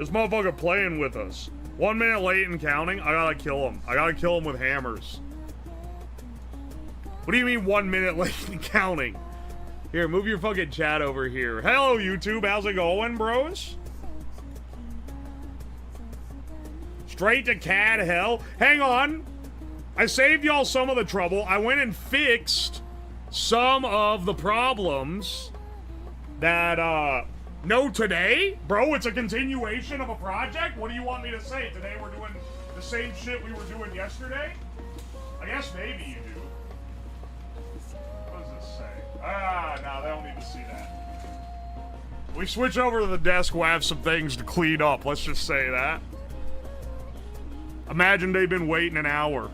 This motherfucker playing with us. 1 minute late and counting. I gotta kill him. I gotta kill him with hammers. What do you mean 1 minute late and counting? Here, move your fucking chat over here. Hello, YouTube. How's it going, bros? Straight to CAD hell. Hang on. I saved y'all some of the trouble. I went and fixed some of the problems that, no, today? Bro, it's a continuation of a project? What do you want me to say? Today we're doing the same shit we were doing yesterday? I guess maybe you do. What does this say? Ah, no, they don't need to see that. We switch over to the desk, we'll have some things to clean up. Let's just say that. Imagine they've been waiting an hour.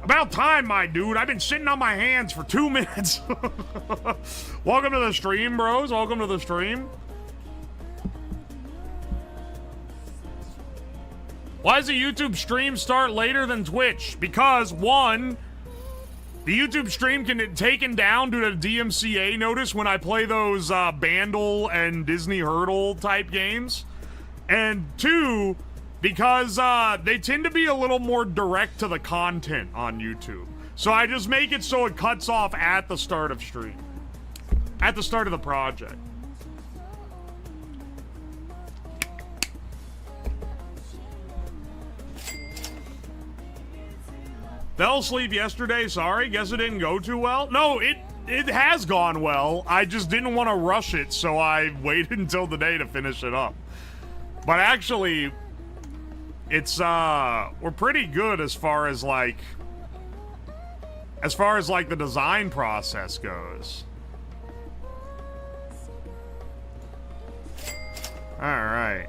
About time, my dude. I've been sitting on my hands for 2 minutes. Welcome to the stream, bros. Welcome to the stream. Why does the YouTube stream start later than Twitch? Because, one, the YouTube stream can get taken down due to DMCA notice when I play those Bandle and Disney Hurdle type games. And two, because they tend to be a little more direct to the content on YouTube. So I just make it so it cuts off at the start of stream. At the start of the project. Fell asleep yesterday, sorry. Guess it didn't go too well. No, it has gone well. I just didn't want to rush it, so I waited until the day to finish it up. But actually, it's we're pretty good as far as like the design process goes. All right.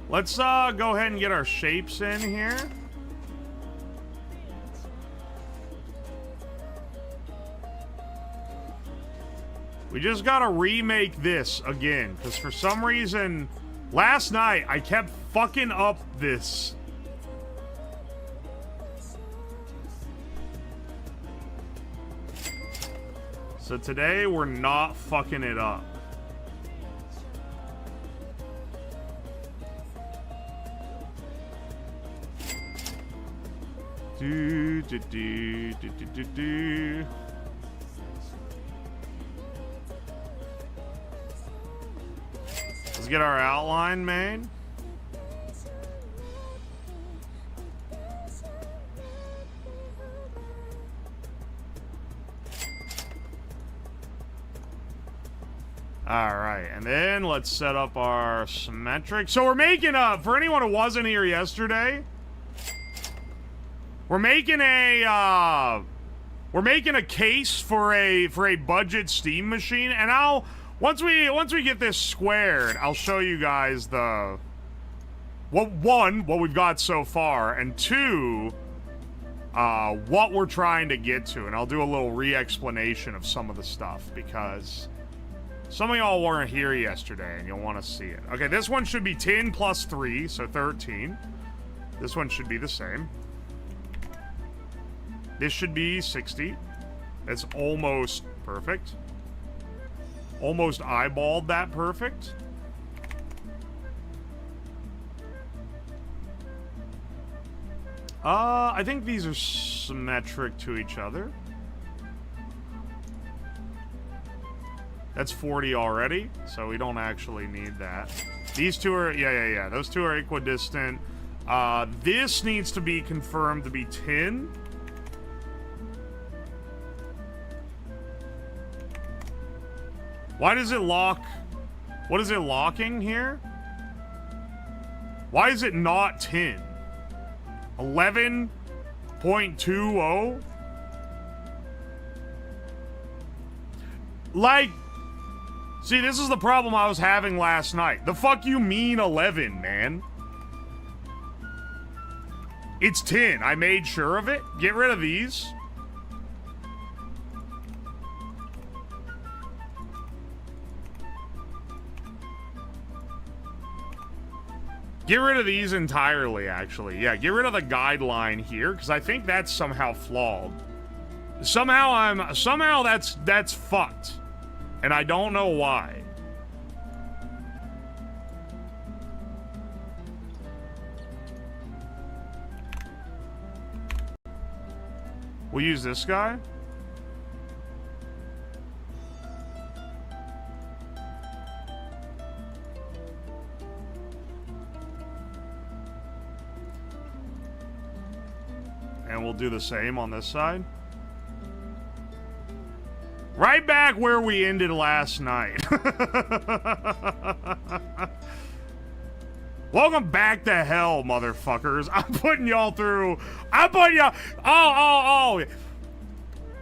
Let's go ahead and get our shapes in here. We just gotta remake this again, because for some reason, last night I kept fucking up this. So today we're not fucking it up. Do, do, do, do, do, do, do. Let's get our outline made. All right, and then let's set up our symmetric. So we're making for anyone who wasn't here yesterday, we're making a case for a budget Steam machine, and once we get this squared, I'll show you guys what we've got so far, and two, what we're trying to get to, and I'll do a little re-explanation of some of the stuff, because some of y'all weren't here yesterday, and you'll want to see it. Okay, this one should be 10 plus 3, so 13. This one should be the same. This should be 60. That's almost perfect. Almost eyeballed that perfect. I think these are symmetric to each other. That's 40 already, so we don't actually need that. These two are, yeah. Those two are equidistant. This needs to be confirmed to be 10. Why does it lock? What is it locking here? Why is it not 10? 11.20? Like, see, this is the problem I was having last night. The fuck you mean 11, man? It's 10. I made sure of it. Get rid of these. Get rid of these entirely, actually. Yeah, get rid of the guideline here, because I think that's somehow flawed. Somehow that's fucked. And I don't know why. We'll use this guy. And we'll do the same on this side. Right back where we ended last night. Welcome back to hell, motherfuckers. I'm putting y'all through. Oh.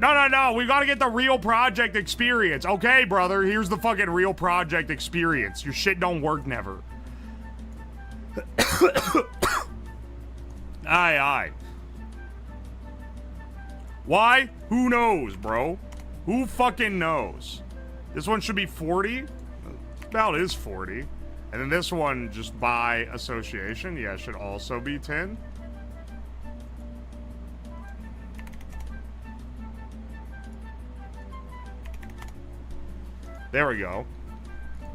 No. We gotta get the real project experience. Okay, brother. Here's the fucking real project experience. Your shit don't work never. Aye. Why? Who knows, bro? Who fucking knows? This one should be 40. About is 40. And then this one, just by association, yeah, should also be 10. There we go.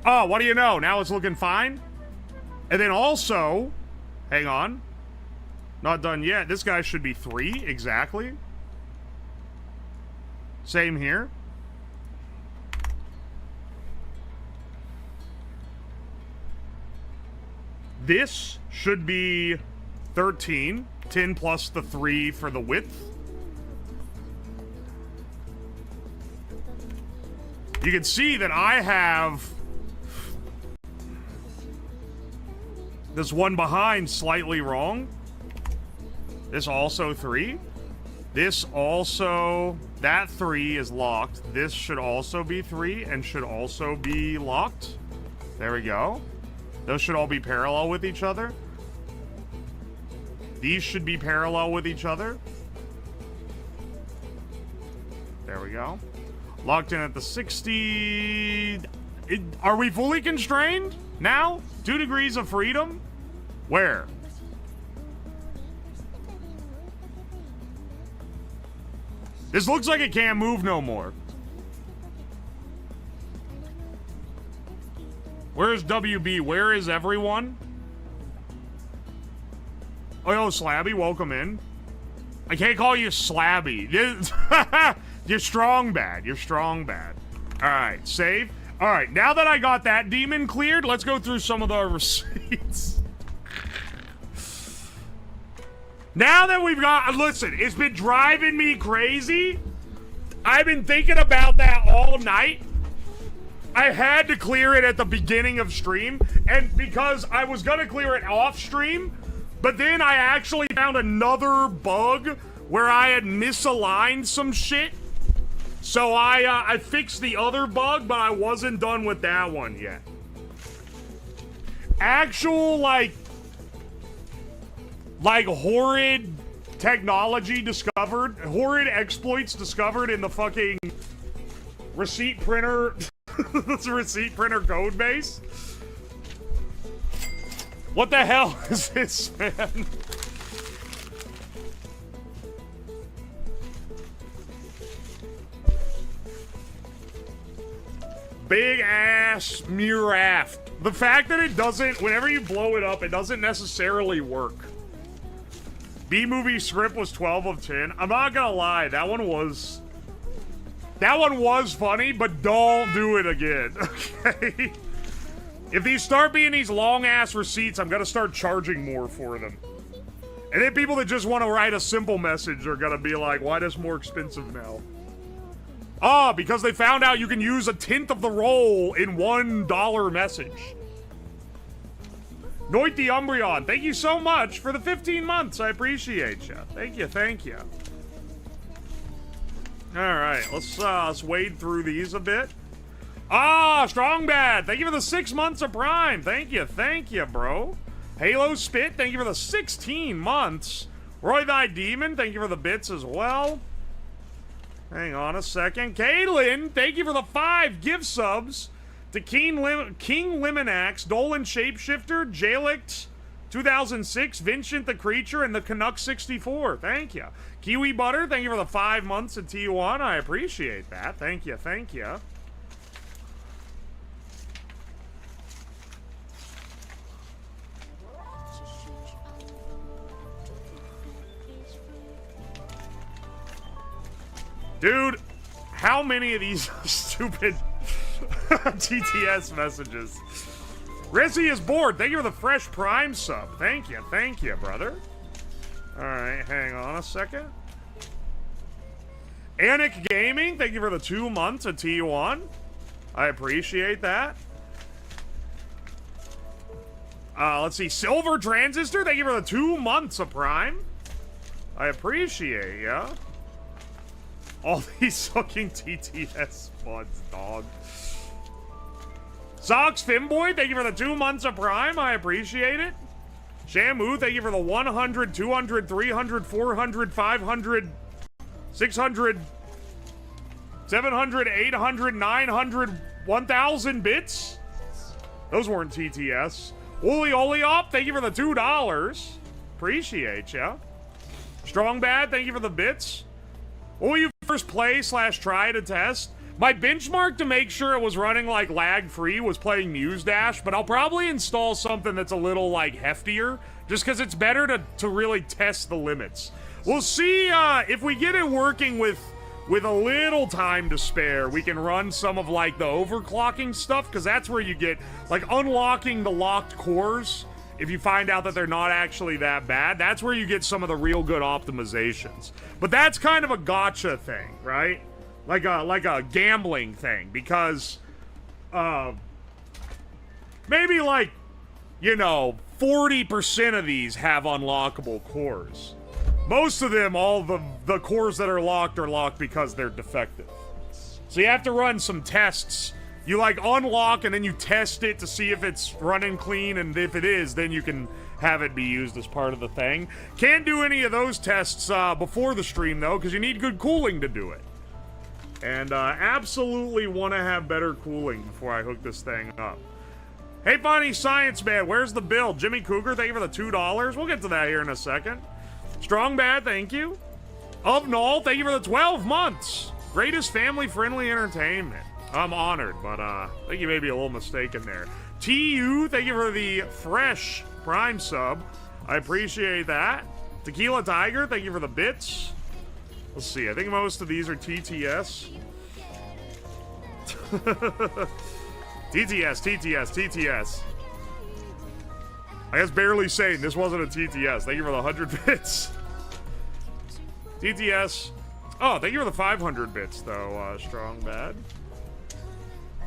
Oh, what do you know? Now it's looking fine. And then also, hang on. Not done yet. This guy should be 3, exactly. Same here. This should be 13. 10 plus the 3 for the width. You can see that I have this one behind slightly wrong. This also 3. This also, that 3 is locked. This should also be 3 and should also be locked. There we go. Those should all be parallel with each other. These should be parallel with each other. There we go. Locked in at the 60. Are we fully constrained now? 2 degrees of freedom? Where? This looks like it can't move no more. Where's WB? Where is everyone? Oh, yo, Slabby, welcome in. I can't call you Slabby. You're strong bad. You're strong bad. All right, save. All right, now that I got that demon cleared, let's go through some of the receipts. Now that we've got, listen, it's been driving me crazy. I've been thinking about that all night. I had to clear it at the beginning of stream, and because I was gonna clear it off stream, but then I actually found another bug where I had misaligned some shit. So I fixed the other bug, but I wasn't done with that one yet. Actual, like horrid technology discovered, horrid exploits discovered in the fucking receipt printer. That's a receipt printer code base. What the hell is this, man? Big ass Muraft. The fact that it doesn't, whenever you blow it up, it doesn't necessarily work. B-movie script was 12 of 10. I'm not gonna lie, that one was funny, but don't do it again, okay? If these start being these long-ass receipts, I'm gonna start charging more for them. And then people that just want to write a simple message are gonna be like, why is this more expensive now? Ah, because they found out you can use a tenth of the roll in $1 message. Noit the Umbreon, thank you so much for the 15 months. I appreciate you. Thank you, thank you. Alright, let's wade through these a bit. Ah, Strong Bad, thank you for the 6 months of Prime. Thank you, bro. Halo Spit, thank you for the 16 months. Roy Thy Demon, thank you for the bits as well. Hang on a second. Kaylin, thank you for the 5 gift subs to King Liminax, Dolan Shapeshifter, Jalix, 2006, Vincent the Creature and the Canuck 64. Thank you. Kiwi Butter, thank you for the 5 months at T1. I appreciate that. Thank you, thank you. Dude, how many of these stupid TTS messages? Rizzy is bored. Thank you for the fresh Prime sub. Thank you, brother. Alright, hang on a second. Anik Gaming, thank you for the 2 months at T1. I appreciate that. Let's see. Silver Transistor, thank you for the 2 months of Prime. I appreciate ya. All these sucking TTS buds, dog. Socks Finboy, thank you for the 2 months of Prime. I appreciate it. Shamu, thank you for the 100, 200, 300, 400, 500, 600, 700, 800, 900, 1,000 bits. Those weren't TTS. Woolly Oleop, thank you for the $2. Appreciate ya. Strong Bad, thank you for the bits. What will you first play / try to test? My benchmark to make sure it was running like lag-free was playing Muse Dash, but I'll probably install something that's a little like heftier, just because it's better to really test the limits. We'll see if we get it working with a little time to spare. We can run some of like the overclocking stuff, because that's where you get like unlocking the locked cores. If you find out that they're not actually that bad, that's where you get some of the real good optimizations. But that's kind of a gotcha thing, right? Like a gambling thing, because maybe like, you know, 40% of these have unlockable cores. Most of them, all the cores that are locked because they're defective. So you have to run some tests. You like unlock and then you test it to see if it's running clean, and if it is, then you can have it be used as part of the thing. Can't do any of those tests before the stream though, because you need good cooling to do it. And absolutely want to have better cooling before I hook this thing up. Hey, funny science man, where's the bill? Jimmy Cougar, thank you for the $2. We'll get to that here in a second. Strong Bad, thank you. Of Null, thank you for the 12 months. Greatest family-friendly entertainment. I'm honored, but I think you may be a little mistaken there. TU, thank you for the fresh Prime sub. I appreciate that. Tequila Tiger, thank you for the bits. Let's see, I think most of these are TTS. TTS. I guess barely saying this wasn't a TTS. Thank you for the 100 bits. TTS. Oh, thank you for the 500 bits, though, Strong Bad.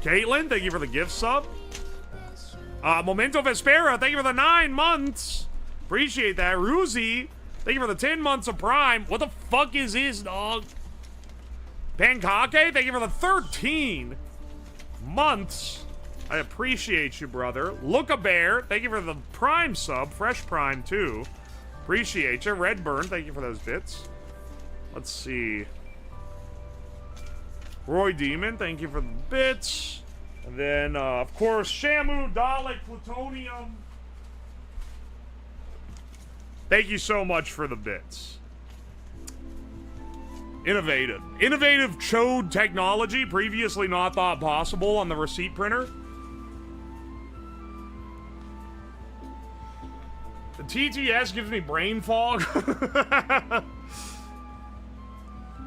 Caitlin, thank you for the gift sub. Momento Vespera, thank you for the 9 months. Appreciate that. Ruzi, thank you for the 10 months of Prime. What the fuck is this, dog? Pankake, thank you for the 13 months. I appreciate you, brother. Look a Bear, thank you for the Prime sub. Fresh Prime, too. Appreciate you. Redburn, thank you for those bits. Let's see. Roy Demon, thank you for the bits. And then, of course, Shamu, Dalek, Plutonium. Thank you so much for the bits. Innovative. Innovative chode technology, previously not thought possible on the receipt printer. The TTS gives me brain fog.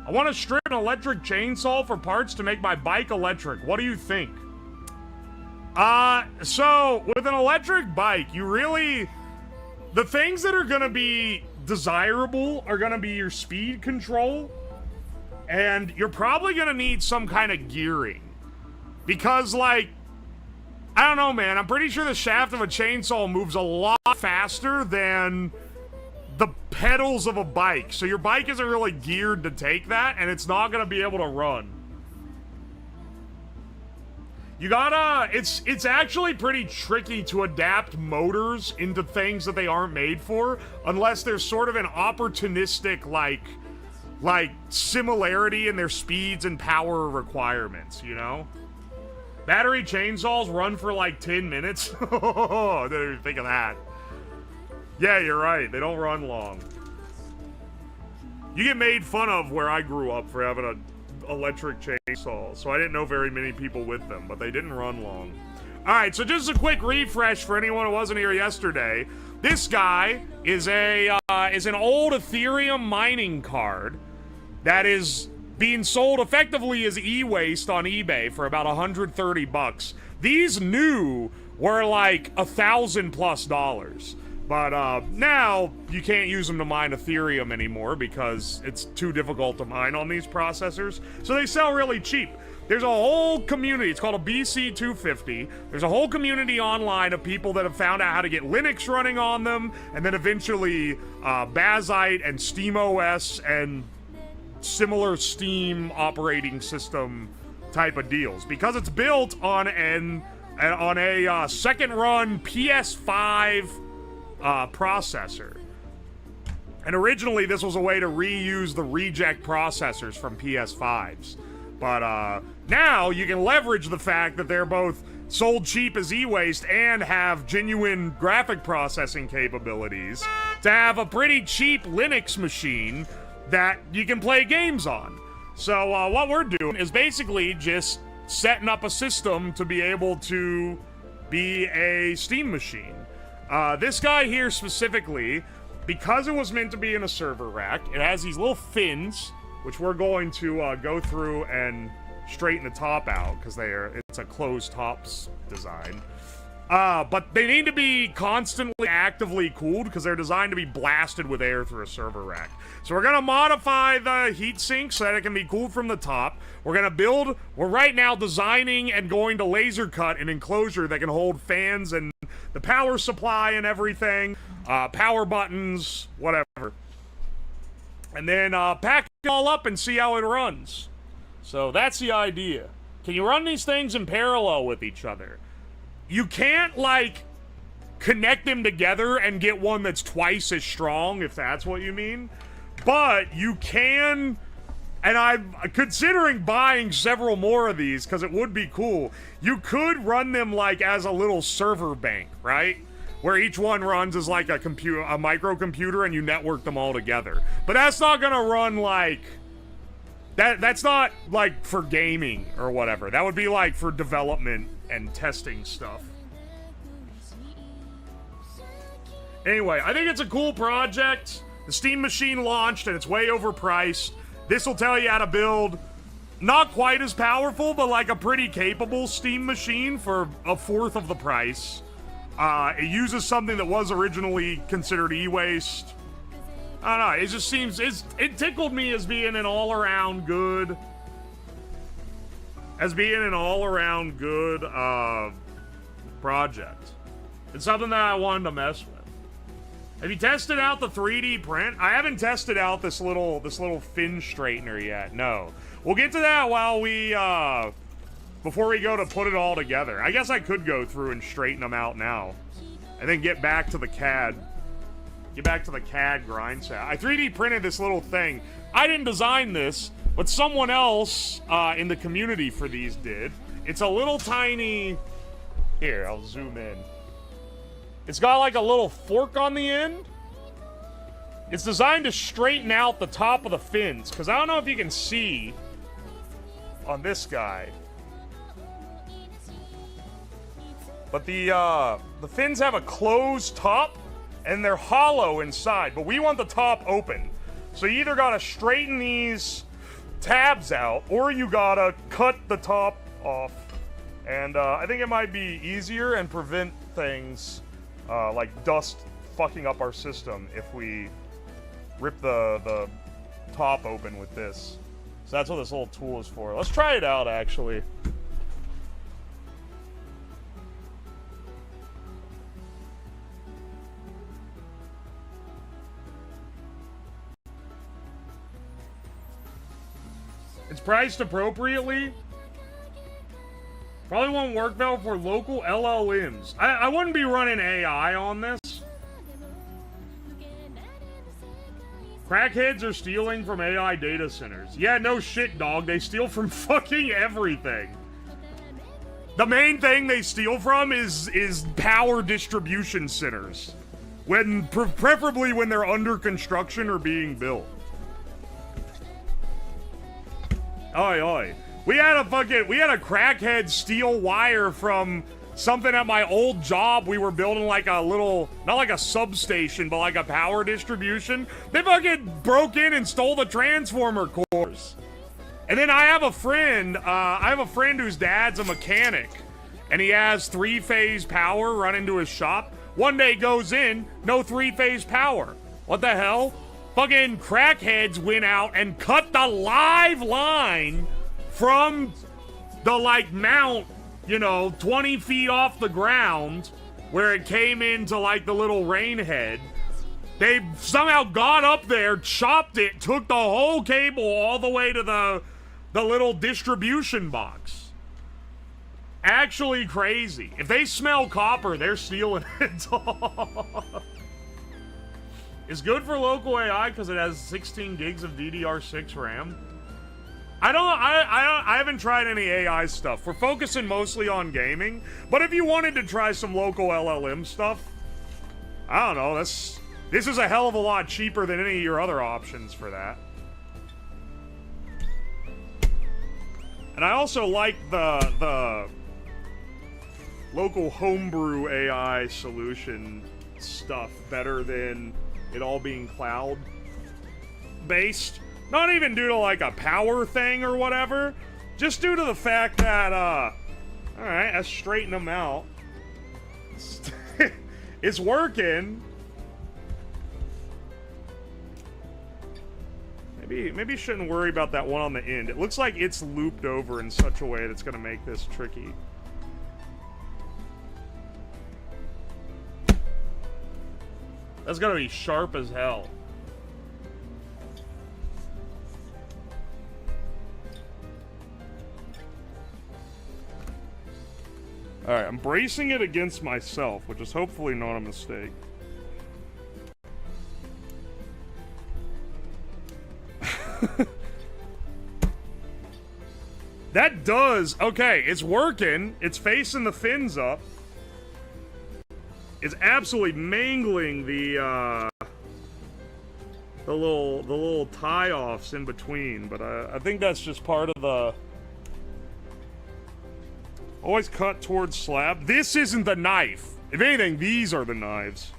I want to strip an electric chainsaw for parts to make my bike electric. What do you think? So, with an electric bike, you really... The things that are going to be desirable are going to be your speed control, and you're probably going to need some kind of gearing. Because, like, I don't know, man. I'm pretty sure the shaft of a chainsaw moves a lot faster than the pedals of a bike. So your bike isn't really geared to take that, and it's not going to be able to run. You gotta... It's actually pretty tricky to adapt motors into things that they aren't made for, unless there's sort of an opportunistic, like similarity in their speeds and power requirements, you know? Battery chainsaws run for like 10 minutes. I didn't even think of that. Yeah, you're right. They don't run long. You get made fun of where I grew up for having an electric chainsaw, so I didn't know very many people with them, but they didn't run long. Alright, so just a quick refresh for anyone who wasn't here yesterday. This guy is an old Ethereum mining card that is being sold effectively as e-waste on eBay for about 130 bucks. These new were like $1,000+. But now you can't use them to mine Ethereum anymore because it's too difficult to mine on these processors. So they sell really cheap. There's a whole community. It's called a BC-250. There's a whole community online of people that have found out how to get Linux running on them, and then eventually Bazite and SteamOS and similar Steam operating system type of deals. Because it's built on a second-run PS5 processor. And originally this was a way to reuse the reject processors from PS5s. But now you can leverage the fact that they're both sold cheap as e-waste and have genuine graphic processing capabilities to have a pretty cheap Linux machine that you can play games on. So what we're doing is basically just setting up a system to be able to be a Steam machine. This guy here specifically, because it was meant to be in a server rack, it has these little fins, which we're going to go through and straighten the top out, because it's a closed tops design. But they need to be constantly actively cooled, because they're designed to be blasted with air through a server rack. So we're going to modify the heatsink so that it can be cooled from the top. We're right now designing and going to laser cut an enclosure that can hold fans and the power supply and everything, power buttons, whatever. And then pack it all up and see how it runs. So that's the idea. Can you run these things in parallel with each other? You can't, like, connect them together and get one that's twice as strong, if that's what you mean. But you can, and I'm considering buying several more of these because it would be cool. You could run them, like, as a little server bank, right? Where each one runs as, like, a microcomputer, and you network them all together. But that's not gonna run, like... That's not, like, for gaming or whatever. That would be, like, for development and testing stuff. Anyway, I think it's a cool project. The Steam machine launched, and it's way overpriced. This will tell you how to build not quite as powerful, but, like, a pretty capable Steam machine for a fourth of the price. It uses something that was originally considered e-waste. I don't know, it just seems, it tickled me as being an all-around good, project. It's something that I wanted to mess with. Have you tested out the 3D print? I haven't tested out this little fin straightener yet, no. We'll get to that while we, before we go to put it all together. I guess I could go through and straighten them out now, and then get back to the CAD. Get back to the CAD grind set. I 3D printed this little thing. I didn't design this, but someone else in the community for these did. It's a little tiny... Here, I'll zoom in. It's got like a little fork on the end. It's designed to straighten out the top of the fins, because I don't know if you can see on this guy. But the fins have a closed top, and they're hollow inside, but we want the top open. So you either gotta straighten these tabs out, or you gotta cut the top off. And I think it might be easier and prevent things like dust fucking up our system if we rip the top open with this. So that's what this little tool is for. Let's try it out, actually. It's priced appropriately. Probably won't work though for local LLMs. I wouldn't be running AI on this. Crackheads are stealing from AI data centers. Yeah, no shit, dog. They steal from fucking everything. The main thing they steal from is power distribution centers. Preferably when they're under construction or being built. Oi, oi. We had a crackhead steal wire from something at my old job. We were building like a little, not like a substation, but like a power distribution. They fucking broke in and stole the transformer cores. And then I have a friend whose dad's a mechanic, and he has 3-phase power running to his shop. One day goes in, no 3-phase power. What the hell? Fucking crackheads went out and cut the live line from the, like, mount, you know, 20 feet off the ground where it came into, like, the little rain head. They somehow got up there, chopped it, took the whole cable all the way to the little distribution box. Actually crazy. If they smell copper, they're stealing it all. It's good for local AI because it has 16 gigs of DDR6 RAM. I haven't tried any AI stuff. We're focusing mostly on gaming. But if you wanted to try some local LLM stuff, I don't know. This is a hell of a lot cheaper than any of your other options for that. And I also like the local homebrew AI solution stuff better than it all being cloud based. Not even due to like a power thing or whatever, just due to the fact that alright, let's straighten them out. It's working. Maybe shouldn't worry about that one on the end. It looks like it's looped over in such a way that's gonna make this tricky. That's gotta be sharp as hell. Alright, I'm bracing it against myself, which is hopefully not a mistake. That does. Okay, it's working. It's facing the fins up. It's absolutely mangling the little tie-offs in between, but I think that's just part of the... Always cut towards slab. This isn't the knife. If anything, these are the knives.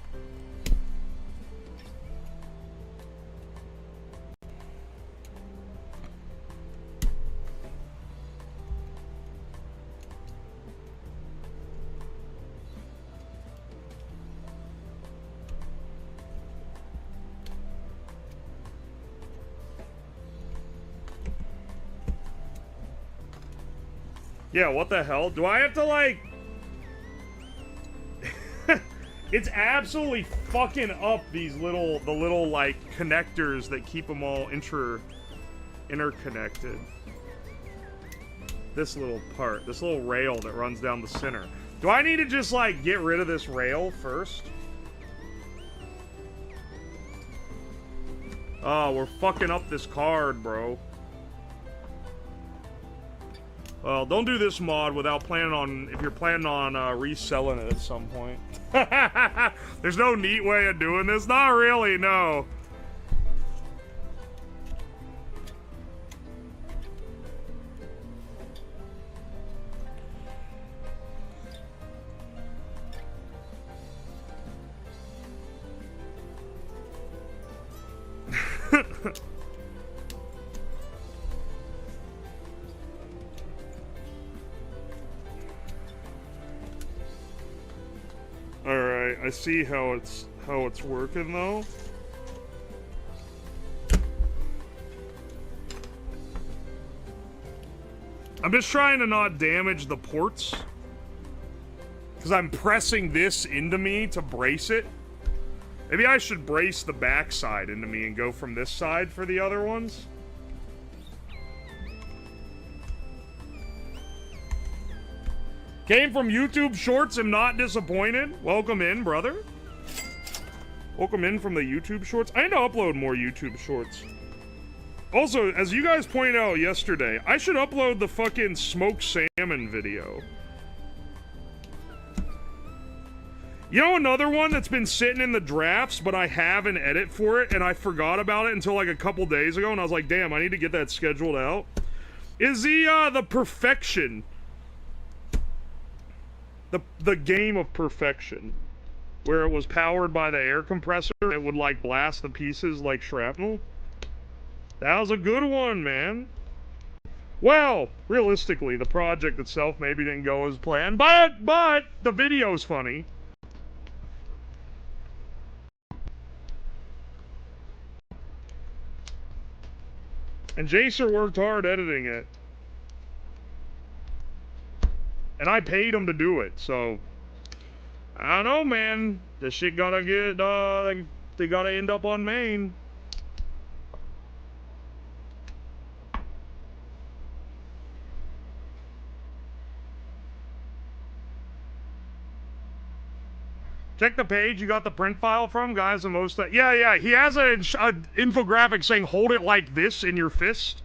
Yeah, what the hell? Do I have to, like... It's absolutely fucking up these little, like, connectors that keep them all interconnected. This little part, this little rail that runs down the center. Do I need to just, like, get rid of this rail first? Oh, we're fucking up this card, bro. Well, don't do this mod without planning on, if you're planning on reselling it at some point. There's no neat way of doing this. Not really, no. Alright, I see how it's working though. I'm just trying to not damage the ports, because I'm pressing this into me to brace it. Maybe I should brace the backside into me and go from this side for the other ones. Came from YouTube Shorts, am not disappointed. Welcome in, brother. Welcome in from the YouTube Shorts. I need to upload more YouTube Shorts. Also, as you guys pointed out yesterday, I should upload the fucking smoked salmon video. You know another one that's been sitting in the drafts, but I have an edit for it, and I forgot about it until like a couple days ago, and I was like, damn, I need to get that scheduled out, is the Perfection. The game of Perfection. Where it was powered by the air compressor, it would like blast the pieces like shrapnel. That was a good one, man. Well, realistically, the project itself maybe didn't go as planned, but the video's funny. And Jacer worked hard editing it. And I paid him to do it, so I don't know, man. This shit gotta get, they gotta end up on main. Check the page you got the print file from, guys. The most yeah, he has an infographic saying hold it like this in your fist.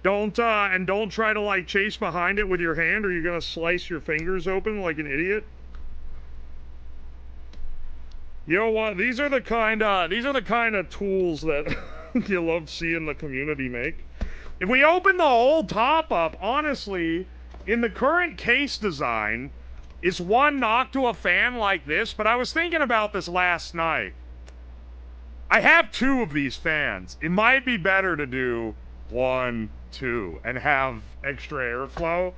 Don't and don't try to like chase behind it with your hand, or you're gonna slice your fingers open like an idiot. You know what? These are the kind of tools that you love seeing the community make. If we open the whole top up, honestly, in the current case design, is one knock to a fan like this, but I was thinking about this last night. I have two of these fans. It might be better to do 1, 2, and have extra airflow.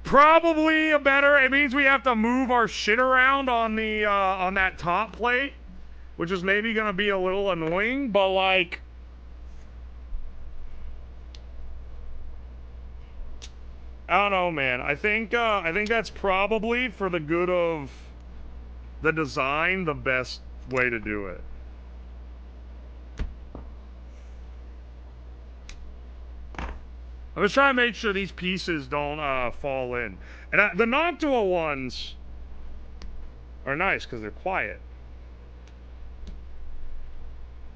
Probably it means we have to move our shit around on the, on that top plate, which is maybe gonna be a little annoying, but like, I don't know, man. I think that's probably, for the good of the design, the best way to do it. I'm just trying to make sure these pieces don't fall in. And the Noctua ones are nice because they're quiet.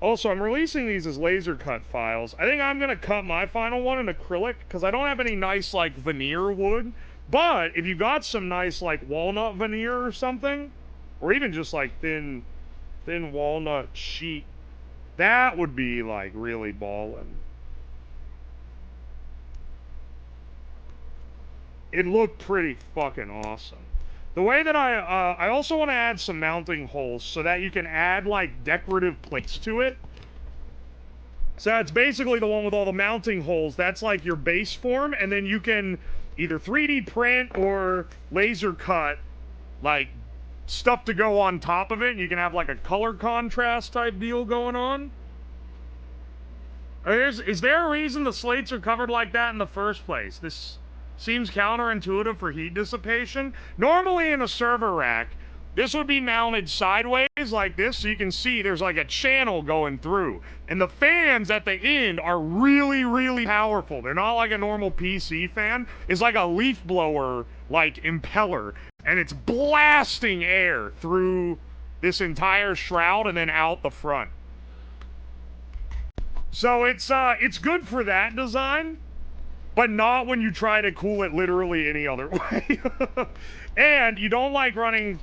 Also, I'm releasing these as laser cut files. I think I'm gonna cut my final one in acrylic because I don't have any nice like veneer wood. But if you got some nice like walnut veneer or something, or even just like thin walnut sheet, that would be like really ballin'. It looked pretty fucking awesome. The way that I also want to add some mounting holes so that you can add like decorative plates to it. So that's basically the one with all the mounting holes. That's like your base form, and then you can either 3D print or laser cut like stuff to go on top of it, and you can have like a color contrast type deal going on. Is there a reason the slates are covered like that in the first place? This seems counterintuitive for heat dissipation. Normally in a server rack, this would be mounted sideways like this, so you can see there's like a channel going through. And the fans at the end are really, really powerful. They're not like a normal PC fan. It's like a leaf blower, like, impeller. And it's blasting air through this entire shroud and then out the front. So it's good for that design, but not when you try to cool it literally any other way. And you don't like running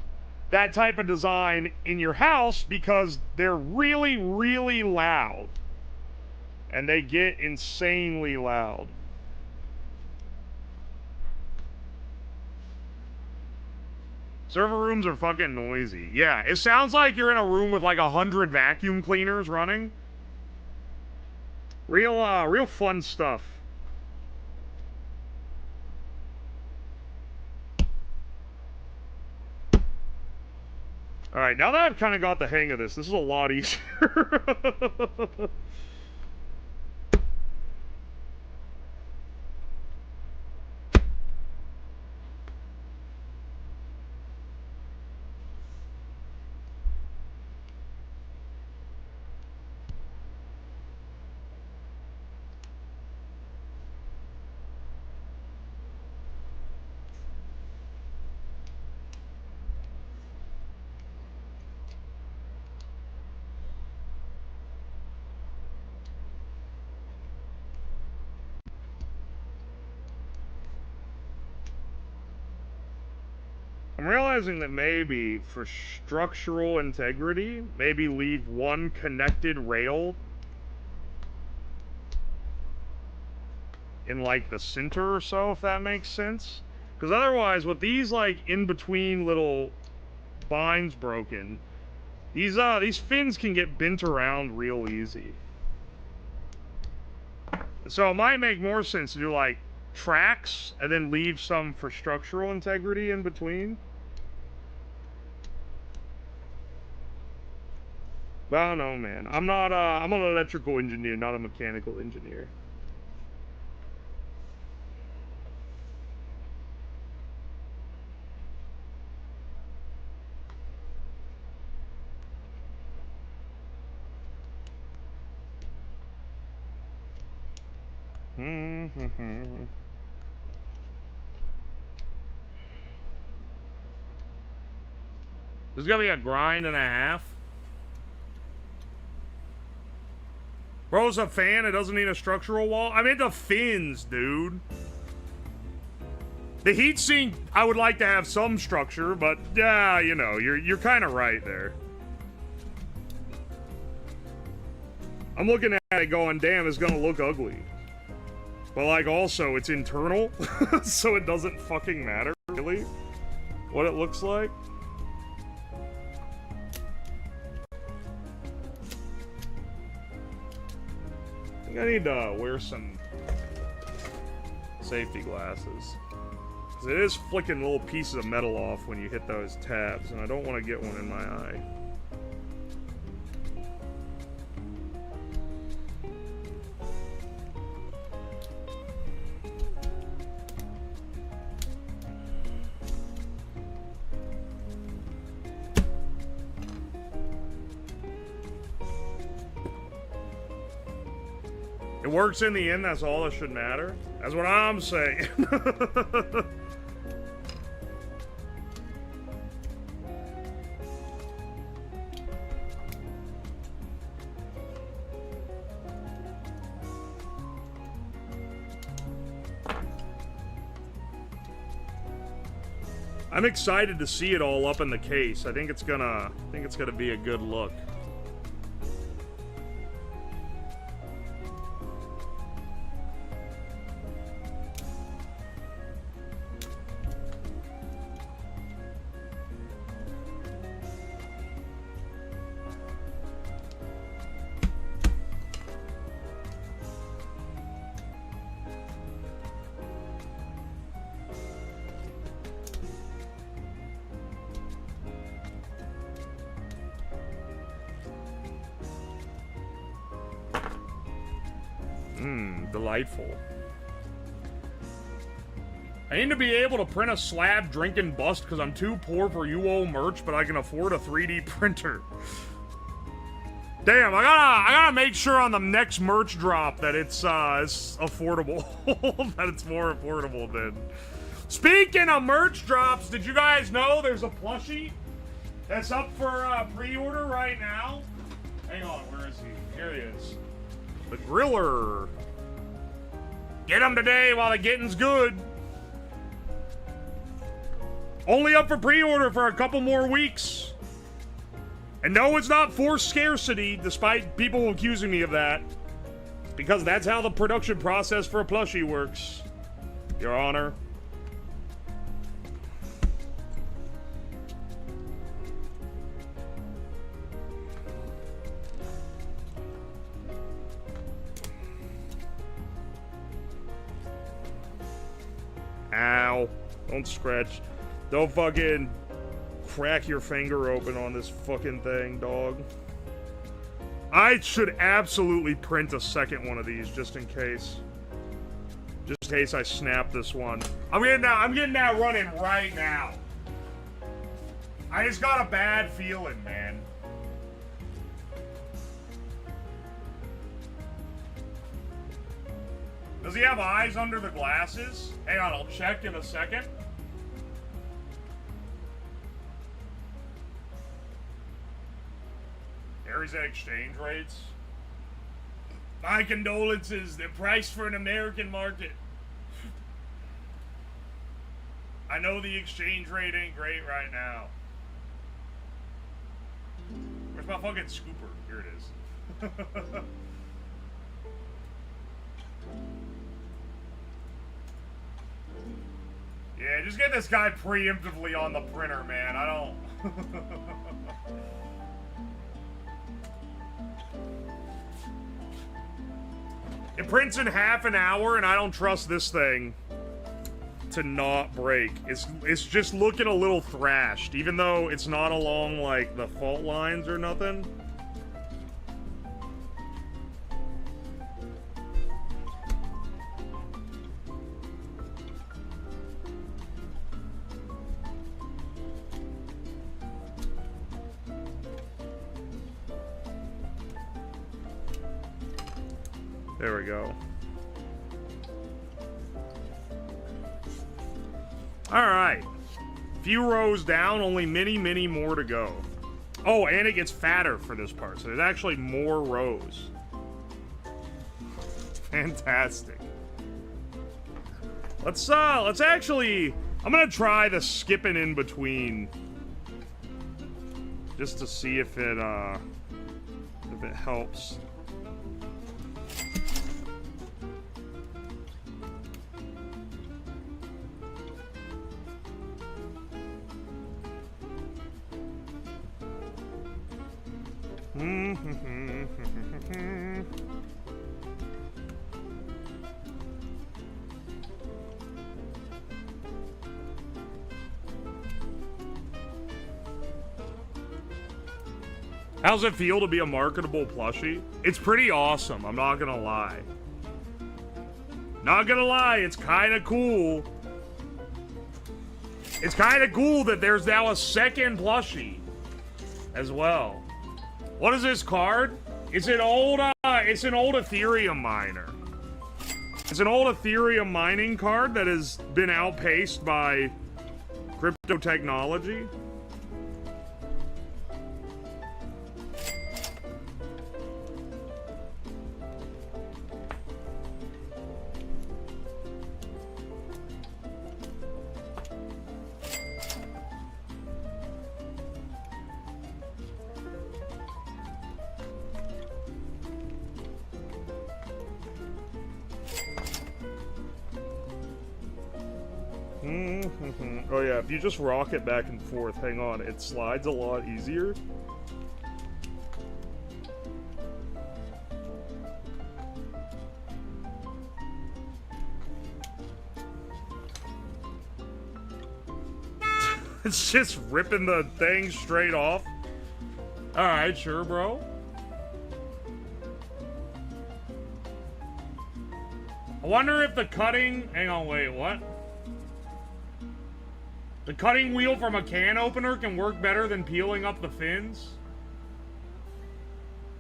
that type of design in your house because they're really, really loud. And they get insanely loud. Server rooms are fucking noisy. Yeah, it sounds like you're in a room with like 100 vacuum cleaners running. Real fun stuff. Alright, now that I've kind of got the hang of this is a lot easier. I'm realizing that maybe for structural integrity, maybe leave one connected rail in like the center or so, if that makes sense. Because otherwise, with these like in between little binds broken, these fins can get bent around real easy. So it might make more sense to do like tracks and then leave some for structural integrity in between. But I don't know, man. I'm an electrical engineer, not a mechanical engineer. There's gonna be a grind and a half. Bro's a fan, it doesn't need a structural wall. I mean the fins, dude. The heatsink, I would like to have some structure, but yeah, you know, you're kind of right there. I'm looking at it going, damn, it's gonna look ugly. But like also, it's internal, so it doesn't fucking matter, really, what it looks like. I think I need to wear some safety glasses. Because it is flicking little pieces of metal off when you hit those tabs, and I don't want to get one in my eye. It works in the end, that's all that should matter. That's what I'm saying. I'm excited to see it all up in the case. I think it's gonna be a good look. Delightful. I need to be able to print a slab drinking bust because I'm too poor for UO merch, but I can afford a 3D printer. Damn, I gotta make sure on the next merch drop that it's affordable. That it's more affordable than. Speaking of merch drops, did you guys know there's a plushie that's up for pre-order right now? Hang on, where is he? Here he is. The Griller. Get him today while the getting's good. Only up for pre-order for a couple more weeks. And no, it's not forced scarcity, despite people accusing me of that. Because that's how the production process for a plushie works, Your Honor. Ow. Don't scratch. Don't fucking crack your finger open on this fucking thing, dog. I should absolutely print a second one of these just in case. Just in case I snap this one. I'm getting that running right now. I just got a bad feeling, man. Does he have eyes under the glasses? Hang on, I'll check in a second. There's the exchange rates. My condolences, they're priced for an American market. I know the exchange rate ain't great right now. Where's my fucking scooper? Here it is. Yeah, just get this guy preemptively on the printer, man. I don't... It prints in half an hour, and I don't trust this thing to not break. It's just looking a little thrashed, even though it's not along, like, the fault lines or nothing. There we go. Alright. Few rows down, only many more to go. Oh, and it gets fatter for this part, so there's actually more rows. Fantastic. Let's actually... I'm gonna try the skipping in between. Just to see if it helps. How's it feel to be a marketable plushie? It's pretty awesome, I'm not gonna lie. Not gonna lie, it's kinda cool. It's kinda cool that there's now a second plushie as well. What is this card? It's an old Ethereum miner. It's an old Ethereum mining card that has been outpaced by crypto technology. Oh yeah, if you just rock it back and forth, hang on, it slides a lot easier. It's just ripping the thing straight off. Alright, sure, bro. I wonder if the cutting... Hang on, wait, what? The cutting wheel from a can opener can work better than peeling up the fins?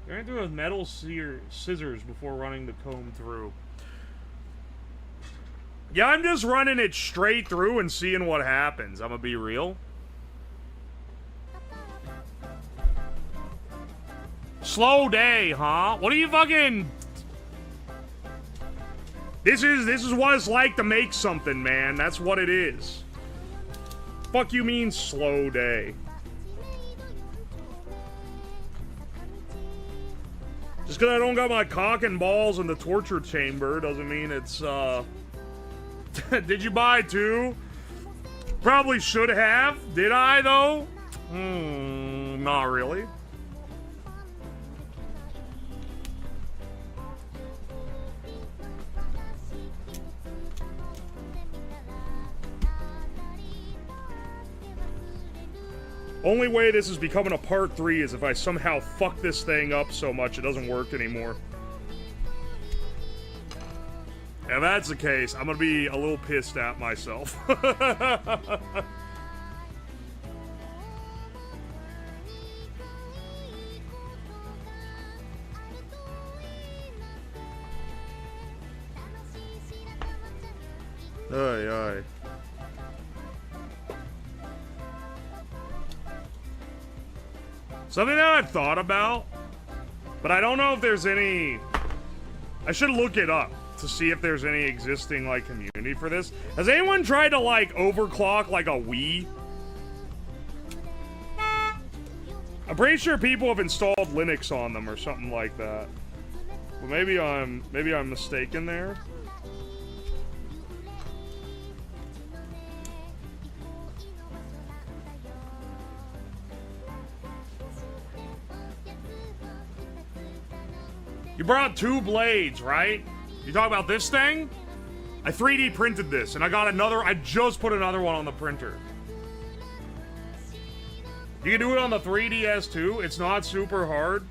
Going through with metal scissors before running the comb through. Yeah, I'm just running it straight through and seeing what happens. I'm gonna be real. Slow day, huh? What are you fucking... This is what it's like to make something, man. That's what it is. Fuck you mean slow day? Just because I don't got my cock and balls in the torture chamber doesn't mean it's, Did you buy two? Probably should have. Did I, though? Not really. Only way this is becoming a part 3 is if I somehow fuck this thing up so much it doesn't work anymore. If that's the case, I'm gonna be a little pissed at myself. Aye, aye. Something that I've thought about, but I don't know if there's any... I should look it up to see if there's any existing, like, community for this. Has anyone tried to, like, overclock, like, a Wii? I'm pretty sure people have installed Linux on them or something like that. Well, maybe I'm mistaken there. You brought 2 blades, right? You talk about this thing? I 3D printed this, and I just put another one on the printer. You can do it on the 3DS too. It's not super hard.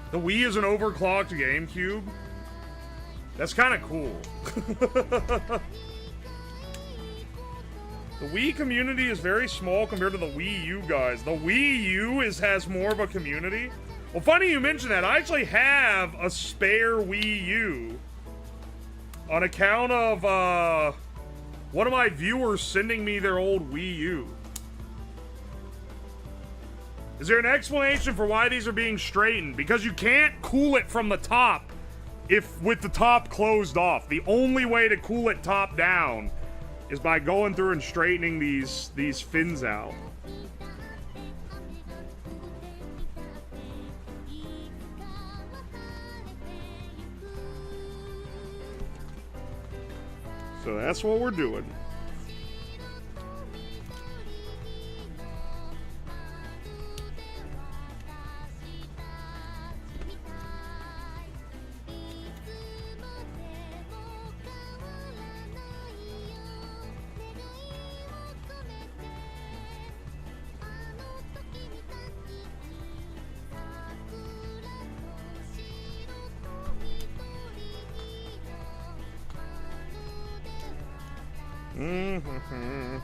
The Wii is an overclocked GameCube. That's kind of cool. The Wii community is very small compared to the Wii U, guys. The Wii U has more of a community. Well, funny you mention that. I actually have a spare Wii U on account of one of my viewers sending me their old Wii U. Is there an explanation for why these are being straightened? Because you can't cool it from the top with the top closed off. The only way to cool it top down is by going through and straightening these fins out. So that's what we're doing. Mm-hmm.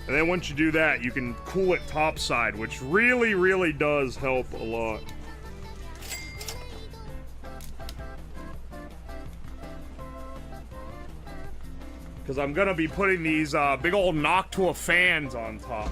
And then once you do that, you can cool it topside, which really, really does help a lot. Because I'm going to be putting these big old Noctua fans on top.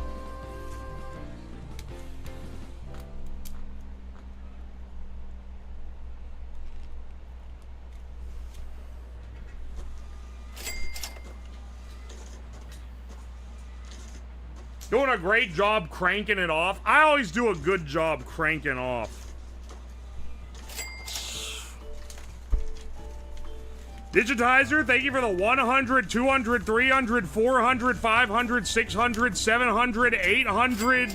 Doing a great job cranking it off. I always do a good job cranking off. Digitizer, thank you for the 100, 200, 300, 400, 500, 600, 700, 800.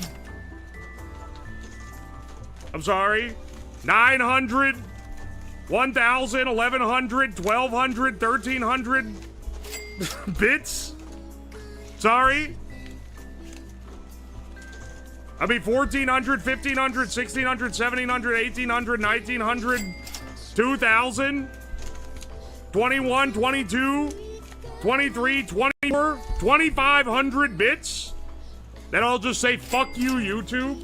I'm sorry. 900, 1,000, 1,100, 1,200, 1,300 bits. Sorry. I mean 1,400, 1,500, 1,600, 1,700, 1,800, 1,900, 2,000, 21, 22, 23, 24, 2,500 bits. Then I'll just say, fuck you, YouTube.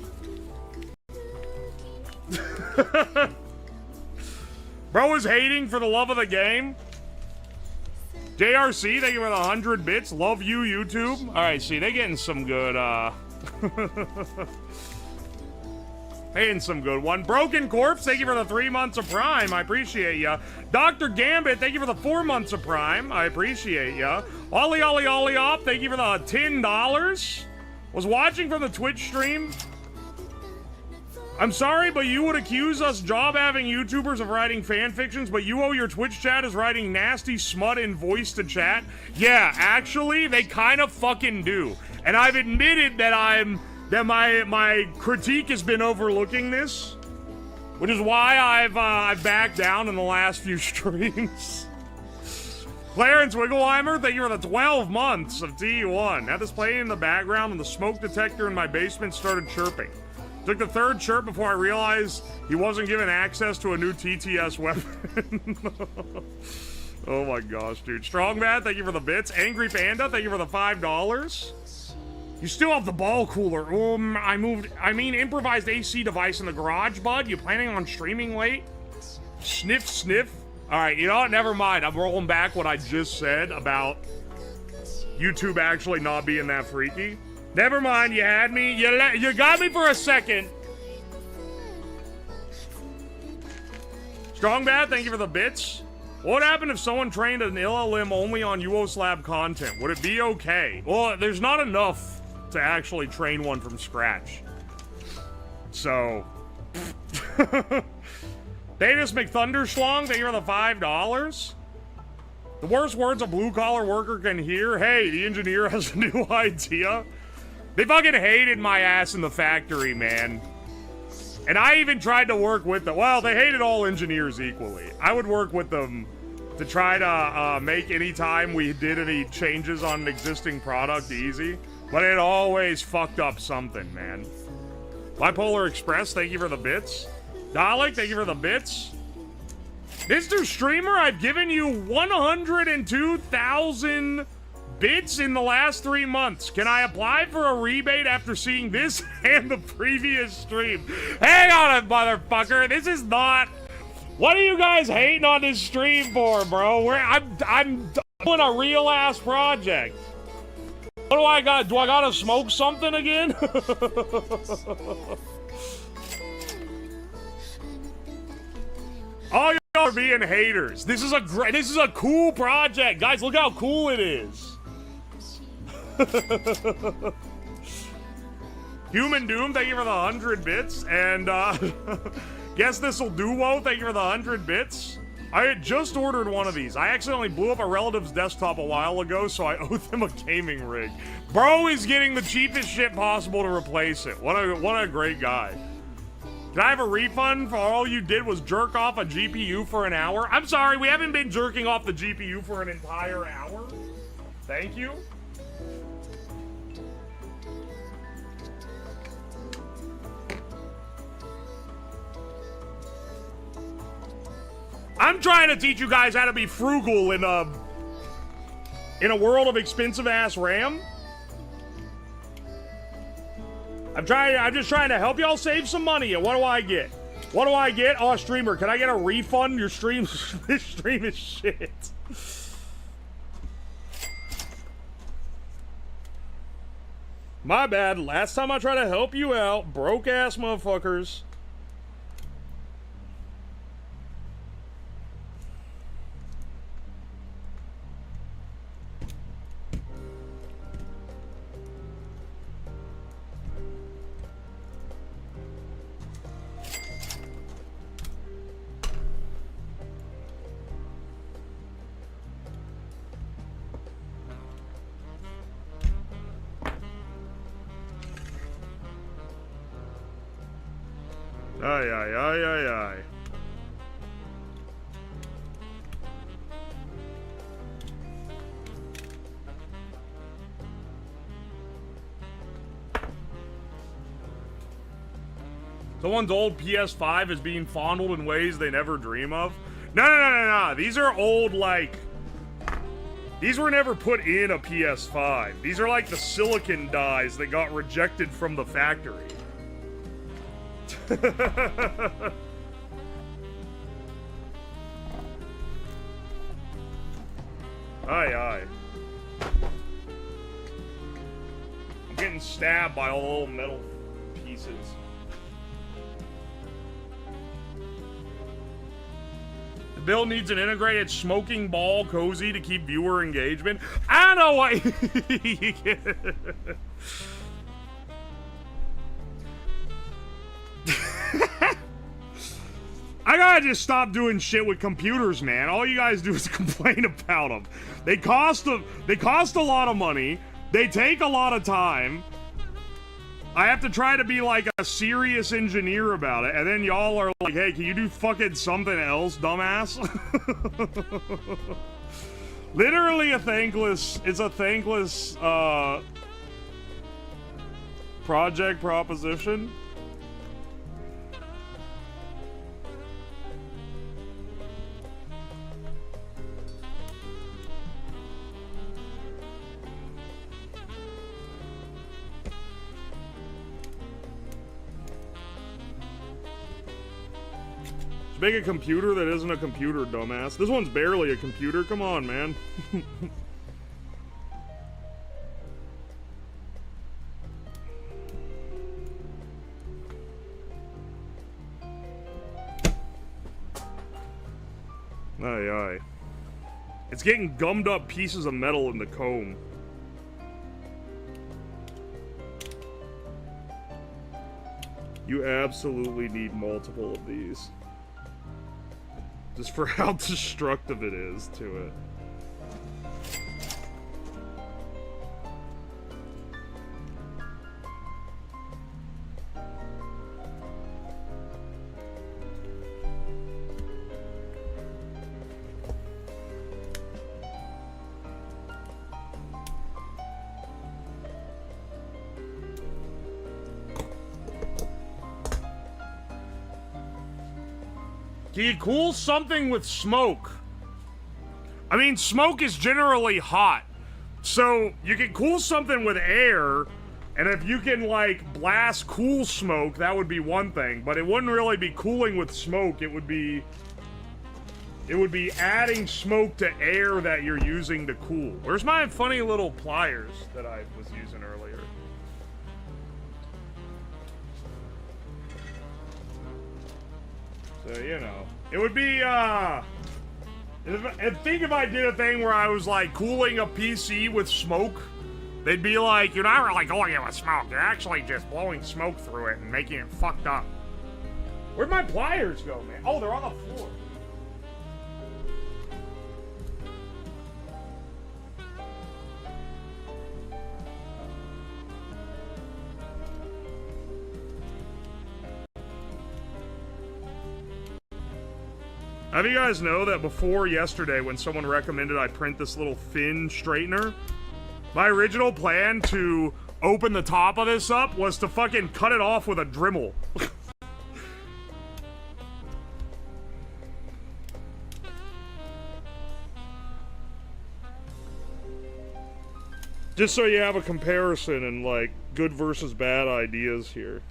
Bro is hating for the love of the game. JRC, thank you for the 100 bits. Love you, YouTube. Alright, see, they getting some good, Paying some good one. Broken Corpse, thank you for the 3 months of Prime. I appreciate ya. Dr. Gambit, thank you for the 4 months of Prime. I appreciate ya. Ollie Ollie Ollie Op, thank you for the $10. Was watching from the Twitch stream. I'm sorry, but you would accuse us job-having YouTubers of writing fan fictions, but you owe your Twitch chat is writing nasty smut in voice to chat. Yeah, actually, they kind of fucking do. And I've admitted that my critique has been overlooking this, which is why I've backed down in the last few streams. Clarence Wiggleheimer, thank you for the 12 months of T1. Had this playing in the background and the smoke detector in my basement started chirping. Took the third chirp before I realized he wasn't given access to a new TTS weapon. Oh my gosh, dude. Strong Bad, thank you for the bits. Angry Panda, thank you for the $5. You still have the ball cooler. Improvised AC device in the garage, bud. You planning on streaming late? Sniff, sniff. All right, you know what? Never mind. I'm rolling back what I just said about YouTube actually not being that freaky. Never mind, you had me. You got me for a second. Strong Bad, thank you for the bits. What would happen if someone trained an LLM only on UOSLab content? Would it be okay? Well, there's not enough to actually train one from scratch. So... Davis McThunderschlong, thank you for the $5. The worst words a blue-collar worker can hear. Hey, the engineer has a new idea. They fucking hated my ass in the factory, man. And I even tried to work with them. Well, they hated all engineers equally. I would work with them to try to make any time we did any changes on an existing product easy. But it always fucked up something, man. Bipolar Express, thank you for the bits. Dalek, thank you for the bits. Mr. Streamer, I've given you 102,000 bits in the last 3 months. Can I apply for a rebate after seeing this and the previous stream? Hang on, motherfucker. This is not... What are you guys hating on this stream for, bro? I'm doing a real-ass project. What do I got? Do I gotta smoke something again? All y'all are being haters. This is a cool project. Guys, look how cool it is. Human Doom, thank you for the 100 bits. And, Guess This'll Duo, thank you for the 100 bits. I had just ordered one of these. I accidentally blew up a relative's desktop a while ago, so I owe them a gaming rig. Bro is getting the cheapest shit possible to replace it. What a great guy. Can I have a refund for all you did was jerk off a GPU for an hour? I'm sorry, we haven't been jerking off the GPU for an entire hour. Thank you. I'm trying to teach you guys how to be frugal in a world of expensive ass RAM. I'm just trying to help y'all save some money. And what do I get? What do I get? Oh, streamer, can I get a refund? Your stream, this stream is shit. My bad. Last time I tried to help you out, broke ass motherfuckers. Aye, aye, aye, aye, aye. Someone's old PS5 is being fondled in ways they never dream of. No. These are old, like... These were never put in a PS5. These are like the silicon dies that got rejected from the factory. Aye. I'm getting stabbed by all the little metal pieces. The build needs an integrated smoking ball cozy to keep viewer engagement. I know what. I gotta just stop doing shit with computers, man. All you guys do is complain about them. They cost a lot of money. They take a lot of time. I have to try to be like a serious engineer about it, and then y'all are like, hey, can you do fucking something else, dumbass? Literally it's a thankless, project proposition. Make a computer that isn't a computer, dumbass. This one's barely a computer. Come on, man. Aye, aye. It's getting gummed up pieces of metal in the comb. You absolutely need multiple of these. Just for how destructive it is to it. Can you cool something with smoke? I mean, smoke is generally hot. So, you can cool something with air, and if you can, like, blast cool smoke, that would be one thing. But it wouldn't really be cooling with smoke, it would be adding smoke to air that you're using to cool. Where's my funny little pliers that I was using earlier? So, you know, it would be, think if I did a thing where I was, like, cooling a PC with smoke, they'd be like, you're not really cooling it with smoke, you're actually just blowing smoke through it and making it fucked up. Where'd my pliers go, man? Oh, they're on the floor. How do you guys know that before yesterday when someone recommended I print this little fin straightener, my original plan to open the top of this up was to fucking cut it off with a Dremel. Just so you have a comparison and like good versus bad ideas here.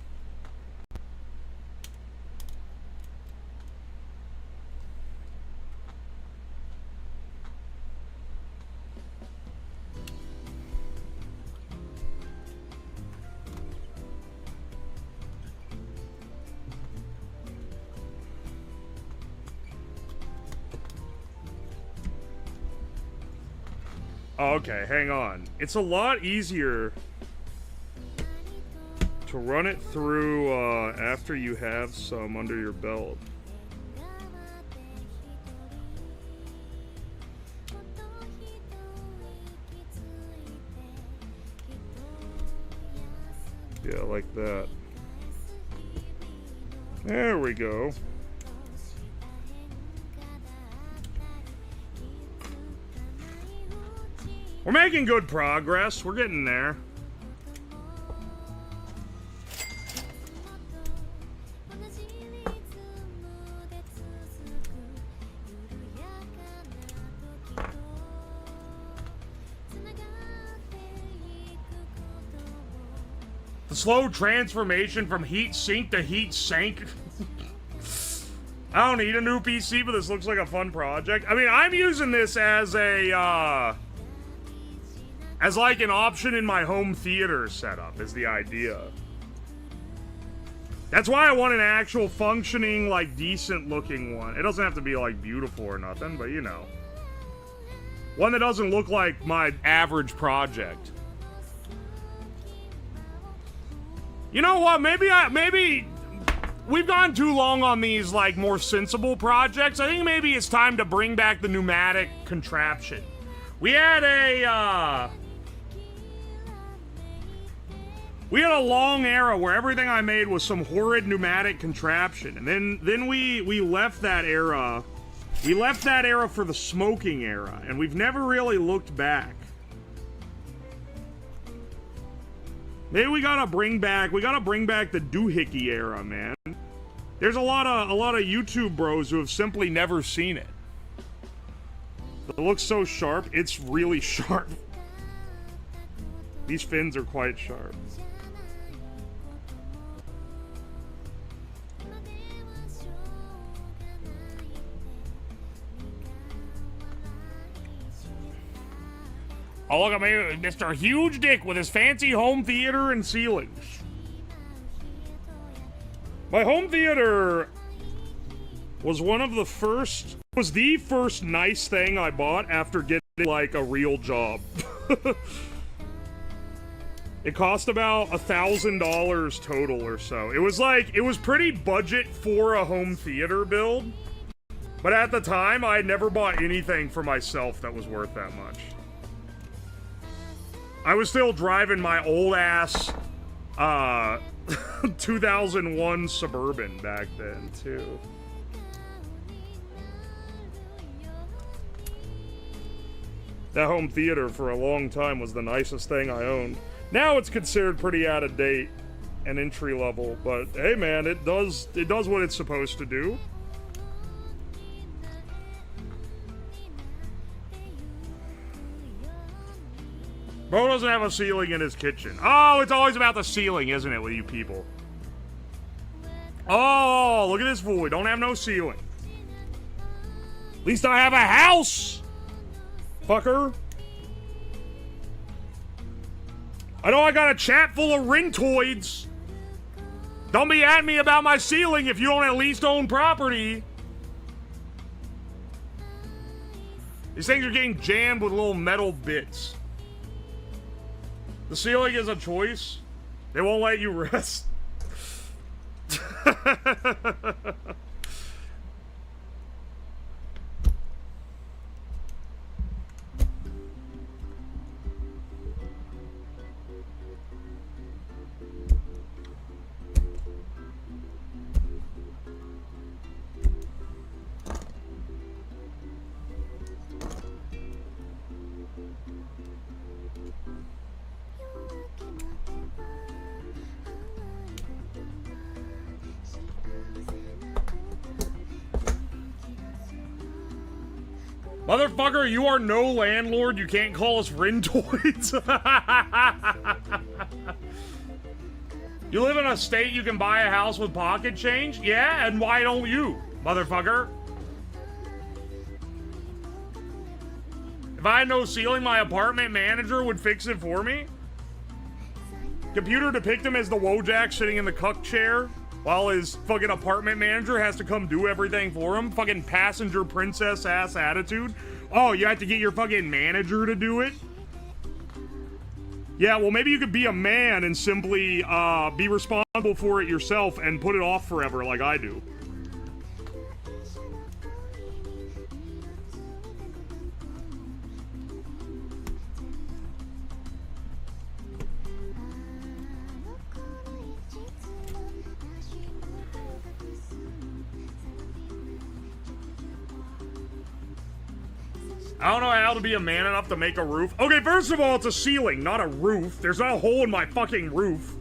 Okay, hang on. It's a lot easier to run it through after you have some under your belt. Yeah, like that. There we go. We're making good progress. We're getting there. The slow transformation from heat sink to heat sink. I don't need a new PC, but this looks like a fun project. I mean, I'm using this as a, as like an option in my home theater setup is the idea. That's why I want an actual functioning, like, decent looking one. It doesn't have to be like beautiful or nothing, but you know. One that doesn't look like my average project. You know what, maybe we've gone too long on these, like, more sensible projects. I think maybe it's time to bring back the pneumatic contraption. We had a long era where everything I made was some horrid pneumatic contraption, and then we left that era. We left that era for the smoking era, and we've never really looked back. Maybe we gotta bring back the doohickey era, man. There's a lot of YouTube bros who have simply never seen it. It looks so sharp. It's really sharp. These fins are quite sharp. Oh, look at me, Mr. Huge Dick with his fancy home theater and ceilings. My home theater was one of the first was the first nice thing I bought after getting, like, a real job. It cost about $1,000 total or so. It was like, it was pretty budget for a home theater build. But at the time, I had never bought anything for myself that was worth that much. I was still driving my old-ass, 2001 Suburban back then, too. That home theater for a long time was the nicest thing I owned. Now it's considered pretty out of date and entry level, but hey man, it does what it's supposed to do. Bro doesn't have a ceiling in his kitchen. Oh, it's always about the ceiling, isn't it, with you people? Oh, look at this fool. We don't have no ceiling. At least I have a house, fucker. I know I got a chat full of rentoids. Don't be at me about my ceiling if you don't at least own property. These things are getting jammed with little metal bits. The ceiling is a choice. They won't let you rest. Motherfucker, you are no landlord. You can't call us rentoids. You live in a state you can buy a house with pocket change? Yeah, and why don't you, motherfucker? If I had no ceiling, my apartment manager would fix it for me? Computer depict him as the Wojak sitting in the cuck chair while his fucking apartment manager has to come do everything for him. Fucking passenger princess ass attitude. Oh, you have to get your fucking manager to do it? Yeah, well, maybe you could be a man and simply be responsible for it yourself and put it off forever like I do. I don't know how to be a man enough to make a roof. Okay, first of all, it's a ceiling, not a roof. There's not a hole in my fucking roof.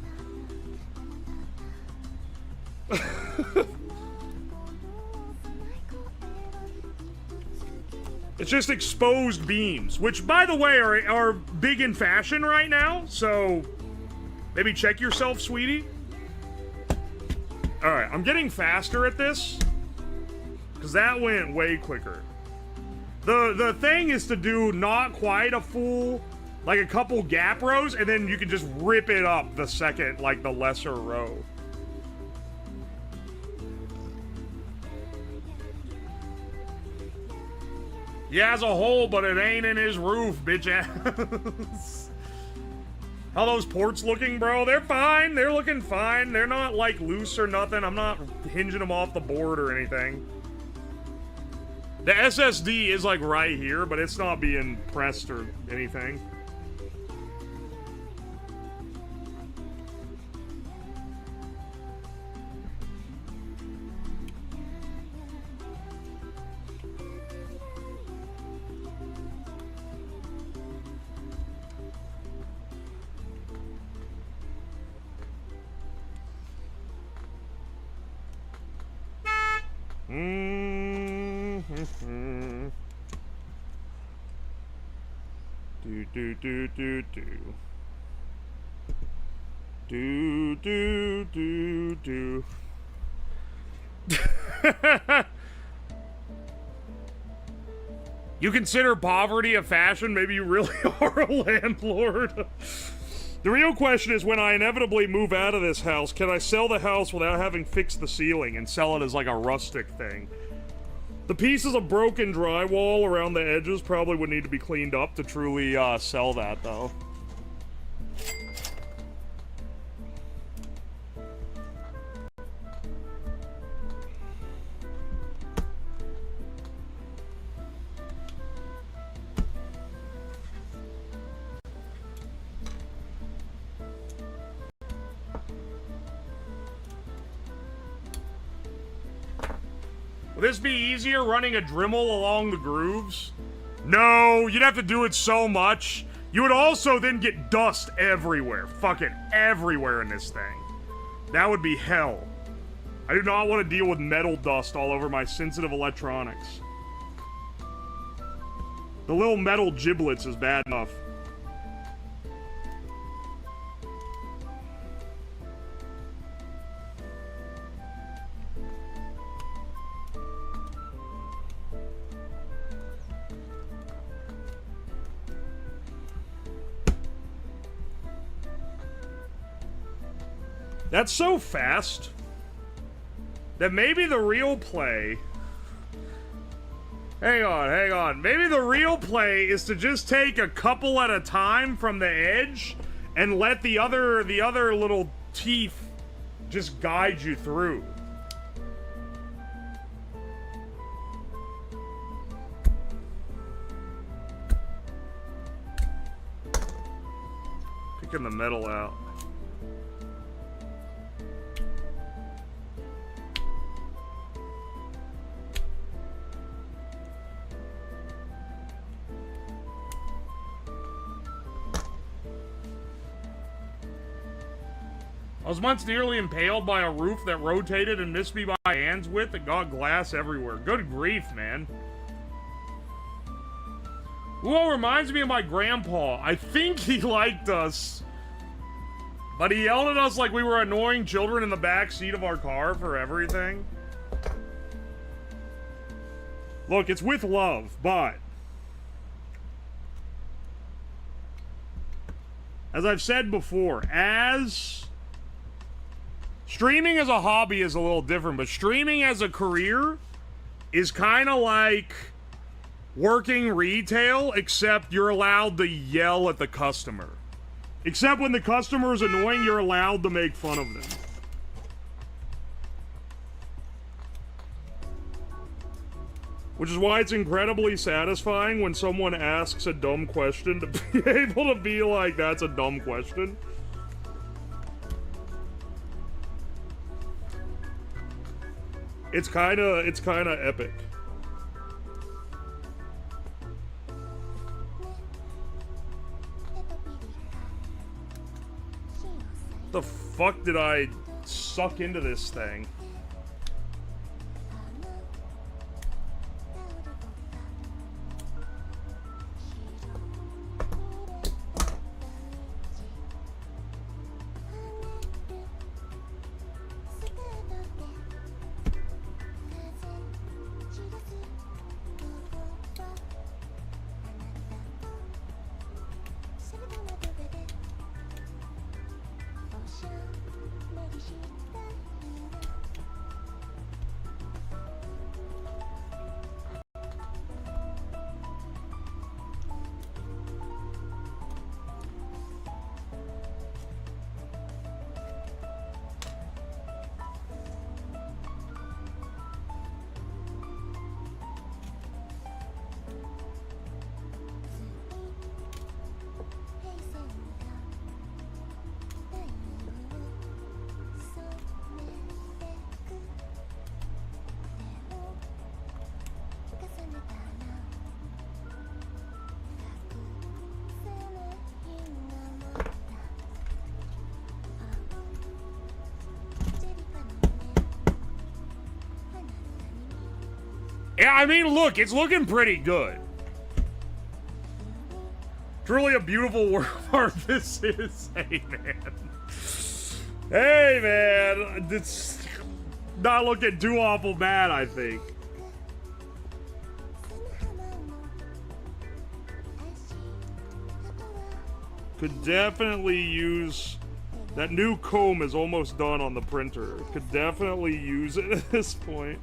It's just exposed beams, which, by the way, are big in fashion right now, so maybe check yourself, sweetie. Alright, I'm getting faster at this, because that went way quicker. The thing is to do not quite a full, like a couple gap rows, and then you can just rip it up the second, like the lesser row. He has a hole, but it ain't in his roof, bitch ass. How those ports looking, bro? They're fine. They're looking fine. They're not, like, loose or nothing. I'm not hinging them off the board or anything. The SSD is, like, right here, but it's not being pressed or anything. Do. You consider poverty a fashion? Maybe you really are a landlord. The real question is, when I inevitably move out of this house, can I sell the house without having fixed the ceiling and sell it as like a rustic thing? The pieces of broken drywall around the edges probably would need to be cleaned up to truly sell that, though. Would this be easier running a Dremel along the grooves? No, you'd have to do it so much. You would also then get dust everywhere. Fucking everywhere in this thing. That would be hell. I do not want to deal with metal dust all over my sensitive electronics. The little metal giblets is bad enough. That's so fast that maybe the real play... Hang on. Maybe the real play is to just take a couple at a time from the edge and let the other little teeth just guide you through. Picking the metal out. I was once nearly impaled by a roof that rotated and missed me by my hand's width and got glass everywhere. Good grief, man. Ooh, reminds me of my grandpa. I think he liked us, but he yelled at us like we were annoying children in the back seat of our car for everything. Look, it's with love, but... as I've said before, streaming as a hobby is a little different, but streaming as a career is kind of like working retail, except you're allowed to yell at the customer. Except when the customer is annoying, you're allowed to make fun of them. Which is why it's incredibly satisfying when someone asks a dumb question to be able to be like, that's a dumb question. It's kinda epic. The fuck did I suck into this thing? Yeah, I mean, look, it's looking pretty good. Truly a beautiful work of art this is. Hey, man. Hey, man. It's not looking too awful bad, I think. Could definitely use... that new comb is almost done on the printer. Could definitely use it at this point.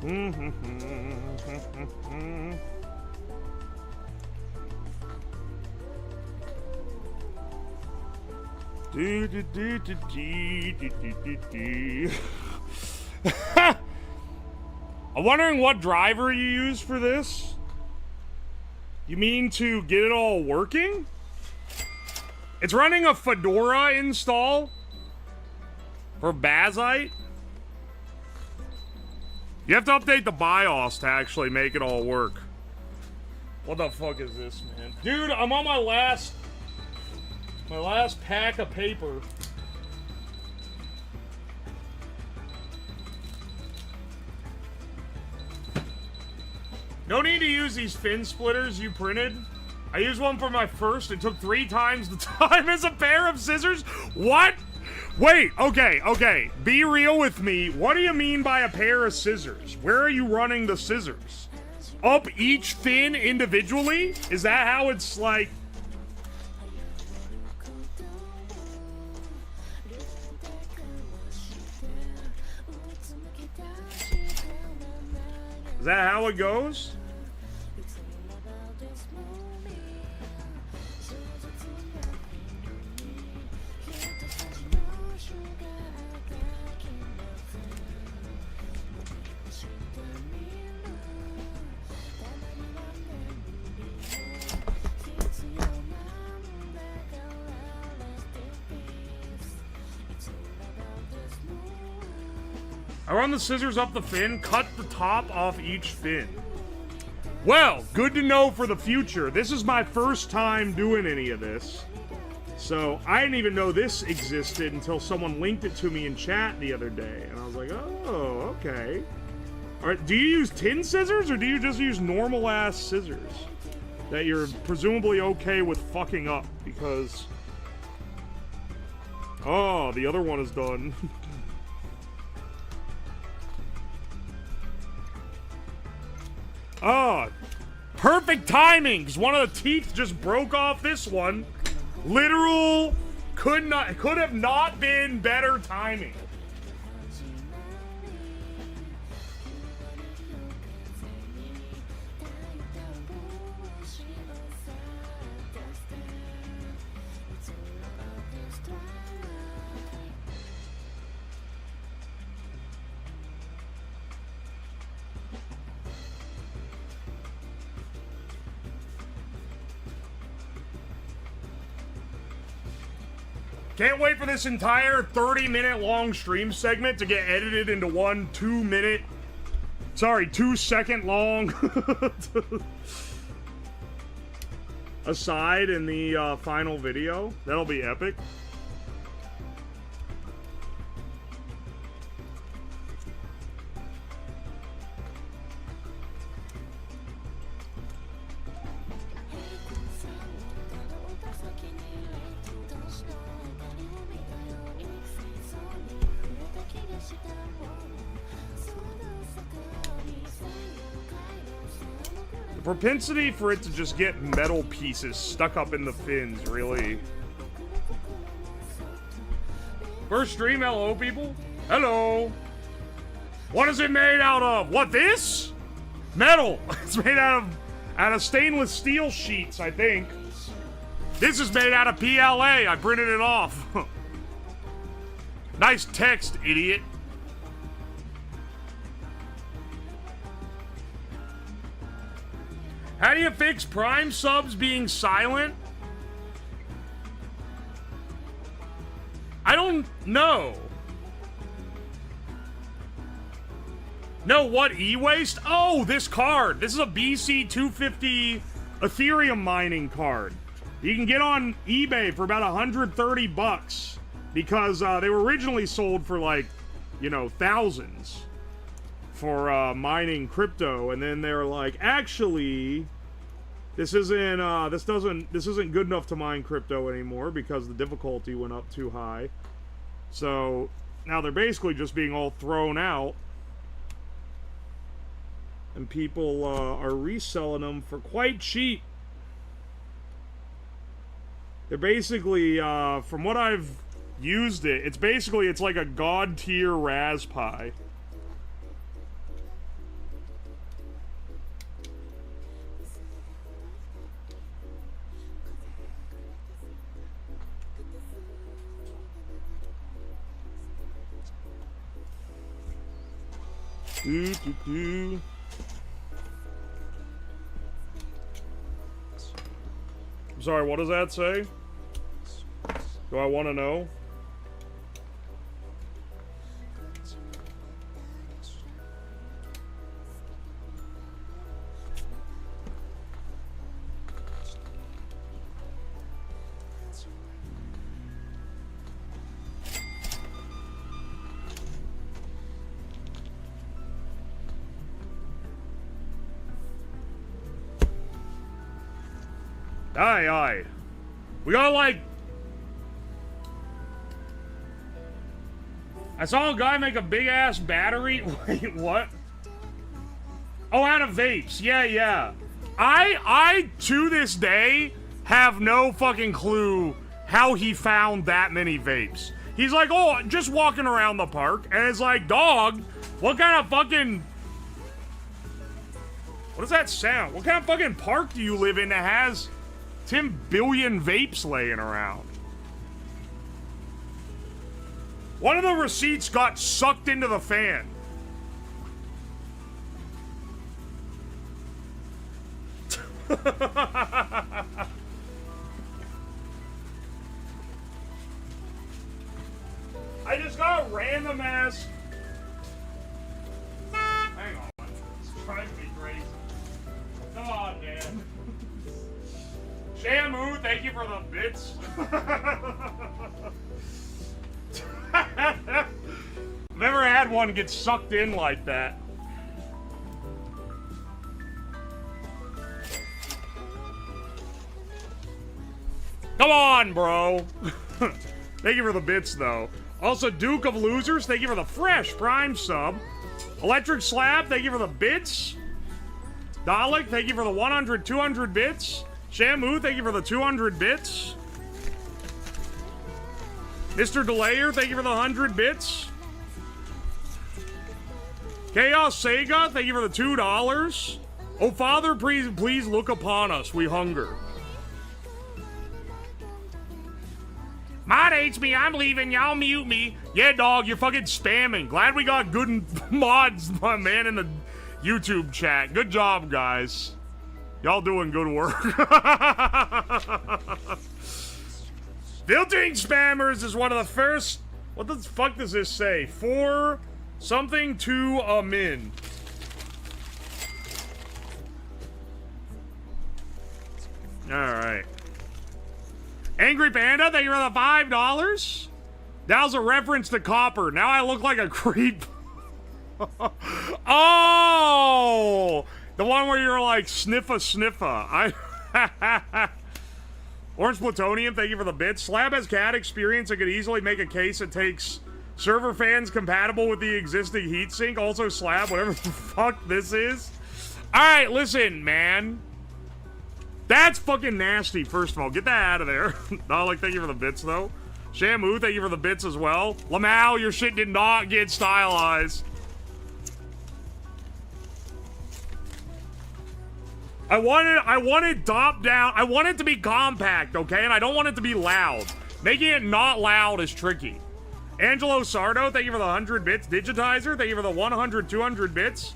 I'm wondering what driver you use for this. You mean to get it all working? It's running a Fedora install for Bazite. You have to update the BIOS to actually make it all work. What the fuck is this, man? Dude, I'm on my last pack of paper. No need to use these fin splitters you printed. I used one for my first. It took 3 times the time as a pair of scissors. What? Wait, okay. Be real with me. What do you mean by a pair of scissors? Where are you running the scissors? Up each fin individually? Is that how it's like... Is that how it goes? I run the scissors up the fin, cut the top off each fin. Well, good to know for the future. This is my first time doing any of this. So, I didn't even know this existed until someone linked it to me in chat the other day. And I was like, oh, okay. Alright, do you use tin scissors, or do you just use normal-ass scissors? That you're presumably okay with fucking up, because... Oh, the other one is done. Oh, perfect timing, because one of the teeth just broke off this one. Literal, could have not been better timing. Can't wait for this entire 30-minute long stream segment to get edited into one 2-second long aside in the final video. That'll be epic. Propensity for it to just get metal pieces stuck up in the fins, really. First stream, hello, people. Hello. What is it made out of? What, this? Metal. It's made out of stainless steel sheets, I think. This is made out of PLA. I printed it off. Nice text, idiot. How do you fix Prime subs being silent? I don't know. No, what e-waste? Oh, this card. This is a BC-250 Ethereum mining card. You can get on eBay for about 130 bucks because they were originally sold for like, you know, thousands for mining crypto, and then they're like, actually, this isn't good enough to mine crypto anymore because the difficulty went up too high. So now they're basically just being all thrown out, and people are reselling them for quite cheap. They're basically, from what I've used it, it's like a god tier Raspberry Pi. I'm sorry, what does that say? Do I want to know? Aye. We gotta, like... I saw a guy make a big-ass battery. Wait, what? Oh, out of vapes. Yeah. I, to this day, have no fucking clue how he found that many vapes. He's like, oh, just walking around the park. And it's like, dog, what kind of fucking... What does that sound? What kind of fucking park do you live in that has 10 billion vapes laying around? One of the receipts got sucked into the fan. I just got a random ass... Hang on. It's trying to be crazy. Come on, man. Shamu, thank you for the bits. Never had one get sucked in like that. Come on, bro. Thank you for the bits, though. Also, Duke of Losers, thank you for the fresh Prime sub. Electric Slab, thank you for the bits. Dalek, thank you for the 100, 200 bits. Shamu, thank you for the 200 bits. Mr. Delayer, thank you for the 100 bits. Chaos Sega, thank you for the $2. Oh, Father, please look upon us. We hunger. Mod hates me. I'm leaving. Y'all mute me. Yeah, dog, you're fucking spamming. Glad we got good mods, my man, in the YouTube chat. Good job, guys. Y'all doing good work. Filtering spammers is one of the first... What the fuck does this say? For something to a min. Alright. Angry Panda, thank you for the $5. That was a reference to Copper. Now I look like a creep. Oh! The one where you're like, sniffa. Orange Plutonium, thank you for the bits. Slab has CAD experience and could easily make a case that takes server fans compatible with the existing heatsink. Also, Slab, whatever the fuck this is. Alright, listen, man. That's fucking nasty, first of all. Get that out of there. Dalek, thank you for the bits, though. Shamu, thank you for the bits as well. Lamau, your shit did not get stylized. I want it top down. I want it to be compact, okay? And I don't want it to be loud. Making it not loud is tricky. Angelo Sardo, thank you for the 100 bits. Digitizer, thank you for the 100, 200 bits.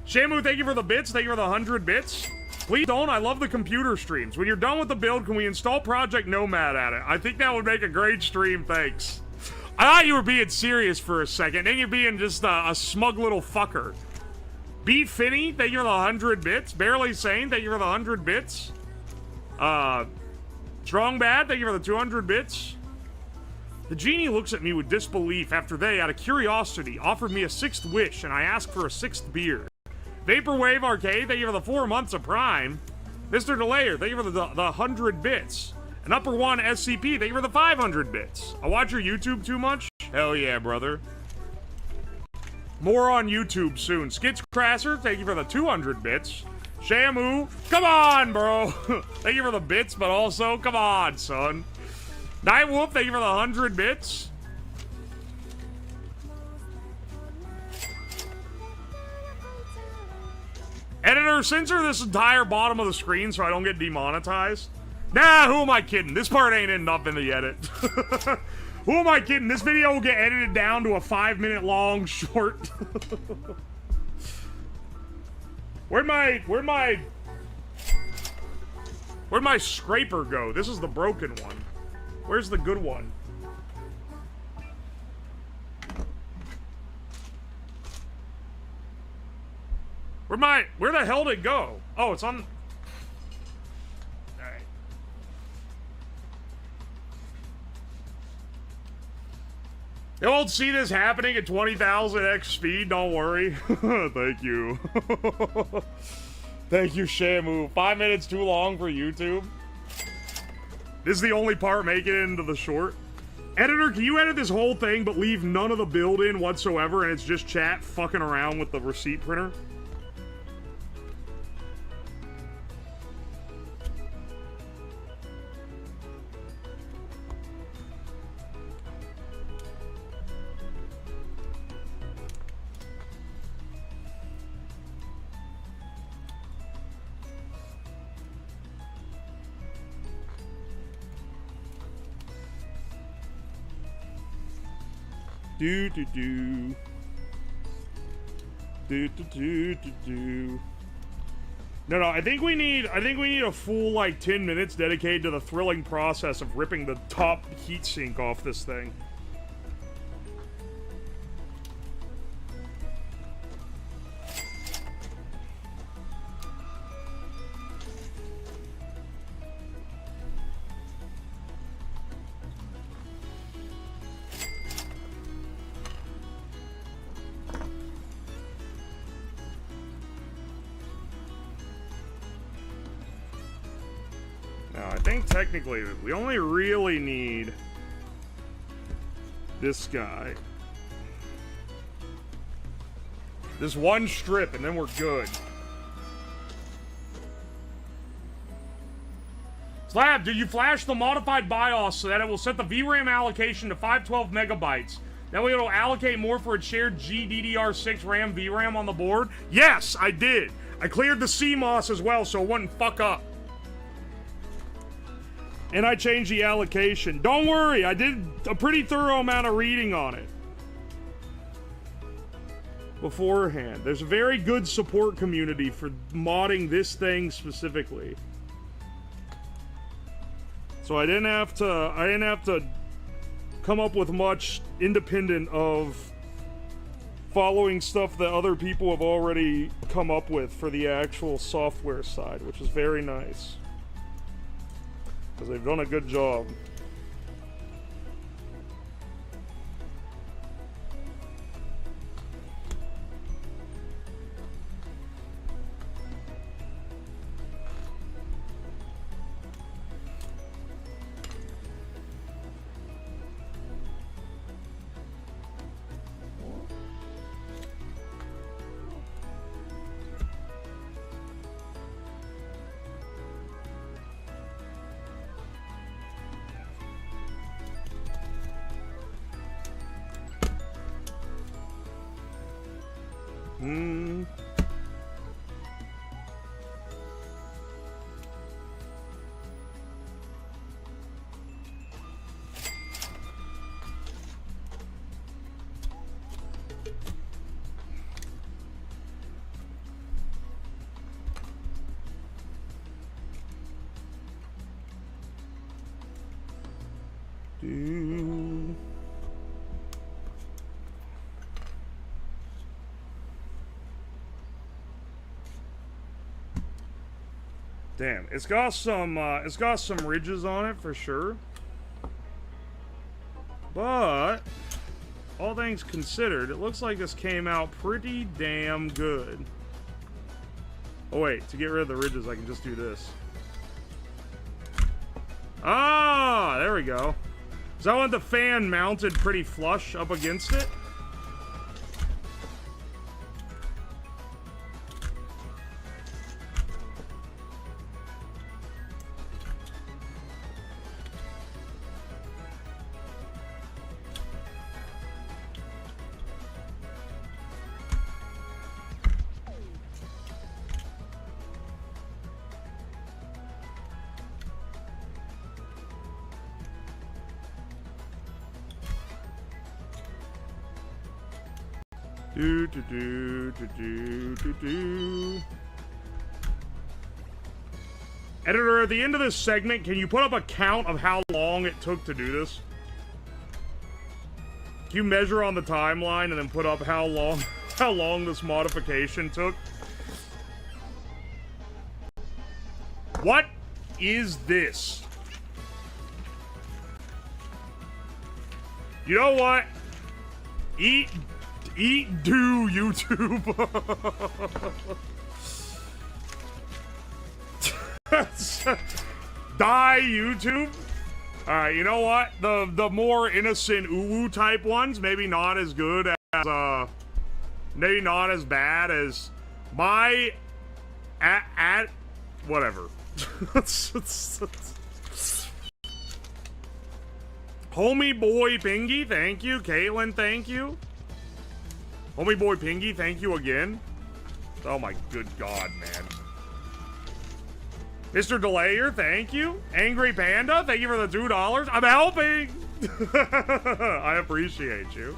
Shamu, thank you for the bits. Thank you for the 100 bits. Please don't. I love the computer streams. When you're done with the build, can we install Project Nomad at it? I think that would make a great stream, thanks. I thought you were being serious for a second. Then you're being just a smug little fucker. B. Finney, thank you for the 100 bits. Barely Sane, thank you for the 100 bits. Strong Bad, thank you for the 200 bits. The genie looks at me with disbelief after they, out of curiosity, offered me a 6th wish, and I asked for a 6th beer. Vaporwave Arcade, thank you for the 4 months of Prime. Mr. Delayer, thank you for the 100 bits. And Upper One SCP, thank you for the 500 bits. I watch your YouTube too much? Hell yeah, brother. More on YouTube soon. Skits Crasser, thank you for the 200 bits. Shamu, come on, bro. Thank you for the bits, but also, come on, son. Nightwolf, thank you for the 100 bits. Editor, censor this entire bottom of the screen so I don't get demonetized. Nah, who am I kidding? This part ain't ending up in the edit. Who am I kidding? This video will get edited down to a 5-minute long short. Where'd my scraper go? This is the broken one. Where's the good one? Where the hell did it go? Oh, it's on. Alright. You won't see this happening at 20,000x speed, don't worry. Thank you. Thank you, Shamu. 5 minutes too long for YouTube. This is the only part making it into the short. Editor, can you edit this whole thing but leave none of the build in whatsoever and it's just chat fucking around with the receipt printer? Do do do. Do do do do do. No, I think we need a full like 10 minutes dedicated to the thrilling process of ripping the top heatsink off this thing. Technically, we only really need this guy. This one strip, and then we're good. Slab, did you flash the modified BIOS so that it will set the VRAM allocation to 512 megabytes? That way it'll allocate more for its shared GDDR6 RAM VRAM on the board? Yes, I did. I cleared the CMOS as well so it wouldn't fuck up. And I changed the allocation. Don't worry, I did a pretty thorough amount of reading on it beforehand. There's a very good support community for modding this thing specifically. So I didn't have to come up with much independent of following stuff that other people have already come up with for the actual software side, which is very nice. Because they've done a good job. Damn, it's got some ridges on it for sure. But all things considered, it looks like this came out pretty damn good. Oh wait, to get rid of the ridges, I can just do this. Ah, there we go. So I want the fan mounted pretty flush up against it. Do. Editor, at the end of this segment, can you put up a count of how long it took to do this? Can you measure on the timeline and then put up how long this modification took? What is this? You know what? Eat, do, YouTube. Die, YouTube. Alright, you know what? The more innocent uwu type ones, maybe not as good as, maybe not as bad as my whatever. Homie boy Pingy, thank you. Caitlin, thank you. Homie boy Pingy, thank you again. Oh my good god, man. Mr. Delayer, thank you. Angry Panda, thank you for the $2. I'm helping. I appreciate you.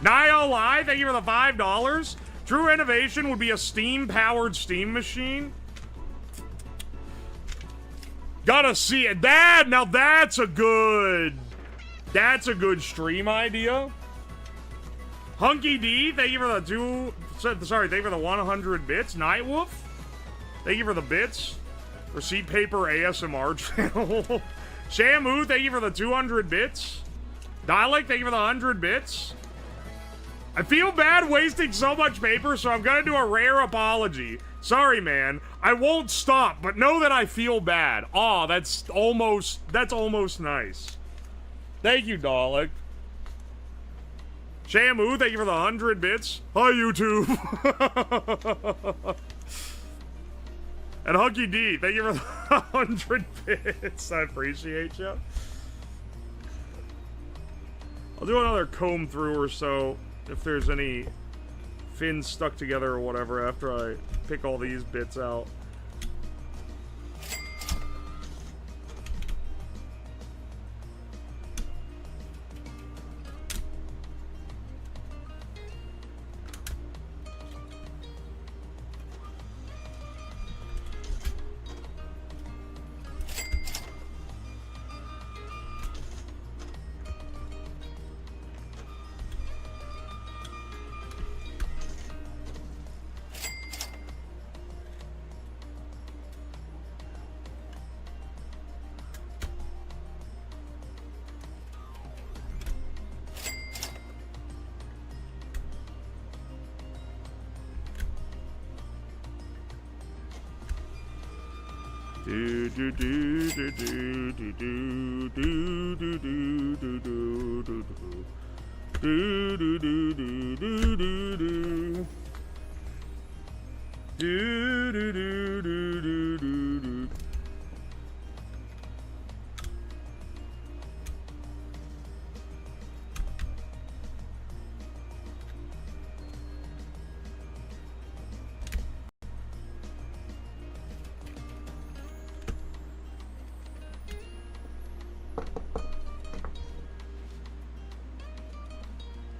Nio Lai, thank you for the $5. True innovation would be a steam-powered steam machine. Gotta see it. Now that's a good stream idea. Hunky D, thank you for the thank you for the 100 bits. Nightwolf, thank you for the bits. Receipt paper ASMR channel. Shamu, thank you for the 200 bits. Dialect, thank you for the 100 bits. I feel bad wasting so much paper, so I'm gonna do a rare apology. Sorry, man. I won't stop, but know that I feel bad. Aw, that's almost nice. Thank you, Dalek. Shamu, thank you for the 100 bits. Hi, YouTube. And Hunky D, thank you for the 100 bits. I appreciate you. I'll do another comb through or so if there's any fins stuck together or whatever after I pick all these bits out.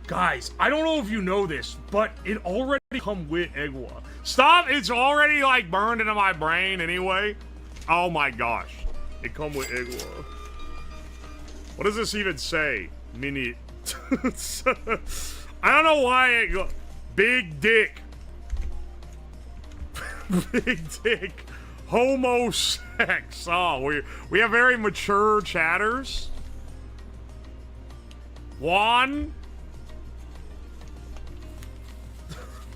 Guys, I don't know if you know this, but it already come with Egwa. Stop! It's already, like, burned into my brain anyway. Oh my gosh. It come with Egwa. What does this even say? Mini... I don't know why it go... Big dick. Big dick. Homo sex. Oh, we have very mature chatters. Juan...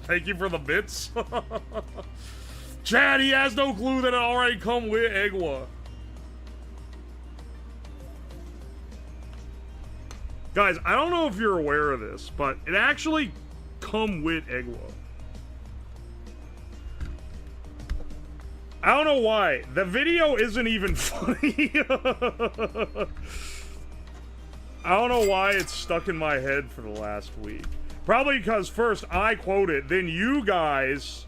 Thank you for the bits. Chad, he has no clue that it already come with Egwa. Guys, I don't know if you're aware of this, but it actually come with Egwa. I don't know why. The video isn't even funny. I don't know why it's stuck in my head for the last week. Probably because first I quote it, then you guys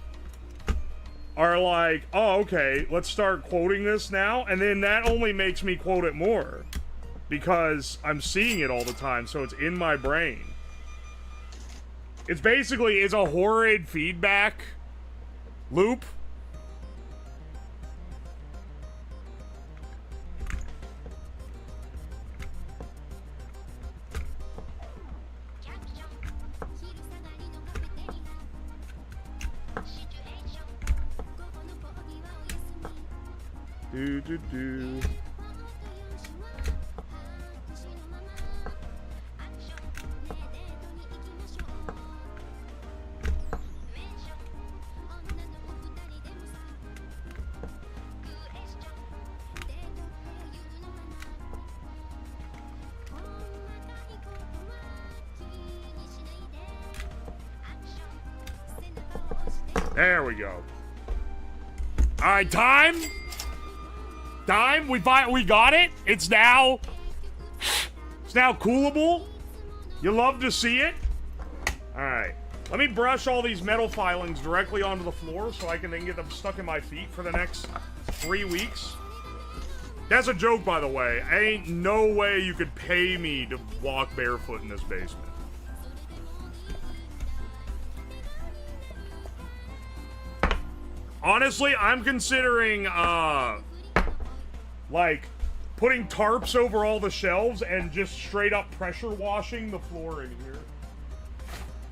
are like, oh, okay, let's start quoting this now. And then that only makes me quote it more. Because I'm seeing it all the time, so it's in my brain. It's basically, it's a horrid feedback loop. Do, do, do. There we go. All right, time. We got it. It's now coolable. You love to see it. All right. Let me brush all these metal filings directly onto the floor so I can then get them stuck in my feet for the next 3 weeks. That's a joke, by the way. Ain't no way you could pay me to walk barefoot in this basement. Honestly, I'm considering, like, putting tarps over all the shelves and just straight up pressure washing the floor in here.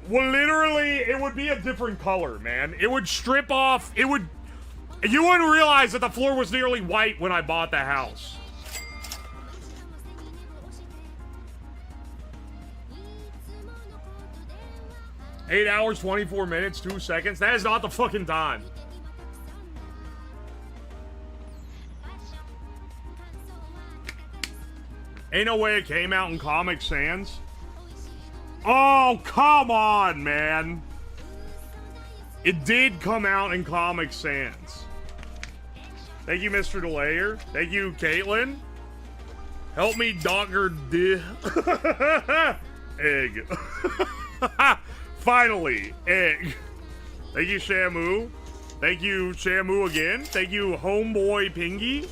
Well, literally, it would be a different color, man. It would strip off, you wouldn't realize that the floor was nearly white when I bought the house. $8 hours, 24 minutes, 2 seconds. That is not the fucking time. Ain't no way it came out in Comic Sans. Oh, come on, man. It did come out in Comic Sans. Thank you, Mr. Delayer. Thank you, Caitlin. Help me, Dr. D. Egg. Finally, egg. Thank you, Shamu. Thank you, Shamu again. Thank you, Homeboy Pingy.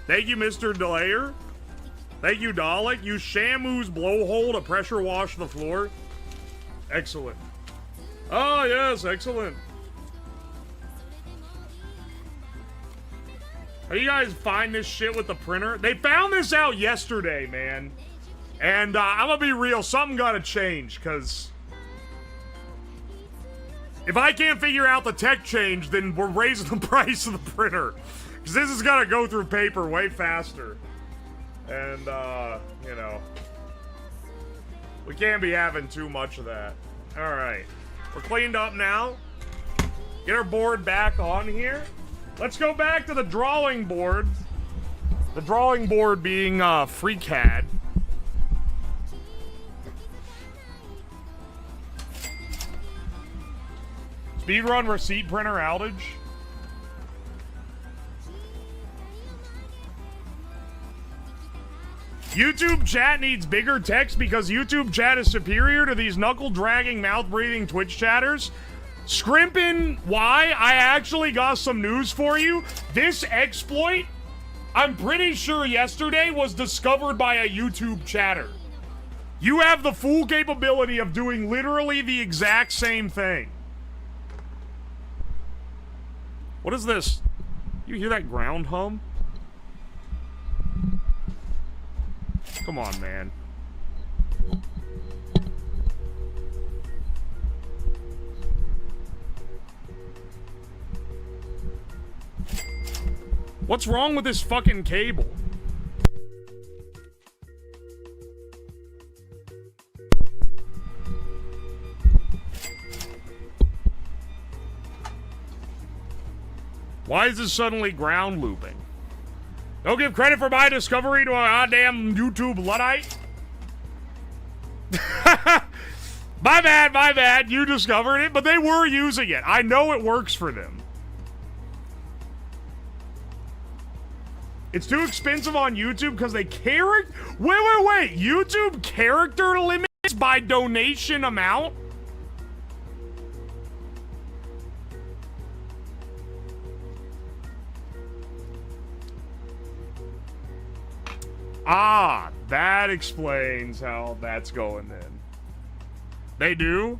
Thank you, Mr. Delayer. Thank you, Dalek. Use Shamu's blowhole to pressure wash the floor. Excellent. Oh, yes, excellent. How you guys find this shit with the printer? They found this out yesterday, man. And I'm gonna be real, something gotta change, because if I can't figure out the tech change, then we're raising the price of the printer. Because this is gonna go through paper way faster. And, you know, we can't be having too much of that. Alright. We're cleaned up now. Get our board back on here. Let's go back to the drawing board. The drawing board being, FreeCAD. Speedrun receipt printer outage. YouTube chat needs bigger text because YouTube chat is superior to these knuckle-dragging, mouth-breathing Twitch chatters. Scrimpin', why? I actually got some news for you. This exploit, I'm pretty sure yesterday, was discovered by a YouTube chatter. You have the full capability of doing literally the exact same thing. What is this? You hear that ground hum? Come on, man. What's wrong with this fucking cable? Why is this suddenly ground looping? Don't give credit for my discovery to a goddamn YouTube Luddite. My bad. You discovered it, but they were using it. I know it works for them. It's too expensive on YouTube because they character. Wait. YouTube character limits by donation amount? Ah, that explains how that's going then. They do?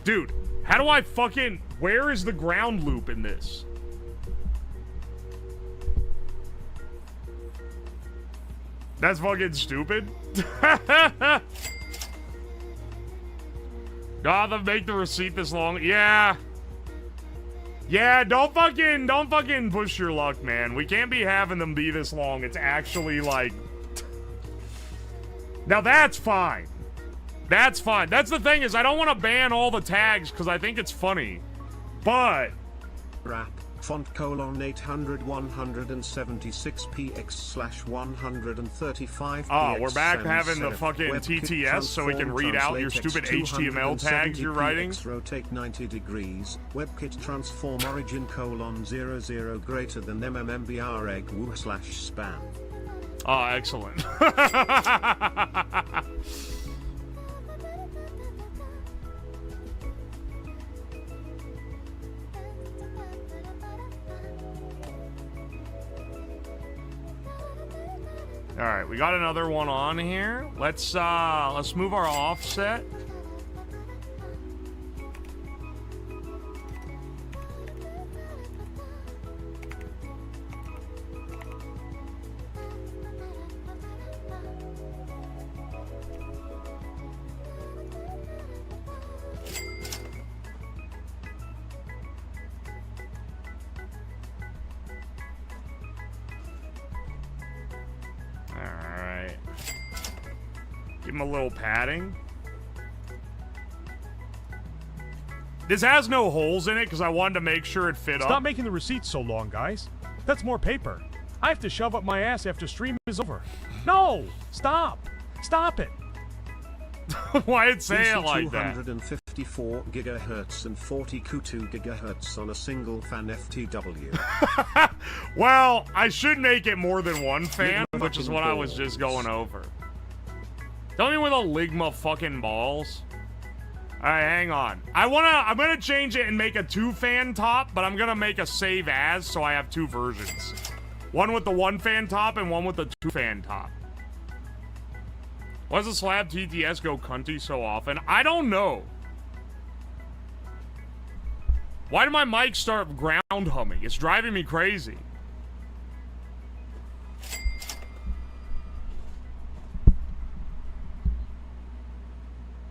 Dude, how do I fucking... Where is the ground loop in this? That's fucking stupid. Gotta make the receipt this long. Yeah. Yeah, don't fucking push your luck, man. We can't be having them be this long. It's actually like... Now that's fine. That's fine. That's the thing is I don't want to ban all the tags because I think it's funny. But... Wrap. Font colon 800 176px slash 135. Oh, we're back having the fucking TTS so we can read out your stupid HTML tags you're writing. Rotate 90 degrees. WebKit transform origin colon 00 greater than MMMBR egg woo slash spam. Oh, excellent. All right, we got another one on here. Let's move our offset. Give him a little padding. This has no holes in it because I wanted to make sure it fit up. Stop making the receipts so long, guys. That's more paper. I have to shove up my ass after stream is over. No! Stop! Stop it! Why it say it like that? 254 gigahertz and 42 gigahertz on a single fan FTW. Well, I should make it more than one fan, which is what I was just going over. Tell me with a Ligma fucking balls. Alright, hang on. I'm gonna change it and make a 2-fan top, but I'm gonna make a save as so I have 2 versions. One with the 1-fan top and one with the 2-fan top. Why does the slab TTS go cunty so often? I don't know. Why did my mic start ground humming? It's driving me crazy.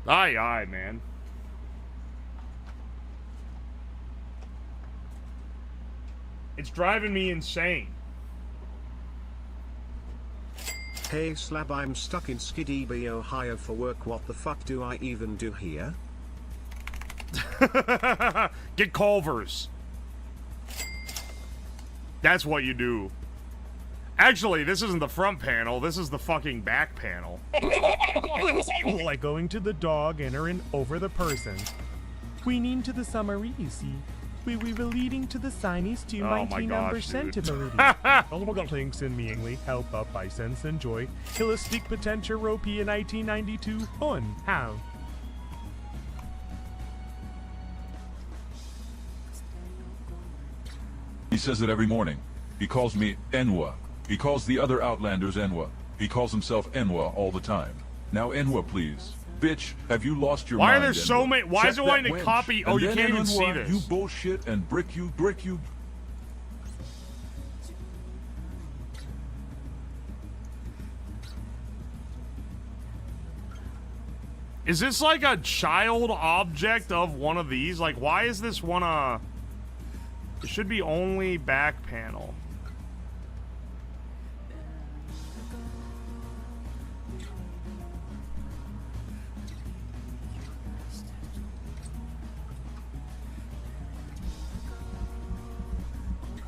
Aye, man. It's driving me insane. Hey Slab, I'm stuck in Skidby, Ohio for work. What the fuck do I even do here? Get Culvers. That's what you do. Actually, this isn't the front panel, this is the fucking back panel. Like going to the dog and over the person. Weaning to the summary, you see. We were leading to the signies to Oh 19 my number gosh, centimeter. Thinks in me English, help up by sense and joy. Hillistic potential ropey in 1992. On how? He says it every morning. He calls me Enwa. He calls the other Outlanders Enwa. He calls himself Enwa all the time. Now Enwa, please. Bitch, have you lost your mind? Why are there so Enwa? many? Why is it wanting to copy? Oh, you can't even see this. You bullshit and brick you. Is this like a child object of one of these? Like, why is this one it should be only back panel.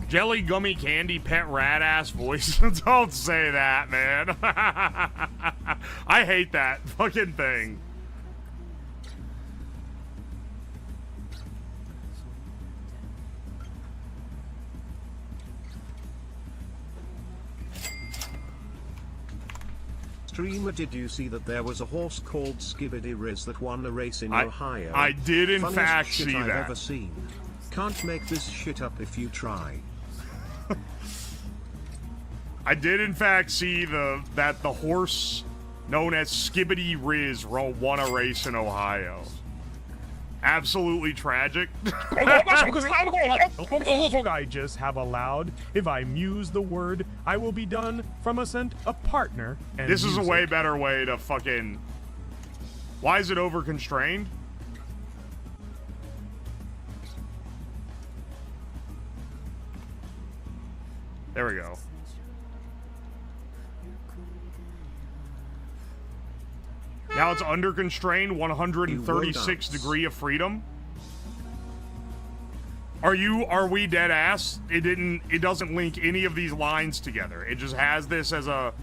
Jelly gummy candy pet rat ass voice. Don't say that, man. I hate that fucking thing. Streamer, did you see that there was a horse called Skibbity Riz that won a race in Ohio? I did in Funniest fact shit see I've that. ever seen. Can't make this shit up if you try. I did in fact see that the horse known as Skibbity Riz won a race in Ohio. Absolutely tragic. I just have allowed, if I muse the word, I will be done from a partner. And this is a music. way better way to fucking... Why is it over constrained? There we go. Now it's under constrained 136 degree of freedom. Are we dead ass? It doesn't link any of these lines together. It just has this as a...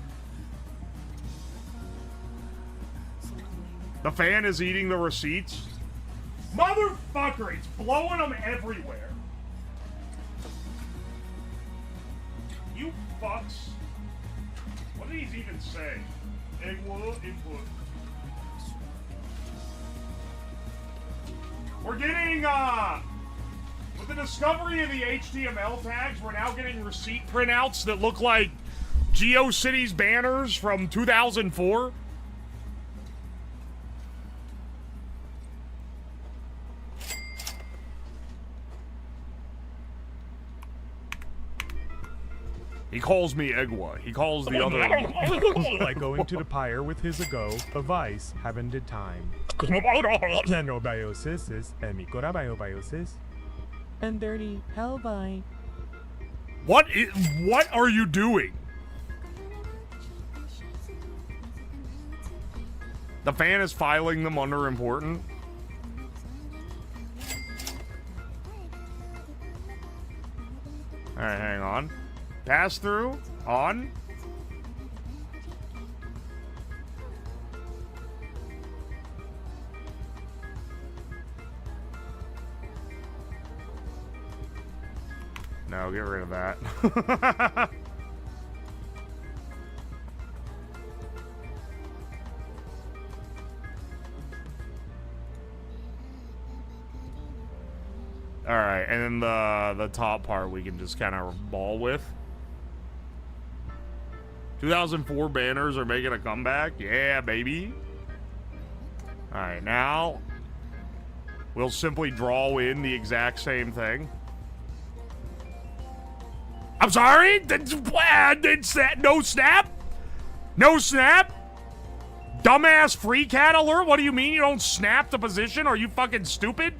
The fan is eating the receipts. Motherfucker, it's blowing them everywhere. You fucks. What did he even say? Input. We're getting, with the discovery of the HTML tags, we're now getting receipt printouts that look like GeoCities banners from 2004. He calls me Egwa. He calls the other... Like going to the pyre with his ago, a vice, haven't did time. Nanobiosis, microbiosis, and dirty hellbite. What are you doing? The fan is filing them under important. Alright, hang on. Pass through. On. No, get rid of that. Alright, and then the top part we can just kind of ball with. 2004 banners are making a comeback. Yeah, baby. Alright, now we'll simply draw in the exact same thing. I'm sorry? No snap? No snap? Dumbass free cat alert? What do you mean you don't snap the position? Are you fucking stupid?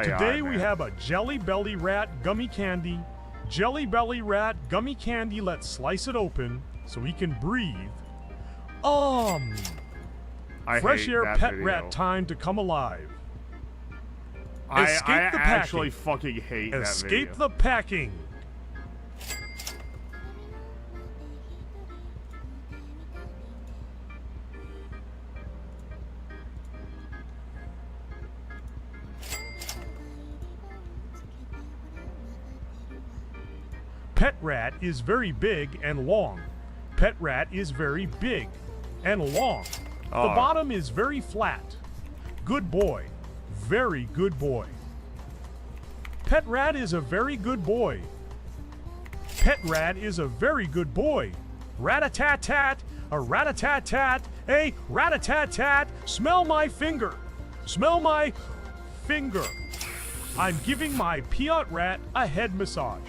Today we have a Jelly Belly Rat gummy candy. Jelly Belly Rat gummy candy, let's slice it open so we can breathe. Fresh air pet rat time to come alive. I actually fucking hate that video. Escape the packing. Pet rat is very big and long. Pet rat is very big and long. The bottom is very flat. Good boy. Very good boy. Pet rat is a very good boy. Pet rat is a very good boy. Rat-a-tat-tat, a rat-a-tat-tat, a rat-a-tat-tat. Smell my finger. Smell my finger. I'm giving my peanut rat a head massage.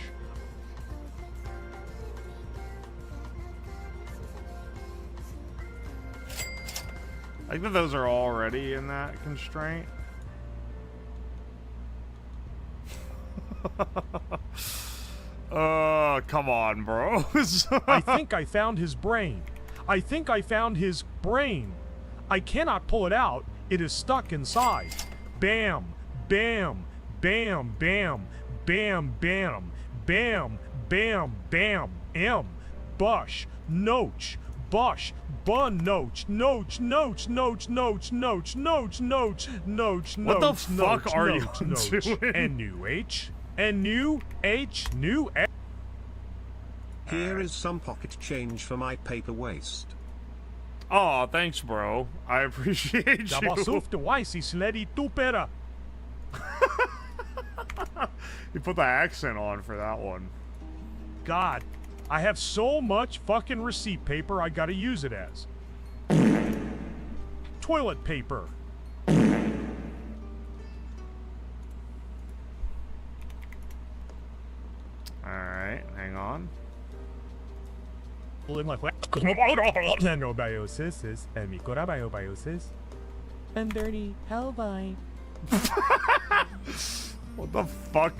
I think that those are already in that constraint. Come on, bro. I think I found his brain. I think I found his brain. I cannot pull it out. It is stuck inside. Bam, bam, bam, bam, bam, bam, bam, bam, bam, bush, noach, bush, bun, noach, noach, noach, noach, noach, noach, noach, noach, noach, what the fuck are you doing? N-U-H, N-U-H, new. Here is some pocket change for my paper waste. Oh, thanks, bro. I appreciate you. You put the accent on for that one. God, I have so much fucking receipt paper, I gotta use it as toilet paper. Hang on. Neurobioses and microbiosis and dirty hellbite. What the fuck?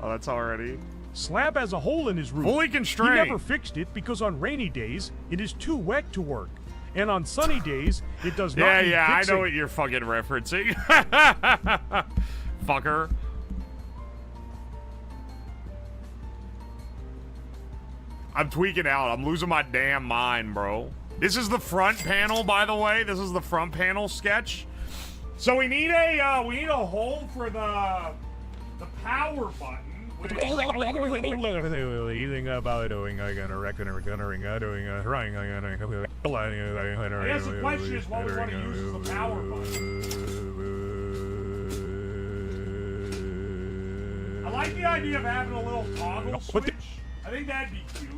Oh, that's already. Slab has a hole in his roof. Fully constrained. He never fixed it because on rainy days it is too wet to work, and on sunny days it does not. Need I fixing. know what you're fucking referencing. Fucker. I'm tweaking out. I'm losing my damn mind, bro. This is the front panel, by the way. This is the front panel sketch. So we need a hole for the power button. Anything about doing, I gonna reckon or gonna ring, doing a ring, I gonna. I guess the question is what we want to use as the power button. I like the idea of having a little toggle switch. I think that'd be cute.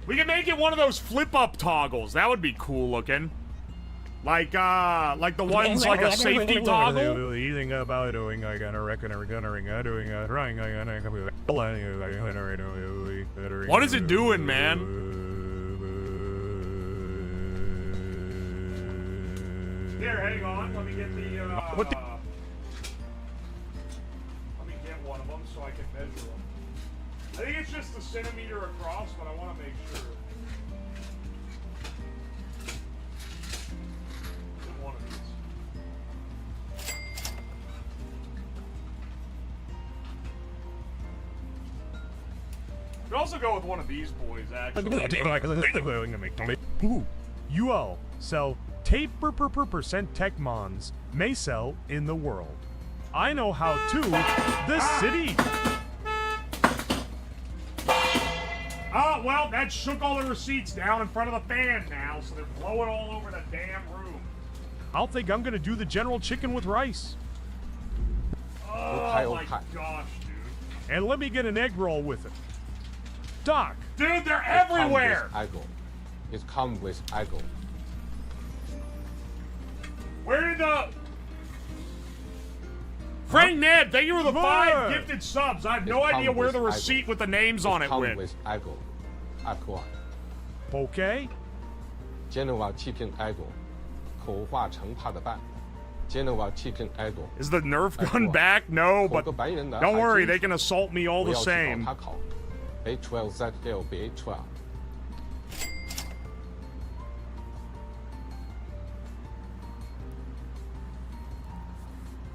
We can make it one of those flip-up toggles. That would be cool looking. Like the ones like a safety toggle. Anything about doing, I gonna reckon or gonna ring, doing a ring, I gonna. What is it doing, man? Here, hang on. Let me get the. Let me get one of them so I can measure them. I think it's just a centimeter across, but I want to make sure. One of these. Could also go with one of these boys, actually. Ooh, you all sell taper% Techmons may sell in the world. I know how to the city. Oh, well, that shook all the receipts down in front of the fan now, so they're blowing all over the damn room. I'll think I'm gonna do the general chicken with rice. Oh my gosh, dude. And let me get an egg roll with it. Doc. Dude, they're everywhere! It comes with Ego. Where did the... Frank Ned, thank you for the 5 gifted subs. I have no idea where the receipt with the names on it went. With Ego. Aqua. Okay. Genoa chicken Ego. 口化成帕的饭. Genoa chicken Ego. Is the Nerf gun back? No, but don't worry, they can assault me all the same. B12 ZL B12.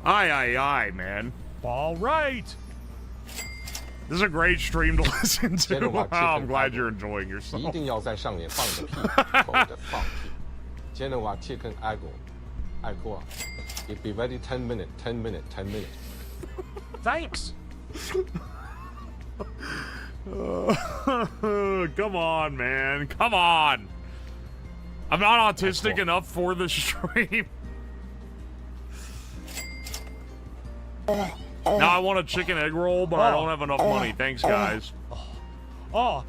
Aye, man. All right. This is a great stream to listen to. Wow, I'm glad you're enjoying yourself. 一定要在上面放个屁，否则放屁。Genoa chicken Ego. Ego. It be ready 10 minutes. Thanks. Come on, man. Come on. I'm not autistic enough for the stream. Now I want a chicken egg roll, but I don't have enough money. Thanks, guys. Oh.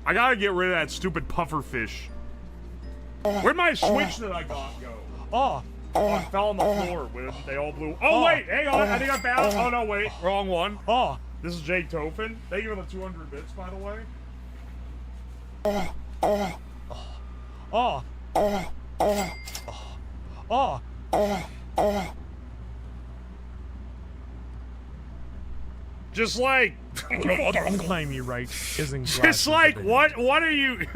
I gotta get rid of that stupid puffer fish. Where'd my switch that I got go? Oh. I fell on the floor. They all blew. Oh, wait. Hang on. I think I found. Oh, no, wait. Wrong one. Oh. This is Jake Tofin. Thank you for the 200 bits, by the way. Just like claim you right isn't just like what are you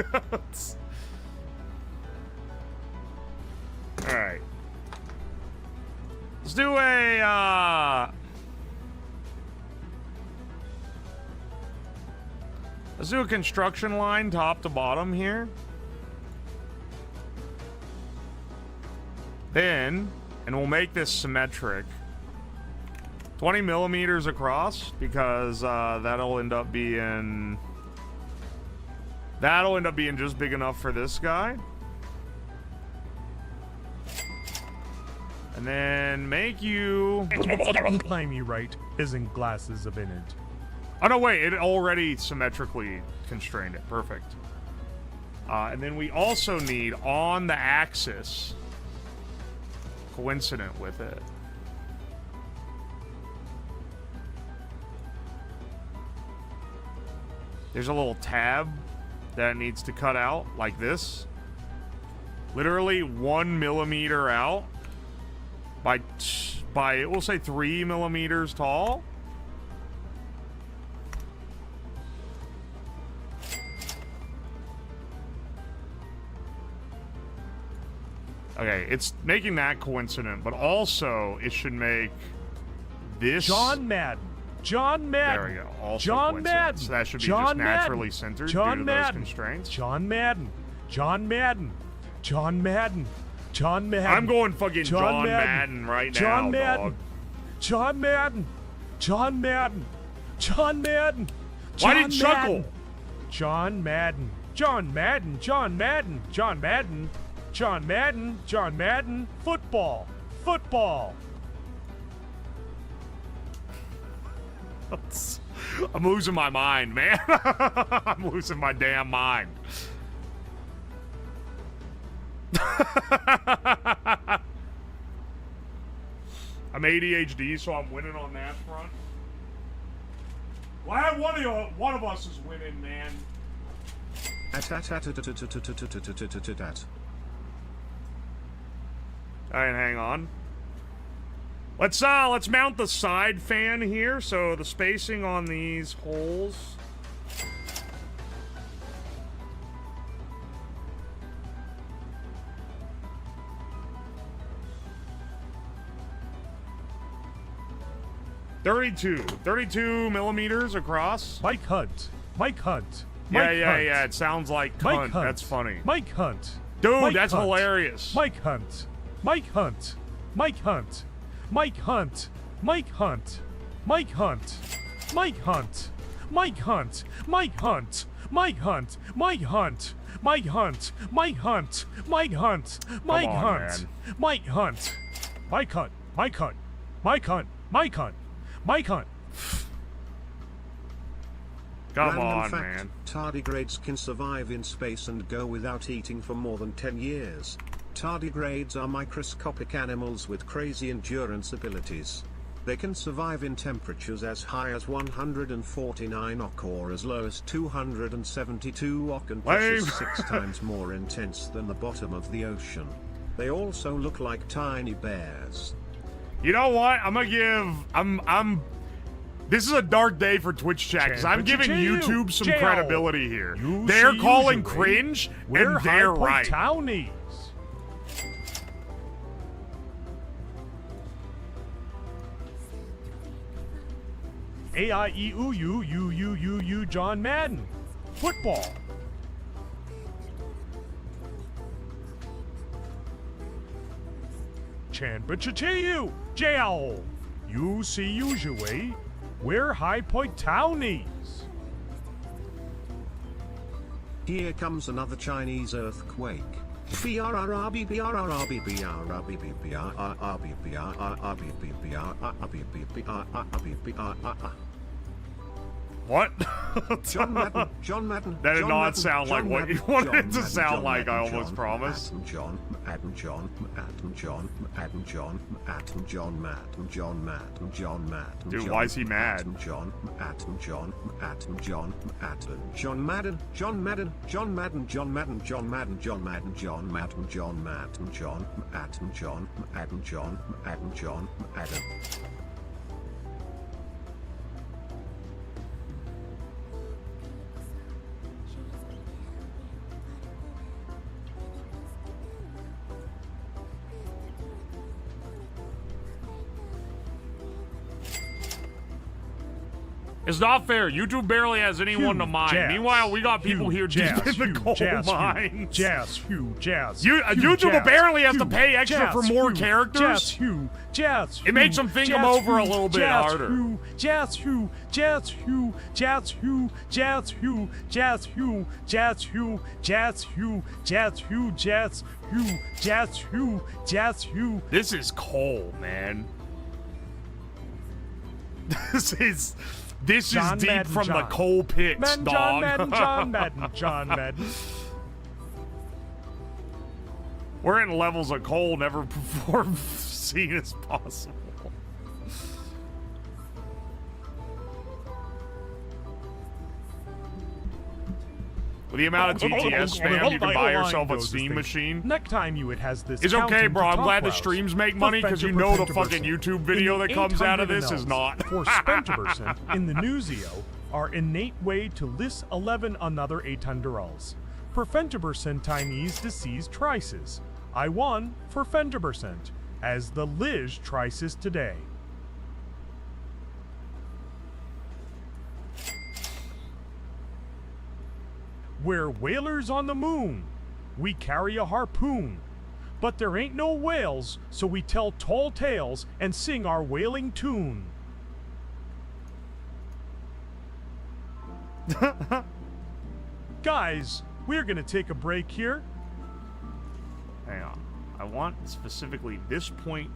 all right, let's do a construction line top to bottom here. Then, and we'll make this symmetric. 20 millimeters across, because that'll end up being just big enough for this guy. And then make you claim you right isn't glasses of in it. Oh no, wait, it already symmetrically constrained it. Perfect. And then we also need on the axis coincident with it. There's a little tab that needs to cut out like this. Literally 1 millimeter out by we'll say 3 millimeters tall. Okay, it's making that coincident, but also it should make this. John Madden. John Madden. There we go. Also John coincident. Madden. So that should be John just naturally Madden. centered John due to Madden. those constraints. John Madden. John Madden. John Madden. John Madden. I'm going fucking John Madden. Madden right John now, Madden. dog. John Madden. John Madden. John Madden. Why did John chuckle? Madden. John Madden. John Madden. John Madden. John Madden. John Madden. John Madden. Football. Football. I'm losing my mind, man. I'm losing my damn mind. I'm ADHD, so I'm winning on that front. Well, one of us is winning, man. All right, hang on. Let's mount the side fan here, so the spacing on these holes. Thirty-two millimeters across. Mike Hunt. Mike Hunt. Yeah, Mike yeah, Hunt. yeah. It sounds like Mike cunt. Hunt. That's funny. Mike Hunt. Dude, Mike that's Hunt. hilarious. Mike Hunt. Mike Hunt. Mike Hunt. Mike Hunt. Mike Hunt. Mike Hunt. Mike Hunt. Mike Hunt. Mike Hunt. Mike Hunt. Mike Hunt. Mike Hunt. Mike Hunt. Mike Hunt. Mike on, Hunt. man. Mike Hunt. Mike Hunt. Mike Hunt. Mike Hunt. Mike Hunt. Mike Hunt. Come Random on, fact, man. Tardigrades can survive in space and go without eating for more than 10 years. Tardigrades are microscopic animals with crazy endurance abilities. They can survive in temperatures as high as 149 oC or as low as 272 oC, and pressure Lame. 6 times more intense than the bottom of the ocean. They also look like tiny bears. You know what? I'm gonna give. This is a dark day for Twitch chat because I'm giving YouTube some credibility here. They're calling cringe, We're and they're High Point right. Townies. A-I-E-U-U-U-U-U-U John Madden. Football. Champion Jail. You see usually. We're High Point Townies. Here comes another Chinese earthquake. What? John Madden, John Madden. That did John not Madden, sound like John what Madden, you wanted John it to Madden, sound John like, I Madden, almost John promised. Madden, John Madden, John Madden, John Madden, John Madden, John Madden, John Madden, John Madden. Dude, why is he mad? John Madden, John Madden, John Madden, John Madden, John Madden, John Madden, John Madden, John Madden, John Madden, John Madden, John Madden, John Madden, John Madden, John Madden, John Madden. It's not fair. YouTube barely has anyone to mine. Jazz. Meanwhile, we got people here deep in the coal mines. Jazz. YouTube apparently has to pay extra for more characters. It makes them think them over a little bit harder. This is coal, man. This is John deep Madden, from the John. coal pits, Madden, dog. John Madden, John Madden, John Madden. We're in levels of coal never before seen as possible. With the amount of TTS spam, you can buy yourself a Steam machine. Next time it has this. It's okay, bro. I'm glad the rouse. streams make money because you know the fucking YouTube video that comes out of this is not. For Spentipercent in the Newsio, our innate way to list 11 another 800 per Fentipercent Chinese disease trices. I won for Fentipercent as the Liz trices today. We're whalers on the moon. We carry a harpoon. But there ain't no whales, so we tell tall tales and sing our whaling tune. Guys, we're gonna take a break here. Hang on. I want specifically this point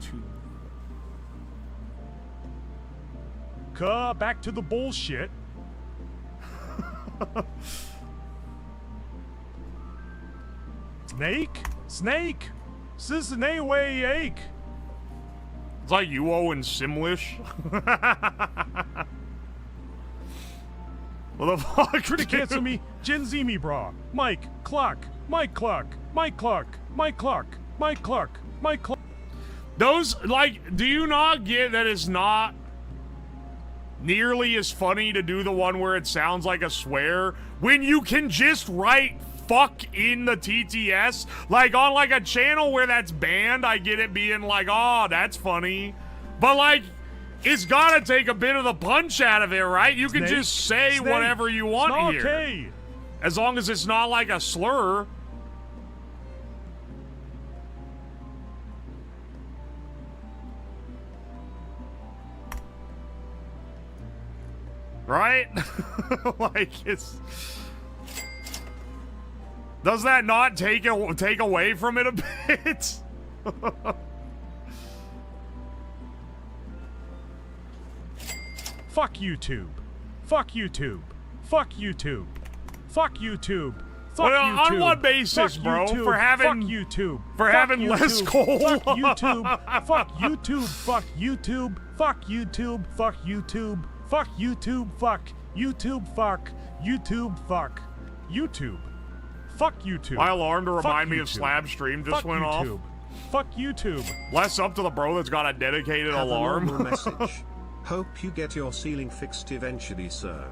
to... Back to the bullshit. Snake, Sisney way ache. It's like UO in Simlish. What the fuck? Try to cancel me, Gen Z me bra. Mike Clark. Those, like, do you not get that it's not nearly as funny to do the one where it sounds like a swear when you can just write fuck in the TTS? Like, on, like, a channel where that's banned, I get it being like, oh, that's funny. But, like, it's gotta take a bit of the punch out of it, right? You can just say whatever you want here. Okay. As long as it's not like a slur. Right? Like, it's... Does that not take away from it a bit? Fuck YouTube. Fuck YouTube. Fuck YouTube. Fuck YouTube. Fuck well, YouTube. On what basis, Fuck bro? YouTube. For having Fuck YouTube. For Fuck having YouTube. less coal. Fuck YouTube. Fuck YouTube. Fuck YouTube. Fuck YouTube. Fuck YouTube. Fuck YouTube. Fuck YouTube. Fuck YouTube. Fuck YouTube. Fuck YouTube. My alarm to remind me of YouTube. Slab Stream just Fuck went YouTube. off. Fuck YouTube. Less up to the bro that's got a dedicated Have alarm. a normal message. Hope you get your ceiling fixed eventually, sir.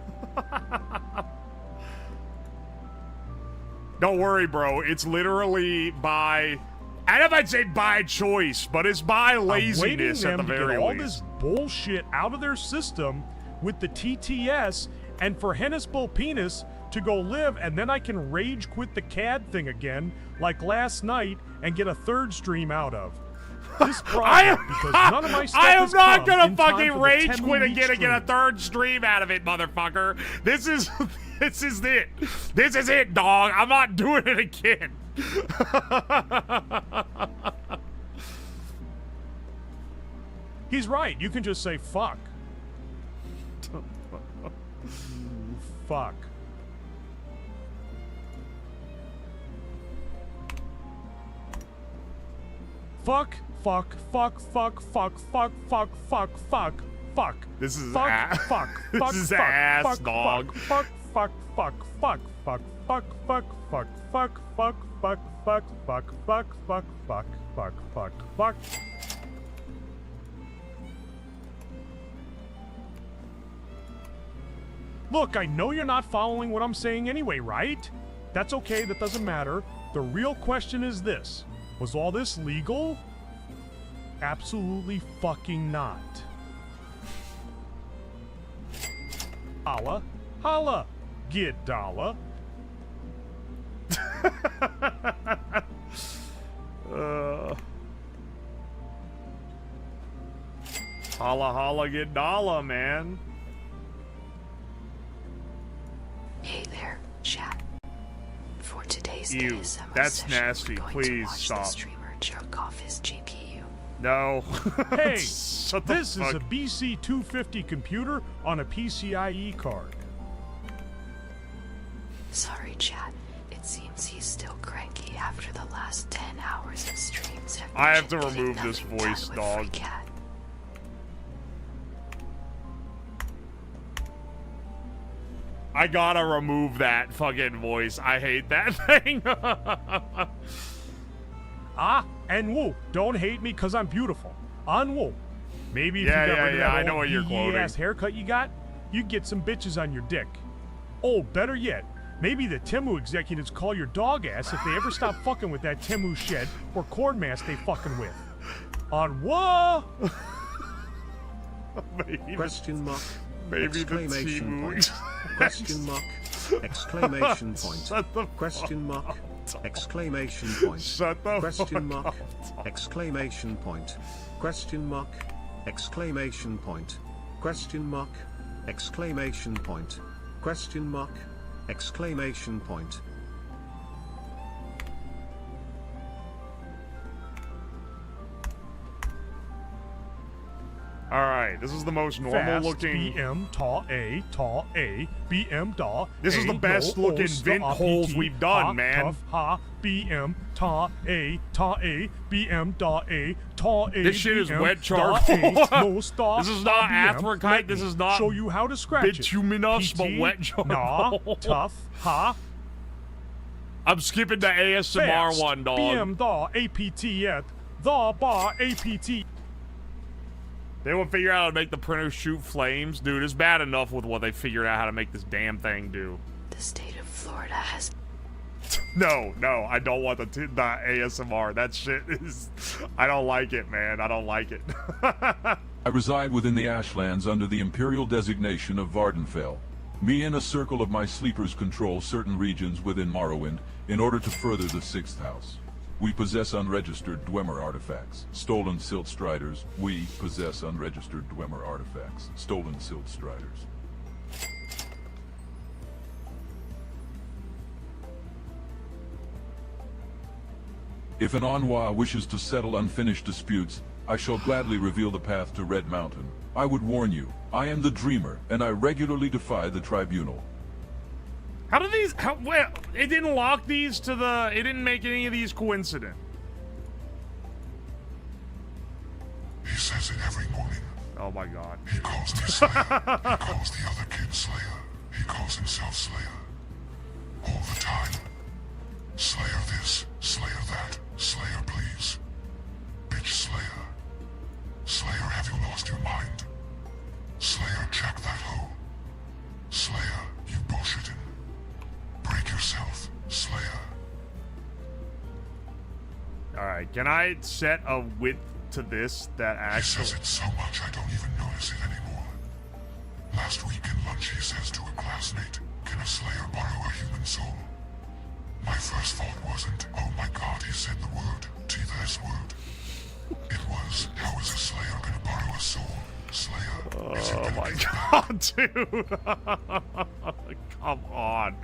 Don't worry, bro. It's literally by... I don't know if I'd say by choice, but it's by laziness at the very least. All least. this bullshit out of their system with the TTS and for Hennisbull Penis to go live, and then I can rage quit the CAD thing again, like last night, and get a third stream out of. This project, because none of my stuff I am has not come gonna in time fucking for the rage 10 quit week again and get a stream. third stream out of it, motherfucker. This is it. This is it, dog. I'm not doing it again. He's right. You can just say fuck. Fuck. Fuck, fuck, fuck, fuck, fuck, fuck, fuck, fuck, fuck, fuck. This is fuck, ass. fuck, This fuck, is fuck, ass, fuck, dog. Fuck, fuck, fuck, fuck, fuck, fuck, fuck, fuck, fuck, fuck, fuck, fuck, fuck, fuck, fuck, fuck, fuck, fuck, fuck. Look, I know you're not following what I'm saying anyway, right? That's okay, that doesn't matter. The real question is this. Was all this legal? Absolutely fucking not. Holla, holla, get dollar. Holla, holla, get dollar, man. Hey there, chat. For today's Ew, ASMR that's session, nasty. we're going Please to watch stop. the streamer jerk off his GPU. No. Hey, Shut the this is fuck. a BC-250 computer on a PCIe card. Sorry, chat. It It seems he's still cranky after the last 10 hours of streams. I have to Getting remove this nothing voice, done with dog. Free Cat. I gotta remove that fucking voice. I hate that thing. Anwu, don't hate me because I'm beautiful. Anwu. Maybe if Yeah, you got yeah, rid of yeah, that I know old what you're quoting. ass haircut you got, you'd get some bitches on your dick. Oh, better yet, maybe the Temu executives call your dog ass if they ever stop fucking with that Temu shed or corn mask they fucking with. Anwu. Question mark. Maybe the Exclamation Temu point. Question mark. Exclamation point. Shut the Question fuck mark. up. Exclamation point. Shut the Question fuck mark. up. Exclamation point. Question mark. Exclamation point. Question mark. Exclamation point. Question mark. Exclamation point. All right, this is the most normal Fast, looking. BM, ta A, BM, da. This is the best looking vent holes we've done, man. Tough, ha, BM, ta A, BM, da A, ta A. This shit is BM, wet da charcoal. A, no star, This is not BM. anthracite, Let this me is not show you how to scratch it. bituminous, but PT, wet charcoal. Nah, tough, ha, I'm skipping the ASMR fast, one, dog. BM, da, APT, yet, the bar, APT. They will figure out how to make the printer shoot flames. Dude, it's bad enough with what they figured out how to make this damn thing do. The state of Florida has No, I don't want the ASMR. That shit is... I don't like it, man. I don't like it. I reside within the Ashlands under the imperial designation of Vardenfell. Me and a circle of my sleepers control certain regions within Morrowind in order to further the Sixth House. We possess unregistered Dwemer artifacts, stolen Silt Striders. We possess unregistered Dwemer artifacts, stolen Silt Striders. If an Anwa wishes to settle unfinished disputes, I shall gladly reveal the path to Red Mountain. I would warn you, I am the Dreamer, and I regularly defy the Tribunal. How do these... well, it didn't lock these to the... It didn't make any of these coincident. He says it every morning. Oh my god. He calls me Slayer. He calls the other kid Slayer. He calls himself Slayer. All the time. Slayer this, Slayer that, Slayer please. Bitch Slayer. Slayer, have you lost your mind? Slayer, check that hoe. Slayer, you bullshitting. Break yourself, Slayer. Alright, can I set a width to this that He actually... says it so much I don't even notice it anymore. Last week in lunch he says to a classmate, can a Slayer borrow a human soul? My first thought wasn't, oh my god, he said the word, this word. It was, how is a Slayer gonna borrow a soul? Slayer, is it Oh gonna my be god, dude. Come on.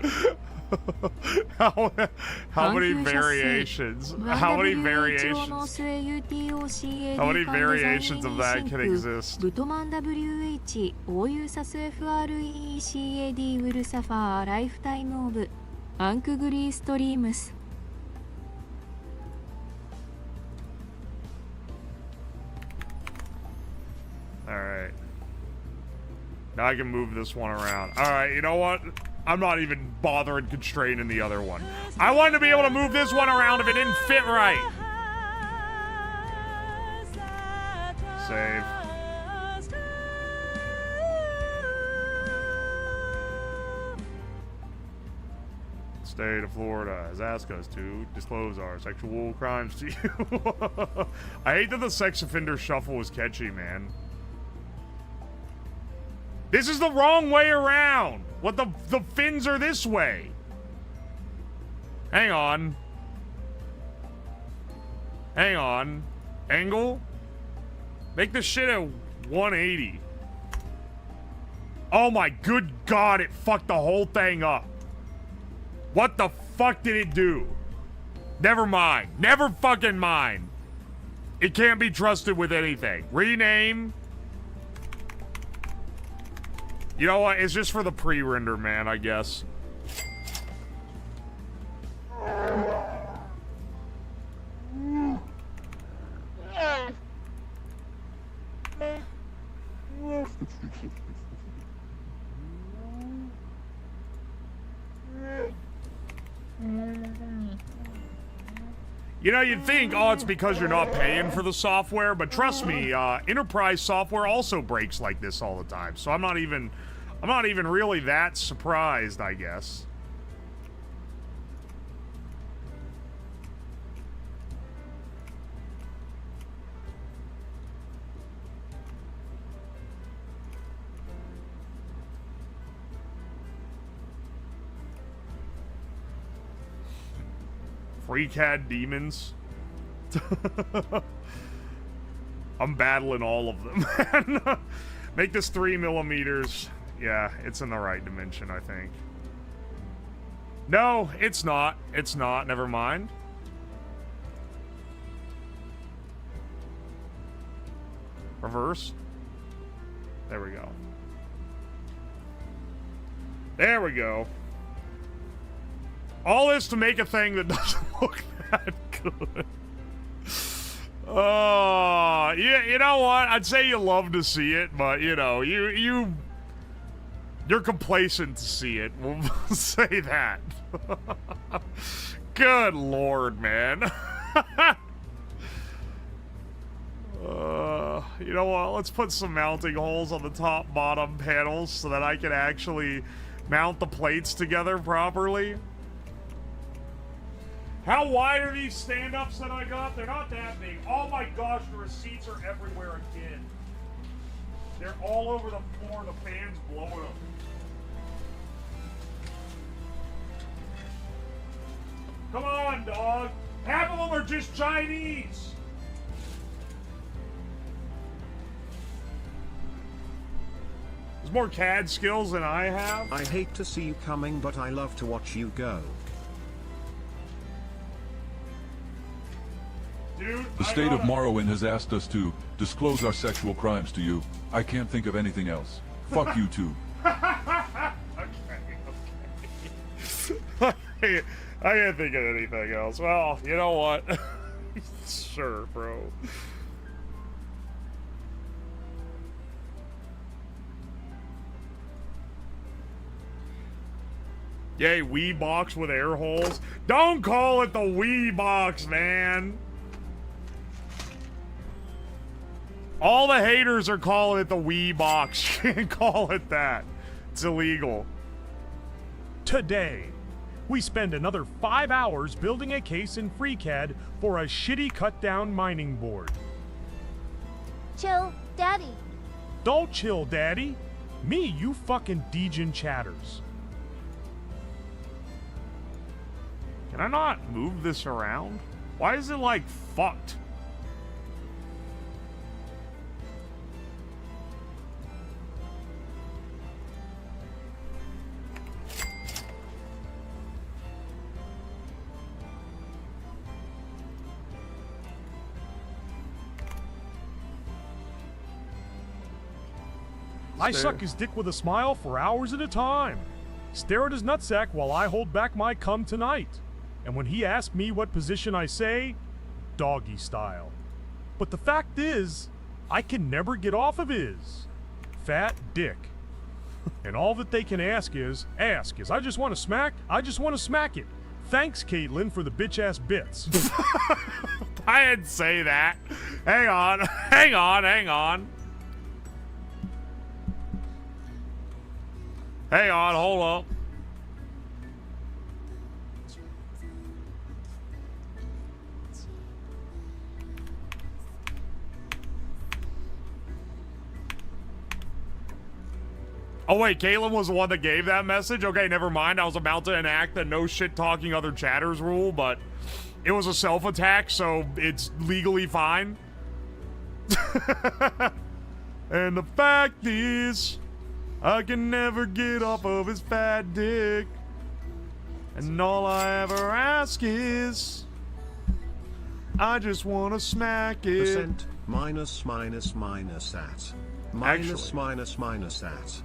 How many variations? How many variations? How many variations of that can exist? ブトマン WH オーユーサス FREECAD ウルサファーライフタイムオブアンクグリーストリームス Alright. Now I can move this one around. Alright, you know what? I'm not even bothering constraining the other one. I wanted to be able to move this one around if it didn't fit right. Save. State of Florida has asked us to disclose our sexual crimes to you. I hate that the sex offender shuffle is catchy, man. This is the wrong way around. What the fins are this way. Hang on. Hang on. Angle? Make this shit at 180. Oh my good god, it fucked the whole thing up. What the fuck did it do? Never mind. Never fucking mind. It can't be trusted with anything. Rename. You know what? It's just for the pre-render, man, I guess. You know, you'd think, oh, it's because you're not paying for the software, but trust me, enterprise software also breaks like this all the time. So I'm not even really that surprised, I guess. FreeCAD demons. I'm battling all of them, man. Make this 3mm. Yeah, it's in the right dimension, I think. No, it's not. It's not. Never mind. Reverse. There we go. There we go. All this to make a thing that doesn't look that good. Oh, yeah, you know what? I'd say you love to see it, but you know, you're complacent to see it. We'll say that. Good Lord, man. You know what? Let's put some mounting holes on the top bottom panels so that I can actually mount the plates together properly. How wide are these stand-ups that I got? They're not that big. Oh my gosh, the receipts are everywhere again. They're all over the floor. The fan's blowing them. Come on, dog. Half of them are just Chinese. There's more CAD skills than I have. I hate to see you coming, but I love to watch you go. Dude, The state of Morrowind has asked us to disclose our sexual crimes to you. I can't think of anything else. Fuck you too. Okay. I can't think of anything else. Well, you know what? Sure, bro. Yay, Wii box with air holes. Don't call it the Wii box, man. All the haters are calling it the Wii box. You can't call it that. It's illegal. Today, we spend another 5 hours building a case in FreeCAD for a shitty cut-down mining board. Chill, Daddy. Don't chill, Daddy. Me, you fucking degen chatters. Can I not move this around? Why is it like fucked? I suck his dick with a smile for hours at a time. Stare at his nutsack while I hold back my cum tonight. And when he asks me what position I say, doggy style. But the fact is, I can never get off of his fat dick. And all that they can ask is, I just want to smack, I just want to smack it. Thanks, Caitlin, for the bitch-ass bits. I didn't say that. Hang on, hang on, hang on. Hang on, hold up. Oh wait, Caitlin was the one that gave that message? Okay, never mind. I was about to enact the no shit talking other chatters rule, but it was a self-attack, so it's legally fine. And the fact is, I can never get off of his fat dick. And all I ever ask is, I just want to smack it. Percent minus minus minus at. Minus minus minus at.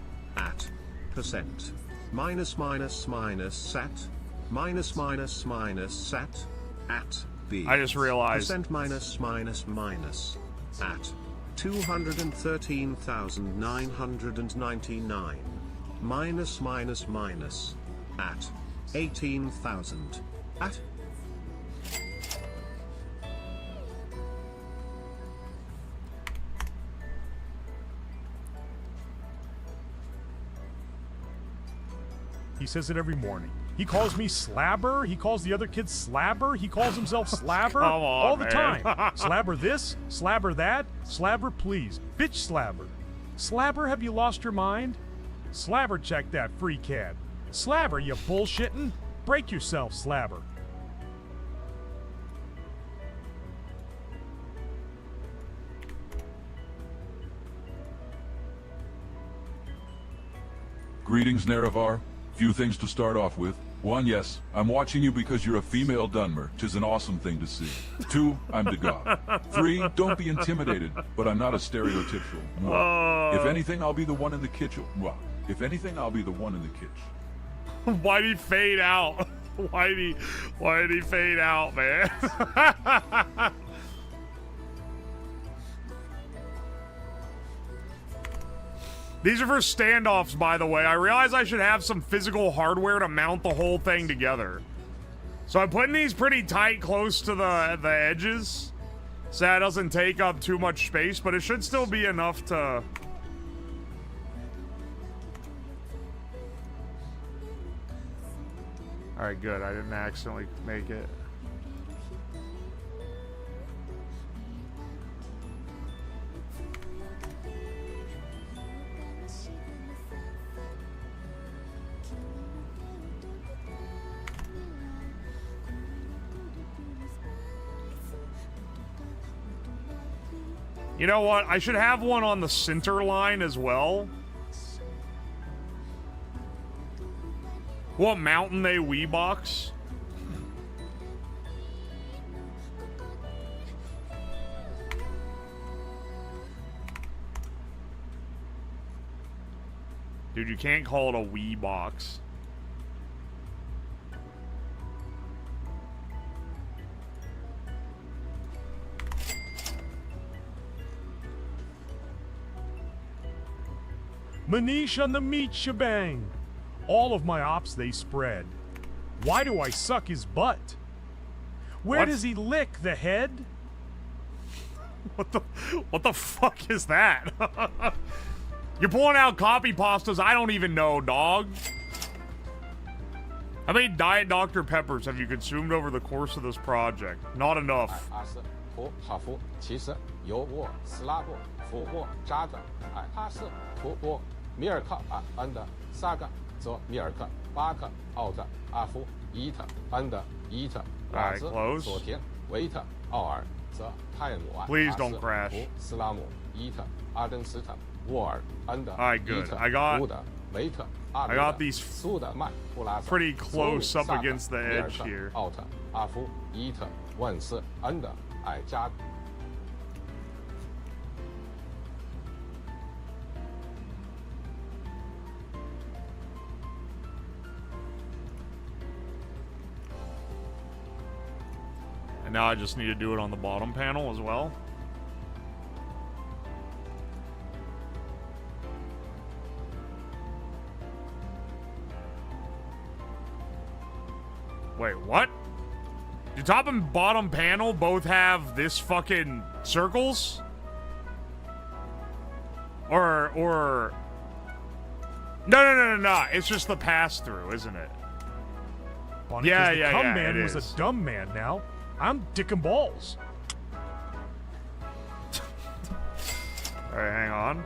Percent. Minus minus minus at. Minus minus minus at B. I just realized. Percent minus minus minus at. 213,999 minus minus minus at 18,000 at He says it every morning. He calls me Slabber. He calls the other kids Slabber. He calls himself Slabber Come on, all the man. time. Slabber this, Slabber that, Slabber please. Bitch Slabber. Slabber, have you lost your mind? Slabber, check that free cad. Slabber, you bullshittin'? Break yourself, Slabber. Greetings, Nerevar. Few things to start off with. 1, yes, I'm watching you because you're a female Dunmer, 'tis an awesome thing to see. 2, I'm the god. 3, don't be intimidated, but I'm not a stereotypical. Mwah. If anything, I'll be the one in the kitchen. Mwah. If anything, I'll be the one in the kitchen. Why'd he fade out? Why'd he fade out, man? These are for standoffs, by the way. I realize I should have some physical hardware to mount the whole thing together. So I'm putting these pretty tight close to the edges, so that doesn't take up too much space, but it should still be enough to... Alright, good. I didn't accidentally make it. You know what? I should have one on the center line as well. What mountain they Wii box? Dude, you can't call it a Wii box. Manish on the meat shebang. All of my ops they spread. Why do I suck his butt? Where What? does he lick the head? What the fuck is that? You're pulling out copy pastas I don't even know, dog. How many Diet Dr. Peppers have you consumed over the course of this project? Not enough. 20图哈夫70尤沃斯拉布福沃扎的24图波米尔克安德萨格泽米尔克巴克奥特阿夫伊特安德伊特瓦兹佐田维特奥尔泽泰姆Please don't crash. 图斯拉姆伊特阿登斯特沃尔安德 Alright, 伊 good. 特 I got- 乌德维特 I got these 苏德曼布拉泽 pretty close up 索鲁萨格 against the 米尔 edge 克 here. 奥特阿夫伊特万斯安德艾加 And now I just need to do it on the bottom panel as well. Wait, what? Do top and bottom panel both have this fucking circles? Or... No. It's just the pass-through, isn't it? Funny, Yeah, 'cause the yeah, cum yeah, man it was is. a dumb man now. I'm dick and balls. Alright, hang on.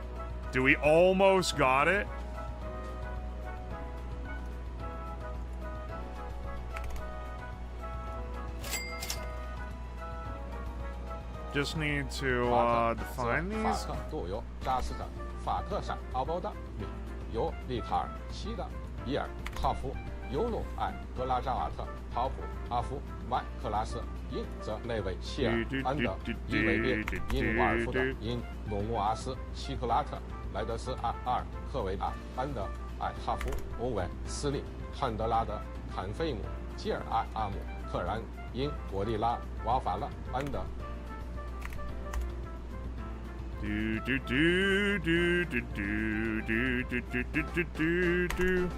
Do we almost got it? Just need to define 法 these. 克杜尤扎斯特法克山奥包的米尤利卡尔西的比尔哈夫尤鲁艾格拉扎瓦特陶普阿夫麦克拉斯因泽内维谢尔安德伊维列因瓦尔夫的因努穆阿斯希克拉特莱德斯阿尔克维达安德艾哈夫欧维斯利汉德拉德坎费姆基尔阿姆克然因果利拉瓦法勒安德 Do do do do do do do do do do do do do.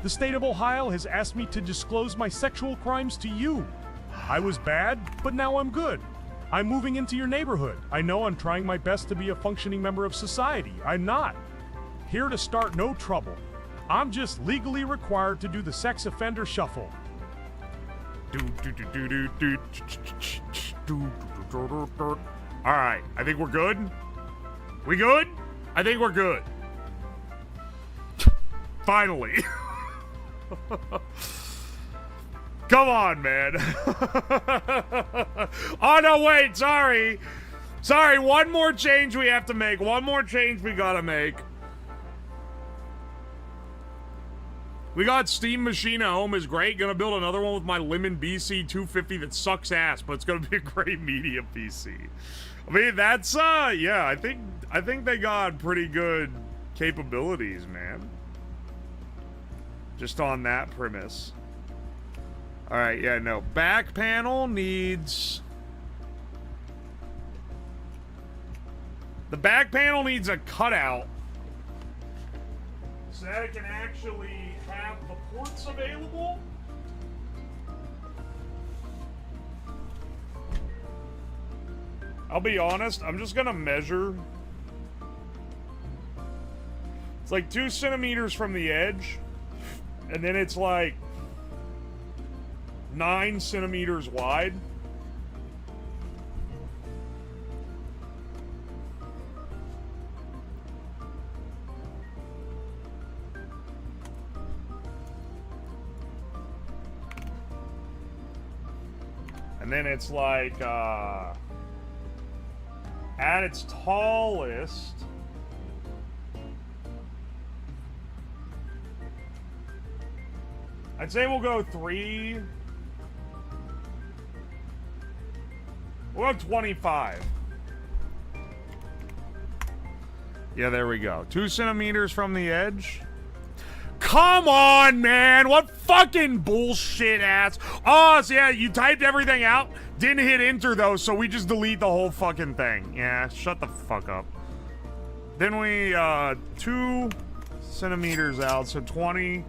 The state of Ohio has asked me to disclose my sexual crimes to you. I was bad, but now I'm good. I'm moving into your neighborhood. I know I'm trying my best to be a functioning member of society. I'm not. Here to start no trouble. I'm just legally required to do the sex offender shuffle. Alright, I think we're good. We good? I think we're good. Finally. Come on, man. Oh, no, wait. Sorry. Sorry, one more change we have to make. One more change we gotta make. We got Steam Machine at home is great. Gonna build another one with my Lemon BC-250 that sucks ass, but it's gonna be a great media PC. I mean, that's, yeah, I think they got pretty good capabilities, man. Just on that premise. Alright, yeah, no. Back panel needs... The back panel needs a cutout so that it can actually have the ports available. I'll be honest, I'm just gonna measure. It's like 2 centimeters from the edge, and then it's like 9 centimeters wide. And then it's like, at its tallest, I'd say we'll go 3. We'll go 25. Yeah, there we go. 2 centimeters from the edge. Come on, man! What fucking bullshit ass... Oh, so yeah, you typed everything out, didn't hit enter though, so we just delete the whole fucking thing. Yeah, shut the fuck up. Then we, 2 centimeters out, so 20...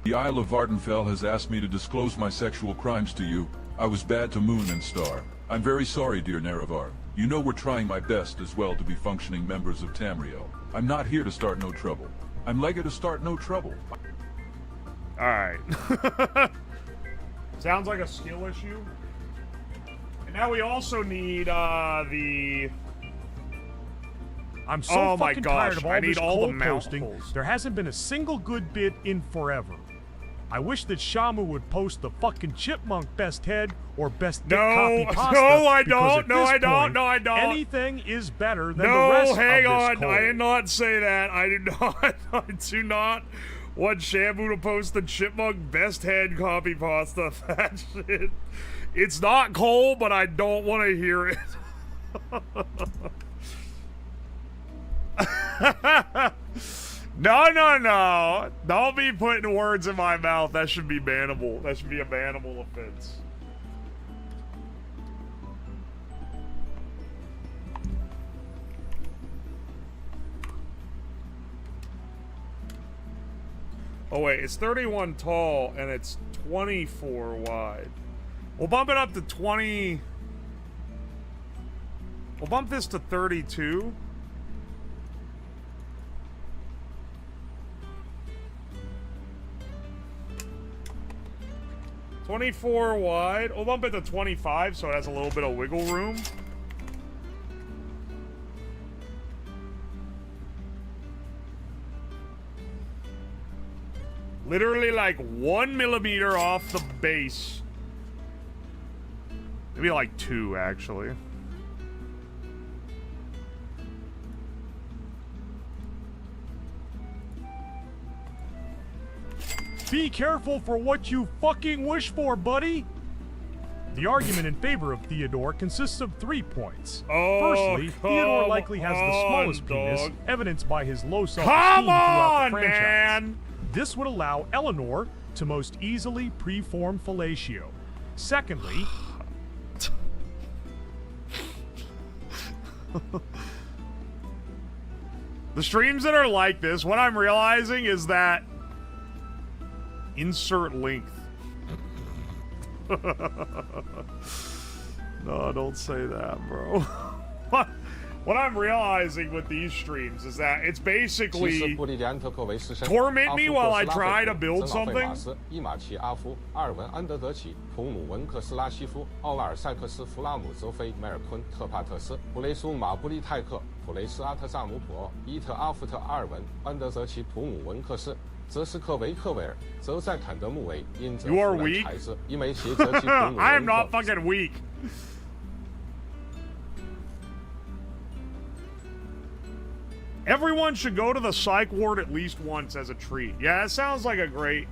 The Isle of Vardenfell has asked me to disclose my sexual crimes to you. I was bad to Moon and Star. I'm very sorry, dear Nerevar. You know we're trying my best as well to be functioning members of Tamriel. I'm not here to start no trouble. I'm Lega to start no trouble. Alright. Sounds like a skill issue. And now we also need, the... I'm so fucking tired of all this cold posting. Holes. There hasn't been a single good bit in forever. I wish that Shamu would post the fucking chipmunk best head or best dick copy pasta. No, I don't. No, I don't. No, I don't. Anything is better than the rest of this hang on. cold. I did not say that. I did not. I do not want Shamu to post the chipmunk best head copy pasta. That shit. It's not cold, but I don't want to hear it. No. Don't be putting words in my mouth. That should be bannable. That should be a bannable offense. Oh wait, it's 31 tall and it's 24 wide. We'll bump it up to 20. We'll bump this to 32. $24 wide. We'll bump it to 25 so it has a little bit of wiggle room. Literally like 1 millimeter off the base. Maybe like 2 actually. Be careful for what you fucking wish for, buddy! The argument in favor of Theodore consists of 3 points. Firstly, Theodore likely has the smallest penis, evidenced by his low self-esteem throughout the franchise. Man. This would allow Eleanor to most easily preform fellatio. Secondly... The streams that are like this, what I'm realizing is that insert length. No, don't say that, bro. What I'm realizing with these streams is that it's basically torment me while I try to build something. You are weak? I am not fucking weak. Everyone should go to the psych ward at least once as a treat. Yeah, that sounds like a great...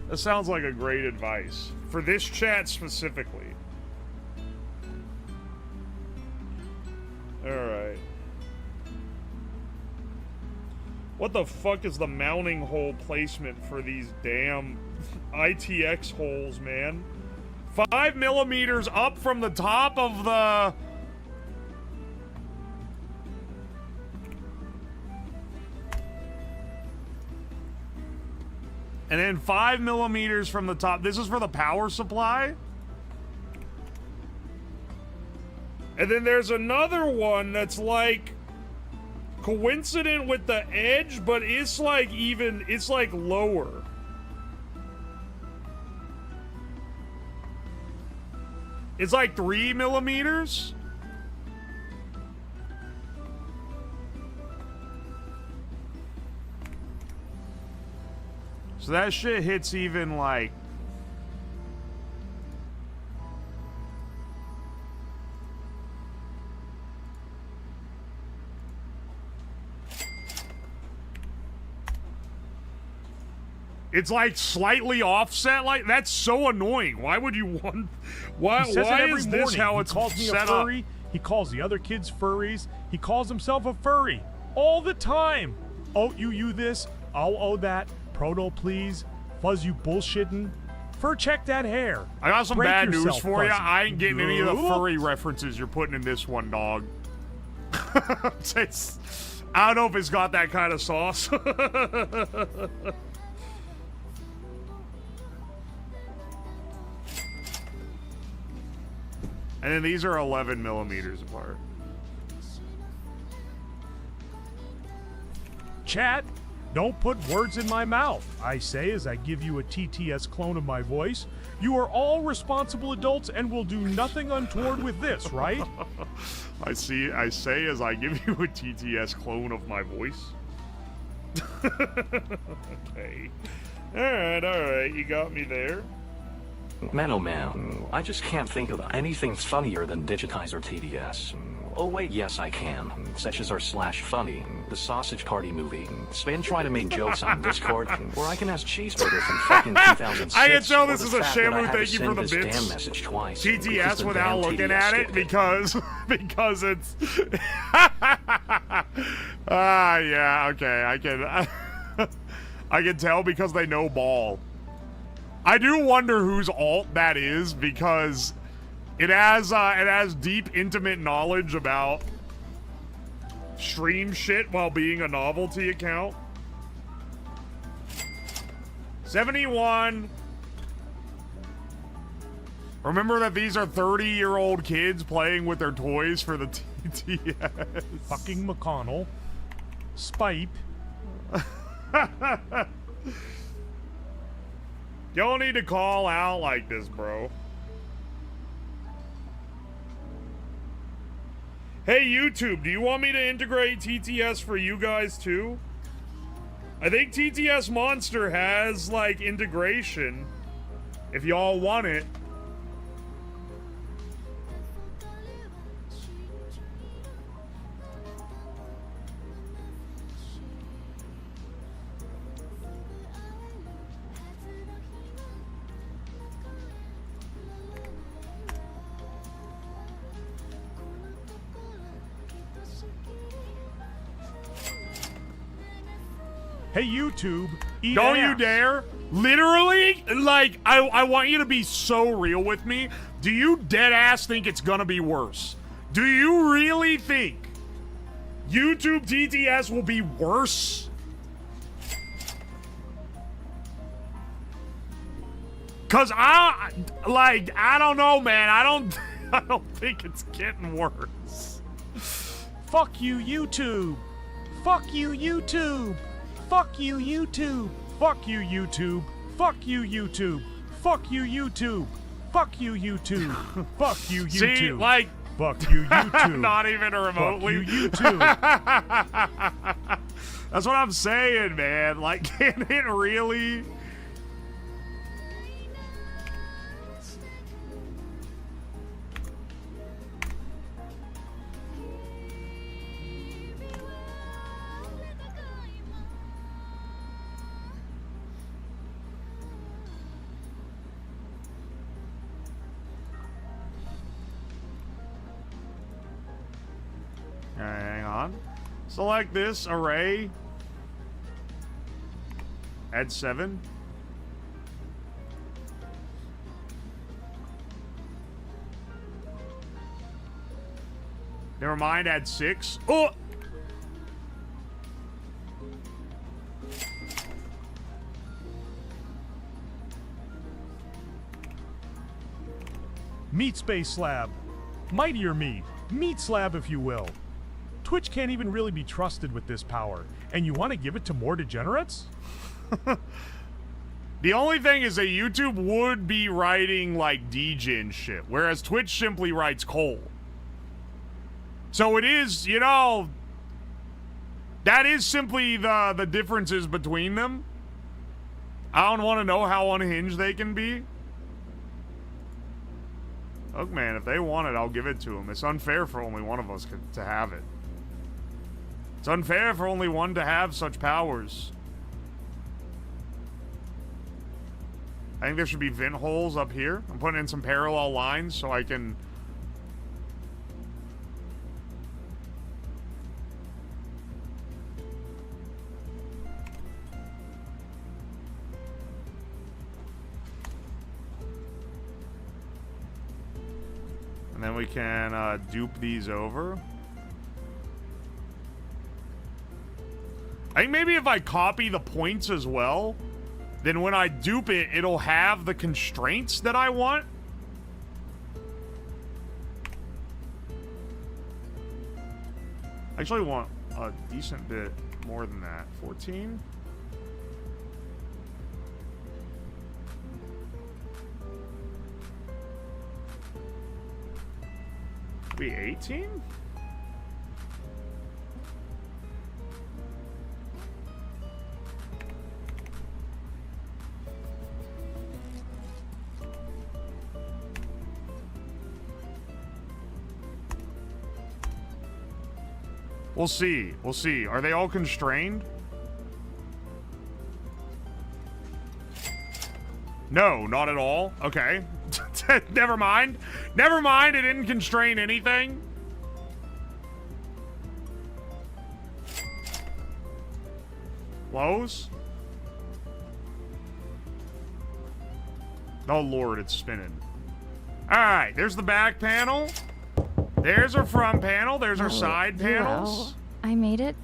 That sounds like a great advice. For this chat specifically. Alright. What the fuck is the mounting hole placement for these damn ITX holes, man? 5 millimeters up from the top of the... And then 5 millimeters from the top. This is for the power supply. And then there's another one that's like coincident with the edge, but it's like even, it's like lower. It's like 3 millimeters. So that shit hits even like... It's like slightly offset. Like, that's so annoying. Why would you want... Why is this how it's set up? He calls the other kids furries. He calls himself a furry all the time. Oh, you this. Oh, that. Proto, please. Fuzz, you bullshitting. Fur, check that hair. I got some bad news for you. Fuzzy. I ain't getting any of the furry references you're putting in this one, dog. I don't know if it's got that kind of sauce. And then these are 11 millimeters apart. Chat, don't put words in my mouth. I say as I give you a TTS clone of my voice, you are all responsible adults and will do nothing untoward with this, right? I say as I give you a TTS clone of my voice. Okay. Alright, you got me there. Man, oh man, I just can't think of anything funnier than Digitizer TDS. Oh wait, yes I can. Such as our /funny, the Sausage Party movie. Sven try to make jokes on Discord, or I can ask Cheeseburger from fucking 2006. I can tell this is a Shamu, thank you for the bits. Damn message twice, TTS without looking at it because it's yeah, okay, I can tell because they know ball. I do wonder whose alt that is because it has deep, intimate knowledge about stream shit while being a novelty account. 71. Remember that these are 30-year-old kids playing with their toys for the TTS. Fucking McConnell. Spipe. You don't need to call out like this, bro. Hey, YouTube, do you want me to integrate TTS for you guys, too? I think TTS Monster has, like, integration. If y'all want it. Hey, YouTube, eat Don't ass. you dare. Literally, like, I want you to be so real with me. Do you dead ass think it's gonna be worse? Do you really think YouTube TTS will be worse? Cause I don't know, man. I don't think it's getting worse. Fuck you, YouTube. Fuck you, YouTube. Fuck you, YouTube. Fuck you, YouTube. Fuck you, YouTube. Fuck you, YouTube. Fuck you, YouTube. Fuck you, YouTube. See, like, fuck you, YouTube. Not even remotely. Fuck you, YouTube. That's what I'm saying, man. Like, can it really? Alright, hang on. Select this array. Add 7. Never mind, add 6. Oh! Meat Space Slab. Mightier meat. Meat slab, if you will. Twitch can't even really be trusted with this power, and you want to give it to more degenerates? The only thing is that YouTube would be writing, like, degen shit, whereas Twitch simply writes coal. So it is, you know, that is simply the differences between them. I don't want to know how unhinged they can be. Look, man, if they want it, I'll give it to them. It's unfair for only one of us to have it. It's unfair for only one to have such powers. I think there should be vent holes up here. I'm putting in some parallel lines so I can... And then we can dupe these over. I think maybe if I copy the points as well, then when I dupe it, it'll have the constraints that I want. I actually want a decent bit more than that. 14? Be 18? We'll see. We'll see. Are they all constrained? No, not at all. Okay. Never mind. Never mind. It didn't constrain anything. Close. Oh, Lord, it's spinning. All right. There's the back panel. There's our front panel. There's our side panels. I made it ...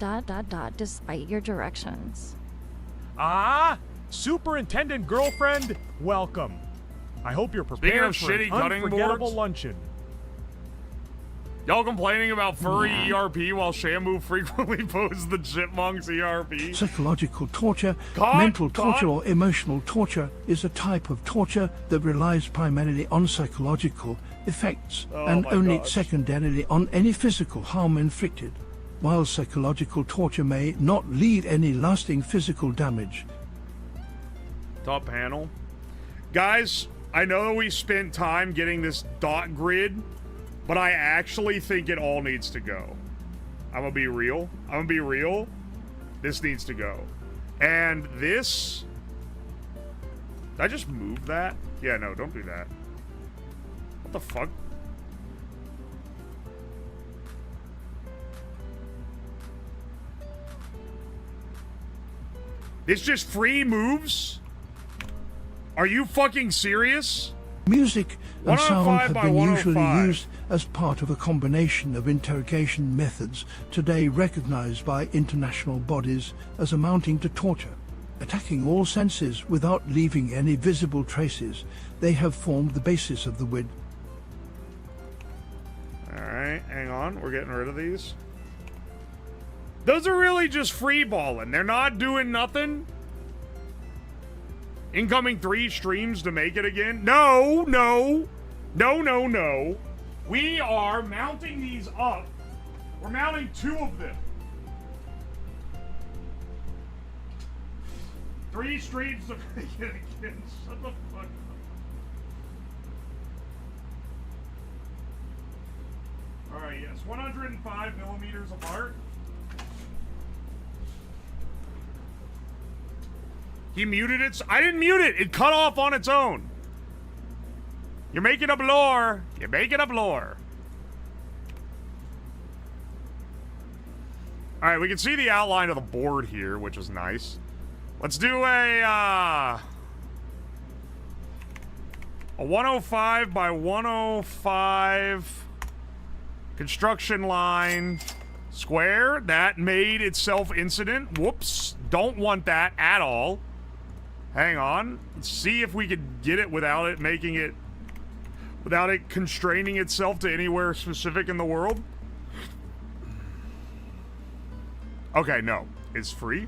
despite your directions. Ah, Superintendent Girlfriend, welcome. I hope you're prepared for an unforgettable luncheon. Y'all complaining about furry ERP while Shamu frequently posts the Chipmunks ERP? Psychological torture, mental torture or emotional torture is a type of torture that relies primarily on psychological effects and only secondarily on any physical harm inflicted. While psychological torture may not lead any lasting physical damage. Top panel. Guys, I know that we spent time getting this dot grid, but I actually think it all needs to go. I'm gonna be real. This needs to go. And this... Did I just move that? Yeah, no, don't do that. What the fuck? This just free moves? Are you fucking serious? Music and sound 105 have by been usually 105. used as part of a combination of interrogation methods today recognized by international bodies as amounting to torture. Attacking all senses without leaving any visible traces, they have formed the basis of the WID. Alright, hang on. We're getting rid of these. Those are really just free balling. They're not doing nothing. Incoming 3 streams to make it again. No, no. No, no, no. We are mounting these up. We're mounting 2 of them. 3 streams to make it again. Shut the fuck up. Alright, yes. 105 millimeters apart. He muted it. I didn't mute it. It cut off on its own. You're making up lore. You're making up lore. All right, we can see the outline of the board here, which is nice. Let's do a 105 by 105 construction line square. That made itself incident. Whoops. Don't want that at all. Hang on. Let's see if we could get it without it making it... without it constraining itself to anywhere specific in the world. Okay, no. It's free.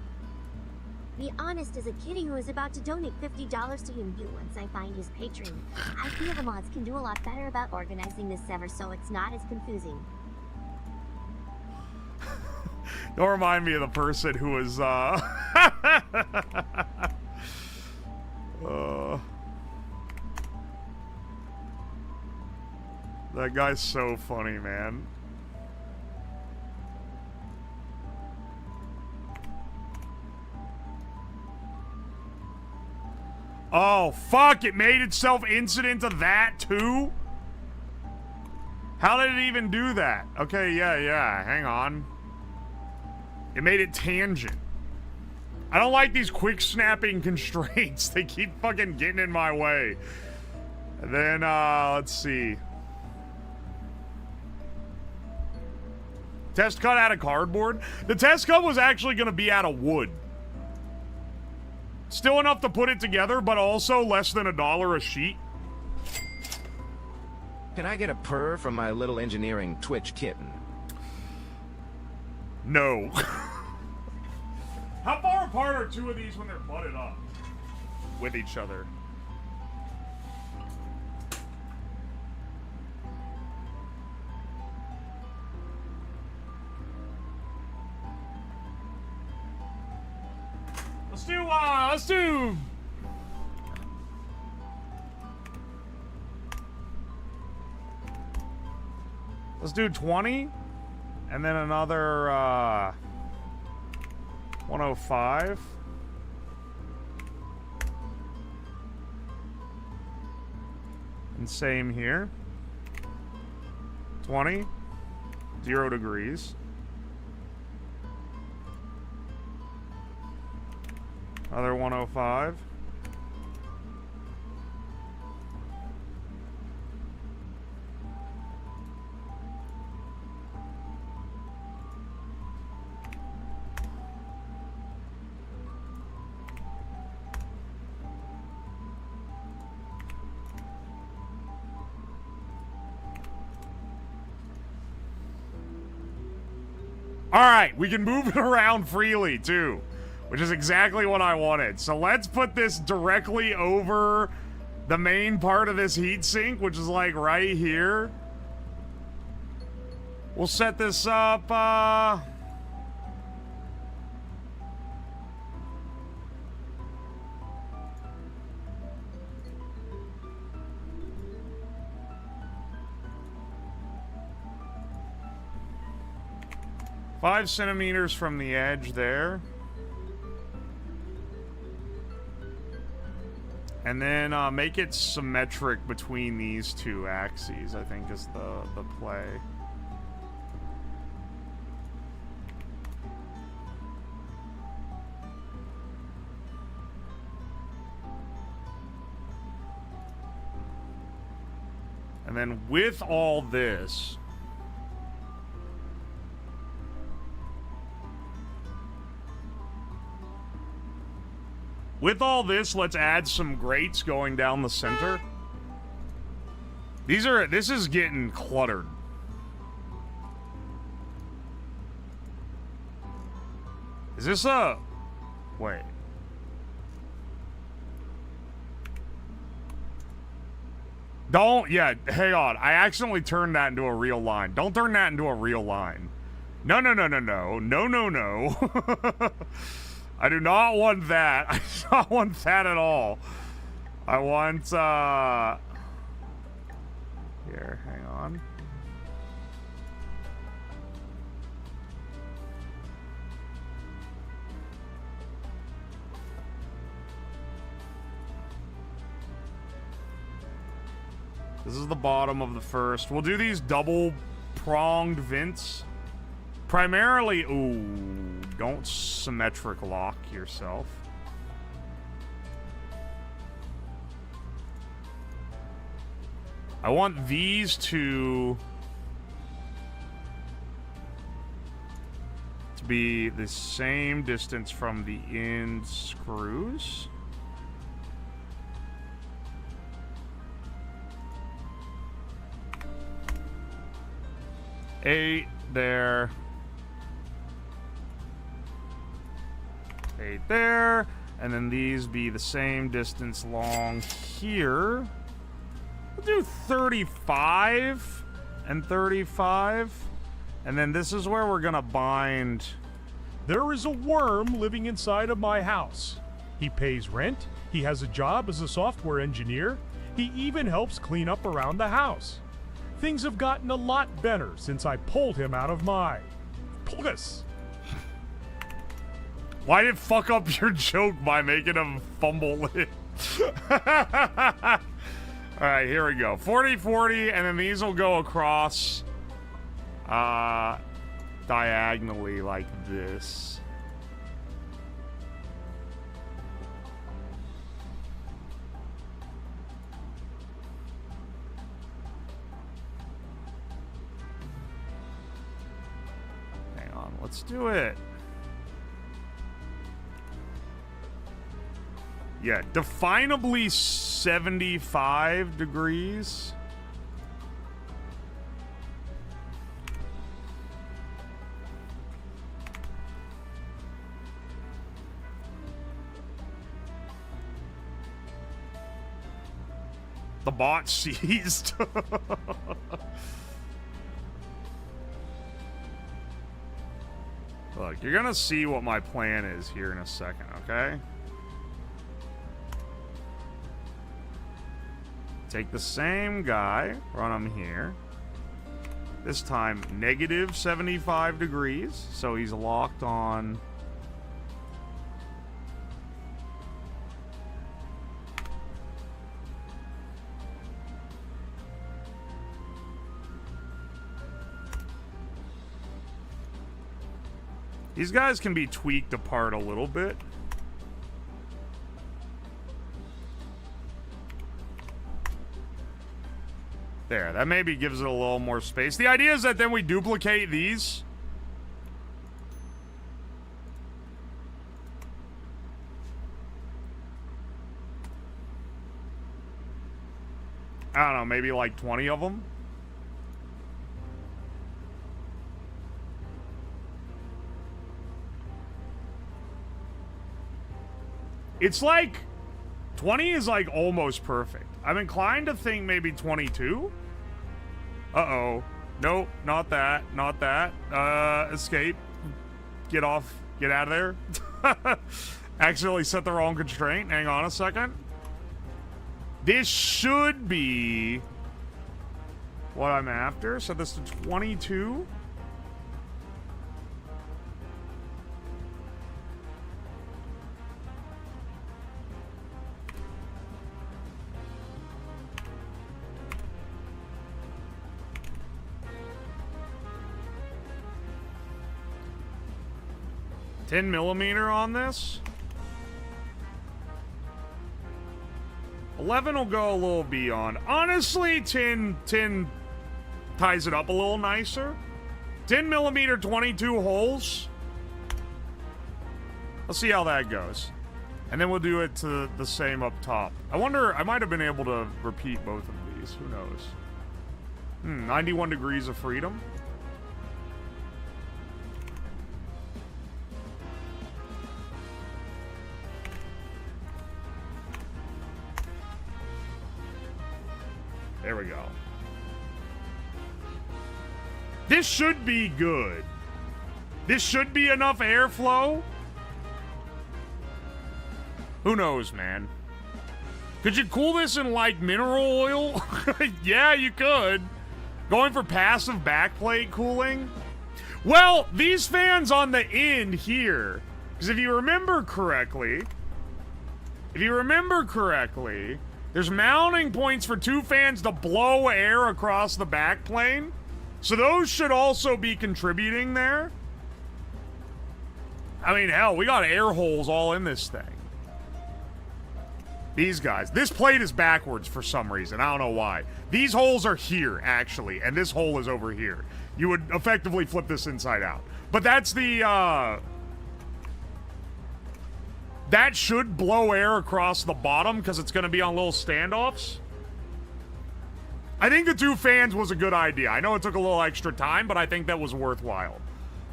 Be honest, as a kitty who is about to donate $50 to him once I find his Patreon, I feel the mods can do a lot better about organizing this server so it's not as confusing. Don't remind me of the person who was, that guy's so funny, man. Oh, fuck, it made itself incident to that, too? How did it even do that? Okay, yeah, hang on. It made it tangent. I don't like these quick snapping constraints. They keep fucking getting in my way. And then, let's see. Test cut out of cardboard? The test cut was actually going to be out of wood. Still enough to put it together, but also less than $1 a sheet. Can I get a purr from my little engineering Twitch kitten? No. How far apart are 2 of these when they're butted up with each other? Let's do 20, and then another 105. And same here. 20, 0 degrees. Another 105. All right, we can move it around freely too, which is exactly what I wanted. So let's put this directly over the main part of this heatsink, which is like right here. We'll set this up, 5 centimeters from the edge there. And then make it symmetric between these 2 axes, I think is the play. And then with all this... With all this, let's add some grates going down the center. This is getting cluttered. Is this a... Wait. Don't... Yeah, hang on. I accidentally turned that into a real line. Don't turn that into a real line. No, no, no, no, no. No, no, no. I do not want that. I do not want that at all. I want, Here, hang on. This is the bottom of the first. We'll do these double-pronged vents. Primarily, ooh, don't symmetric lock yourself. I want these two to be the same distance from the end screws. Eight there. 8 there, and then these be the same distance long here. We'll do 35 and 35, and then this is where we're gonna bind. There is a worm living inside of my house. He pays rent, he has a job as a software engineer, he even helps clean up around the house. Things have gotten a lot better since I pulled him out of my place. Why did it fuck up your joke by making him fumble it? Alright, here we go. 40-40, and then these will go across diagonally like this. Hang on, let's do it. Yeah, definably 75 degrees. The bot seized. Look, you're gonna see what my plan is here in a second, okay? Take the same guy, run him here. This time, negative 75 degrees, so he's locked on. These guys can be tweaked apart a little bit. There, that maybe gives it a little more space. The idea is that then we duplicate these. I don't know, maybe like 20 of them. It's like 20 is like almost perfect. I'm inclined to think maybe 22. Uh-oh. Nope, not that. Not that. Escape. Get off. Get out of there. Accidentally set the wrong constraint. Hang on a second. This should be what I'm after. Set this to 22. $10mm on this. 11 will go a little beyond. Honestly, 10 ties it up a little nicer. 10 millimeter, 22 holes. Let's see how that goes. And then we'll do it to the same up top. I wonder, I might have been able to repeat both of these. Who knows? 91 degrees of freedom. There we go. This should be good. This should be enough airflow. Who knows, man? Could you cool this in, like, mineral oil? Yeah, you could. Going for passive backplate cooling? Well, these fans on the end here, because if you remember correctly, there's mounting points for 2 fans to blow air across the backplane. So those should also be contributing there. I mean, hell, we got air holes all in this thing. These guys. This plate is backwards for some reason. I don't know why. These holes are here, actually, and this hole is over here. You would effectively flip this inside out. But that's the, that should blow air across the bottom because it's going to be on little standoffs. I think the 2 fans was a good idea. I know it took a little extra time, but I think that was worthwhile.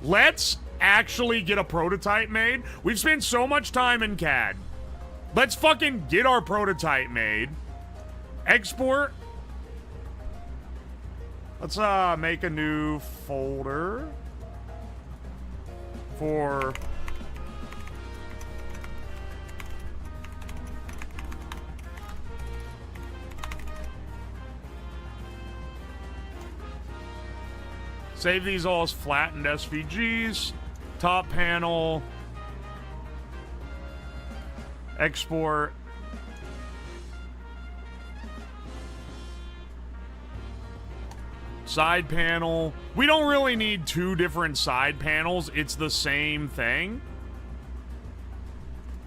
Let's actually get a prototype made. We've spent so much time in CAD. Let's fucking get our prototype made. Export. Let's make a new folder for save these all as flattened SVGs. Top panel. Export. Side panel. We don't really need 2 different side panels. It's the same thing.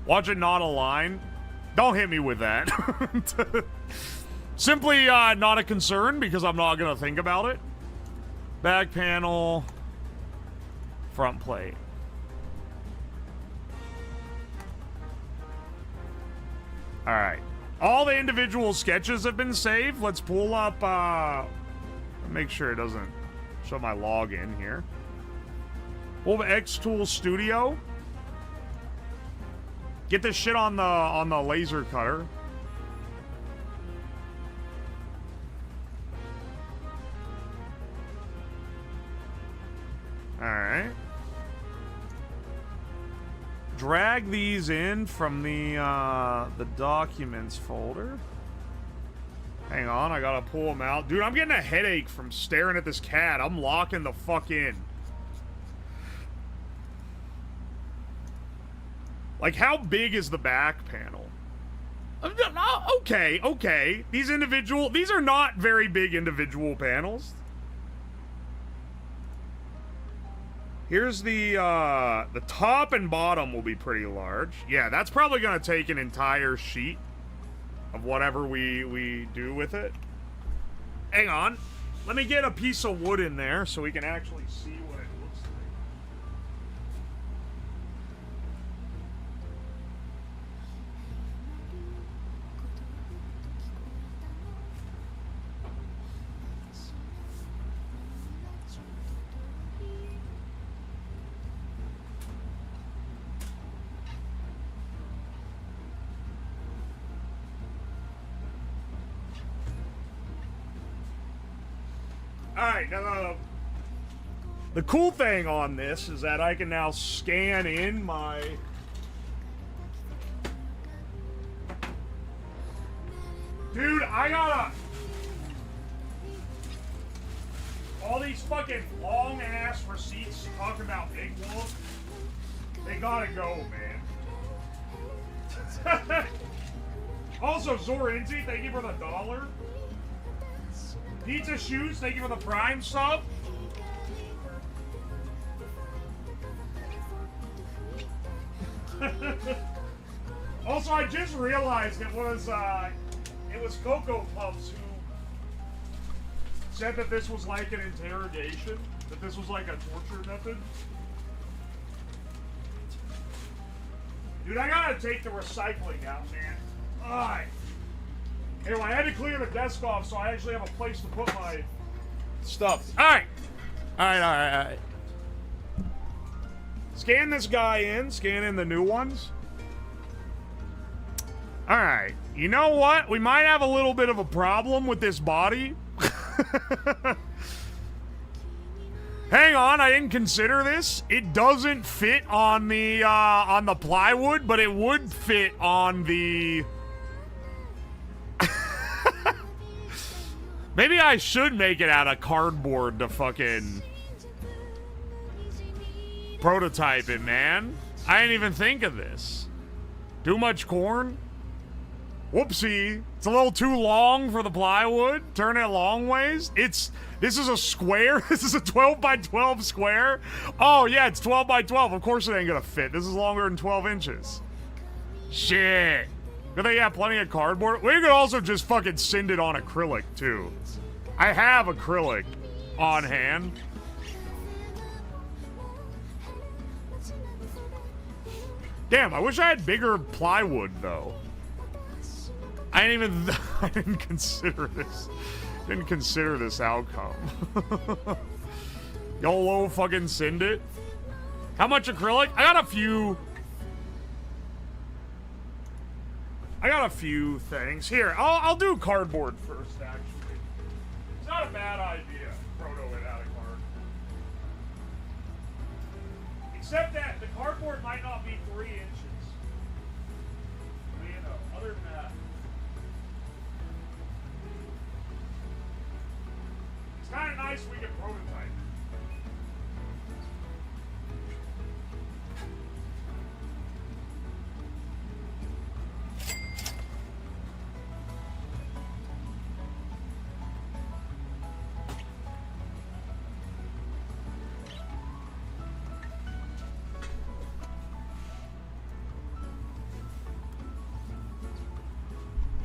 Watch it not align. Don't hit me with that. Simply not a concern because I'm not going to think about it. Back panel. Front plate. Alright. All the individual sketches have been saved. Let's pull up, make sure it doesn't show my login here. Pull the X-Tool Studio. Get this shit on the laser cutter. Alright. Drag these in from the documents folder. Hang on, I gotta pull them out. Dude, I'm getting a headache from staring at this cat. I'm locking the fuck in. Like, how big is the back panel? Okay. These are not very big individual panels. Here's the top and bottom will be pretty large. Yeah, that's probably gonna take an entire sheet of whatever we do with it. Hang on. Let me get a piece of wood in there so we can actually see what it looks like. Alright, now the cool thing on this is that I can now scan in my... Dude, I gotta... All these fucking long-ass receipts talking about Big Wolf, they gotta go, man. Also, Zorinzi, thank you for the $1. Pizza Shoes, thank you for the Prime sub. Also, I just realized it was It was Cocoa Puffs who said that this was like an interrogation, that this was like a torture method. Dude, I gotta take the recycling out, man. Alright. Anyway, I had to clear the desk off, so I actually have a place to put my stuff. Alright. Alright. Scan this guy in. Scan in the new ones. Alright. You know what? We might have a little bit of a problem with this body. Hang on, I didn't consider this. It doesn't fit on the plywood, but it would fit on the... Maybe I should make it out of cardboard to fucking prototype it, man. I didn't even think of this. Too much corn? Whoopsie. It's a little too long for the plywood. Turn it long ways. This is a square. This is a 12 by 12 square. Oh, yeah, it's 12 by 12. Of course it ain't gonna fit. This is longer than 12 inches. Shit. Good thing you have plenty of cardboard. We could also just fucking send it on acrylic, too. I have acrylic on hand. Damn, I wish I had bigger plywood, though. I didn't consider this. Didn't consider this outcome. YOLO fucking send it. How much acrylic? I got a few things. Here, I'll do cardboard first, actually. It's not a bad idea, proto it out of cardboard. Except that the cardboard might not be 3 inches. But, you know, other than that. It's kind of nice we can prototype.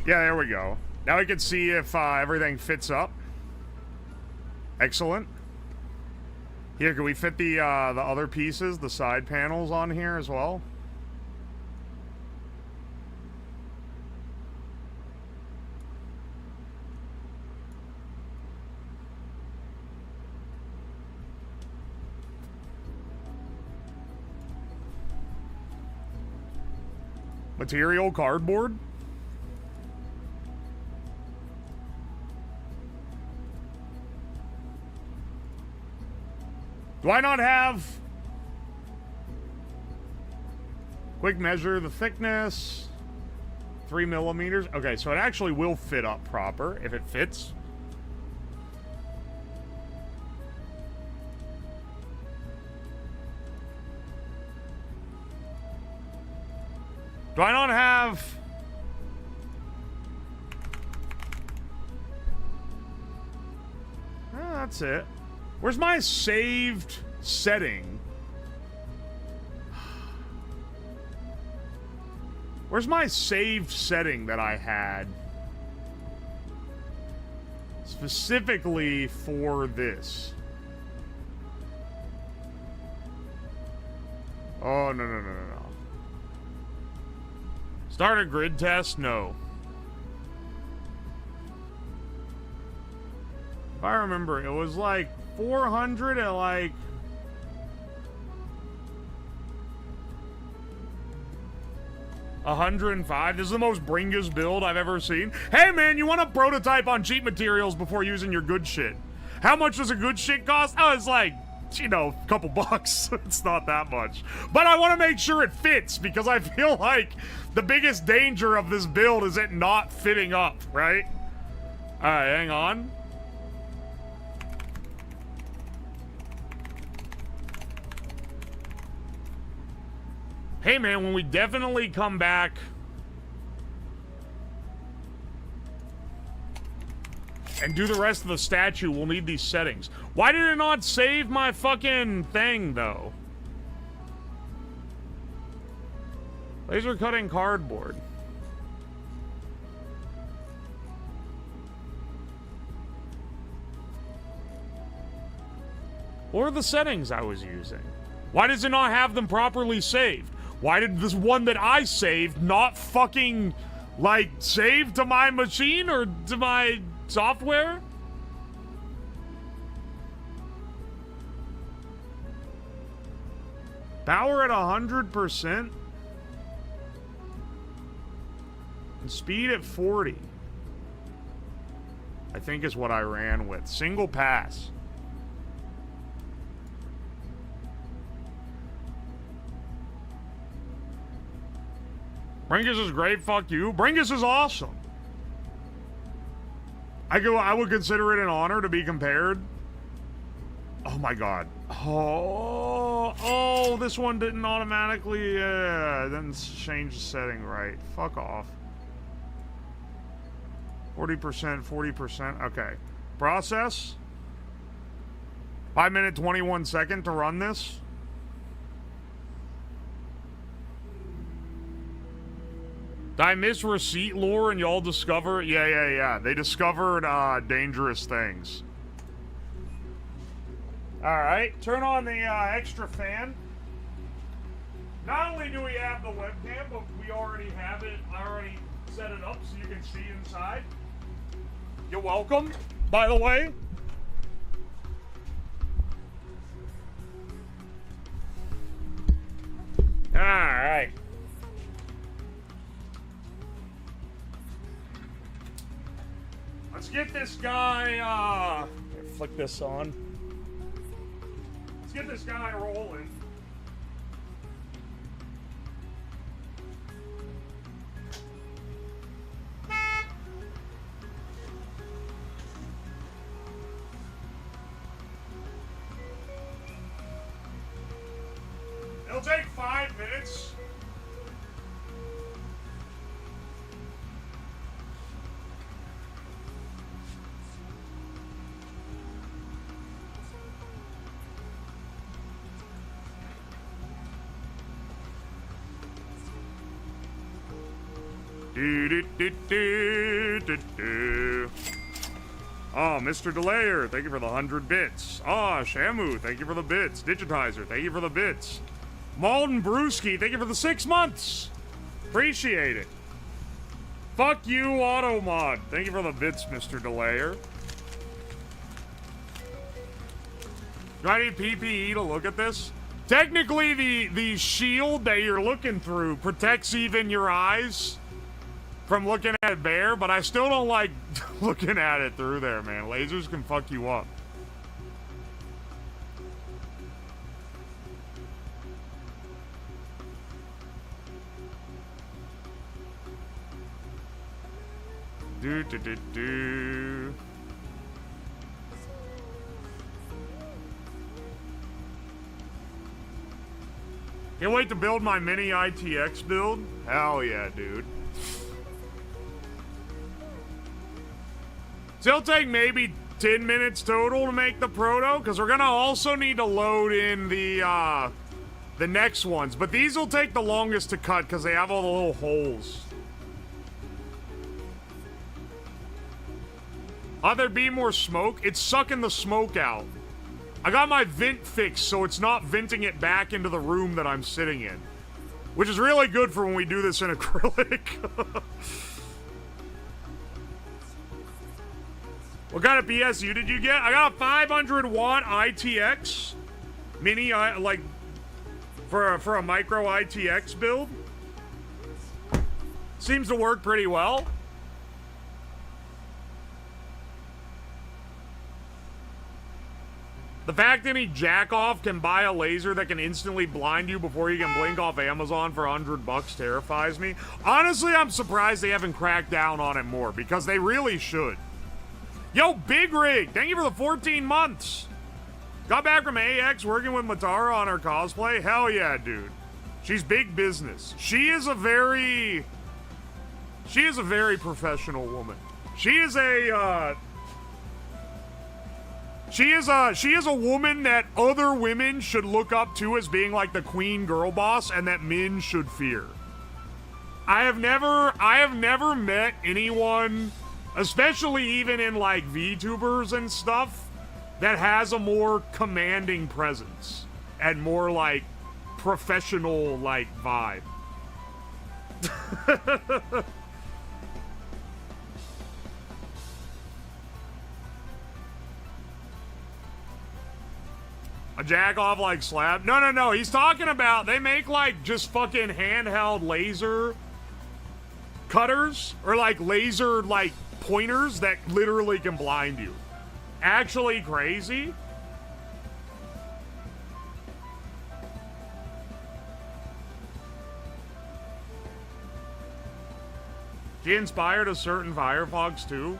Yeah, there we go. Now we can see if everything fits up. Excellent. Here, can we fit the other pieces, the side panels on here as well? Material cardboard? Do I not have... Quick measure the thickness. 3 millimeters. Okay, so it actually will fit up proper if it fits. Do I not have... That's it. Where's my saved setting? Where's my saved setting that I had? Specifically for this. Oh, no. Start a grid test? No. If I remember, it was like 400 at like... $105. This is the most Bringus build I've ever seen. Hey man, you want a prototype on cheap materials before using your good shit? How much does a good shit cost? Oh, it's like, you know, a couple bucks. It's not that much. But I want to make sure it fits because I feel like the biggest danger of this build is it not fitting up, right? Alright, hang on. Hey man, when we definitely come back and do the rest of the statue, we'll need these settings. Why did it not save my fucking thing, though? Laser cutting cardboard. What are the settings I was using? Why does it not have them properly saved? Why did this one that I saved not fucking, like, save to my machine or to my software? Power at 100%. And speed at 40. I think is what I ran with. Single pass. Brinkus is great, fuck you. Brinkus is awesome. I would consider it an honor to be compared. Oh my god. Oh, this one didn't automatically, didn't change the setting right. Fuck off. 40%, 40%, okay. Process. 5 minute, 21 second to run this. Did I miss receipt lore and y'all discover? Yeah. They discovered dangerous things. Alright, turn on the extra fan. Not only do we have the webcam, but we already have it. I already set it up so you can see inside. You're welcome, by the way. Alright. Let's get this guy, flick this on. Let's get this guy rolling. It'll take 5 minutes. Oh, Mr. Delayer, thank you for the 100 bits. Oh, Shamu, thank you for the bits. Digitizer, thank you for the bits. Malden Brewski, thank you for the 6 months. Appreciate it. Fuck you, Automod. Thank you for the bits, Mr. Delayer. Do I need PPE to look at this? Technically, the shield that you're looking through protects even your eyes from looking at it bare, but I still don't like looking at it through there, man. Lasers can fuck you up. Do. Can't wait to build my mini ITX build. Hell yeah, dude. So it'll take maybe 10 minutes total to make the proto, because we're gonna also need to load in the next ones. But these will take the longest to cut because they have all the little holes. Ought there be more smoke? It's sucking the smoke out. I got my vent fixed so it's not venting it back into the room that I'm sitting in. Which is really good for when we do this in acrylic. What kind of PSU did you get? I got a 500 watt ITX mini, like for a micro ITX build. Seems to work pretty well. The fact any jack-off can buy a laser that can instantly blind you before you can blink off Amazon for $100 terrifies me. Honestly, I'm surprised they haven't cracked down on it more, because they really should. Yo, Big Rig, thank you for the 14 months. Got back from AX working with Matara on her cosplay. Hell yeah, dude. She's big business. She is a very professional woman. She is a woman that other women should look up to as being like the queen girl boss, and that men should fear. I have never met anyone, especially even in like VTubers and stuff, that has a more commanding presence and more like professional like vibe. A jack off like slab? No. He's talking about they make like just fucking handheld laser cutters or like laser like pointers that literally can blind you. Actually crazy. She inspired a certain Firefox too.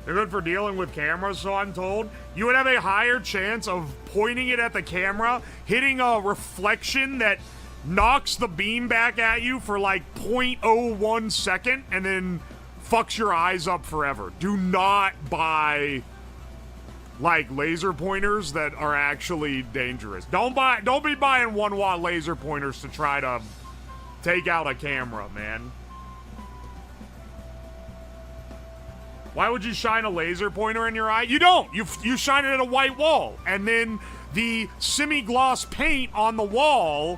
They're good for dealing with cameras, so I'm told. You would have a higher chance of pointing it at the camera, hitting a reflection that knocks the beam back at you for like 0.01 second, and then fucks your eyes up forever. Do not buy like laser pointers that are actually dangerous. Don't be buying 1-watt laser pointers to try to take out a camera, man. Why would you shine a laser pointer in your eye? You don't. You shine it at a white wall, and then the semi-gloss paint on the wall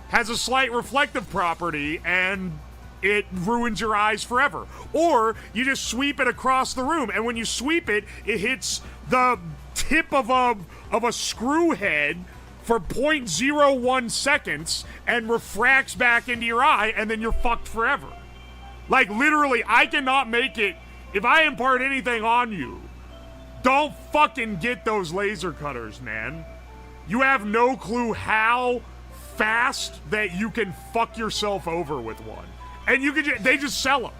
has a slight reflective property, and it ruins your eyes forever. Or you just sweep it across the room, and when you sweep it, it hits the tip of a screw head for 0.01 seconds and refracts back into your eye, and then you're fucked forever. Like, literally, I cannot make it. If I impart anything on you, don't fucking get those laser cutters, man. You have no clue how fast that you can fuck yourself over with one. And you can they just sell them.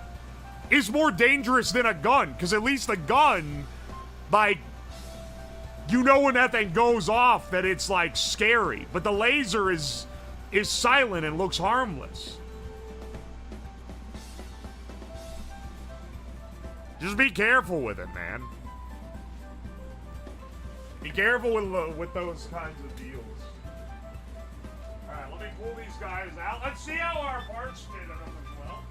It's more dangerous than a gun, because at least a gun, like, you know when that thing goes off that it's, like, scary. But the laser is silent and looks harmless. Just be careful with it, man. Be careful with those kinds of deals. Alright, let me pull these guys out. Let's see how our parts fit in them as well.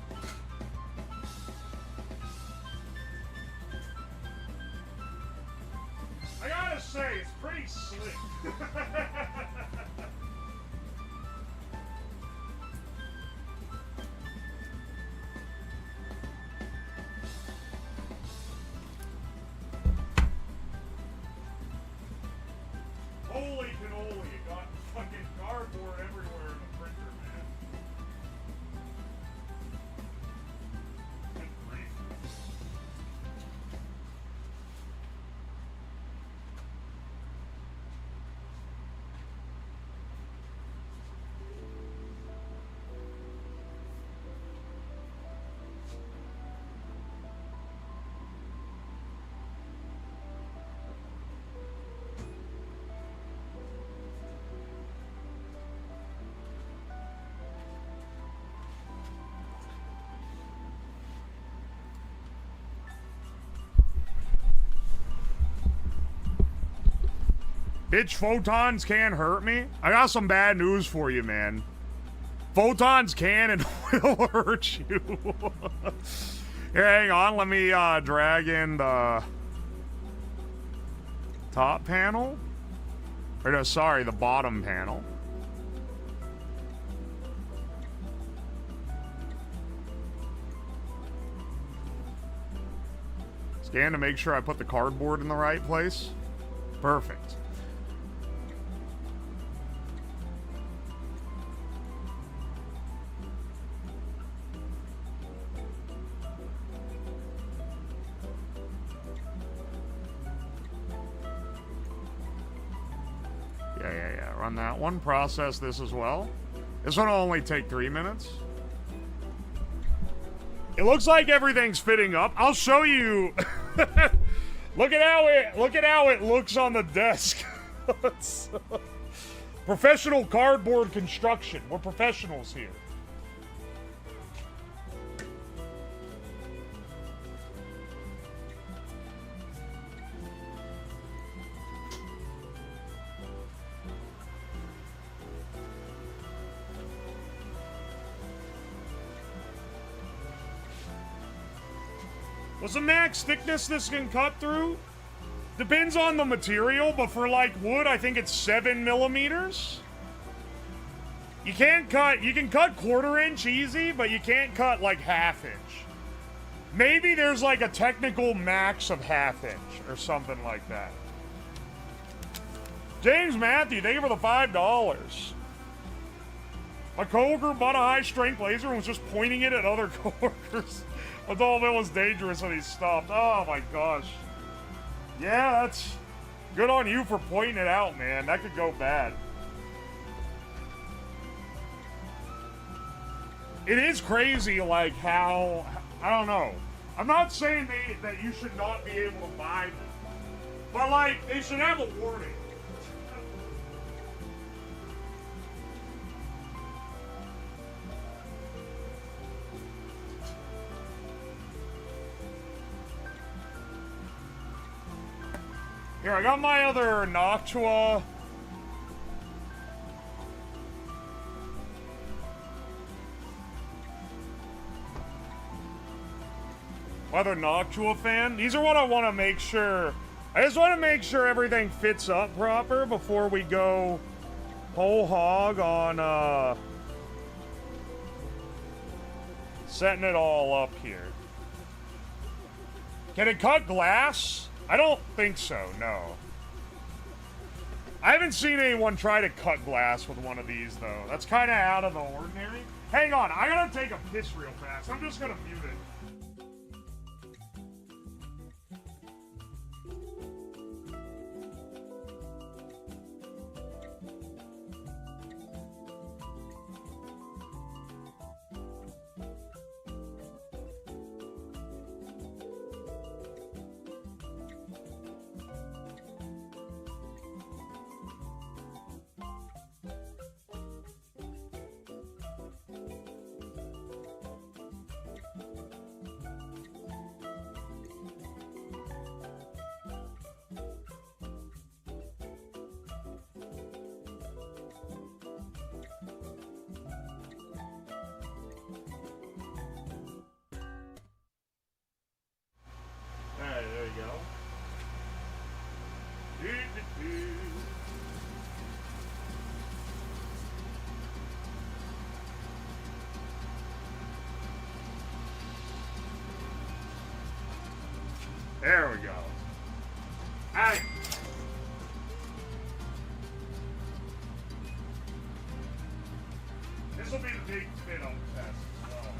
I gotta say, it's pretty slick. Holy cannoli, it got fucking cardboard everywhere in the printer, man. Good grief. Bitch, photons can't hurt me? I got some bad news for you, man. Photons can and will hurt you. Here, hang on. Let me drag in the top panel. Or no, sorry, the bottom panel. Scan to make sure I put the cardboard in the right place. Perfect. Yeah. Run that one. Process this as well. This one will only take 3 minutes. It looks like everything's fitting up. I'll show you. Look at how it looks on the desk. Professional cardboard construction. We're professionals here. What's the max thickness this can cut through? Depends on the material, but for like wood, I think it's 7 millimeters. You can cut 1/4 inch easy, but you can't cut like 1/2 inch. Maybe there's like a technical max of 1/2 inch or something like that. James Matthew, thank you for the $5. My coworker bought a high-strength laser and was just pointing it at other coworkers. I told him it was dangerous and he stopped. Oh my gosh. Yeah, that's good on you for pointing it out, man. That could go bad. It is crazy, like, how... I don't know. I'm not saying that you should not be able to buy them. But, like, they should have a warning. Here, I got my other Noctua. Other Noctua fan. These are what I want to make sure. I just want to make sure everything fits up proper before we go whole hog on setting it all up here. Can it cut glass? I don't think so, no. I haven't seen anyone try to cut glass with one of these, though. That's kind of out of the ordinary. Hang on, I gotta take a piss real fast. I'm just gonna mute it. There you go. There we go. Alright. This will be the big fit on the test as well.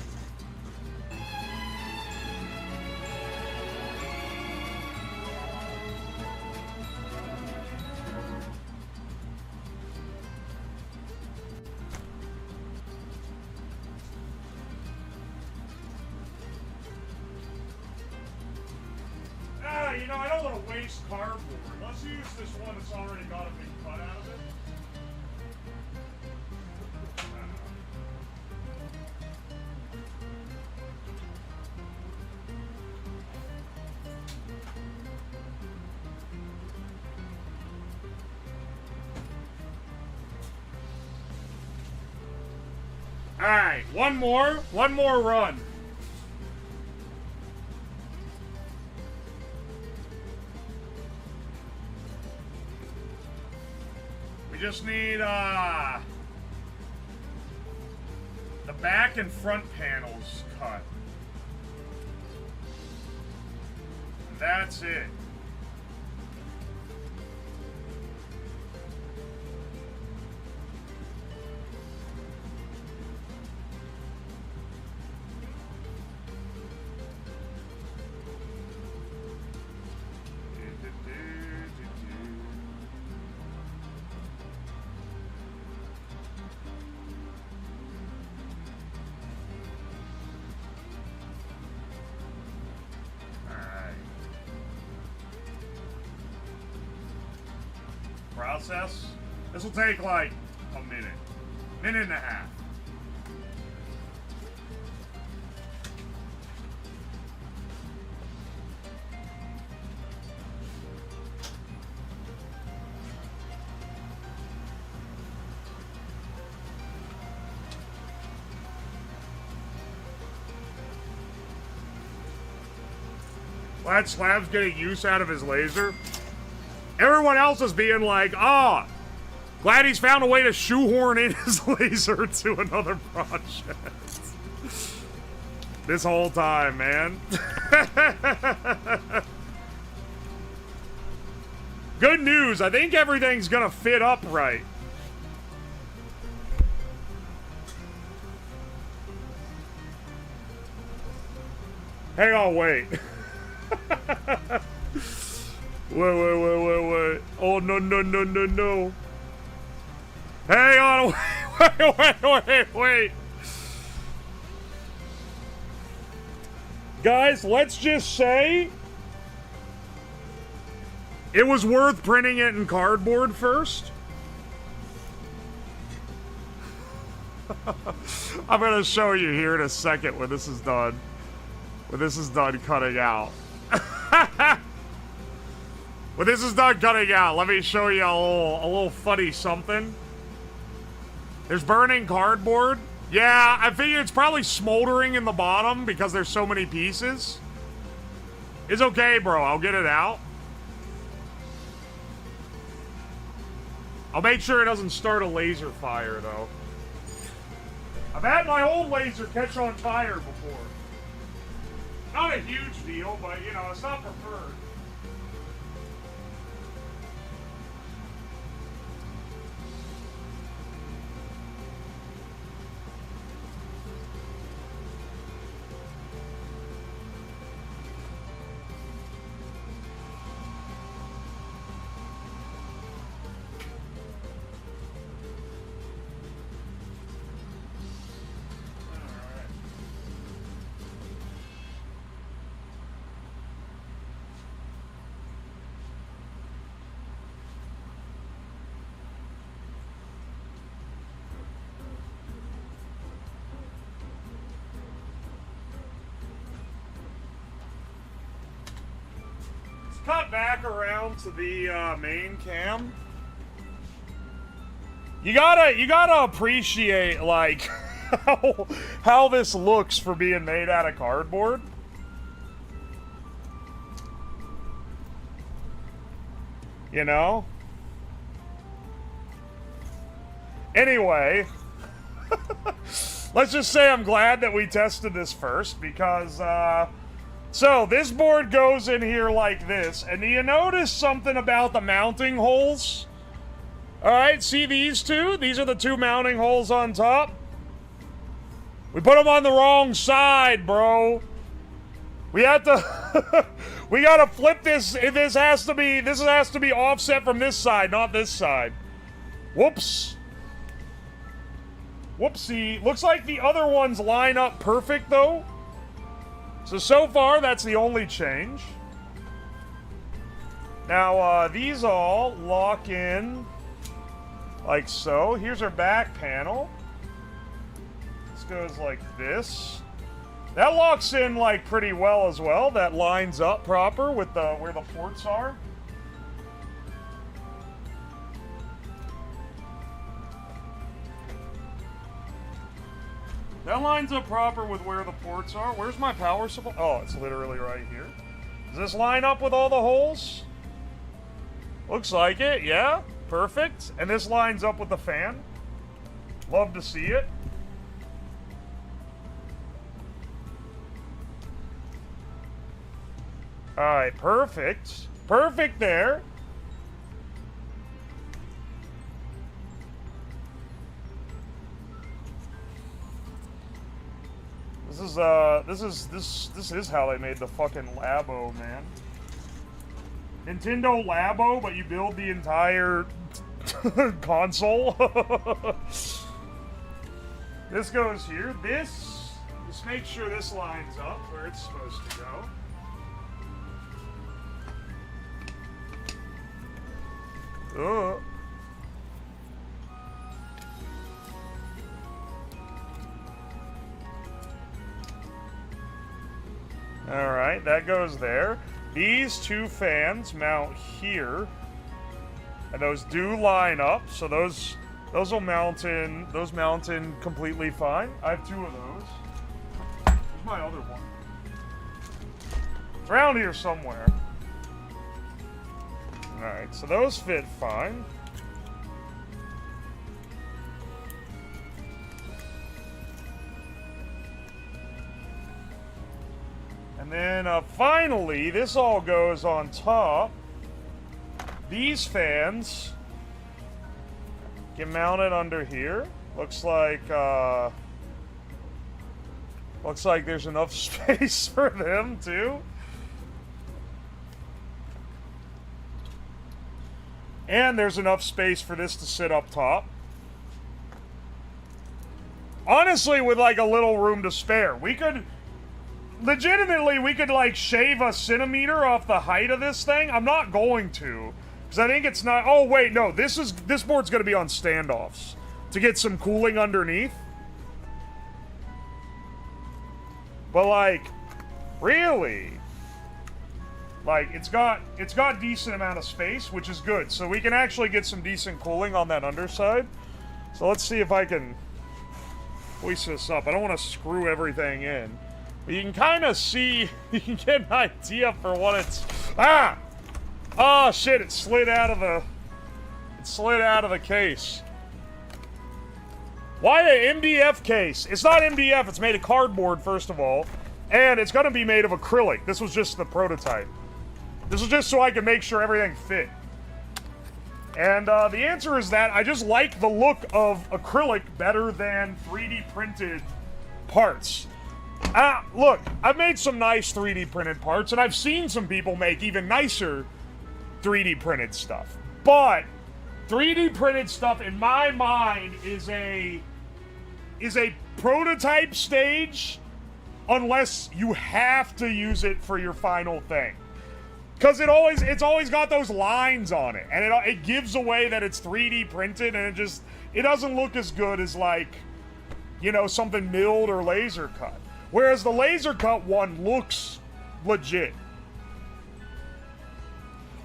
You know, I don't want to waste cardboard. Let's use this one that's already got a big cut out of it. Alright, one more run. We just need, the back and front panels cut. That's it. Process. This will take like a minute and a half. Glad Slab's getting use out of his laser. Everyone else is being like, ah, glad he's found a way to shoehorn in his laser to another project. This whole time, man. Good news, I think everything's gonna fit up right. Hang on, wait. Wait. Oh, no. Hang on, wait. Guys, let's just say it was worth printing it in cardboard first. I'm gonna show you here in a second when this is done. When this is done cutting out. When this is done cutting out, let me show you a little funny something. There's burning cardboard. Yeah, I figure it's probably smoldering in the bottom because there's so many pieces. It's okay, bro. I'll get it out. I'll make sure it doesn't start a laser fire, though. I've had my old laser catch on fire before. Not a huge deal, but, you know, it's not preferred. Cut back around to the main cam. You gotta appreciate like how this looks for being made out of cardboard. You know? Anyway, let's just say I'm glad that we tested this first because so, this board goes in here like this, and do you notice something about the mounting holes? Alright, see these two? These are the two mounting holes on top. We put them on the wrong side, bro. We have to... we gotta flip this. This has to be offset from this side, not this side. Whoops. Whoopsie. Looks like the other ones line up perfect, though. So far, that's the only change. Now, these all lock in like so. Here's our back panel. This goes like this. That locks in, like, pretty well as well. That lines up proper with where the ports are. That lines up proper with where the ports are. Where's my power supply? Oh, it's literally right here. Does this line up with all the holes? Looks like it, yeah. Perfect. And this lines up with the fan. Love to see it. Alright, perfect. Perfect there. This is how they made the fucking Labo, man. Nintendo Labo, but you build the entire console. This goes here. Just make sure this lines up where it's supposed to go. Alright, that goes there. These two fans mount here. And those do line up, so those will mount in completely fine. I have two of those. Where's my other one? It's around here somewhere. Alright, so those fit fine. And then finally, this all goes on top. These fans get mounted under here. Looks like there's enough space for them too. And there's enough space for this to sit up top. Honestly, with like a little room to spare, we could legitimately like shave a centimeter off the height of this thing. I'm not going to, because I think it's not. Oh wait, no, this board's going to be on standoffs to get some cooling underneath. But like, really, like it's got decent amount of space, which is good. So we can actually get some decent cooling on that underside. So let's see if I can hoist this up. I don't want to screw everything in. But you can kind of see, you can get an idea for what it's... Ah! Oh shit, it slid out of the case. Why an MDF case? It's not MDF, it's made of cardboard, first of all. And it's gonna be made of acrylic. This was just the prototype. This was just so I could make sure everything fit. And the answer is that I just like the look of acrylic better than 3D printed parts. Look, I've made some nice 3D printed parts, and I've seen some people make even nicer 3D printed stuff. But 3D printed stuff, in my mind, is a prototype stage unless you have to use it for your final thing. Because it's always got those lines on it, and it gives away that it's 3D printed, and it doesn't look as good as, like, you know, something milled or laser cut. Whereas the laser cut one looks legit.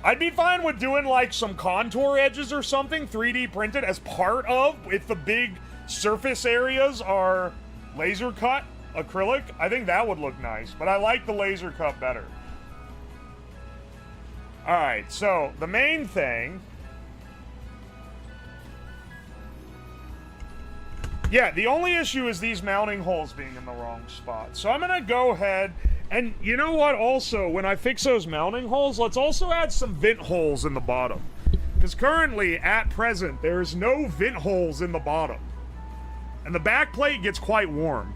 I'd be fine with doing like some contour edges or something 3D printed as part of, if the big surface areas are laser cut acrylic. I think that would look nice, but I like the laser cut better. Alright, so the main thing... Yeah, the only issue is these mounting holes being in the wrong spot. So I'm going to go ahead, and you know what, also, when I fix those mounting holes, let's also add some vent holes in the bottom. Because currently, at present, there's no vent holes in the bottom. And the back plate gets quite warm.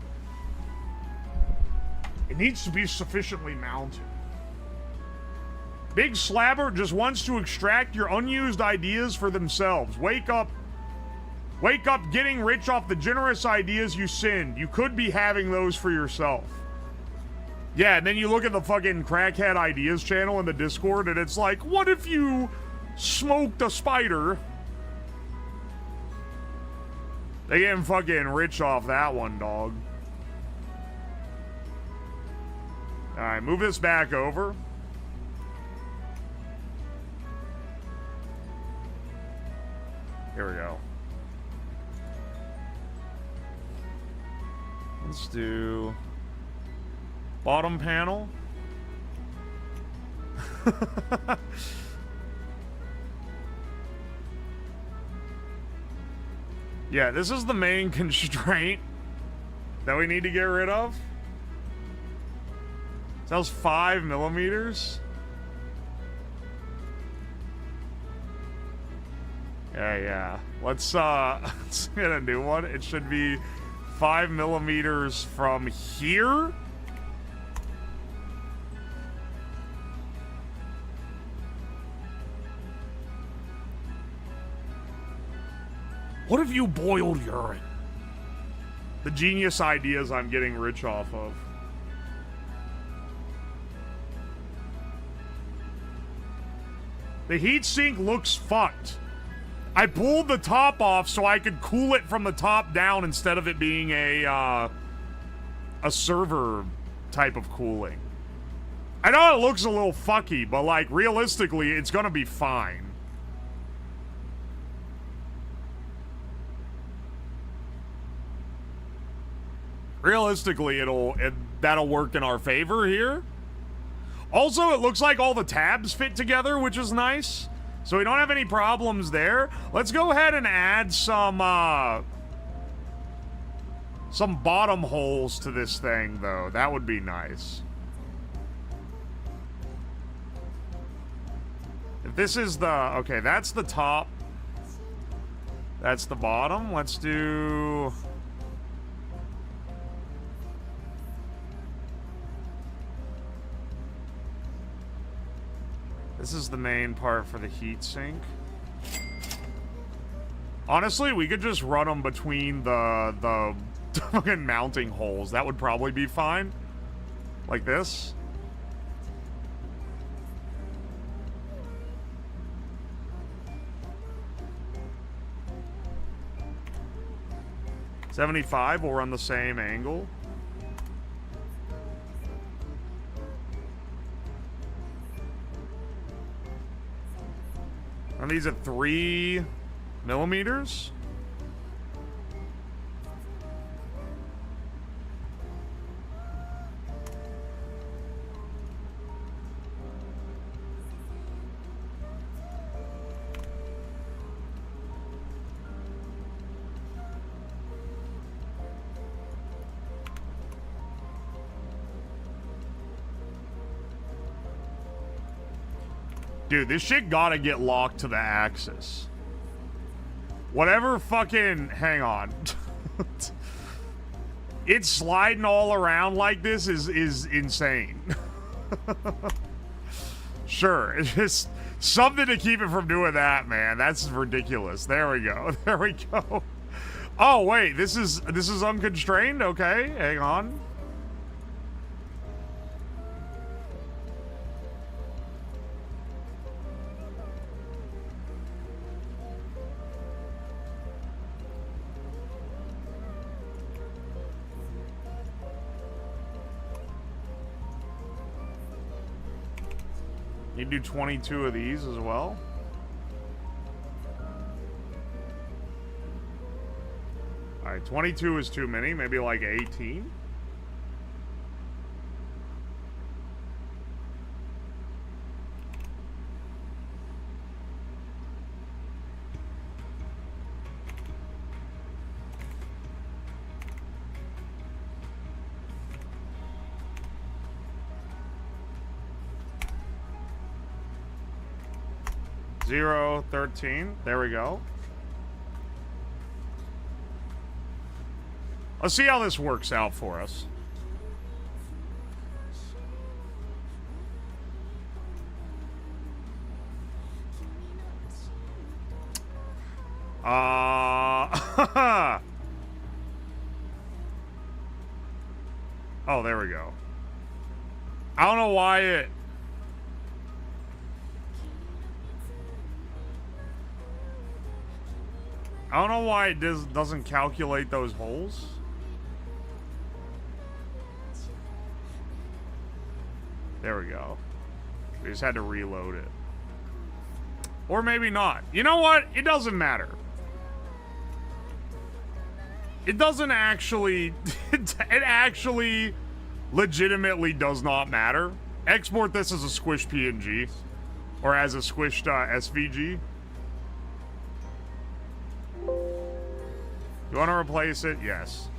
It needs to be sufficiently mounted. Big Slabber just wants to extract your unused ideas for themselves. Wake up. Wake up getting rich off the generous ideas you sinned. You could be having those for yourself. Yeah, and then you look at the fucking Crackhead Ideas channel in the Discord, and it's like, what if you smoked a spider? They getting fucking rich off that one, dog. Alright, move this back over. Here we go. Let's do bottom panel. Yeah, this is the main constraint that we need to get rid of. That was 5 millimeters. Yeah. Let's get a new one. It should be 5 millimeters from here. What if you boiled urine? The genius ideas I'm getting rich off of. The heatsink looks fucked. I pulled the top off so I could cool it from the top down instead of it being a server type of cooling. I know it looks a little fucky, but like realistically, it's gonna be fine. Realistically, that'll work in our favor here. Also, it looks like all the tabs fit together, which is nice. So we don't have any problems there. Let's go ahead and add some bottom holes to this thing, though. That would be nice. If this is the... Okay, that's the top. That's the bottom. Let's do... This is the main part for the heat sink. Honestly, we could just run them between the fucking mounting holes. That would probably be fine. Like this. $75, we'll run the same angle. Are these at 3 millimeters? Dude, this shit gotta get locked to the axis. Whatever fucking... Hang on. It's sliding all around like this is insane. Sure, it's just something to keep it from doing that, man. That's ridiculous. There we go. There we go. Oh, wait. This is unconstrained? Okay, hang on. You do 22 of these as well. Alright, 22 is too many. Maybe like 18. Zero, 13. There we go. Let's see how this works out for us. Oh, there we go. I don't know why it... I don't know why it doesn't calculate those holes. There we go. We just had to reload it. Or maybe not. You know what? It doesn't matter. It doesn't actually... it actually legitimately does not matter. Export this as a squished PNG. Or as a squished SVG. You want to replace it? Yes.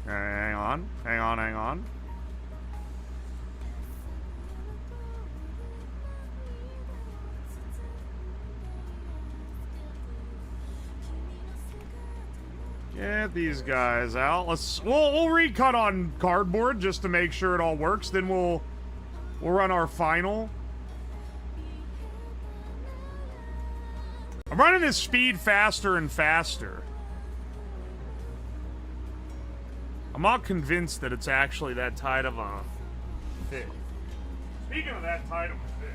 Hang on. Hang on, hang on. Get these guys out. We'll recut on cardboard just to make sure it all works. Then we'll run our final. I'm running this speed faster and faster. I'm not convinced that it's actually that tight of a fit. Speaking of that tight of a fit.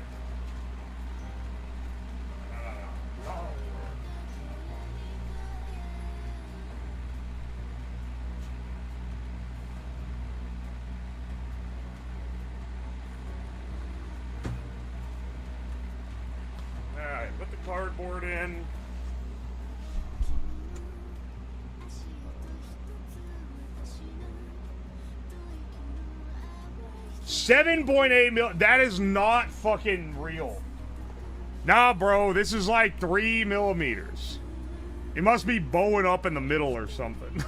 keyboard in. $7.8 million. That is not fucking real. Nah, bro. This is like 3 millimeters. It must be bowing up in the middle or something.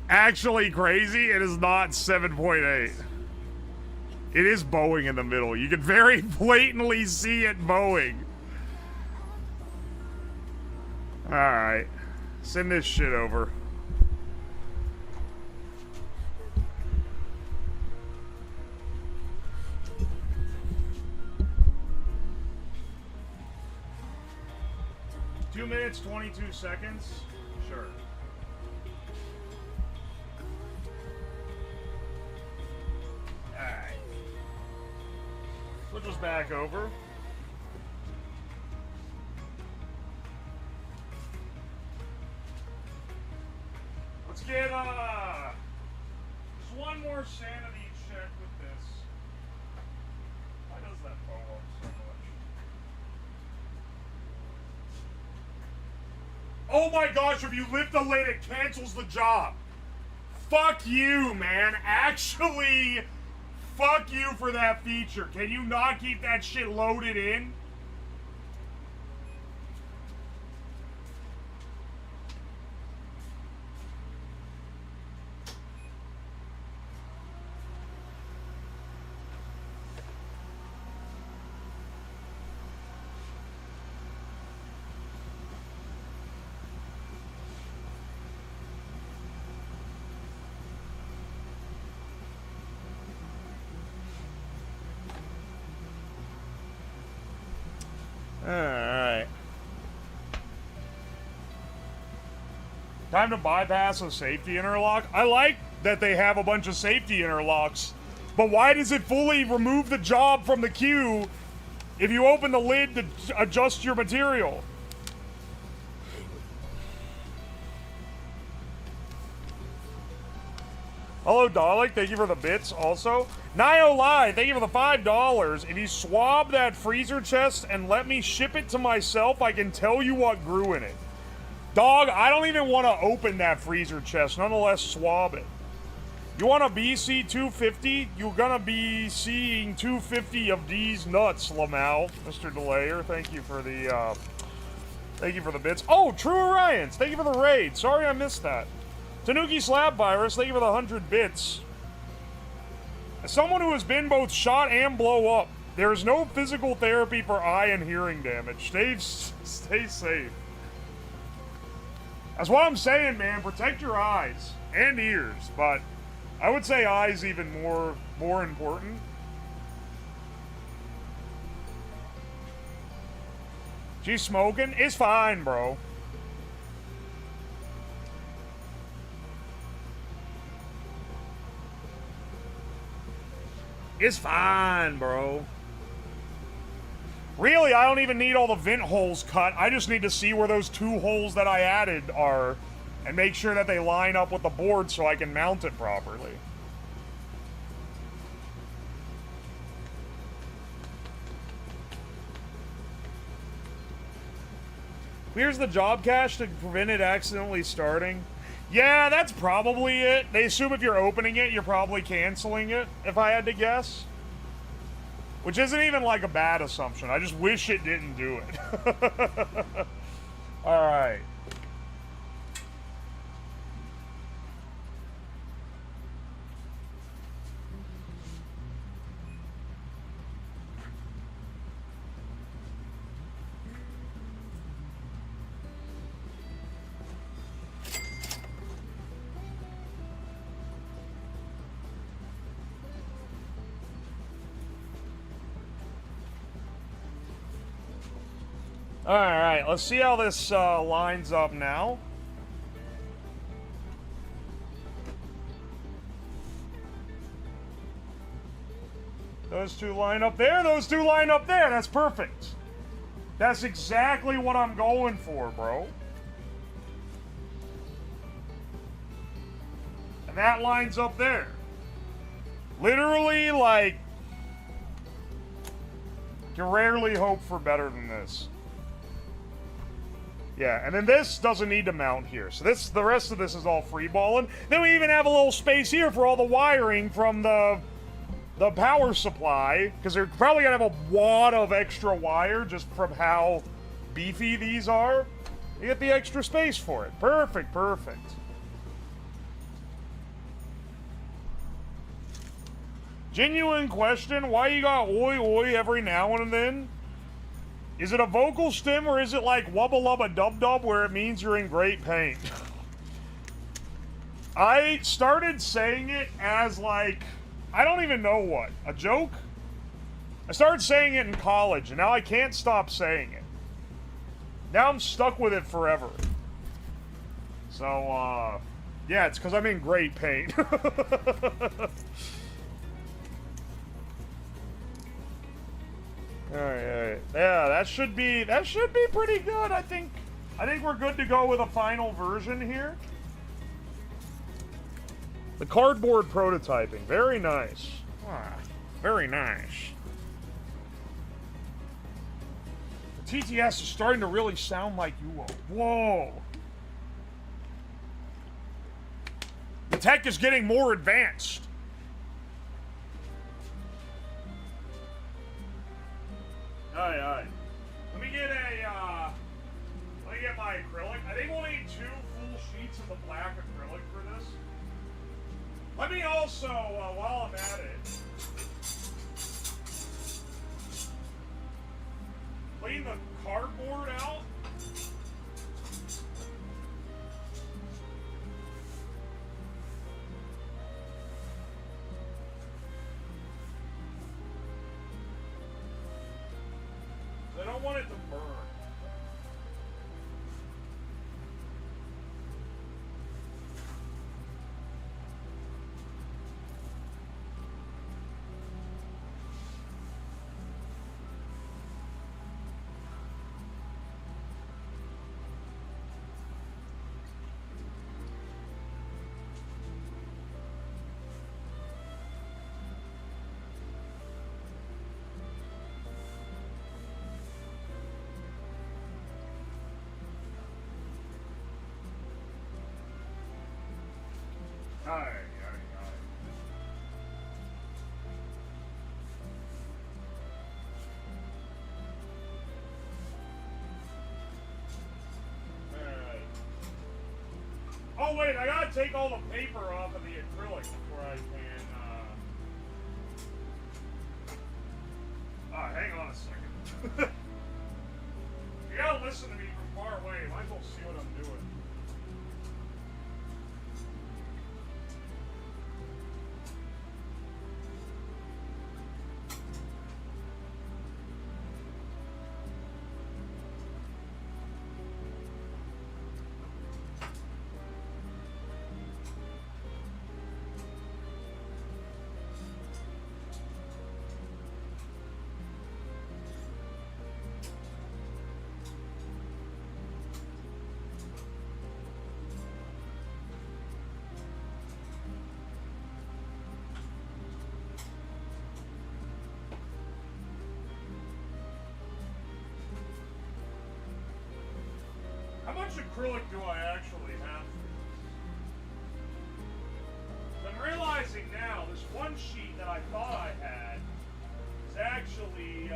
Actually crazy. It is not 7.8. It is bowing in the middle. You can very blatantly see it bowing. Alright. Send this shit over. Two minutes, 22 seconds. Sure. Alright. Switch us back over. Let's get, just one more sanity check with this. Why does that bow up so much? Oh my gosh, if you lift the lid, it cancels the job. Fuck you, man. Actually, fuck you for that feature. Can you not keep that shit loaded in? Alright. Time to bypass a safety interlock. I like that they have a bunch of safety interlocks, but why does it fully remove the job from the queue if you open the lid to adjust your material? Hello, Dalek. Thank you for the bits also. Nio Live, thank you for the $5. If you swab that freezer chest and let me ship it to myself, I can tell you what grew in it. Dog, I don't even want to open that freezer chest, nonetheless swab it. You want a BC-250? You're gonna be seeing 250 of these nuts, Lamau. Mr. Delayer, thank you for the bits. Oh, True Orions, thank you for the raid. Sorry I missed that. Tanuki Slab Virus, thank you for the 100 bits. As someone who has been both shot and blow up, there is no physical therapy for eye and hearing damage. Stay safe. That's what I'm saying, man. Protect your eyes and ears, but I would say eyes even more important. She's smoking? It's fine, bro. It's fine, bro. Really, I don't even need all the vent holes cut. I just need to see where those 2 holes that I added are and make sure that they line up with the board so I can mount it properly. Clears the job cache to prevent it accidentally starting. Yeah, that's probably it. They assume if you're opening it, you're probably canceling it, if I had to guess. Which isn't even like a bad assumption. I just wish it didn't do it. Alright. Alright, let's see how this lines up now. Those 2 line up there, those 2 line up there. That's perfect. That's exactly what I'm going for, bro. And that lines up there. Literally, like, you rarely hope for better than this. Yeah, and then this doesn't need to mount here. So the rest of this is all free balling. Then we even have a little space here for all the wiring from the power supply, because they're probably gonna have a wad of extra wire just from how beefy these are. You get the extra space for it. Perfect, perfect. Genuine question, why you got oi oi every now and then? Is it a vocal stim or is it like wubba lubba dub dub where it means you're in great pain? I started saying it as like, I don't even know what, a joke? I started saying it in college and now I can't stop saying it. Now I'm stuck with it forever. So, yeah, it's because I'm in great pain. Alright, yeah, that should be pretty good, I think. I think we're good to go with a final version here. The cardboard prototyping, very nice. Ah, very nice. The TTS is starting to really sound like you. Whoa. The tech is getting more advanced. Aye. Let me get my acrylic. I think we'll need 2 full sheets of the black acrylic for this. Let me also, while I'm at it, clean the cardboard out. I don't want it to burn. Aye. Oh wait, I gotta take all the paper off of the acrylic before I can, hang on a second. You gotta listen to me from far away, might as well see what I'm doing. How much acrylic do I actually have? I'm realizing now this one sheet that I thought I had is actually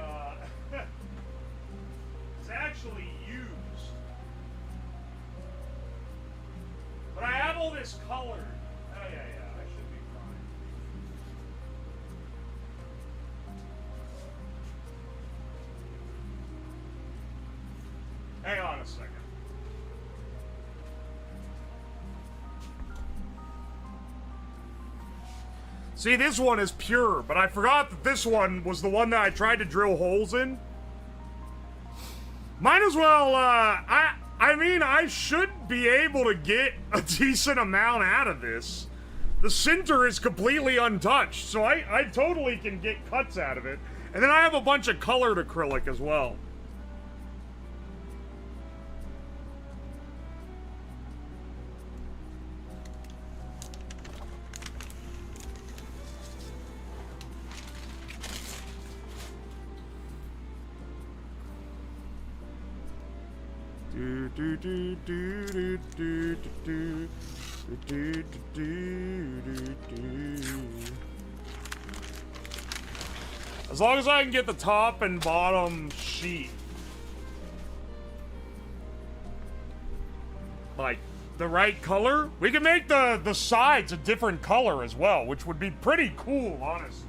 it's actually used. But I have all this colored. Oh yeah, I should be fine. Hang on a second. See, this one is pure, but I forgot that this one was the one that I tried to drill holes in. Might as well, I mean, I should be able to get a decent amount out of this. The center is completely untouched, so I totally can get cuts out of it. And then I have a bunch of colored acrylic as well. As long as I can get the top and bottom sheet, like, the right color, we can make the sides a different color as well, which would be pretty cool, honestly.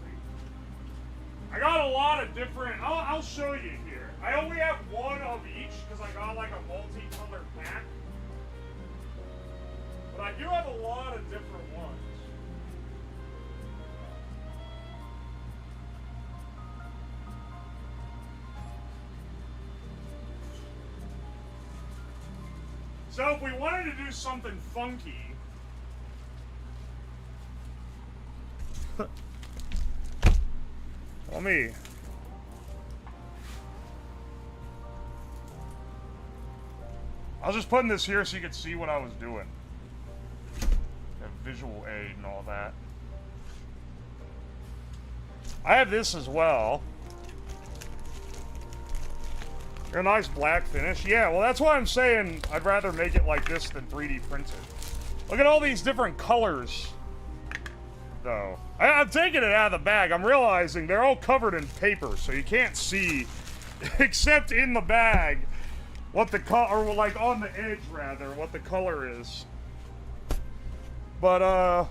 I got a lot of different, I'll show you here. I only have one of each because I got like a multicolored pack. But I do have a lot of different ones. So if we wanted to do something funky, let me. I was just putting this here so you could see what I was doing. Have visual aid and all that. I have this as well. A nice black finish. Yeah, well, that's why I'm saying I'd rather make it like this than 3D printed. Look at all these different colors, though. I'm taking it out of the bag. I'm realizing they're all covered in paper, so you can't see, except in the bag, what the color, or like on the edge, rather, what the color is. But,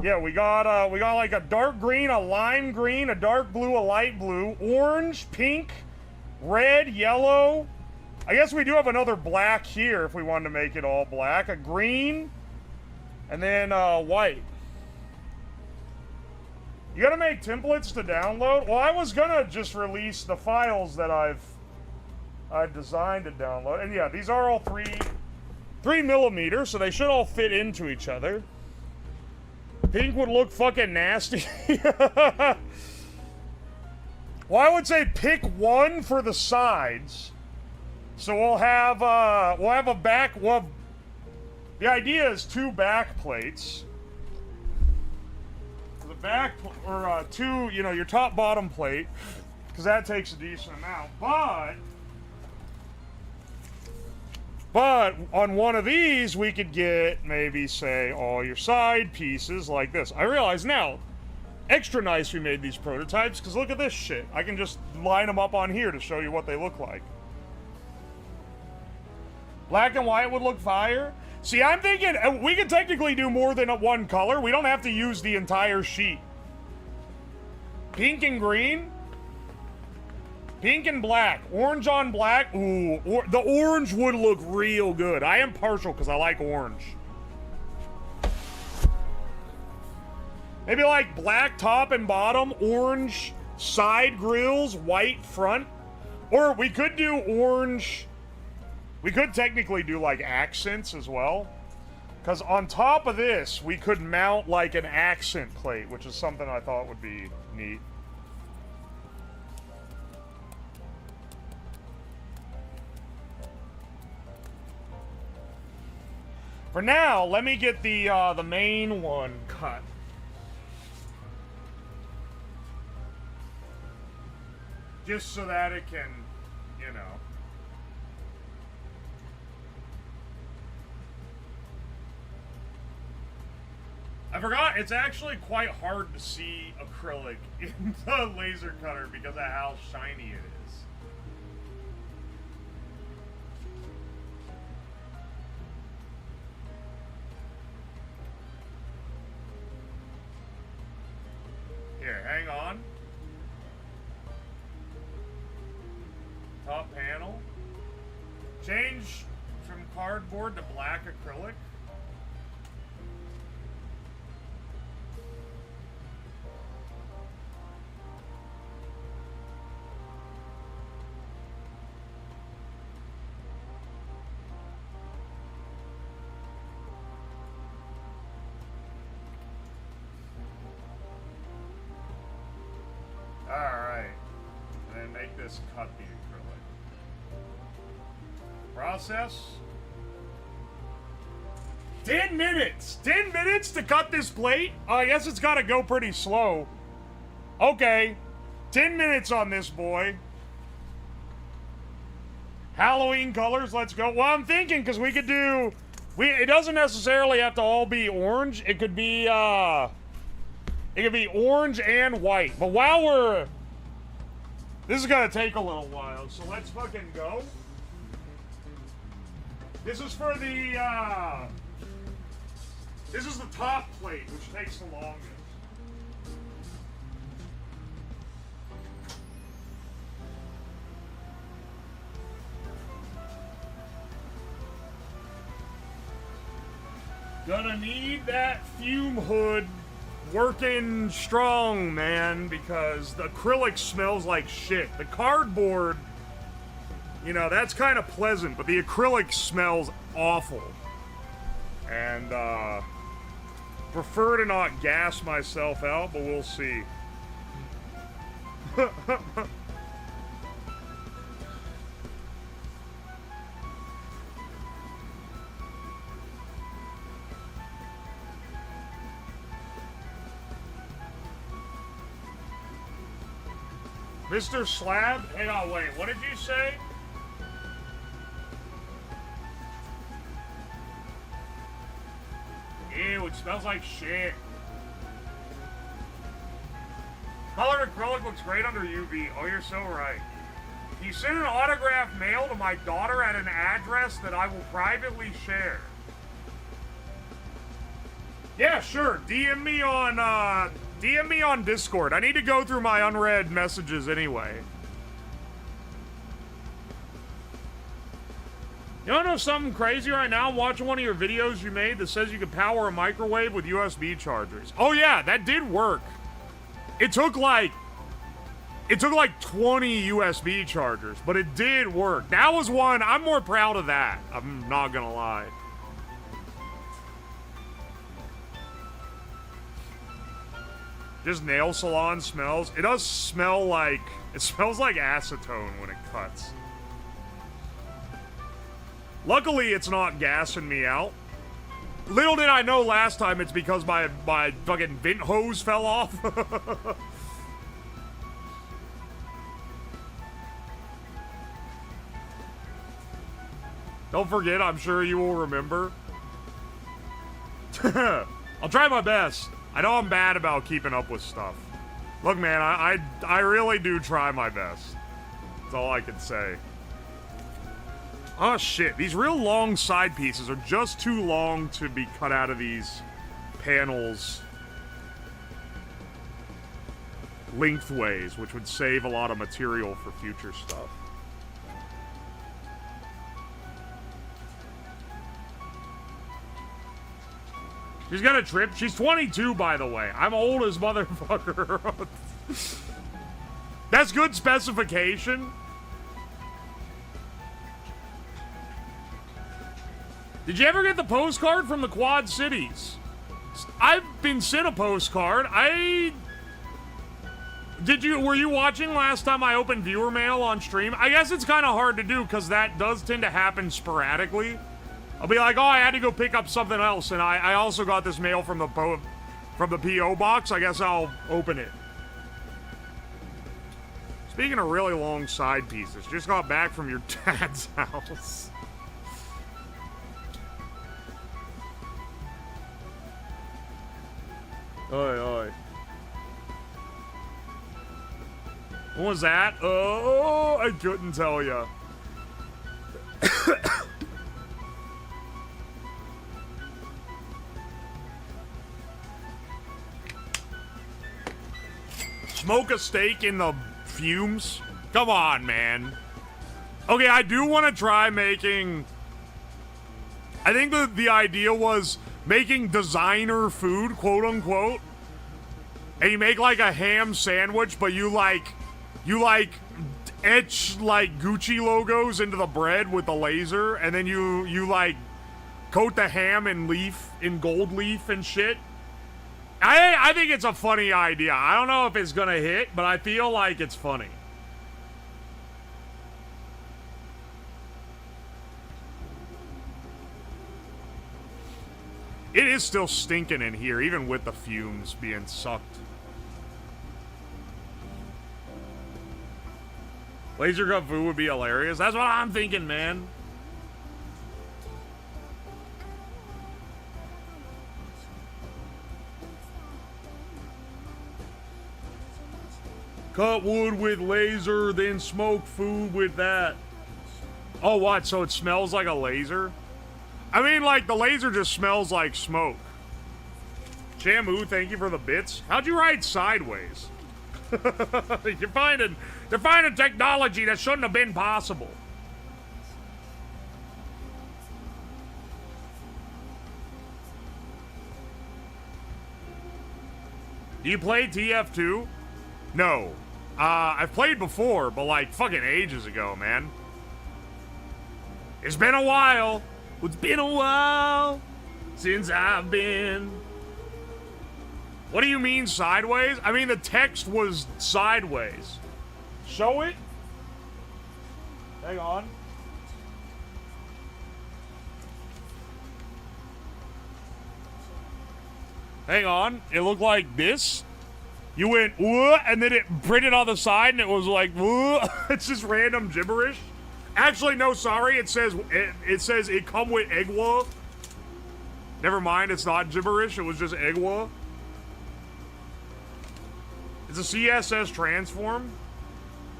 yeah, we got like a dark green, a lime green, a dark blue, a light blue, orange, pink, red, yellow. I guess we do have another black here if we wanted to make it all black. A green, and then white. You gotta make templates to download? Well, I was gonna just release the files that I've designed to download. And yeah, these are all 3 millimeters, so they should all fit into each other. Pink would look fucking nasty. Well, I would say pick one for the sides. So we'll have a back. Well, the idea is 2 back plates. The back, or 2, you know, your top bottom plate, because that takes a decent amount. But on one of these, we could get maybe, say, all your side pieces like this. I realize now, extra nice we made these prototypes, because look at this shit. I can just line them up on here to show you what they look like. Black and white would look fire. See, I'm thinking we could technically do more than one color. We don't have to use the entire sheet. Pink and green. Pink and black. Orange on black. Ooh, the orange would look real good. I am partial because I like orange. Maybe like black top and bottom, orange side grills, white front. Or we could do orange. We could technically do like accents as well. Because on top of this, we could mount like an accent plate, which is something I thought would be neat. For now, let me get the main one cut. Just so that it can, you know. I forgot, it's actually quite hard to see acrylic in the laser cutter because of how shiny it is. Here, hang on. Top panel. Change from cardboard to black acrylic. Alright. And then make this cut the acrylic. Process. 10 minutes! 10 minutes to cut this plate? I guess it's gotta go pretty slow. Okay. 10 minutes on this boy. Halloween colors, let's go. Well, I'm thinking, because we could do... It doesn't necessarily have to all be orange. It could be, orange and white. But while we're... This is going to take a little while, so let's fucking go. This is for the, This is the top plate, which takes the longest. Gonna need that fume hood working strong, man, because the acrylic smells like shit. The cardboard, you know, that's kind of pleasant, but the acrylic smells awful. And, prefer to not gas myself out, but we'll see. Mr. Slab? Hang on, wait, what did you say? Ew, it smells like shit. Colored acrylic looks great under UV. Oh, you're so right. You sent an autographed mail to my daughter at an address that I will privately share. Yeah, sure. DM me on Discord. I need to go through my unread messages anyway. You wanna know something crazy right now? I'm watching one of your videos you made that says you can power a microwave with USB chargers. Oh yeah, that did work. It took like 20 USB chargers, but it did work. That was one, I'm more proud of that. I'm not gonna lie. Just nail salon smells. It does smell like, it smells like acetone when it cuts. Luckily, it's not gassing me out. Little did I know last time it's because my fucking vent hose fell off. Don't forget, I'm sure you will remember. I'll try my best. I know I'm bad about keeping up with stuff. Look, man, I really do try my best. That's all I can say. Oh, shit. These real long side pieces are just too long to be cut out of these panels lengthways, which would save a lot of material for future stuff. She's got a trip. She's 22, by the way. I'm old as motherfucker. That's good specification. Did you ever get the postcard from the Quad Cities? I've been sent a postcard. Were you watching last time I opened viewer mail on stream? I guess it's kind of hard to do because that does tend to happen sporadically. I'll be like, oh, I had to go pick up something else, and I also got this mail from the P.O. box. I guess I'll open it. Speaking of really long side pieces, just got back from your dad's house. Oi, oi. What was that? Oh, I couldn't tell ya. Smoke a steak in the fumes? Come on, man. Okay, I do want to try making... I think the idea was making designer food, quote unquote. And you make like a ham sandwich, but you etch like Gucci logos into the bread with the laser, and then you like coat the ham in gold leaf and shit. I think it's a funny idea. I don't know if it's gonna hit, but I feel like it's funny. It is still stinking in here, even with the fumes being sucked. Laser cut food would be hilarious. That's what I'm thinking, man. Cut wood with laser, then smoke food with that. Oh, what? So it smells like a laser? I mean, like, the laser just smells like smoke. Shamu, thank you for the bits. How'd you ride sideways? You're finding technology that shouldn't have been possible. Do you play TF2? No. I've played before, but like fucking ages ago, man. It's been a while. It's been a while since I've been. What do you mean sideways? I mean the text was sideways. Show it. Hang on. Hang on. It looked like this. You went, and then it printed on the side, and it was like, it's just random gibberish. Actually, no, sorry. It says it come with Egwa. Never mind, it's not gibberish. It was just Egwa. It's a CSS transform.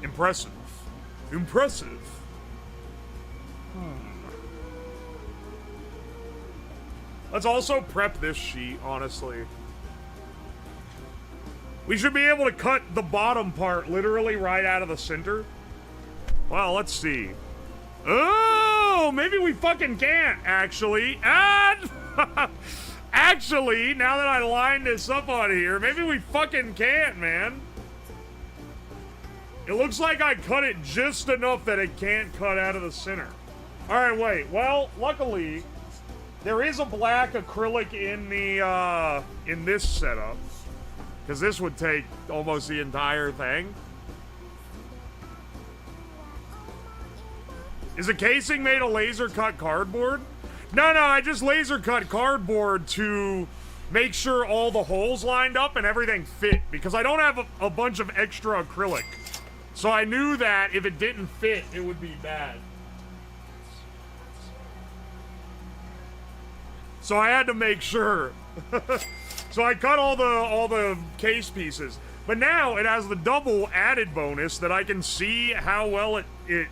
Impressive. Impressive. Let's also prep this sheet, honestly. We should be able to cut the bottom part literally right out of the center. Well, let's see. Oh, maybe we fucking can't, actually. And actually, now that I lined this up on here, maybe we fucking can't, man. It looks like I cut it just enough that it can't cut out of the center. All right, wait. Well, luckily, there is a black acrylic in this setup. Because this would take almost the entire thing. Is the casing made of laser cut cardboard? No, I just laser cut cardboard to make sure all the holes lined up and everything fit. Because I don't have a bunch of extra acrylic. So I knew that if it didn't fit, it would be bad. So I had to make sure. So I cut all the case pieces. But now it has the double added bonus that I can see how well it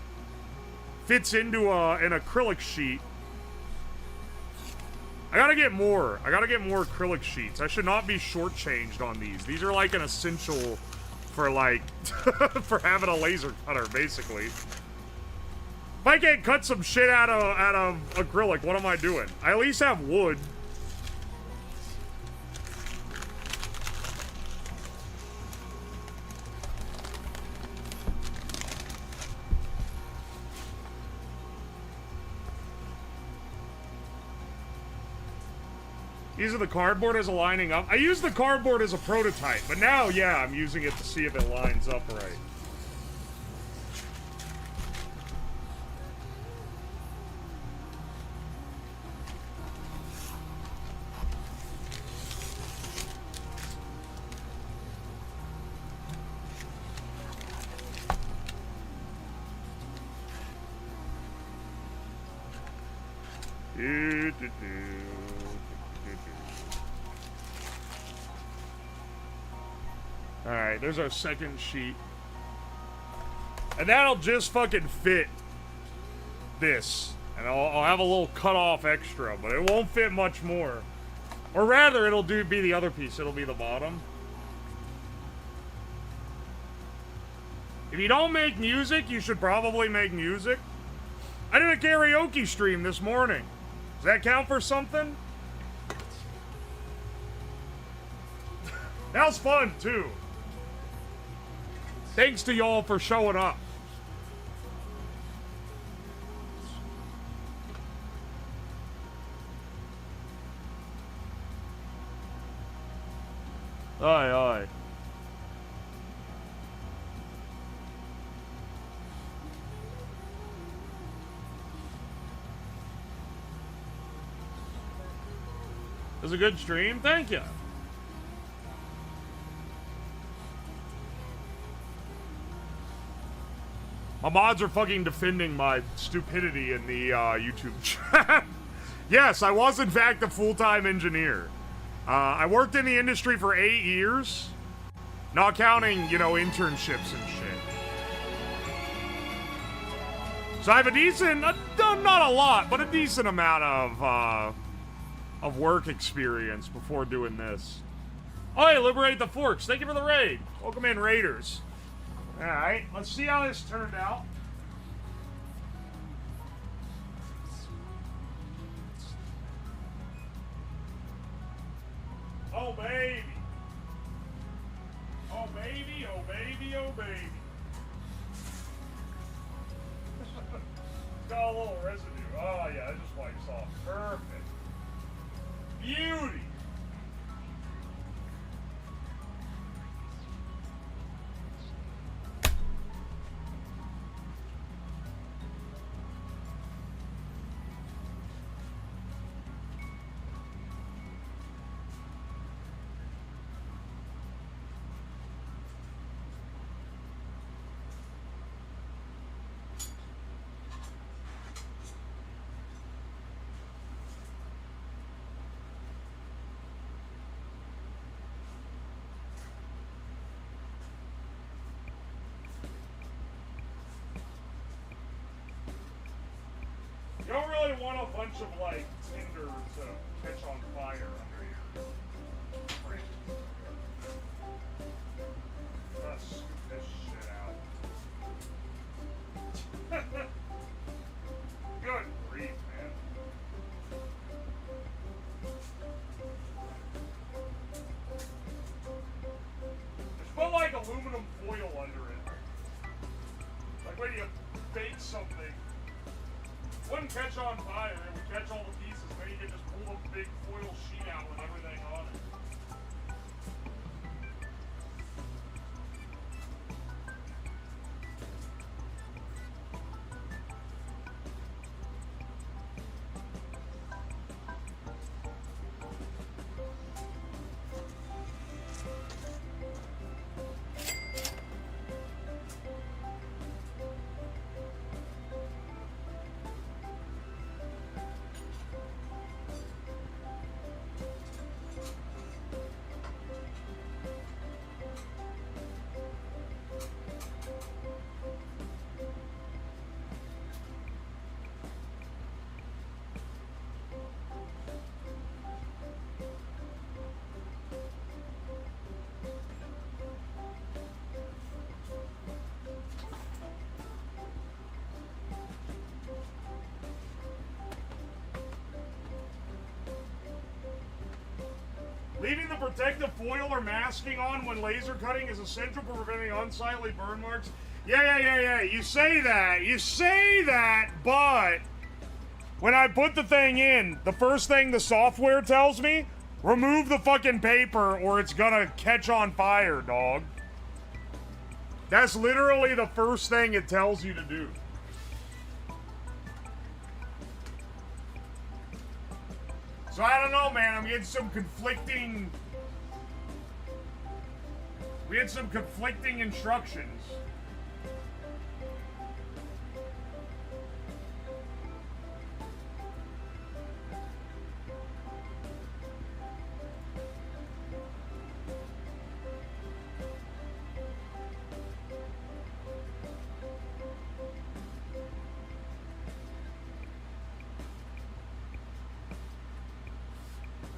fits into an acrylic sheet. I gotta get more. I gotta get more acrylic sheets. I should not be shortchanged on these. These are like an essential for like for having a laser cutter, basically. If I can't cut some shit out of acrylic, what am I doing? I at least have wood. These are the cardboard as a lining up. I used the cardboard as a prototype, but now, yeah, I'm using it to see if it lines up right. Alright, there's our second sheet. And that'll just fucking fit this. And I'll have a little cutoff extra, but it won't fit much more. Or rather, it'll be the other piece. It'll be the bottom. If you don't make music, you should probably make music. I did a karaoke stream this morning. Does that count for something? That was fun, too. Thanks to y'all for showing up. Aye, aye. It was a good stream. Thank you. My mods are fucking defending my stupidity in the YouTube chat. Yes, I was in fact a full-time engineer. I worked in the industry for 8 years. Not counting, you know, internships and shit. So I have a decent, not a lot, but a decent amount of work experience before doing this. Oh, hey, Liberate the Forks. Thank you for the raid. Welcome in, Raiders. Alright, let's see how this turned out. Oh, baby. Oh, baby, oh, baby, oh, baby. Got a little residue. Oh, yeah, it just wipes off. Perfect. Beauty. You don't really want a bunch of, like, tinder to catch on fire under your fridge. Let's scoop this shit out. Good grief, man. Just put, like, aluminum foil under it. Like, when you bake something, it wouldn't catch on fire, it would catch all the pieces, then you could just pull a big foil sheet out with everything on it. Leaving the protective foil or masking on when laser cutting is essential for preventing unsightly burn marks. Yeah. You say that, but when I put the thing in, the first thing the software tells me, remove the fucking paper or it's gonna catch on fire, dog. That's literally the first thing it tells you to do. So I don't know, man. I'm getting some conflicting... We had some conflicting instructions.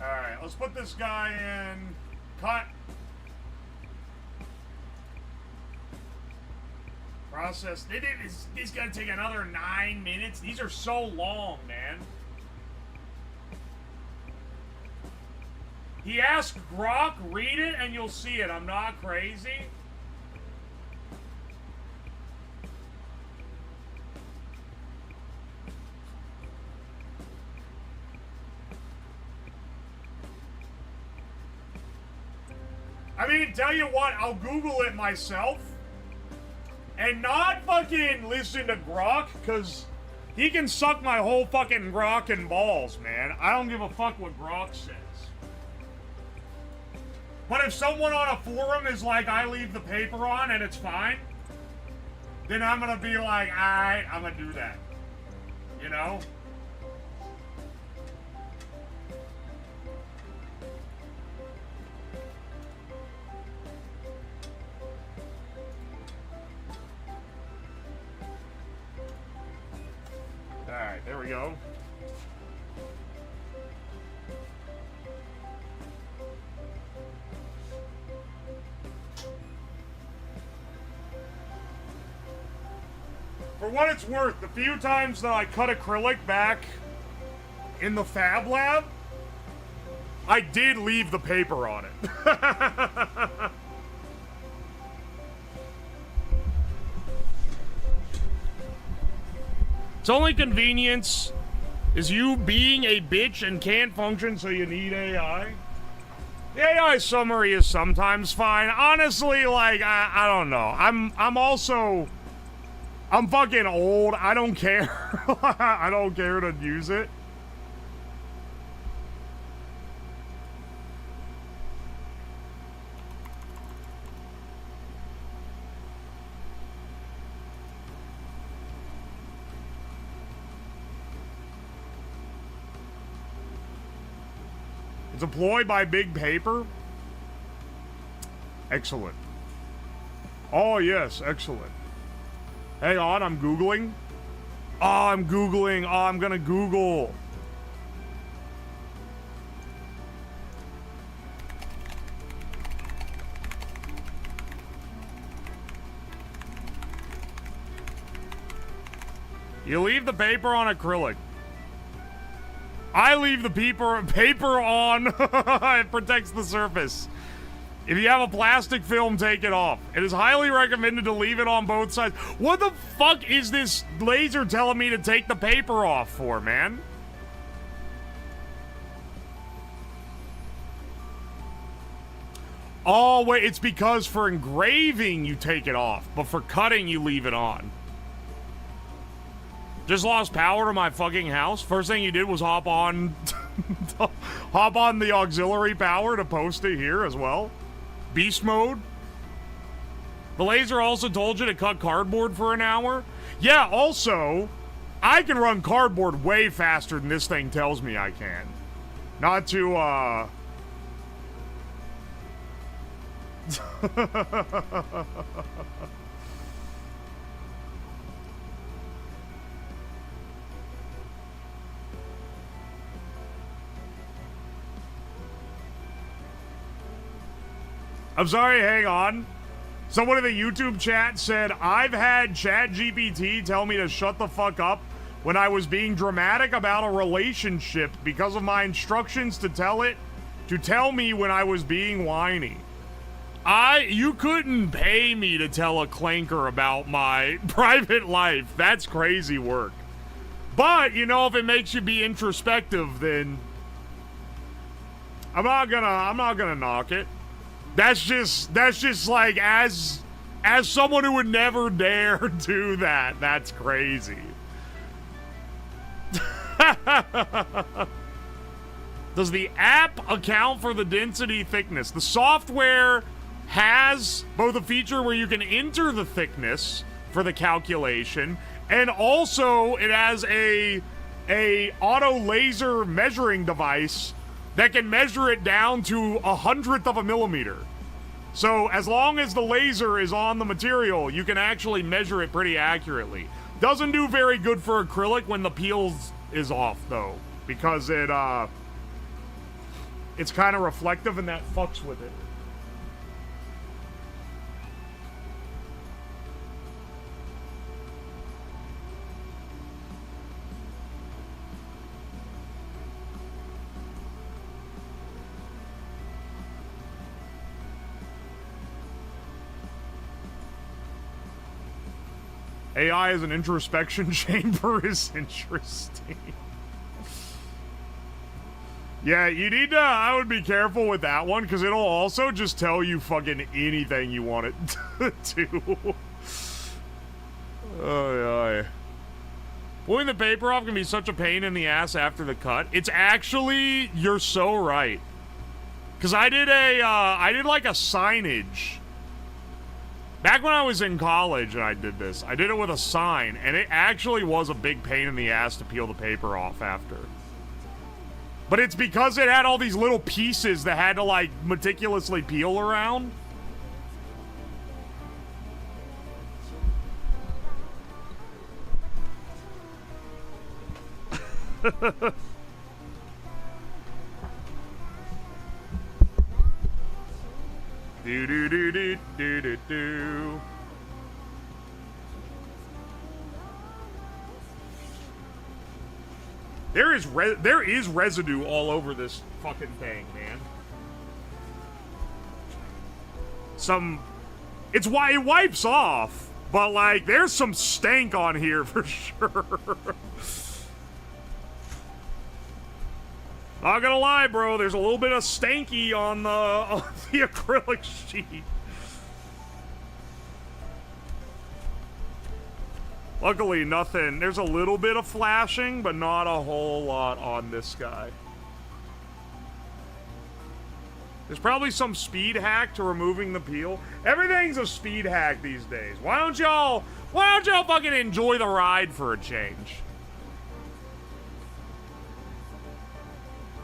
Alright, let's put this guy in. Cut. Process. This is gonna take another 9 minutes. These are so long, man. He asked Grok, read it and you'll see it. I'm not crazy. I mean, tell you what, I'll Google it myself and not fucking listen to Grok, because he can suck my whole fucking Grok and balls, man. I don't give a fuck what Grok says. But if someone on a forum is like, I leave the paper on and it's fine, then I'm gonna be like, alright, I'm gonna do that. You know? Alright, there we go. For what it's worth, the few times that I cut acrylic back in the Fab Lab, I did leave the paper on it. Its only convenience is you being a bitch and can't function, so you need AI. The AI summary is sometimes fine. Honestly, like, I don't know. I'm fucking old. I don't care. I don't care to use it. It's employed by Big Paper. Excellent. Oh, yes, excellent. Hang on, I'm Googling. Oh, I'm Googling. Oh, I'm gonna Google. You leave the paper on acrylic. I leave the paper on. It protects the surface. If you have a plastic film, take it off. It is highly recommended to leave it on both sides. What the fuck is this laser telling me to take the paper off for, man? Oh, wait, it's because for engraving you take it off, but for cutting you leave it on. Just lost power to my fucking house. First thing you did was hop on the auxiliary power to post it here as well. Beast mode. The laser also told you to cut cardboard for an hour. Yeah, also, I can run cardboard way faster than this thing tells me I can. Not to, I'm sorry, hang on. Someone in the YouTube chat said, I've had ChatGPT tell me to shut the fuck up when I was being dramatic about a relationship because of my instructions to tell me when I was being whiny. You couldn't pay me to tell a clanker about my private life. That's crazy work. But, you know, if it makes you be introspective, then I'm not gonna knock it. That's just like, as someone who would never dare do that, that's crazy. Does the app account for the density thickness? The software has both a feature where you can enter the thickness for the calculation, and also it has a auto laser measuring device that can measure it down to 1/100th of a millimeter. So as long as the laser is on the material, you can actually measure it pretty accurately. Doesn't do very good for acrylic when the peel is off, though, because it's kind of reflective and that fucks with it. AI as an introspection chamber is interesting. Yeah, you need to, I would be careful with that one, because it'll also just tell you fucking anything you want it to. Oh, pulling the paper off can be such a pain in the ass after the cut. It's actually, you're so right. Because I did like a signage Back when I was in college and I did this, I did it with a sign, and it actually was a big pain in the ass to peel the paper off after. But it's because it had all these little pieces that had to, like, meticulously peel around. Do do do do do do do. There is residue all over this fucking thing, man. It's why it wipes off, but like there's some stank on here for sure. Not gonna lie, bro. There's a little bit of stanky on the acrylic sheet. Luckily, nothing. There's a little bit of flashing, but not a whole lot on this guy. There's probably some speed hack to removing the peel. Everything's a speed hack these days. Why don't y'all fucking enjoy the ride for a change?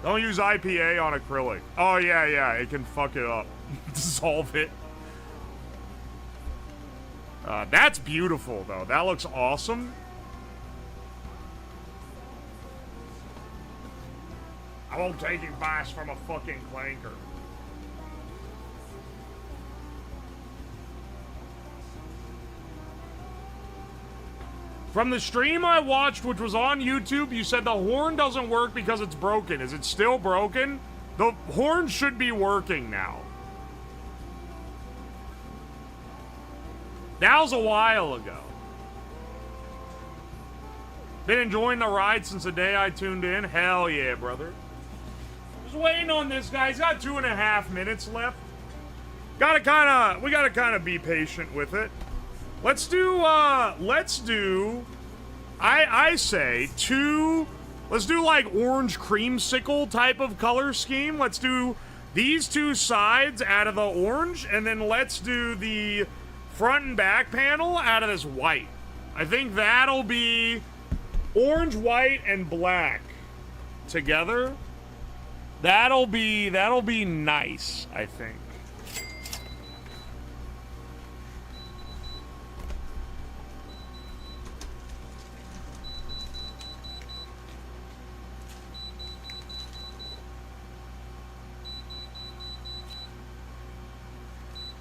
Don't use IPA on acrylic. Oh, yeah, it can fuck it up. Dissolve it. That's beautiful, though. That looks awesome. I won't take advice from a fucking clanker. From the stream I watched, which was on YouTube, you said the horn doesn't work because it's broken. Is it still broken? The horn should be working now. That was a while ago. Been enjoying the ride since the day I tuned in. Hell yeah, brother. Just waiting on this guy. He's got 2.5 minutes left. We gotta kind of be patient with it. Let's do like orange creamsicle type of color scheme. Let's do these two sides out of the orange, and then let's do the front and back panel out of this white. I think that'll be orange, white, and black together. That'll be nice, I think.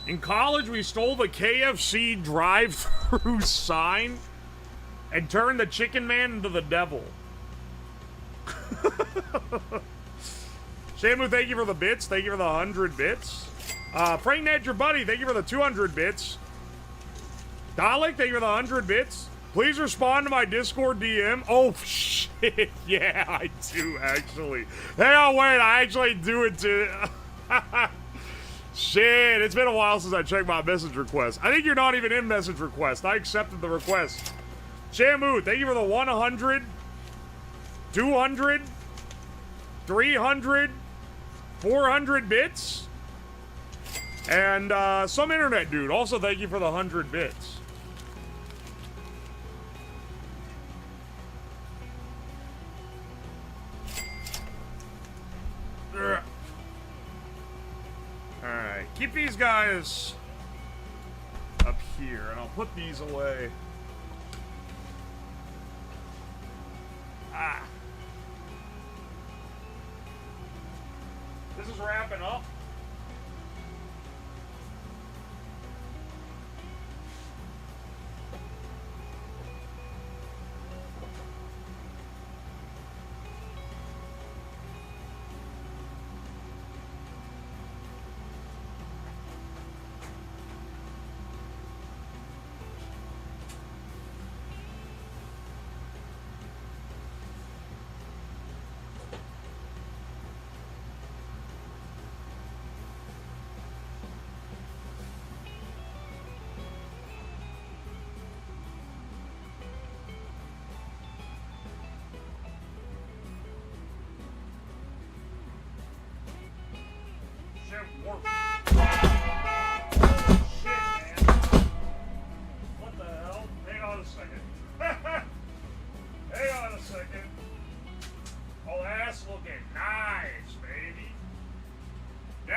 In college, we stole the KFC drive-thru sign and turned the chicken man into the devil. Shamu, thank you for the bits. Thank you for the 100 bits. Pranknet, your buddy, thank you for the 200 bits. Dalek, thank you for the 100 bits. Please respond to my Discord DM. Oh, shit. Yeah, I do, actually. Hang on, wait. I actually do it too. Shit, it's been a while since I checked my message request. I think you're not even in message request. I accepted the request. Shamu, thank you for the 100, 200, 300, 400 bits. And some internet dude, also thank you for the 100 bits. Alright, keep these guys up here, and I'll put these away. Ah. This is wrapping up.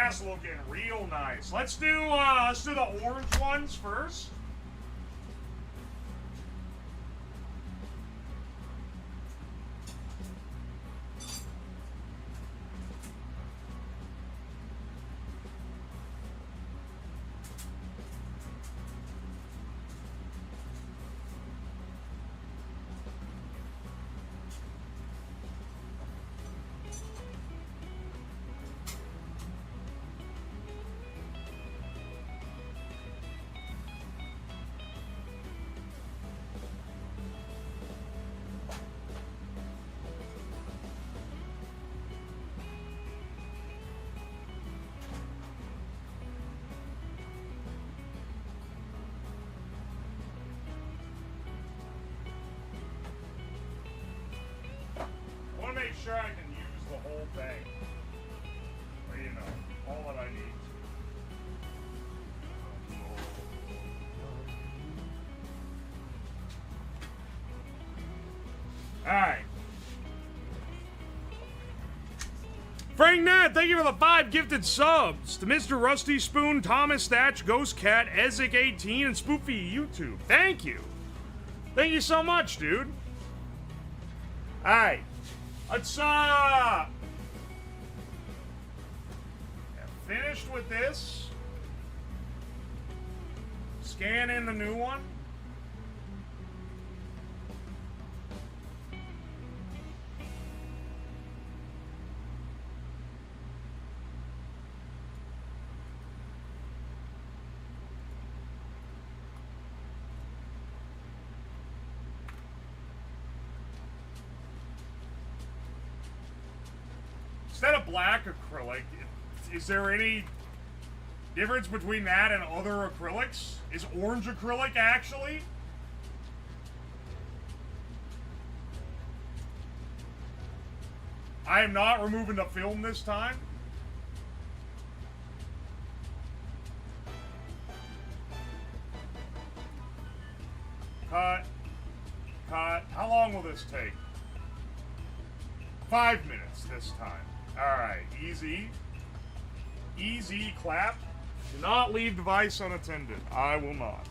That's looking real nice. Let's do the orange ones first. Make sure I can use the whole thing. Or, you know, all that I need. Alright. Frank Nat, thank you for the 5 gifted subs. To Mr. Rusty Spoon, Thomas Thatch, Ghost Cat, Ezek18, and Spoofy YouTube. Thank you. Thank you so much, dude. Alright. Let's, finished with this. Scan in the new one. Instead of black acrylic, is there any difference between that and other acrylics? Is orange acrylic actually? I am not removing the film this time. Cut. Cut. How long will this take? 5 minutes this time. Alright, easy. Easy clap. Do not leave device unattended. I will not.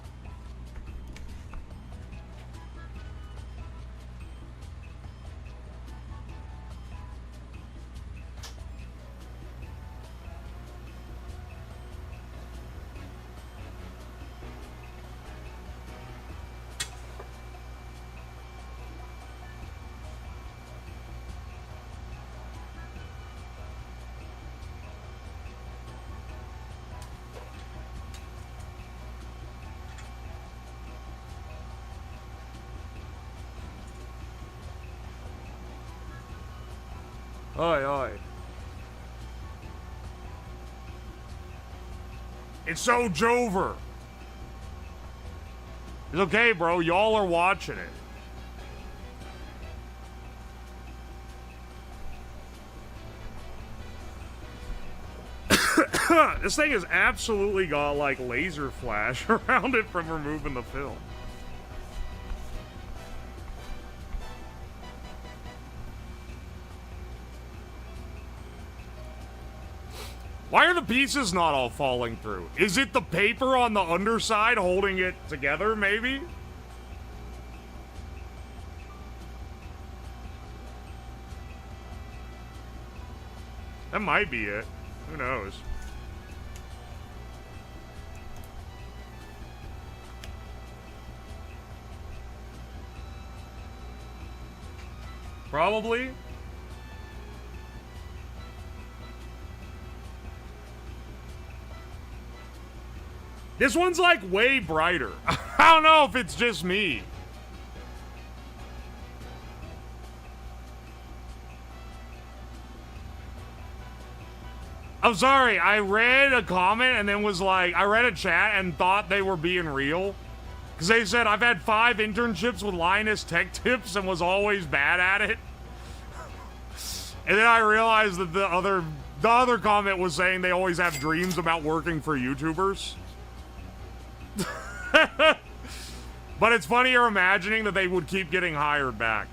Oi, oi. It's so Jover. It's okay, bro. Y'all are watching it. This thing has absolutely got, like, laser flash around it from removing the film. Why are the pieces not all falling through? Is it the paper on the underside holding it together, maybe? That might be it. Who knows? Probably. This one's like way brighter. I don't know if it's just me. I'm sorry, I read a comment and then was like, I read a chat and thought they were being real. Because they said, I've had 5 internships with Linus Tech Tips and was always bad at it. And then I realized that the other comment was saying they always have dreams about working for YouTubers. But it's funnier imagining that they would keep getting hired back.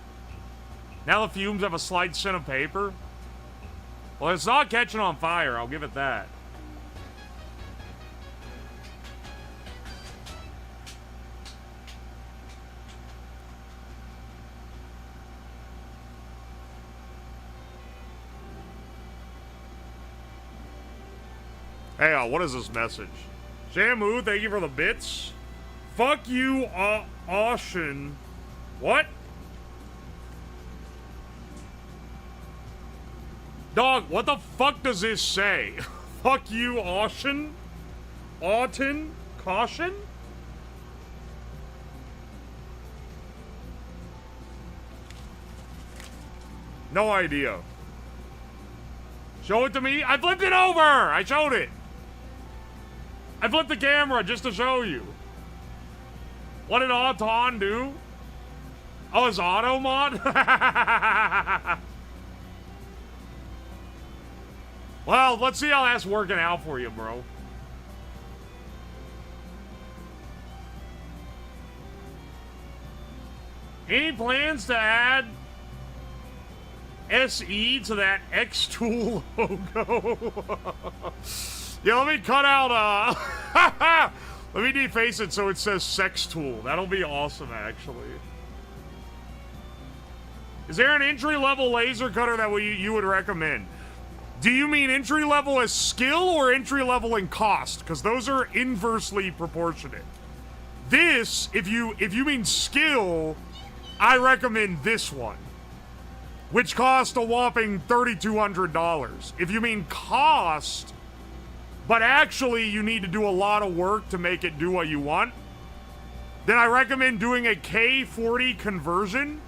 Now the fumes have a slight scent of paper. Well, it's not catching on fire, I'll give it that. Hey, what is this message? Shamu, thank you for the bits. Fuck you, Ocean. What? Dog, what the fuck does this say? Fuck you, Ocean? Autumn? Caution? No idea. Show it to me. I flipped it over. I showed it. I flipped the camera just to show you. What did Auton do? Oh, it's auto mod? Well, let's see how that's working out for you, bro. Any plans to add SE to that X-Tool logo? Yeah, let me cut out, let me deface it so it says Sex Tool. That'll be awesome, actually. Is there an entry-level laser cutter that you would recommend? Do you mean entry-level as skill or entry-level in cost? Because those are inversely proportionate. This, if you mean skill, I recommend this one, which cost a whopping $3,200. If you mean cost, but actually you need to do a lot of work to make it do what you want, then I recommend doing a K40 conversion.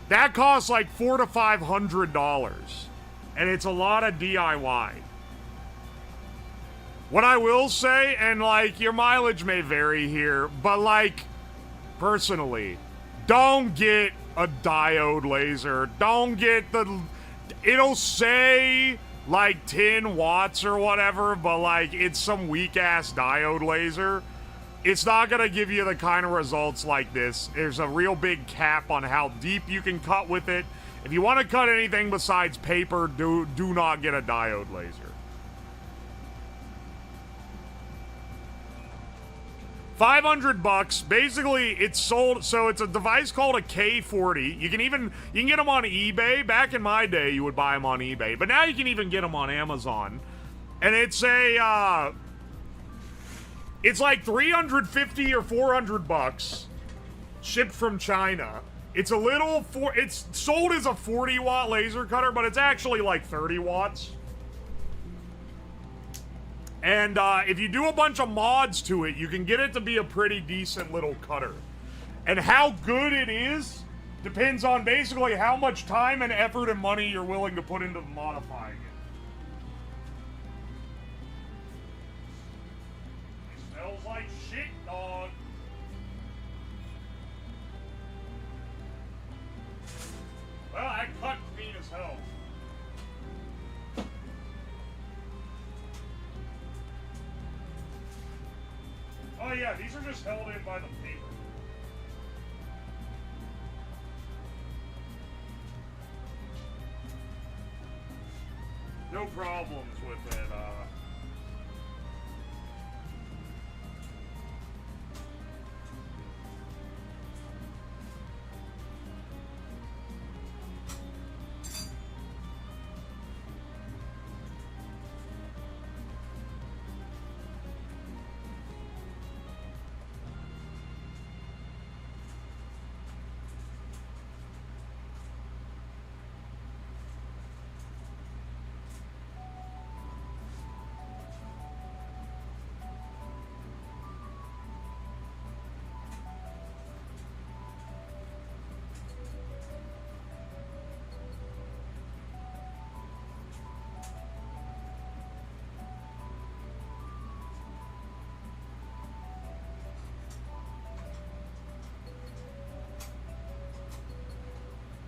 That costs like $400 to $500, and it's a lot of DIY. What I will say, and like your mileage may vary here, but like personally, don't get a diode laser. Don't get it'll say like 10 watts or whatever, but like it's some weak ass diode laser. It's not gonna give you the kind of results like this. There's a real big cap on how deep you can cut with it. If you want to cut anything besides paper, do not get a diode laser. $500. Basically, it's sold. So it's a device called a K40. You can get them on eBay. Back in my day, you would buy them on eBay, but now you can even get them on Amazon. And it's it's like $350 or $400, shipped from China. It's it's sold as a 40-watt laser cutter, but it's actually like 30 watts. And if you do a bunch of mods to it, you can get it to be a pretty decent little cutter. And how good it is depends on basically how much time and effort and money you're willing to put into modifying it. It smells like shit, dog. Well, I cut clean as hell. Oh yeah, these are just held in by the paper. No problems with it,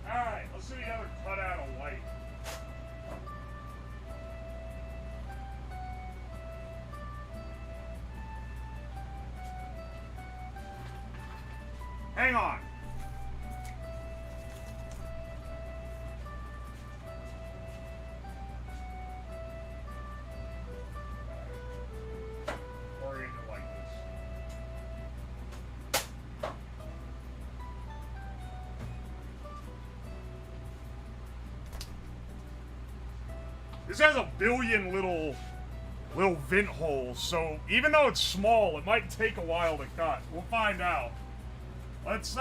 Alright, let's see how to cut out a light. Hang on. Orient it like this. This has a billion little little vent holes, so even though it's small, it might take a while to cut. We'll find out. Let's,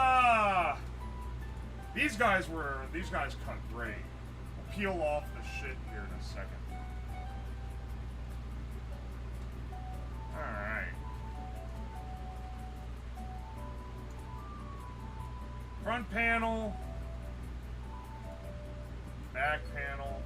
these guys cut great. We'll peel off the shit here in a second. Alright. Front panel. Back panel.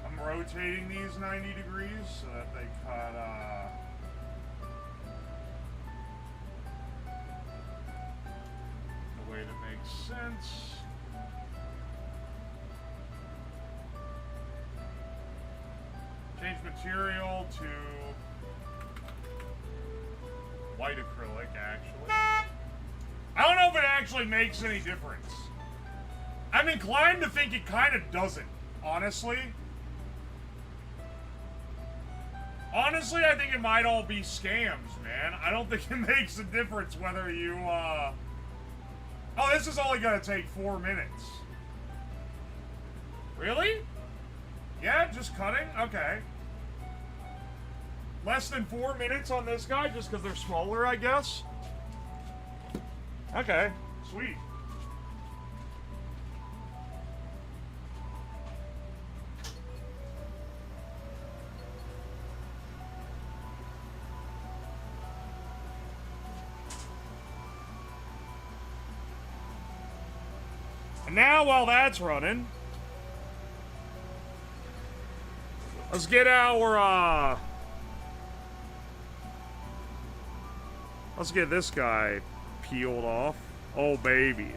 I'm rotating these 90 degrees so that they cut the way that makes sense. Change material to white acrylic, actually. I don't know if it actually makes any difference. I'm inclined to think it kind of doesn't, honestly. Honestly, I think it might all be scams, man. I don't think it makes a difference whether you, Oh, this is only gonna take 4 minutes. Really? Yeah, just cutting? Okay. Less than 4 minutes on this guy, just because they're smaller, I guess? Okay, sweet. And now, while that's running, let's get our, let's get this guy peeled off. Oh, baby.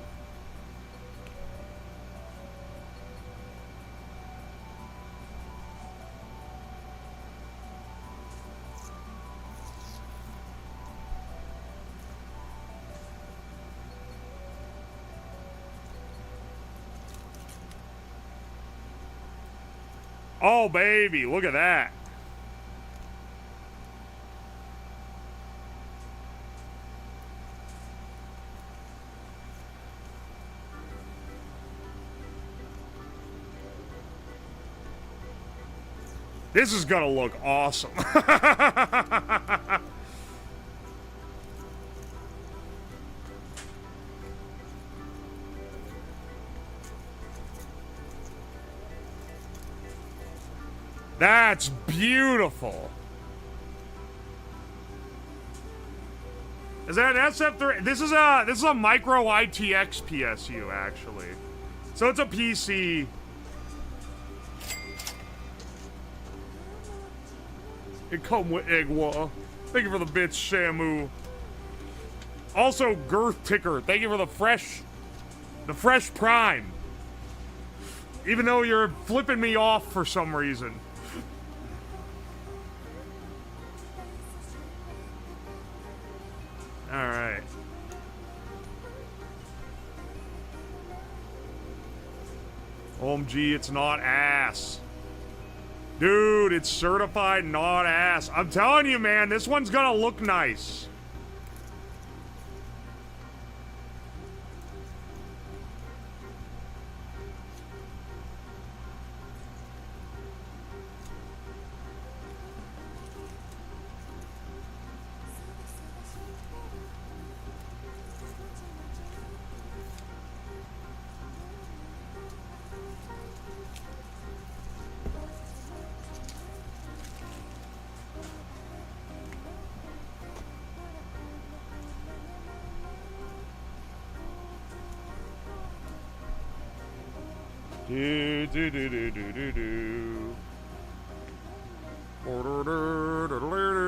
Oh, baby, look at that. This is gonna look awesome. That's beautiful. Is that an SF3? This is a micro ITX PSU, actually. So it's a PC. It come with egg water. Thank you for the bits, Shamu. Also, Girth Ticker. Thank you for the fresh Prime. Even though you're flipping me off for some reason. Alright. OMG, it's not ass. Dude, it's certified not ass. I'm telling you, man, this one's gonna look nice.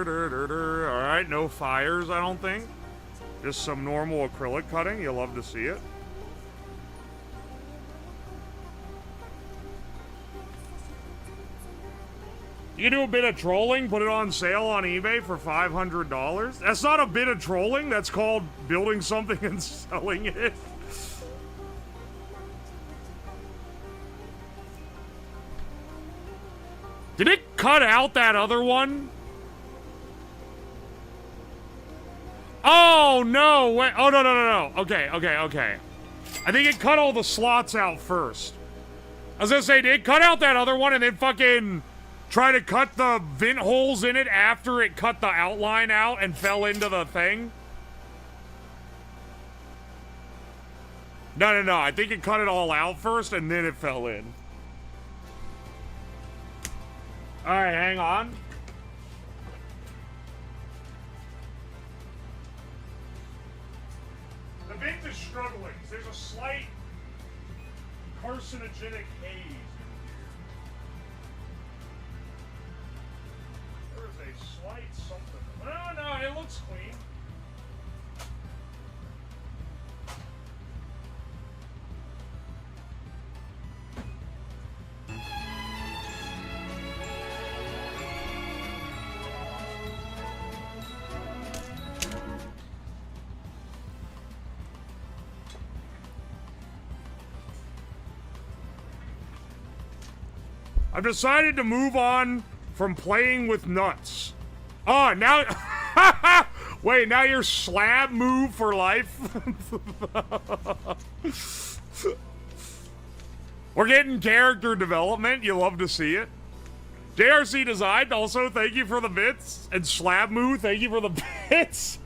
Alright, no fires, I don't think. Just some normal acrylic cutting. You'll love to see it. You can do a bit of trolling, put it on sale on eBay for $500. That's not a bit of trolling, that's called building something and selling it. Did it cut out that other one? Oh, no. Wait. Oh, no. Okay. I think it cut all the slots out first. I was gonna say, did it cut out that other one and then fucking try to cut the vent holes in it after it cut the outline out and fell into the thing? No. I think it cut it all out first and then it fell in. Alright, hang on. The vent is struggling. There's a slight carcinogenic haze in here. There is a slight something. No, it looks clean. I've decided to move on from playing with nuts. Oh, now... Wait, now you're slab move for life? We're getting character development. You love to see it. JRC Designed, also, thank you for the bits. And Slab Move, thank you for the bits.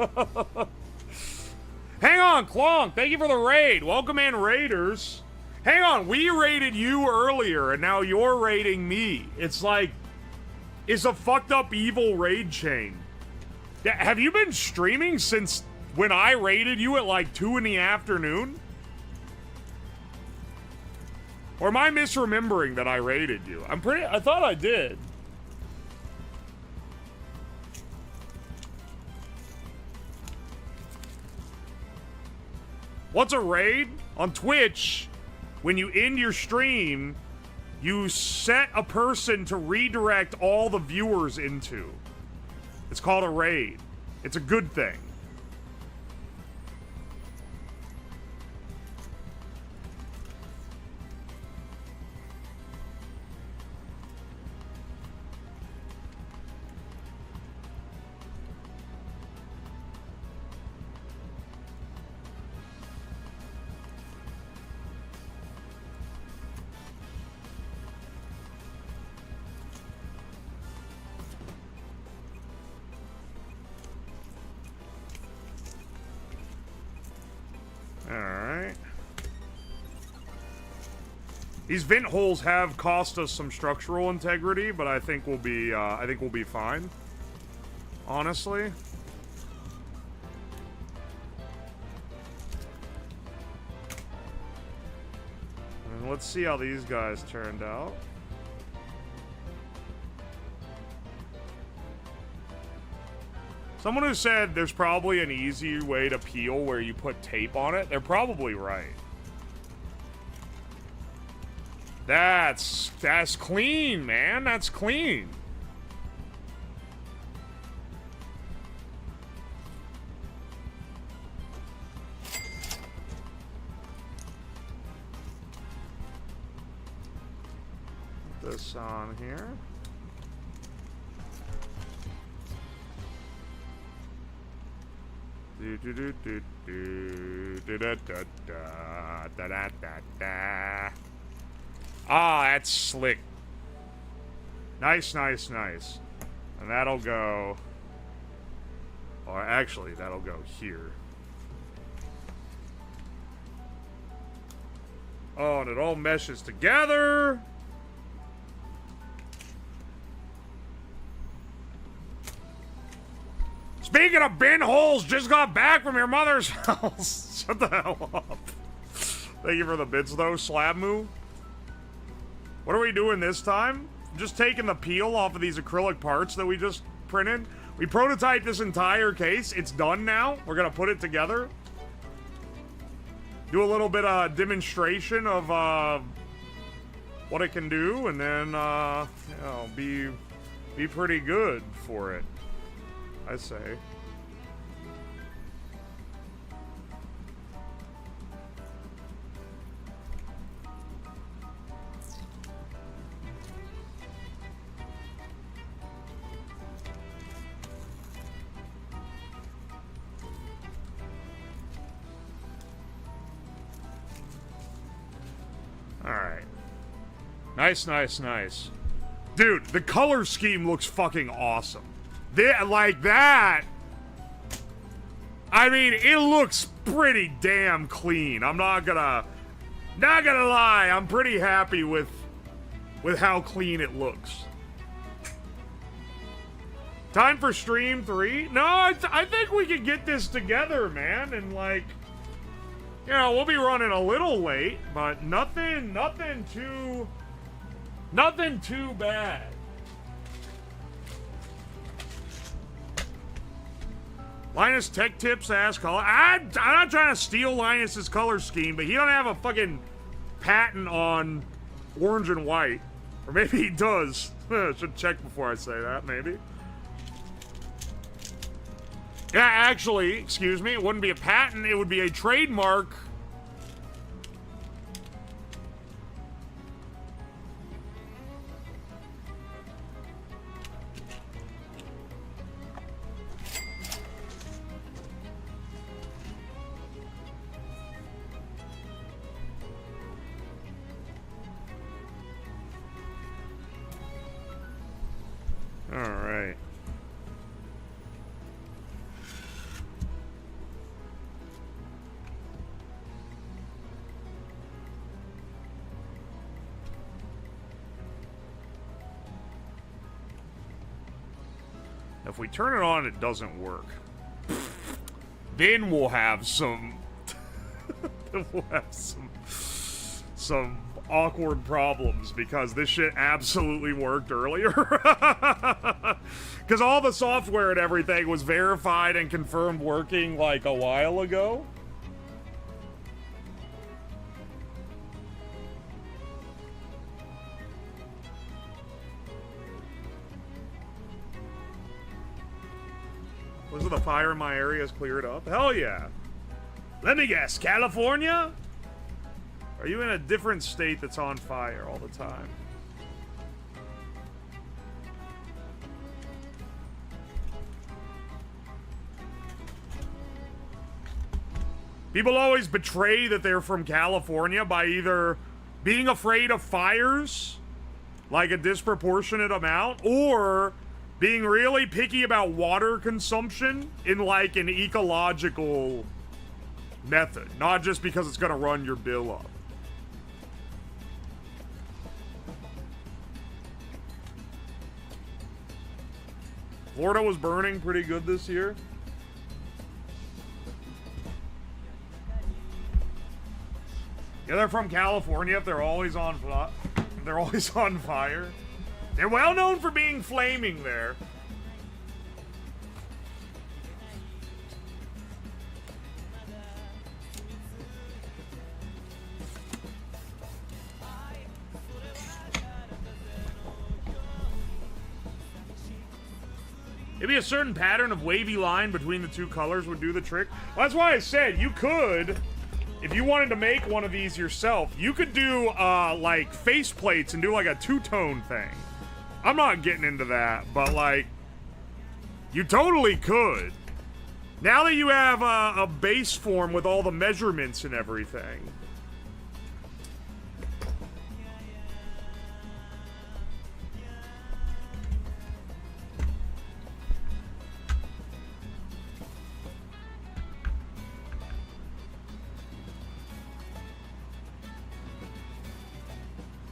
Hang on, Clonk, thank you for the raid. Welcome in, Raiders. Hang on, we raided you earlier, and now you're raiding me. It's like, it's a fucked up evil raid chain. Have you been streaming since when I raided you at like 2 in the afternoon? Or am I misremembering that I raided you? I thought I did. What's a raid? On Twitch, when you end your stream, you set a person to redirect all the viewers into. It's called a raid. It's a good thing. Alright. These vent holes have cost us some structural integrity, but I think we'll be fine. Honestly. And let's see how these guys turned out. Someone who said there's probably an easy way to peel where you put tape on it, they're probably right. That's clean, man. That's clean. Put this on here. Ah, that's slick. Nice, nice, nice. And that'll go... Or actually, that'll go here. Oh, and it all meshes together. Speaking of bin holes, just got back from your mother's house. Shut the hell up. Thank you for the bits, though, Slab Moo. What are we doing this time? Just taking the peel off of these acrylic parts that we just printed. We prototyped this entire case. It's done now. We're going to put it together. Do a little bit of demonstration of what it can do, and then you know, be pretty good for it, I say. Nice, nice, nice. Dude, the color scheme looks fucking awesome. Like that. I mean, it looks pretty damn clean. I'm not gonna lie. I'm pretty happy with how clean it looks. Time for stream 3? No, I think we could get this together, man. And like, you know, we'll be running a little late, but nothing too bad. Linus Tech Tips asks, I'm not trying to steal Linus's color scheme, but he don't have a fucking patent on orange and white. Or maybe he does. Should check before I say that, maybe. Yeah, actually, excuse me, it wouldn't be a patent, it would be a trademark. All right. If we turn it on, it doesn't work. Then we'll have some some awkward problems because this shit absolutely worked earlier. Because all the software and everything was verified and confirmed working like a while ago. Was it the fire in my area is cleared up? Hell yeah. Let me guess, California? Are you in a different state that's on fire all the time? People always betray that they're from California by either being afraid of fires, like a disproportionate amount, or being really picky about water consumption in like an ecological method, not just because it's gonna run your bill up. Florida was burning pretty good this year. Yeah, they're from California. If they're always on fire. They're well known for being flaming there. Maybe a certain pattern of wavy line between the two colors would do the trick. Well, that's why I said you could, if you wanted to make one of these yourself, you could do like face plates and do like a two-tone thing. I'm not getting into that, but like, you totally could. Now that you have a base form with all the measurements and everything.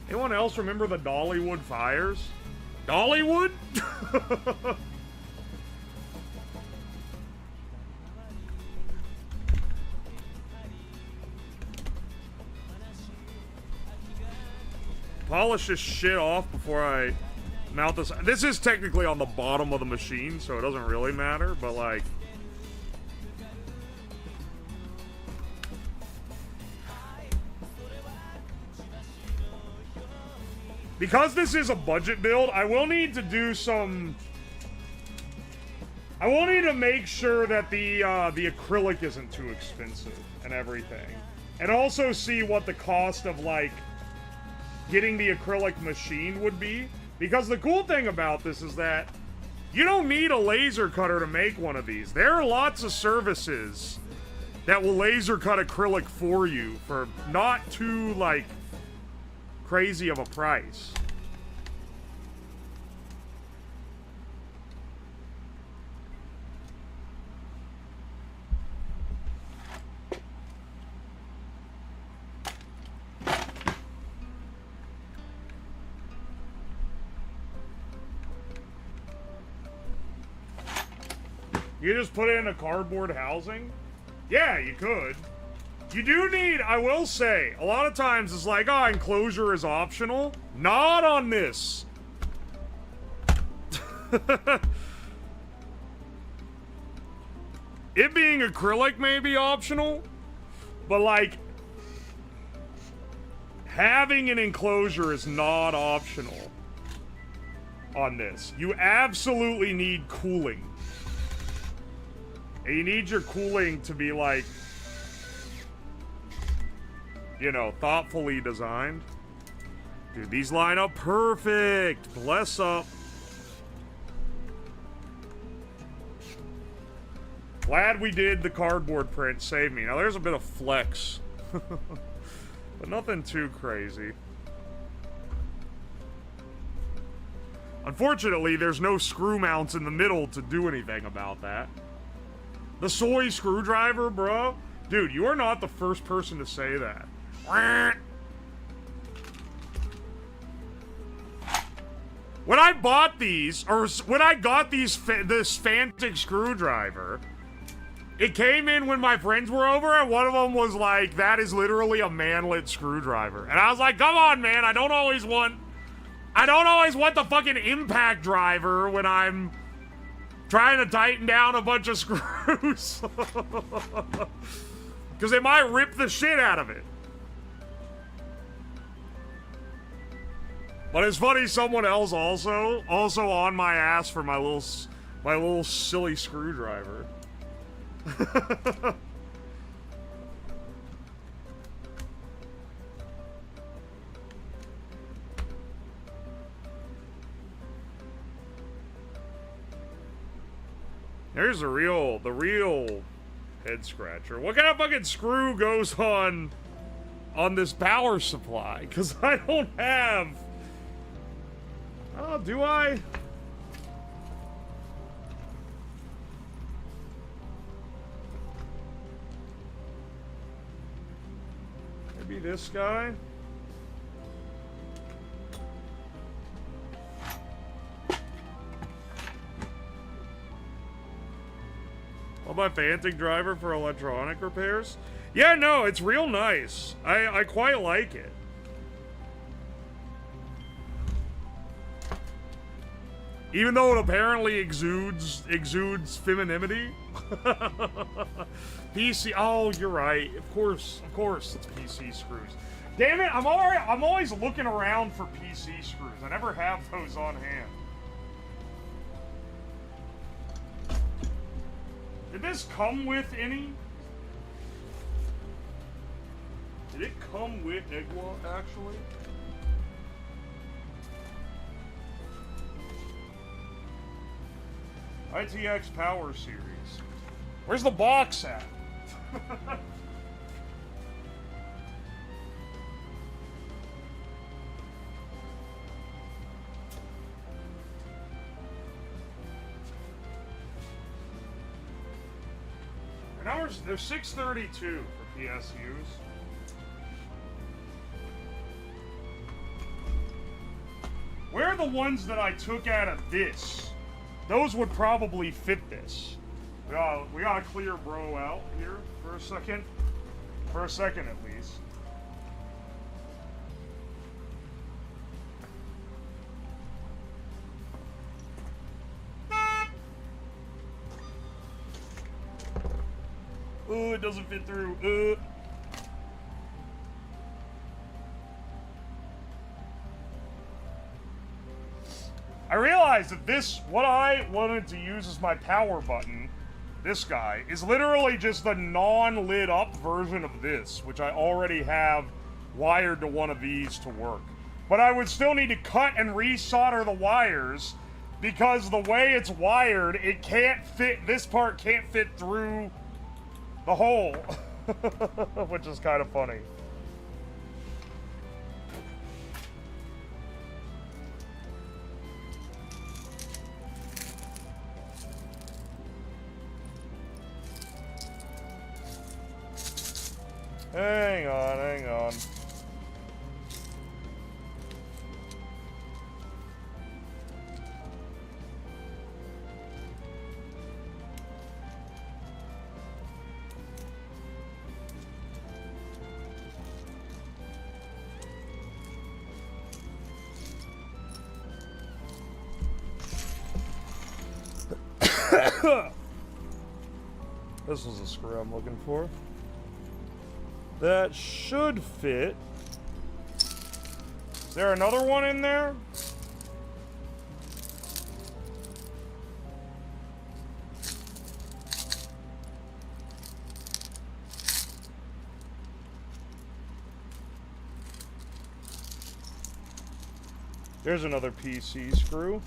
Anyone else remember the Dollywood fires? Dollywood? Polish this shit off before I mount this. This is technically on the bottom of the machine, so it doesn't really matter, but like... Because this is a budget build, I will need to do some... I will need to make sure that the acrylic isn't too expensive and everything. And also see what the cost of, like, getting the acrylic machine would be. Because the cool thing about this is that you don't need a laser cutter to make one of these. There are lots of services that will laser cut acrylic for you for not too, like... crazy of a price. You just put it in a cardboard housing? Yeah, you could. You do need, I will say, a lot of times it's like, oh, enclosure is optional. Not on this. It being acrylic may be optional, but like, having an enclosure is not optional on this. You absolutely need cooling. And you need your cooling to be like, you know, thoughtfully designed. Dude, these line up perfect. Bless up. Glad we did the cardboard print. Save me. Now there's a bit of flex. But nothing too crazy. Unfortunately, there's no screw mounts in the middle to do anything about that. The soy screwdriver, bro? Dude, you are not the first person to say that. When I bought these, or when I got this Fantic screwdriver, it came in when my friends were over, and one of them was like, that is literally a manlet screwdriver. And I was like, come on, man, I don't always want the fucking impact driver when I'm trying to tighten down a bunch of screws. Because it might rip the shit out of it. But it's funny, someone else also on my ass for my little silly screwdriver. There's the real head scratcher. What kind of fucking screw goes on this power supply? Because I don't have... Oh, do I? Maybe this guy? What about Fantic driver for electronic repairs? Yeah, no, it's real nice. I quite like it. Even though it apparently exudes femininity. PC, oh, you're right. Of course, it's PC screws. Damn it, I'm always looking around for PC screws. I never have those on hand. Did this come with any? Did it come with Igwa, actually? ITX Power Series. Where's the box at? They're $632 for PSUs. Where are the ones that I took out of this? Those would probably fit this. We gotta clear bro out here for a second. For a second at least. Oh, it doesn't fit through. I realized that what I wanted to use as my power button, this guy, is literally just the non-lit up version of this, which I already have wired to one of these to work. But I would still need to cut and resolder the wires, because the way it's wired, it can't fit, this part can't fit through the hole, which is kind of funny. hang on. This was the screw I'm looking for. That should fit. Is there another one in there? There's another PC screw.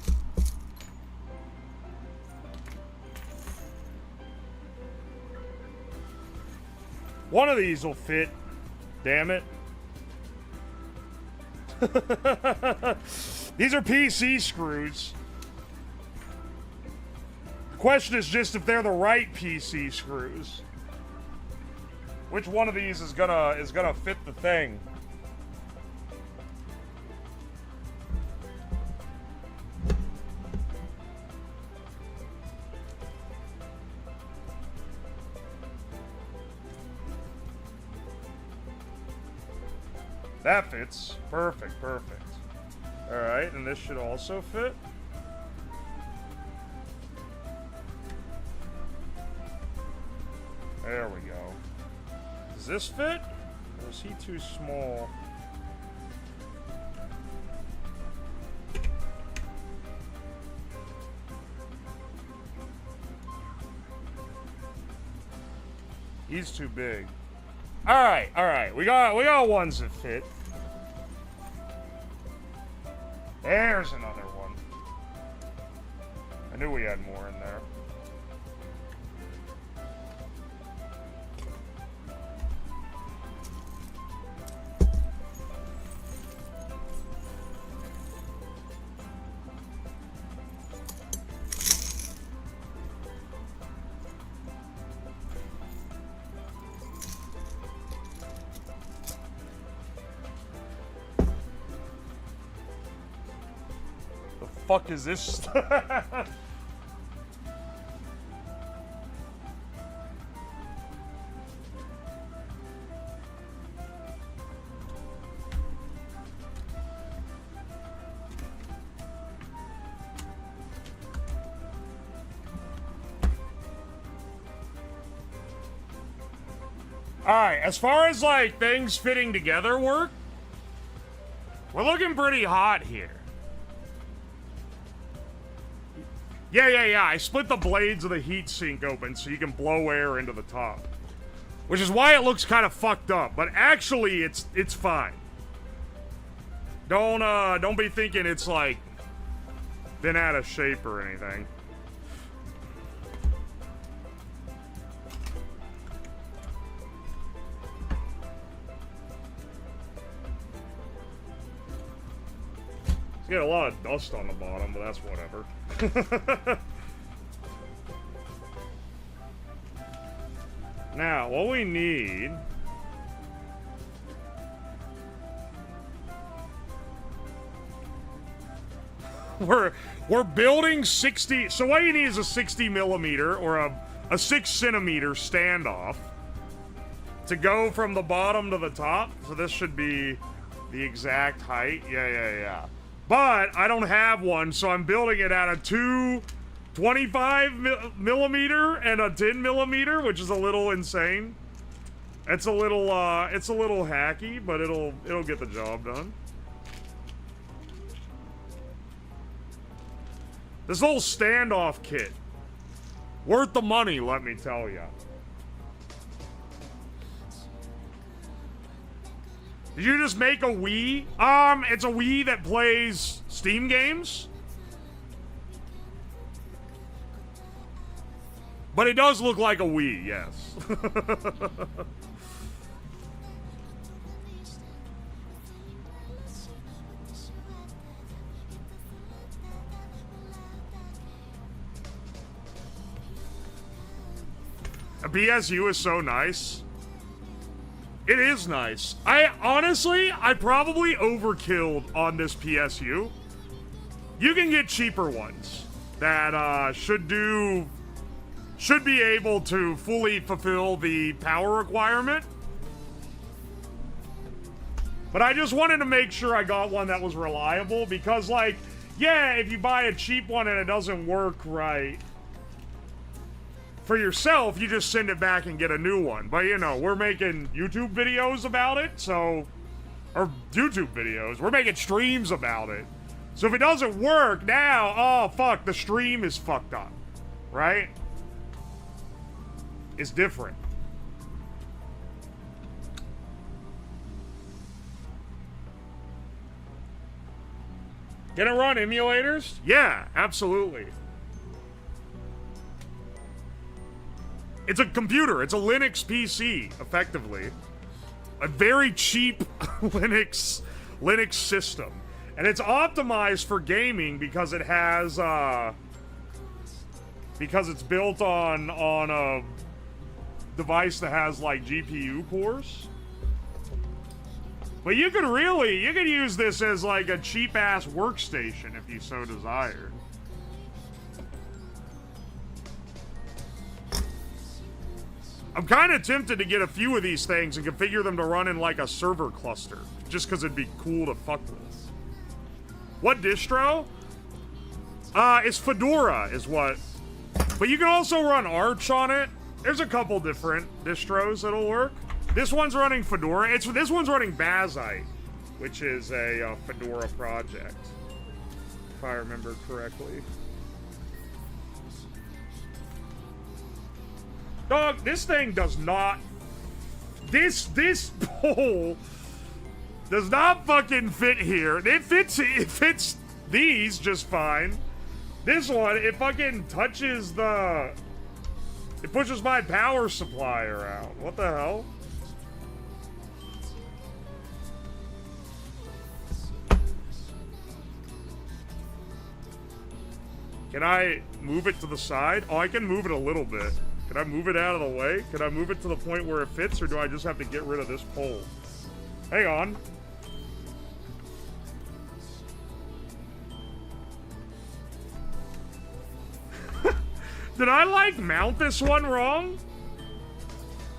One of these will fit. Damn it. These are PC screws. The question is just if they're the right PC screws. Which one of these is gonna fit the thing? That fits. Perfect. Alright, and this should also fit. There we go. Does this fit? Or is he too small? He's too big. Alright. We got ones that fit. There's another one. I knew we had more in there. Fuck is this? Alright, as far as like things fitting together work, we're looking pretty hot here. Yeah. I split the blades of the heatsink open so you can blow air into the top. Which is why it looks kind of fucked up, but actually it's fine. Don't be thinking it's like been out of shape or anything. It's got a lot of dust on the bottom, but that's whatever. Now, what we need... We're building 60... So what you need is a 60 millimeter or a 6 centimeter standoff to go from the bottom to the top. So this should be the exact height. Yeah. But I don't have one, so I'm building it out of two 25 millimeter and a 10 millimeter, which is a little insane. It's a little hacky, but it'll get the job done. This whole standoff kit, worth the money, let me tell ya. Did you just make a Wii? It's a Wii that plays Steam games. But it does look like a Wii, yes. A PSU is so nice. It is nice. I probably overkilled on this PSU. You can get cheaper ones that should be able to fully fulfill the power requirement. But I just wanted to make sure I got one that was reliable because, like, yeah, if you buy a cheap one and it doesn't work right for yourself, you just send it back and get a new one. But, you know, we're making YouTube videos about it, so... Or YouTube videos. We're making streams about it. So if it doesn't work now, oh, fuck, the stream is fucked up. Right? It's different. Can it run emulators? Yeah, absolutely. It's a computer. It's a Linux PC, effectively. A very cheap Linux system. And it's optimized for gaming because it has, because it's built on a device that has, like, GPU cores. But you could use this as, like, a cheap-ass workstation if you so desired. I'm kind of tempted to get a few of these things and configure them to run in, like, a server cluster. Just because it'd be cool to fuck with. What distro? It's Fedora, is what. But you can also run Arch on it. There's a couple different distros that'll work. This one's running Fedora. This one's running Bazite, which is a Fedora project, if I remember correctly. Dog, this thing does not... This pole does not fucking fit here. It fits these just fine. This one, it fucking touches the... It pushes my power supply around. What the hell? Can I move it to the side? Oh, I can move it a little bit. Can I move it out of the way? Can I move it to the point where it fits, or do I just have to get rid of this pole? Hang on. Did I, like, mount this one wrong?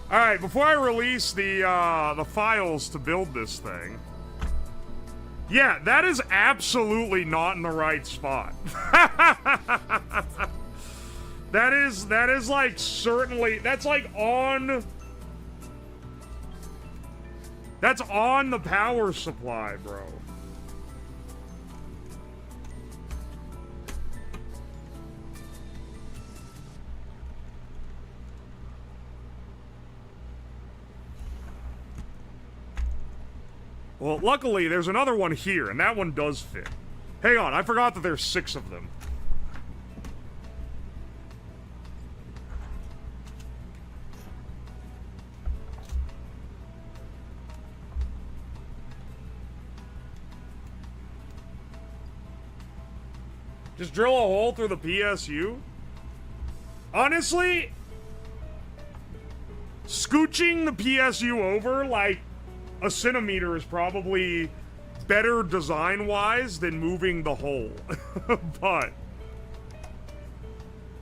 Alright, before I release the files to build this thing... Yeah, that is absolutely not in the right spot. That is like certainly, that's like on... That's on the power supply, bro. Well, luckily, there's another one here, and that one does fit. Hang on, I forgot that there's 6 of them. Just drill a hole through the PSU? Honestly, scooching the PSU over, like, a centimeter is probably better design-wise than moving the hole. But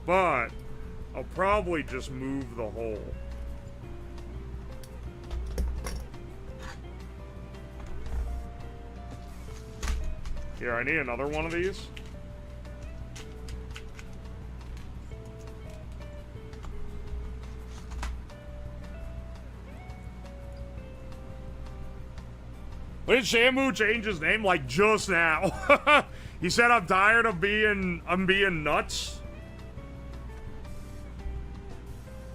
I'll probably just move the hole. Here, I need another one of these. When did Shamu change his name? Like, just now. He said, I'm tired of being nuts.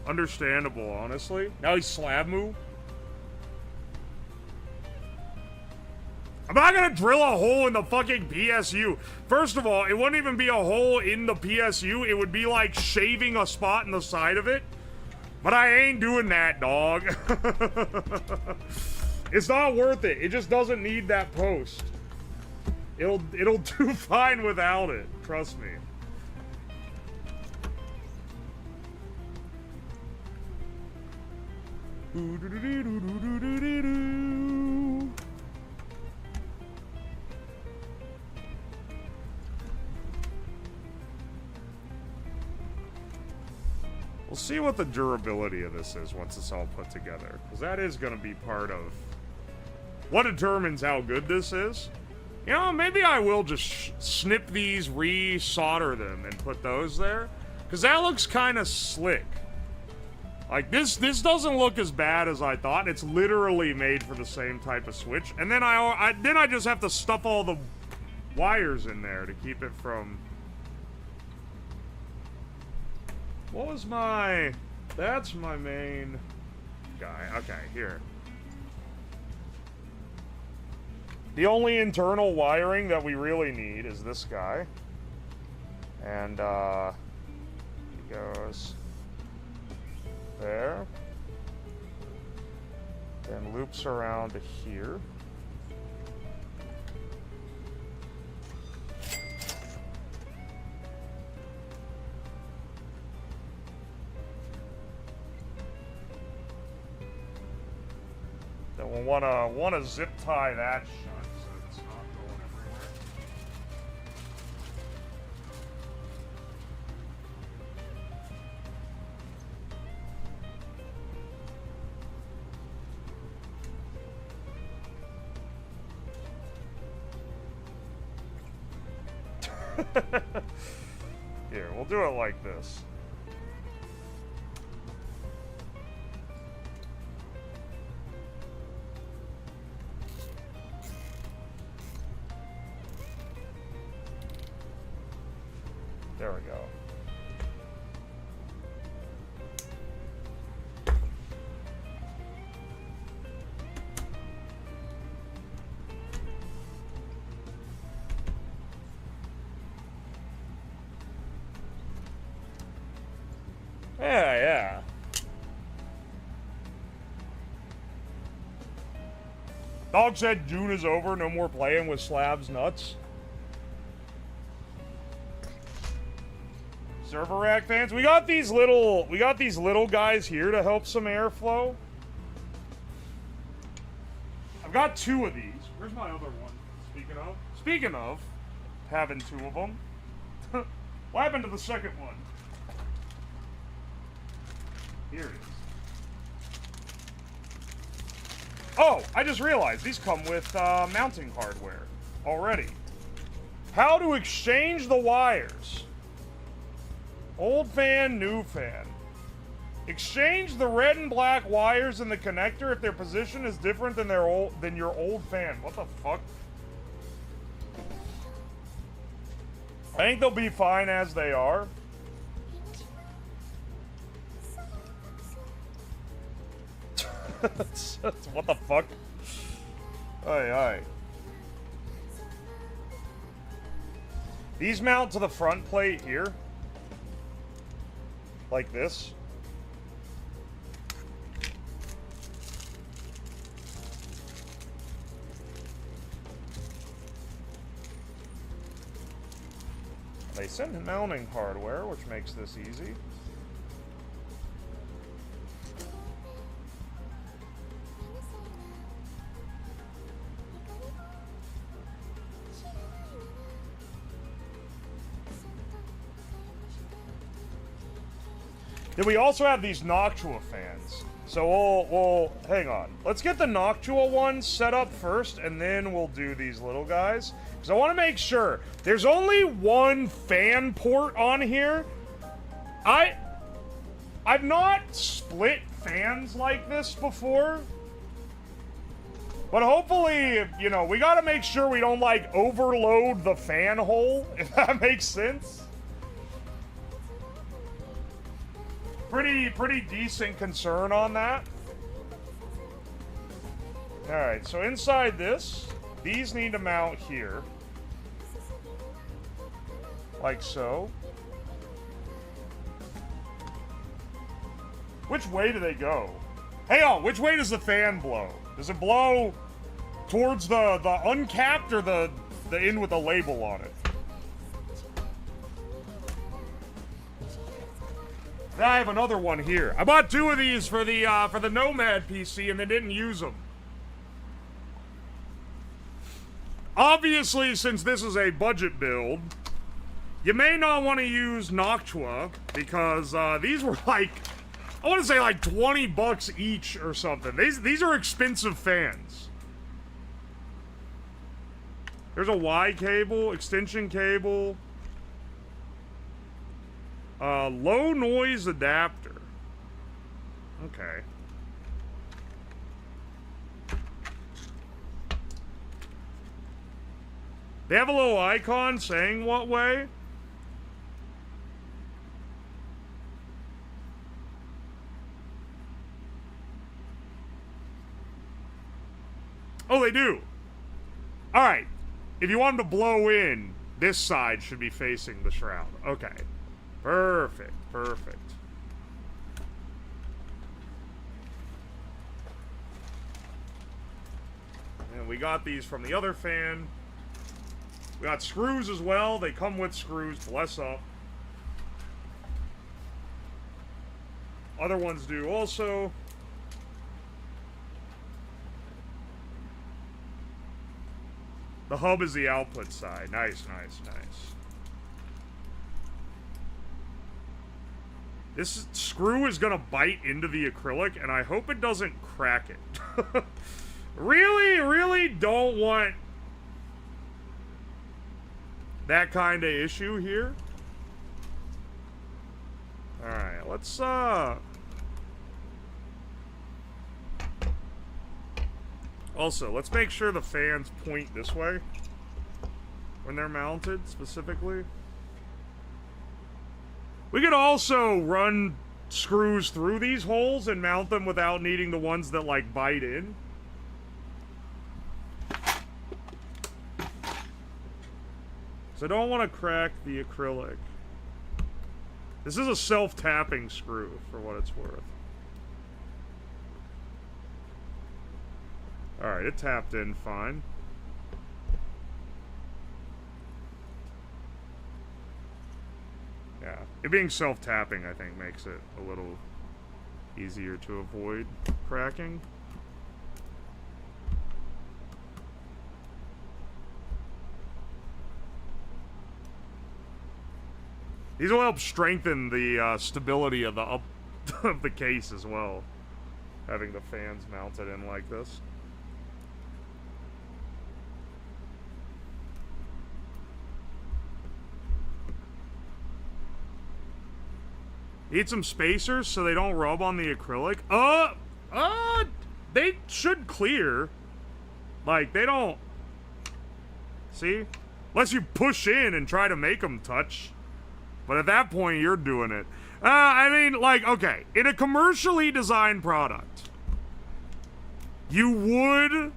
Understandable, honestly. Now he's Slabmu. I'm not gonna drill a hole in the fucking PSU. First of all, it wouldn't even be a hole in the PSU. It would be like shaving a spot in the side of it. But I ain't doing that, dog. It's not worth it. It just doesn't need that post. It'll do fine without it. Trust me. We'll see what the durability of this is once it's all put together, because that is going to be part of what determines how good this is. You know, maybe I will just snip these, re-solder them, and put those there, because that looks kind of slick. Like, this doesn't look as bad as I thought. It's literally made for the same type of switch. And then I just have to stuff all the wires in there to keep it from... What was my... That's my main guy. Okay, here. The only internal wiring that we really need is this guy. And, he goes... there. Then loops around to here. Then we'll wanna zip tie that shut so it's not going everywhere. Here, we'll do it like this. There we go. Yeah. Dog said June is over, no more playing with Slab's nuts. Server rack fans, we got these little guys here to help some airflow. I've got 2 of these. Where's my other one? Speaking of having 2 of them. What happened to the second one? Here it is. Oh, I just realized these come with mounting hardware already. How to exchange the wires. Old fan, new fan. Exchange the red and black wires in the connector if their position is different than your old fan. What the fuck? I think they'll be fine as they are. What the fuck? Aye. These mount to the front plate here. Like this. They send mounting hardware, which makes this easy. Then we also have these Noctua fans. So we'll hang on. Let's get the Noctua one set up first, and then we'll do these little guys. Because I want to make sure. There's only one fan port on here. I've not split fans like this before. But hopefully, you know, we got to make sure we don't, like, overload the fan hole, if that makes sense. Pretty decent concern on that. Alright, so inside this, these need to mount here. Like so. Which way do they go? Hang on, which way does the fan blow? Does it blow towards the uncapped or the end with the label on it? I have another one here. I bought 2 of these for the Nomad PC and they didn't use them. Obviously, since this is a budget build, you may not want to use Noctua because these were like, I want to say like 20 bucks each or something. These are expensive fans. There's a Y cable, extension cable, low noise adapter. Okay. They have a little icon saying what way. Oh, they do. All right. If you want them to blow in, this side should be facing the shroud. Okay. Perfect. Perfect. And we got these from the other fan. We got screws as well. They come with screws. Bless up. Other ones do also. The hub is the output side. Nice, nice, nice. This screw is gonna bite into the acrylic, and I hope it doesn't crack it. Really don't want that kind of issue here. Alright, let's also, let's make sure the fans point this way when they're mounted, specifically. We could also run screws through these holes and mount them without needing the ones that, like, bite in. So I don't want to crack the acrylic. This is a self-tapping screw, for what it's worth. Alright, it tapped in fine. Yeah, it being self-tapping, I think, makes it a little easier to avoid cracking. These will help strengthen the stability of the of the case as well, having the fans mounted in like this. Need some spacers so they don't rub on the acrylic. They should clear. Like, they don't... See? Unless you push in and try to make them touch. But at that point, you're doing it. I mean, like, okay. In a commercially designed product, you would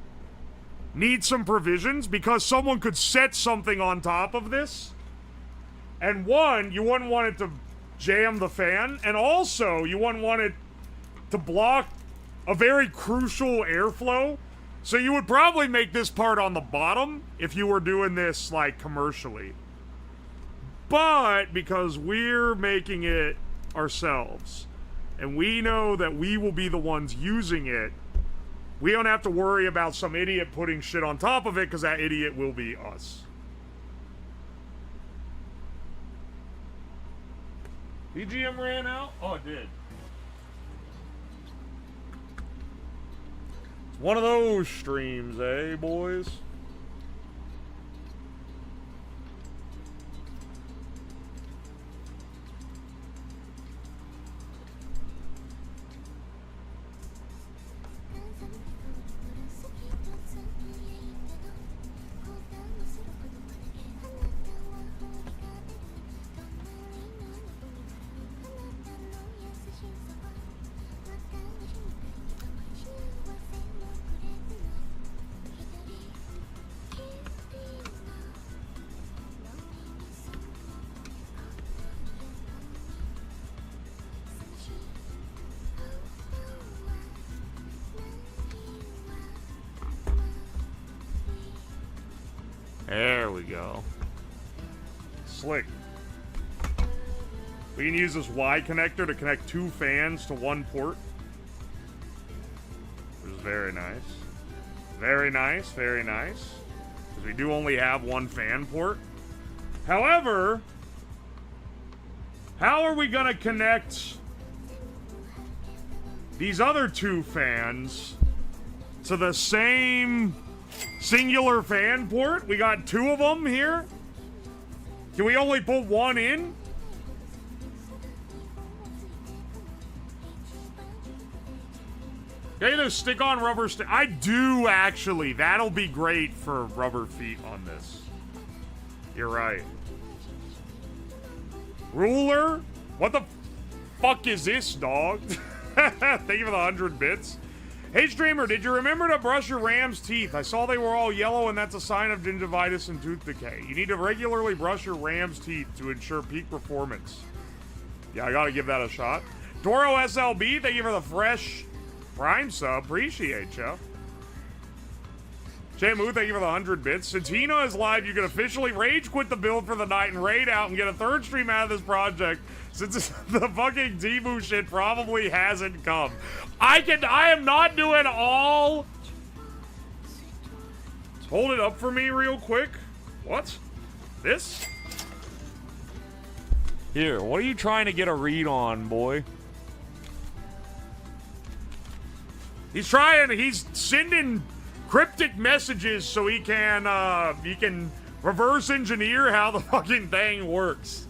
need some provisions because someone could set something on top of this. And one, you wouldn't want it to jam the fan. And also, you wouldn't want it to block a very crucial airflow. So you would probably make this part on the bottom if you were doing this, like, commercially. But because we're making it ourselves, and we know that we will be the ones using it, we don't have to worry about some idiot putting shit on top of it, because that idiot will be us. BGM ran out? Oh, it did. It's one of those streams, eh, boys? There we go. Slick. We can use this Y connector to connect 2 fans to 1 port. Which is very nice. Very nice, very nice. Because we do only have 1 fan port. However, how are we going to connect these other 2 fans to the same singular fan port? We got 2 of them here. Can we only put 1 in? Okay, those stick-on rubber I do, actually. That'll be great for rubber feet on this. You're right. Ruler? What the fuck is this, dog? Thank you for the 100 bits. Hey, streamer, did you remember to brush your ram's teeth? I saw they were all yellow, and that's a sign of gingivitis and tooth decay. You need to regularly brush your ram's teeth to ensure peak performance. Yeah, I gotta give that a shot. Doro SLB, thank you for the fresh Prime sub. Appreciate ya. Shamu, thank you for the 100 bits. Since Hina is live, you can officially rage quit the build for the night and raid out and get a 3rd stream out of this project, since the fucking Temu shit probably hasn't come. I am not doing all... Hold it up for me real quick. What? This? Here, what are you trying to get a read on, boy? He's sending cryptic messages so he can reverse engineer how the fucking thing works.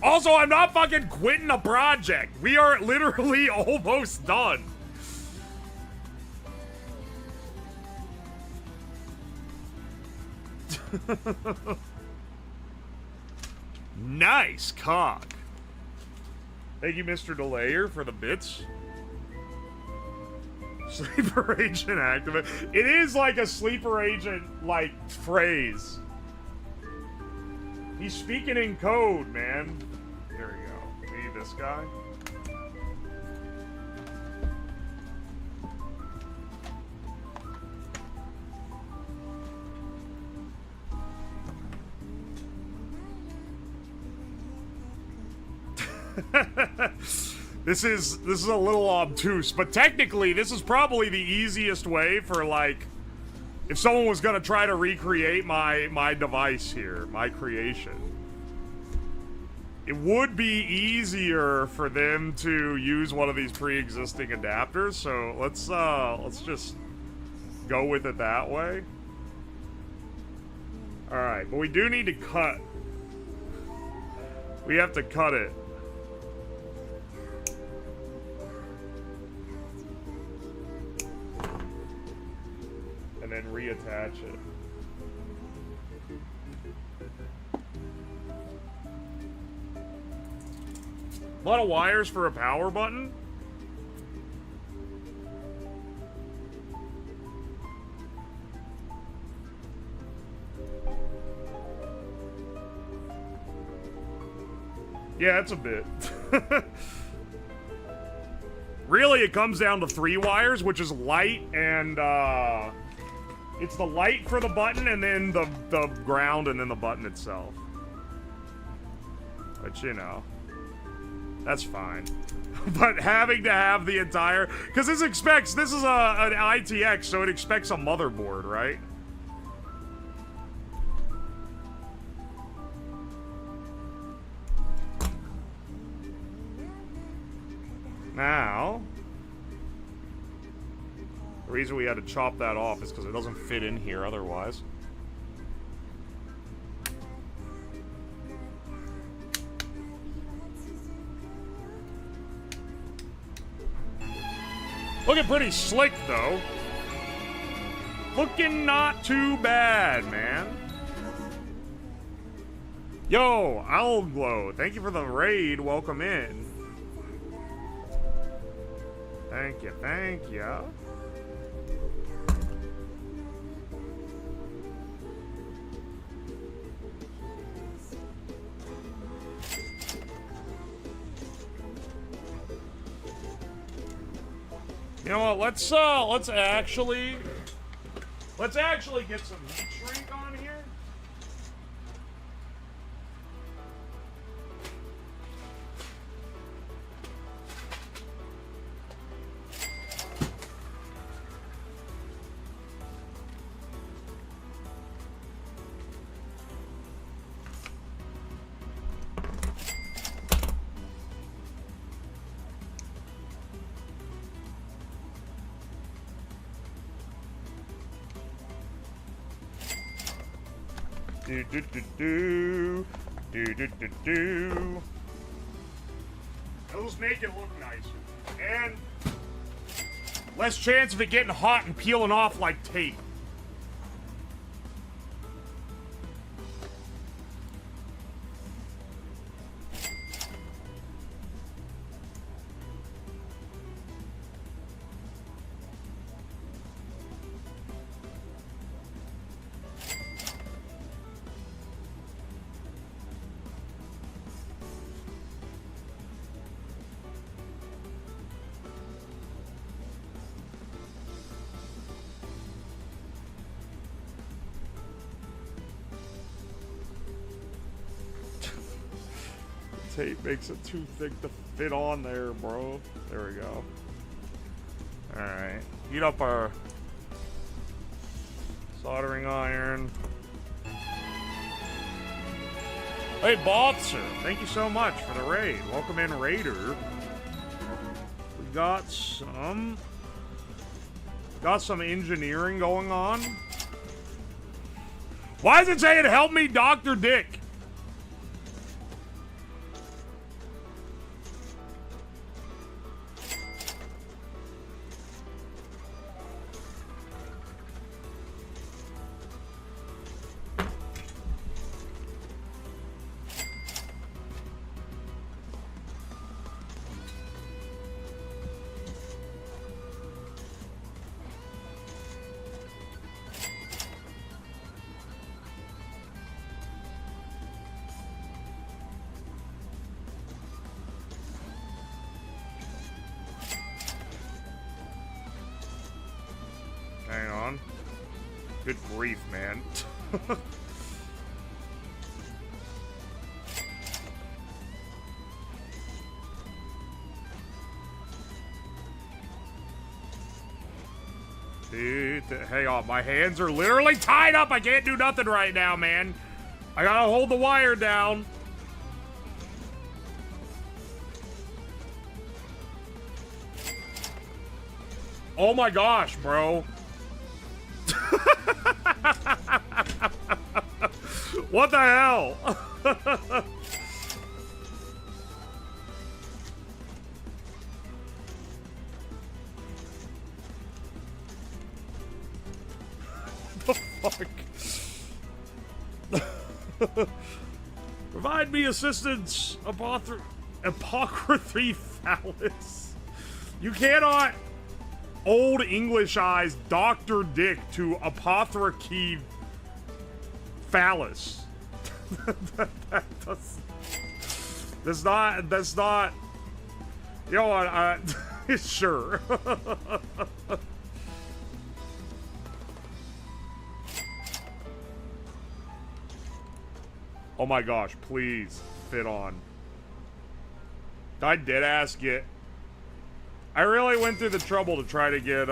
Also, I'm not fucking quitting a project. We are literally almost done. Nice cock. Thank you, Mr. Delayer, for the bits. Sleeper agent activate. It is like a sleeper agent, like, phrase. He's speaking in code, man. There we go. We need this guy. This is a little obtuse, but technically this is probably the easiest way for, like, if someone was gonna try to recreate my device here, my creation. It would be easier for them to use one of these pre-existing adapters, so let's just go with it that way. Alright, but we do need to cut. We have to cut it. And then reattach it. A lot of wires for a power button. Yeah, it's a bit. Really, it comes down to 3 wires, which is light and, it's the light for the button, and then the ground, and then the button itself. But, you know, that's fine. But having to have the entire... Because this is an ITX, so it expects a motherboard, right? Now... The reason we had to chop that off is because it doesn't fit in here otherwise. Looking pretty slick, though. Looking not too bad, man. Yo, Owlglow, thank you for the raid. Welcome in. Thank you, thank you. You know what? Let's actually Let's actually get some heat shrink on here. Do do do do do do do do. It'll just make it look nicer, and less chance of it getting hot and peeling off like tape. Tape makes it too thick to fit on there, bro. There we go. Alright. Heat up our soldering iron. Hey, Botzer, thank you so much for the raid. Welcome in, Raider. We got some engineering going on. Why is it saying help me, Dr. Dick? Hang on. Good grief, man. Dude, hang on. My hands are literally tied up. I can't do nothing right now, man. I gotta hold the wire down. Oh my gosh, bro. What the hell? The fuck? Provide me assistance, apocryphy phallus. You cannot old English-ized Dr. Dick to apothecary phallus. That's not. You know what? Sure. Oh my gosh! Please fit on. I did ask it. I really went through the trouble to try to get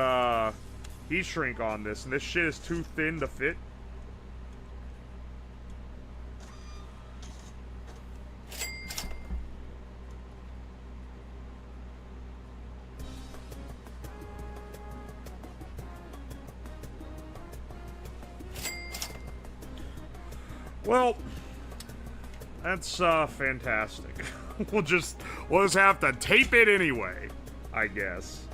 heat shrink on this, and this shit is too thin to fit. Well, that's fantastic. We'll just have to tape it anyway, I guess.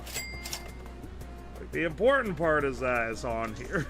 Like, the important part is that it's on here.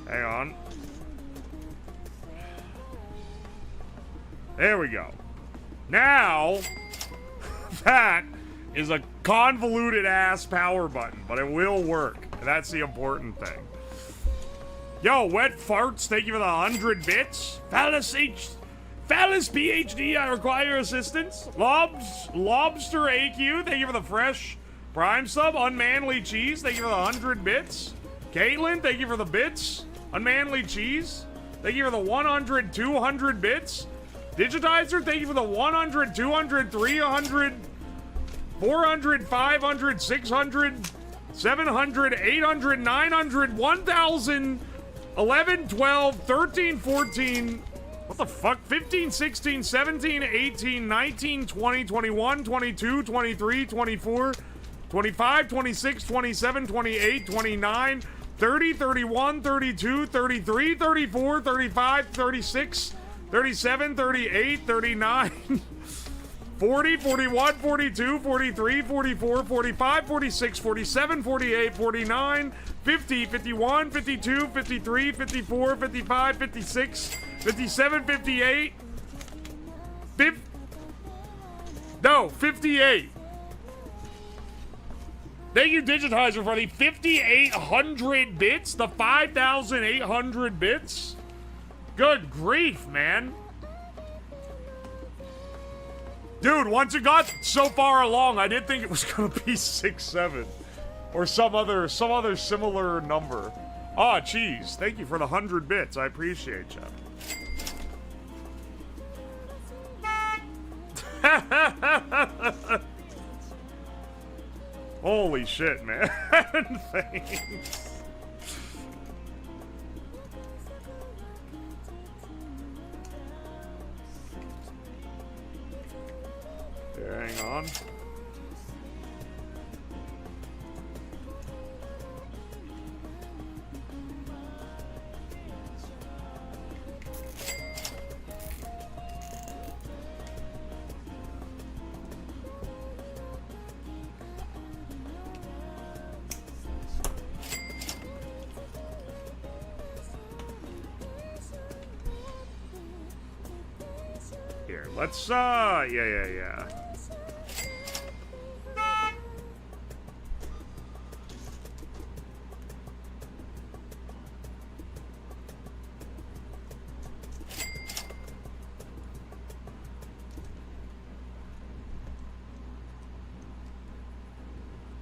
Hang on. There we go. Now, that is a convoluted ass power button, but it will work. That's the important thing. Yo, Wet Farts, thank you for the 100 bits. Phallus PhD, I require assistance. Lobster AQ, thank you for the fresh Prime sub. Unmanly Cheese, thank you for the 100 bits. Caitlin, thank you for the bits. Unmanly Cheese, thank you for the 100, 200 bits. Digitizer, thank you for the 100, 200, 300, 400, 500, 600, 700, 800, 900, 1,000, 11, 12, 13, 14, what the fuck? 15, 16, 17, 18, 19, 20, 21, 22, 23, 24, 25, 26, 27, 28, 29, 30, 31, 32, 33, 34, 35, 36, 37, 38, 39, 40, 41, 42, 43, 44, 45, 46, 47, 48, 49, 50, 51, 52, 53, 54, 55, 56, 57, 58, 58. Thank you, Digitizer, for the 5,800 bits, the 5,800 bits. Good grief, man. Dude, once it got so far along, I did think it was gonna be 6, 7. Or some other similar number. Aw, cheese. Thank you for the 100 bits. I appreciate you. Holy shit, man. Thanks. There, hang on. Here, let's, yeah.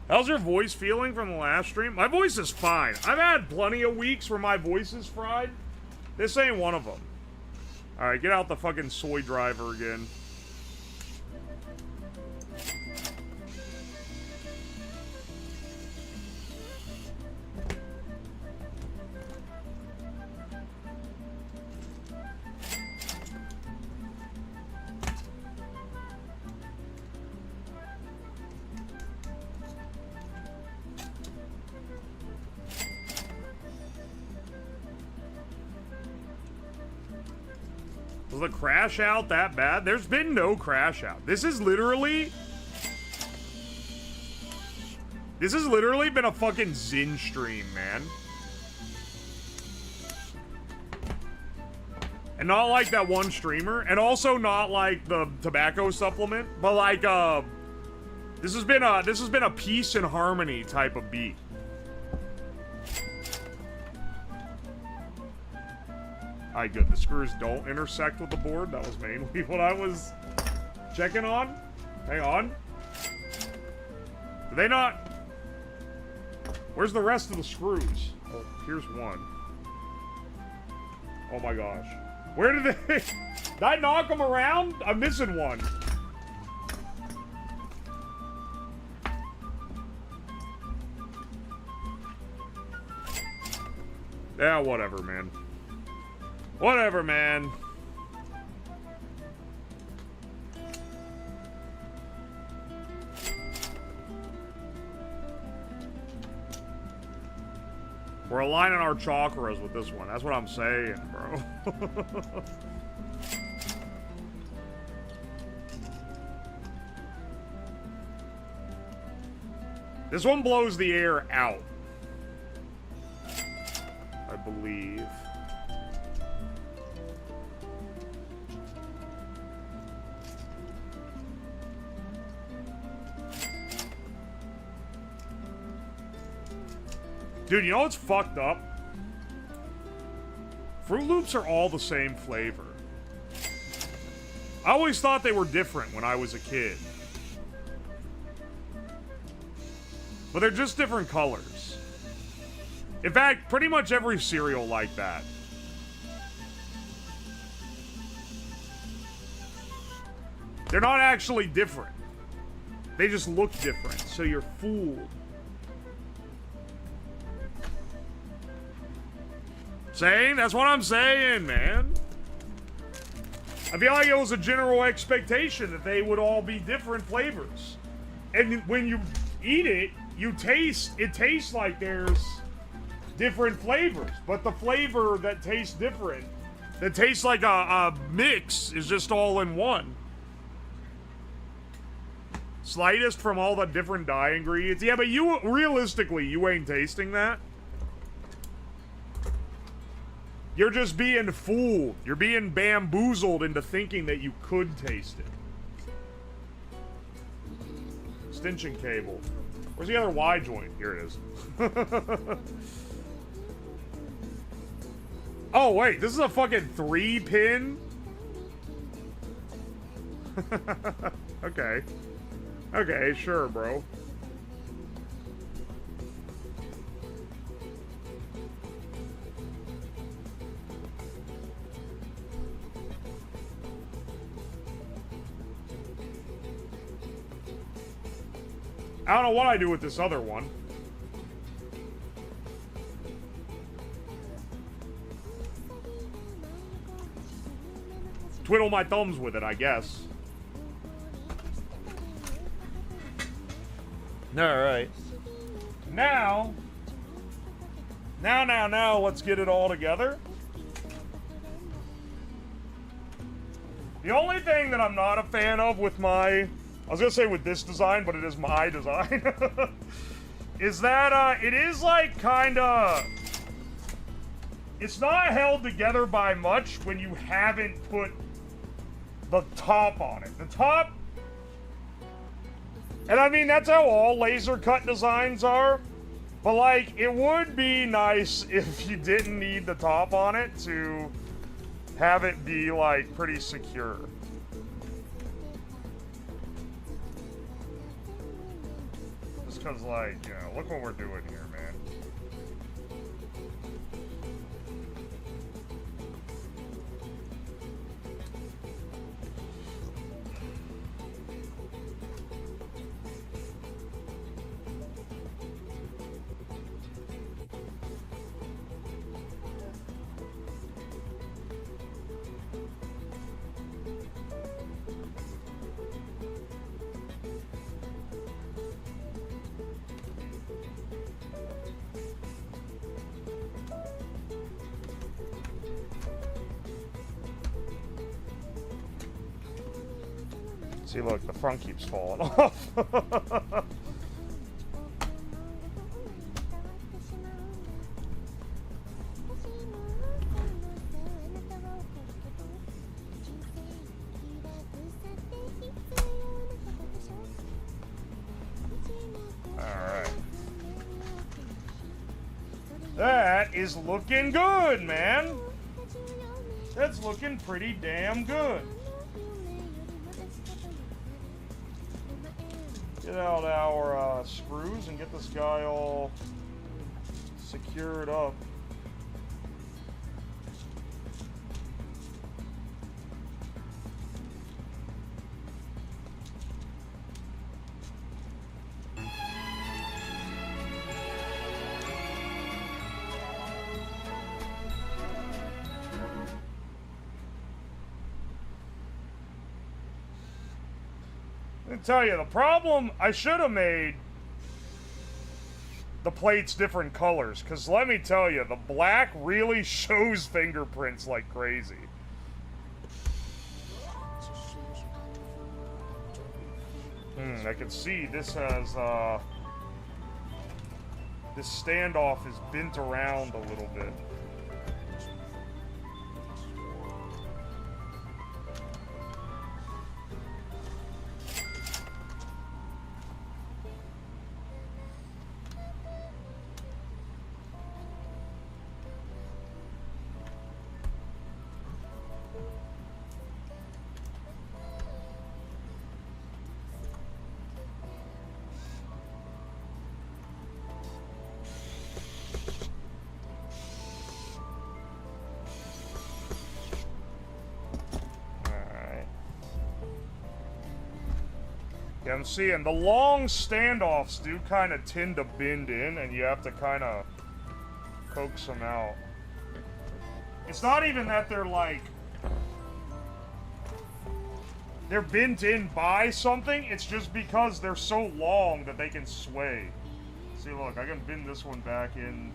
How's your voice feeling from the last stream? My voice is fine. I've had plenty of weeks where my voice is fried. This ain't one of them. Alright, get out the fucking soy driver again. Was the crash out that bad? There's been no crash out. This has literally been a fucking Zin stream, man. And not like that one streamer, and also not like the tobacco supplement, but like this has been a peace and harmony type of beat. Alright, good. The screws don't intersect with the board. That was mainly what I was checking on. Hang on. Do they not? Where's the rest of the screws? Oh, here's one. Oh my gosh. Where did they... Did I knock them around? I'm missing one. Yeah, whatever, man. Whatever, man. We're aligning our chakras with this one. That's what I'm saying, bro. This one blows the air out, I believe. Dude, you know what's fucked up? Fruit Loops are all the same flavor. I always thought they were different when I was a kid. But they're just different colors. In fact, pretty much every cereal like that. They're not actually different. They just look different, so you're fooled. Saying? That's what I'm saying, man. I feel like it was a general expectation that they would all be different flavors. And when you eat it, it tastes like there's different flavors. But the flavor that tastes different, that tastes like a mix, is just all in one. Slightest from all the different dye ingredients. Yeah, but realistically, you ain't tasting that. You're just being fooled. You're being bamboozled into thinking that you could taste it. Extension cable. Where's the other Y joint? Here it is. Oh, wait. This is a fucking 3-pin? Okay. Okay, sure, bro. I don't know what I do with this other one. Twiddle my thumbs with it, I guess. Alright. Now, let's get it all together. The only thing that I'm not a fan of with my... I was gonna say with this design, but it is my design. Is that, it is like kinda... It's not held together by much when you haven't put the top on it. The top... And I mean, that's how all laser cut designs are. But like, it would be nice if you didn't need the top on it to have it be like pretty secure. Because, like, you know, look what we're doing here, man. See, look, the front keeps falling off. Alright. That is looking good, man. That's looking pretty damn good. Get out our screws and get this guy all secured up. Tell you, the problem I should have made the plates different colors, because let me tell you, the black really shows fingerprints like crazy. I can see this has, this standoff is bent around a little bit. I'm seeing the long standoffs do kind of tend to bend in, and you have to kind of coax them out. It's not even that they're like, they're bent in by something, it's just because they're so long that they can sway. See, look, I can bend this one back in.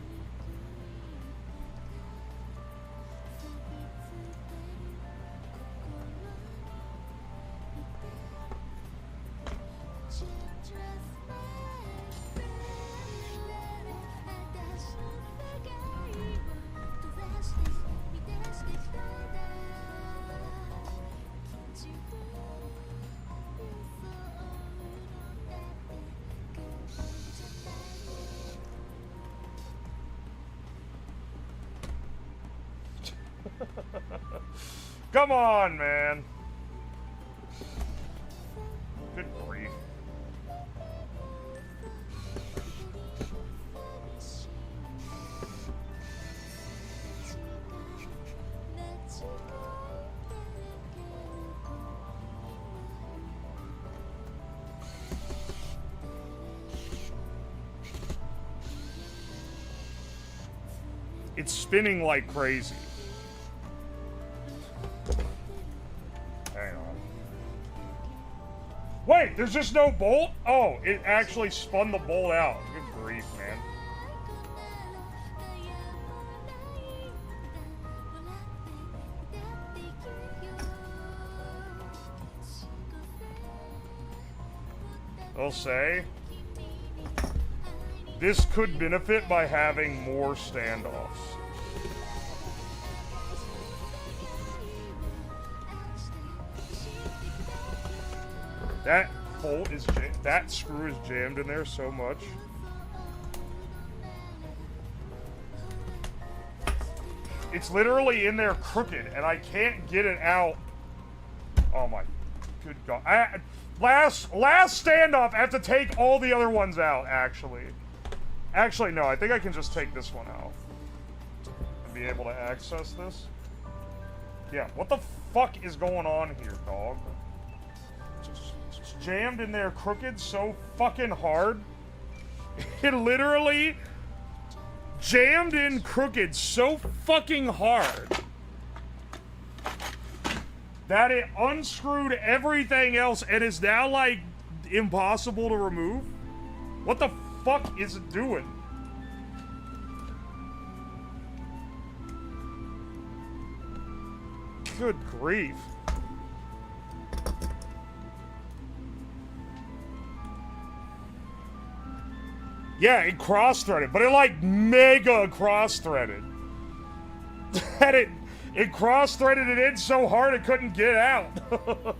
Come on, man. Good grief. It's spinning like crazy. Wait, there's just no bolt? Oh, it actually spun the bolt out. Good grief, man. They'll say this could benefit by having more standoffs. That bolt is that screw is jammed in there so much. It's literally in there crooked, and I can't get it out. Oh my good God! Last standoff, I have to take all the other ones out. Actually, no. I think I can just take this one out and be able to access this. Yeah. What the fuck is going on here, dog? Jammed in there crooked so fucking hard. It literally jammed in crooked so fucking hard that it unscrewed everything else and is now like impossible to remove. What the fuck is it doing? Good grief. Yeah, it cross-threaded, but it like mega cross-threaded. That it cross-threaded it in so hard it couldn't get out.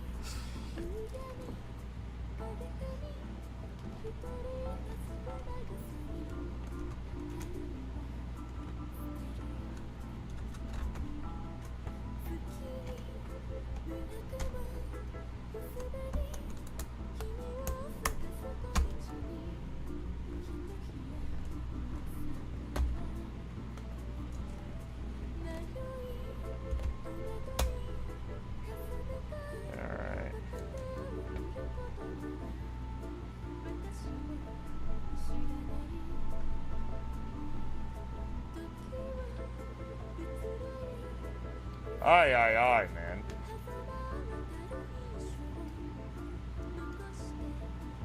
Aye, man.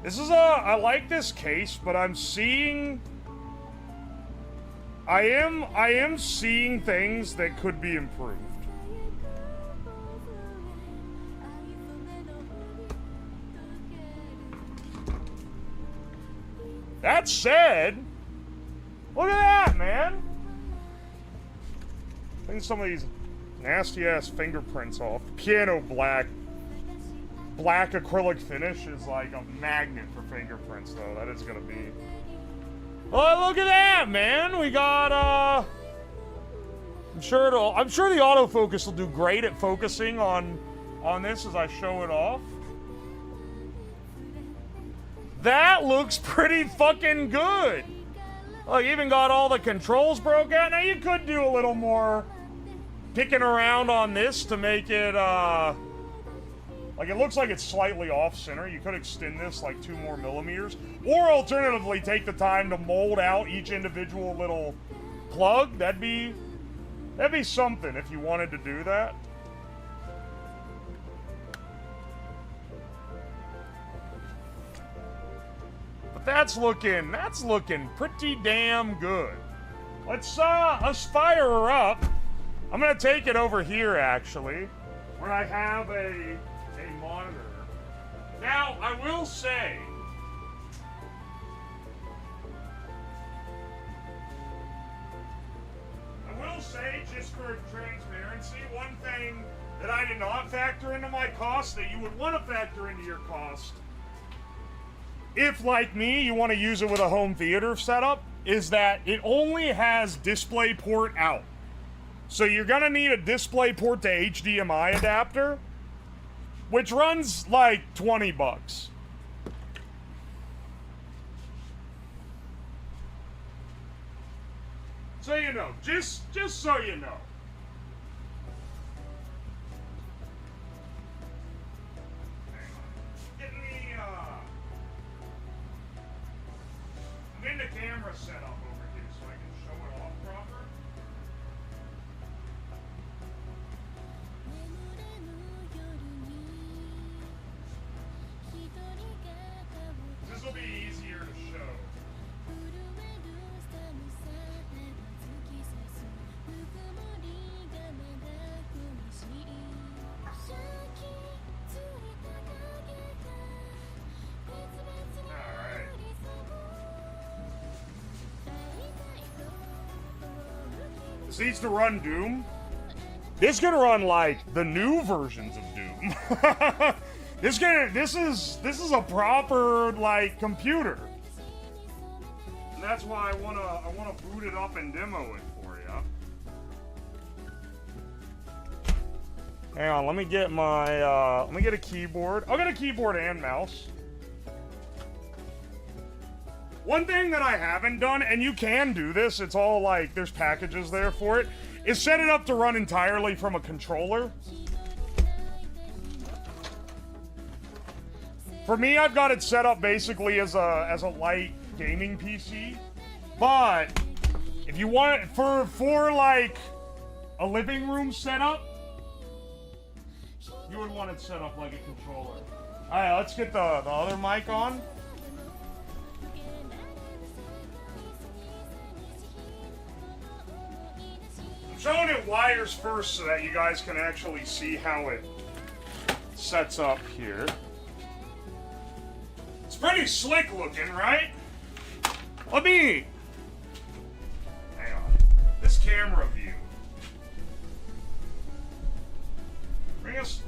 This is I like this case, but I'm seeing I am seeing things that could be improved. That said, look at that, man. I think some of these nasty ass fingerprints off. Piano black acrylic finish is like a magnet for fingerprints, though. That is gonna be. Oh, look at that, man. We got I'm sure the autofocus will do great at focusing on this as I show it off. That looks pretty fucking good. Look, even got all the controls broke out. Now you could do a little more picking around on this to make it like it looks like it's slightly off center. You could extend this like 2 more millimeters, or alternatively take the time to mold out each individual little plug. That'd be something if you wanted to do that. But that's looking pretty damn good. Let's fire her up. I'm gonna take it over here actually, where I have a monitor. Now I will say, just for transparency, one thing that I did not factor into my cost that you would want to factor into your cost, if like me you want to use it with a home theater setup, is that it only has DisplayPort out. So you're gonna need a DisplayPort to HDMI adapter, which runs like $20. So you know, just so you know. I'm in the camera setup over here so I can show it off proper. This will be easier to show. This needs to run Doom. This is gonna run like the new versions of Doom. This is a proper like computer. And that's why I wanna boot it up and demo it for you. Hang on, let me get a keyboard. I'll get a keyboard and mouse. One thing that I haven't done, and you can do this, it's all like, there's packages there for it, is set it up to run entirely from a controller. For me, I've got it set up basically as a light gaming PC, but if you want it for like a living room setup, you would want it set up like a controller. Alright, let's get the other mic on. Showing it wires first so that you guys can actually see how it sets up here. It's pretty slick looking, right? Let me... Hang on. This camera view. Bring us...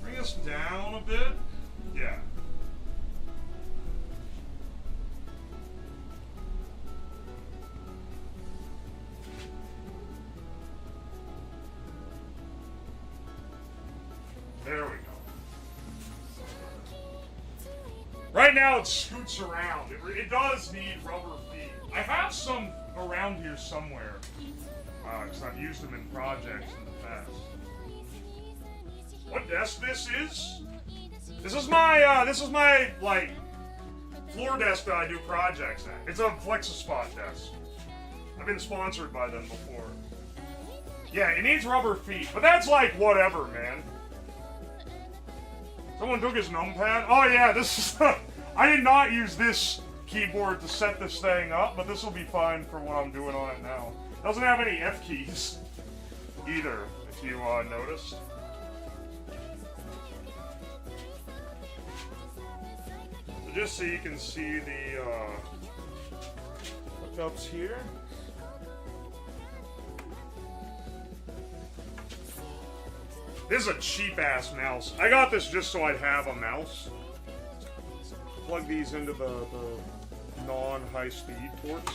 Bring us down a bit. Yeah. There we go. Right now it scoots around. It does need rubber feet. I have some around here somewhere, because I've used them in projects in the past. What desk this is? This is my like floor desk that I do projects at. It's a FlexiSpot desk. I've been sponsored by them before. Yeah, it needs rubber feet, but that's like whatever, man. Someone took his numpad. Oh yeah, this is. I did not use this keyboard to set this thing up, but this will be fine for what I'm doing on it now. It doesn't have any F keys either, if you noticed. So just so you can see the hookups here. This is a cheap-ass mouse. I got this just so I'd have a mouse. Plug these into the non-high-speed ports.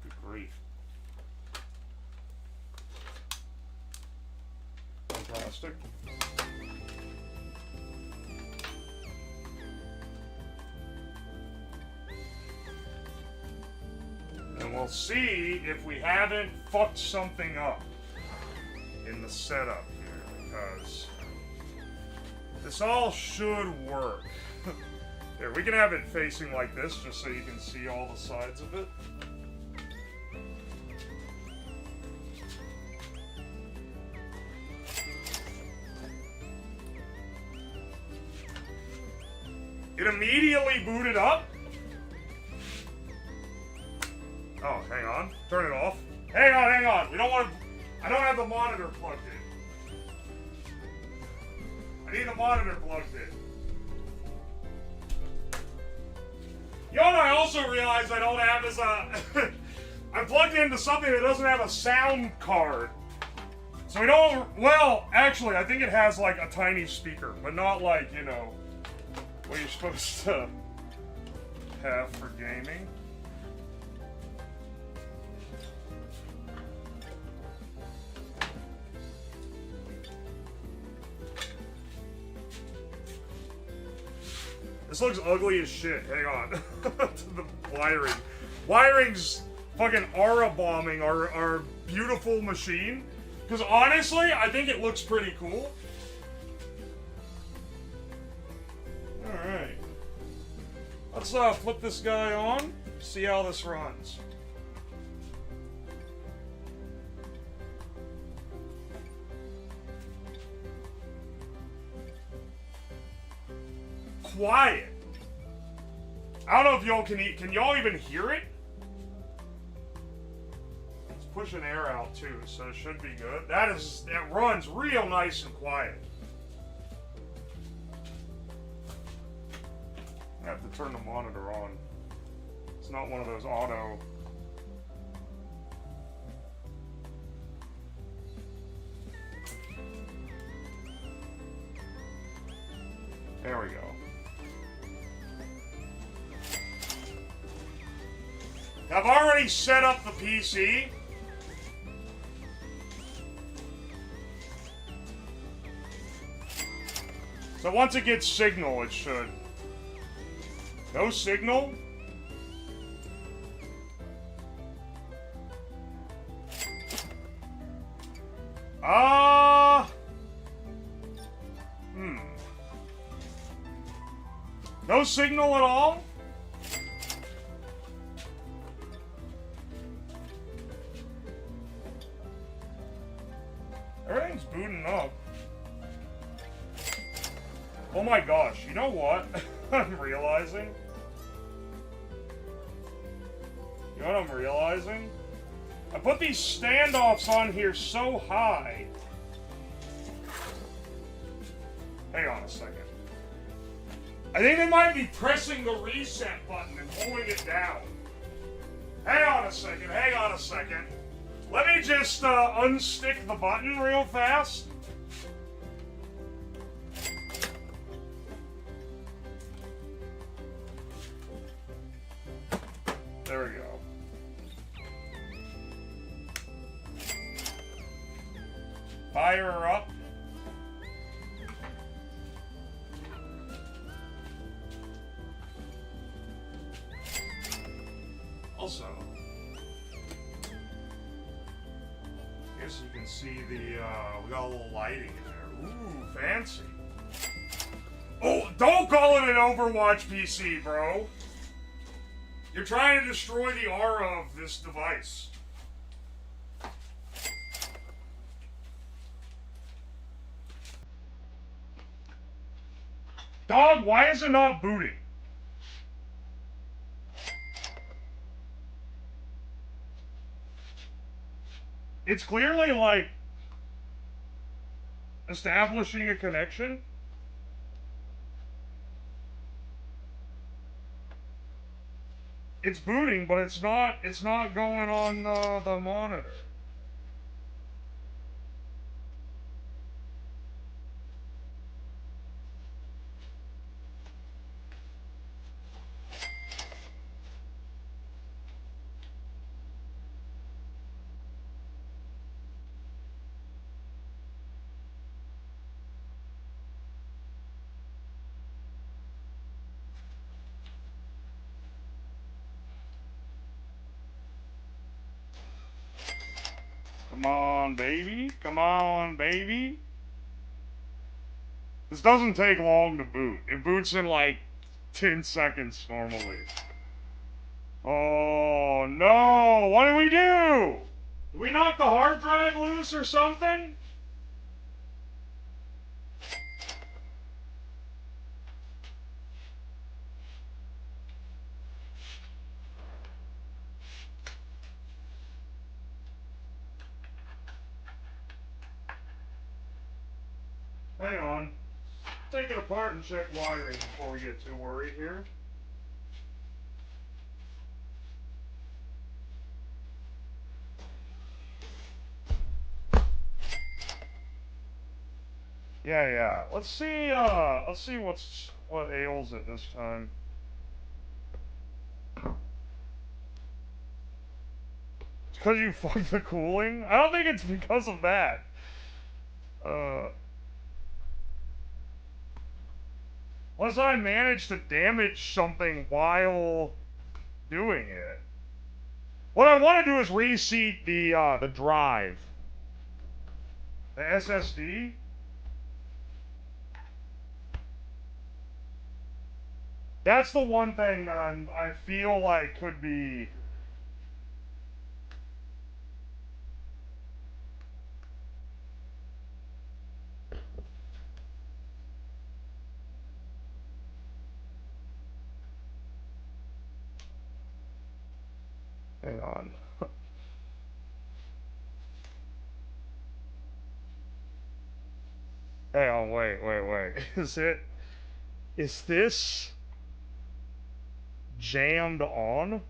Good grief. Fantastic. And we'll see if we haven't fucked something up in the setup here, because this all should work. Here, we can have it facing like this, just so you can see all the sides of it. It immediately booted up. Oh, hang on. Turn it off. Hang on, hang on. We don't want to... I don't have the monitor plugged in. I need the monitor plugged in. You know what I also realized I don't have is I'm plugged into something that doesn't have a sound card. So we don't... Well, actually, I think it has like a tiny speaker, but not like, you know, what you're supposed to have for gaming. This looks ugly as shit. Hang on. The wiring. Wiring's fucking aura bombing our beautiful machine. Because honestly, I think it looks pretty cool. Alright. Let's flip this guy on. See how this runs. Quiet. I don't know if y'all can y'all even hear it? It's pushing air out too, so it should be good. That runs real nice and quiet. I have to turn the monitor on. It's not one of those auto. There we go. I've already set up the PC. So once it gets signal, it should. No signal? No signal at all? Everything's booting up. Oh my gosh, you know what? I'm realizing? You know what I'm realizing? I put these standoffs on here so high. Hang on a second. I think they might be pressing the reset button and holding it down. Hang on a second, hang on a second. Let me just unstick the button real fast. There we go. Fire her up. Also, I guess you can see the, we got a little lighting in there. Ooh, fancy. Oh, don't call it an Overwatch PC, bro. You're trying to destroy the aura of this device. Dog, why is it not booting? It's clearly, like, establishing a connection. It's booting, but it's not going on the monitor. Come on, baby. Come on, baby. This doesn't take long to boot. It boots in like 10 seconds normally. Oh, no. What do we do? Did we knock the hard drive loose or something? Hang on. Take it apart and check wiring before we get too worried here. Yeah. Let's see what ails it this time. It's because you fucked the cooling? I don't think it's because of that. Unless I managed to damage something while doing it. What I want to do is reseat the drive. The SSD? That's the one thing that I feel like could be... Hang on. Hang on, wait. Is this jammed on?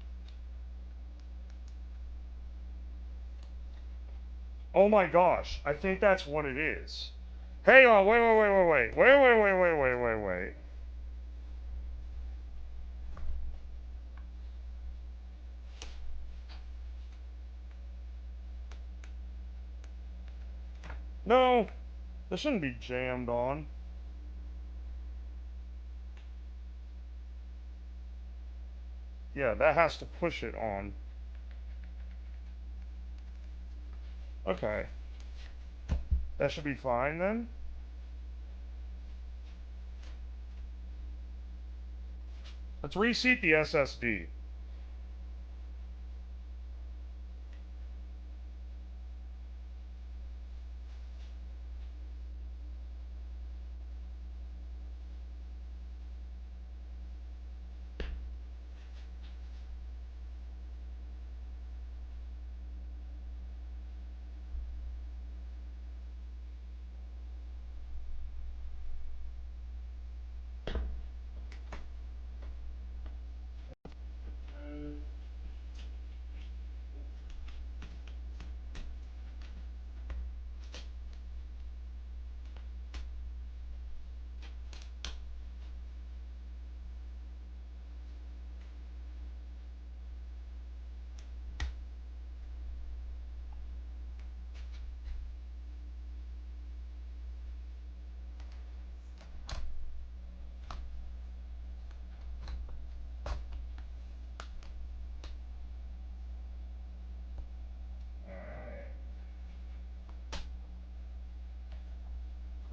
Oh my gosh, I think that's what it is. Hang on, wait. No, this shouldn't be jammed on. Yeah, that has to push it on. Okay. That should be fine then. Let's reseat the SSD.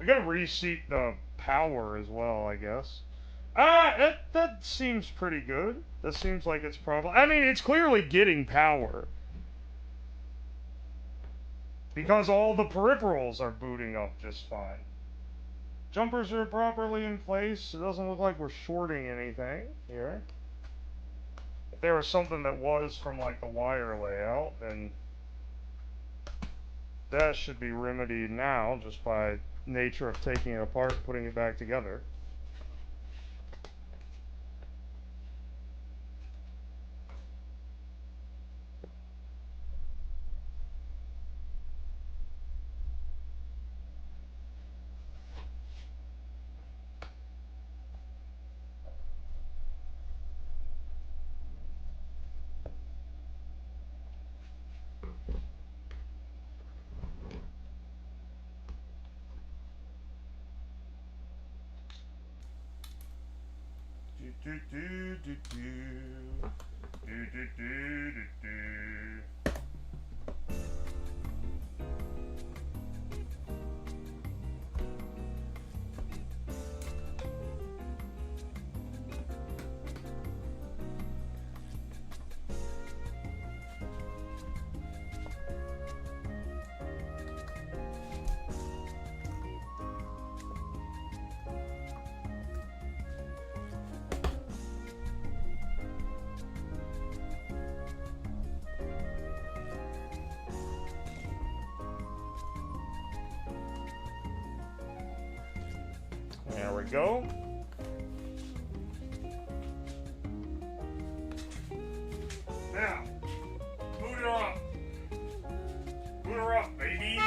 I gotta reseat the power as well, I guess. That seems pretty good. That seems like it's probably... I mean, it's clearly getting power. Because all the peripherals are booting up just fine. Jumpers are properly in place. It doesn't look like we're shorting anything here. If there was something that was from like the wire layout, then that should be remedied now just by nature of taking it apart and putting it back together. Do do do do do do do do do. There we go. Now, boot her up. Boot her up, baby.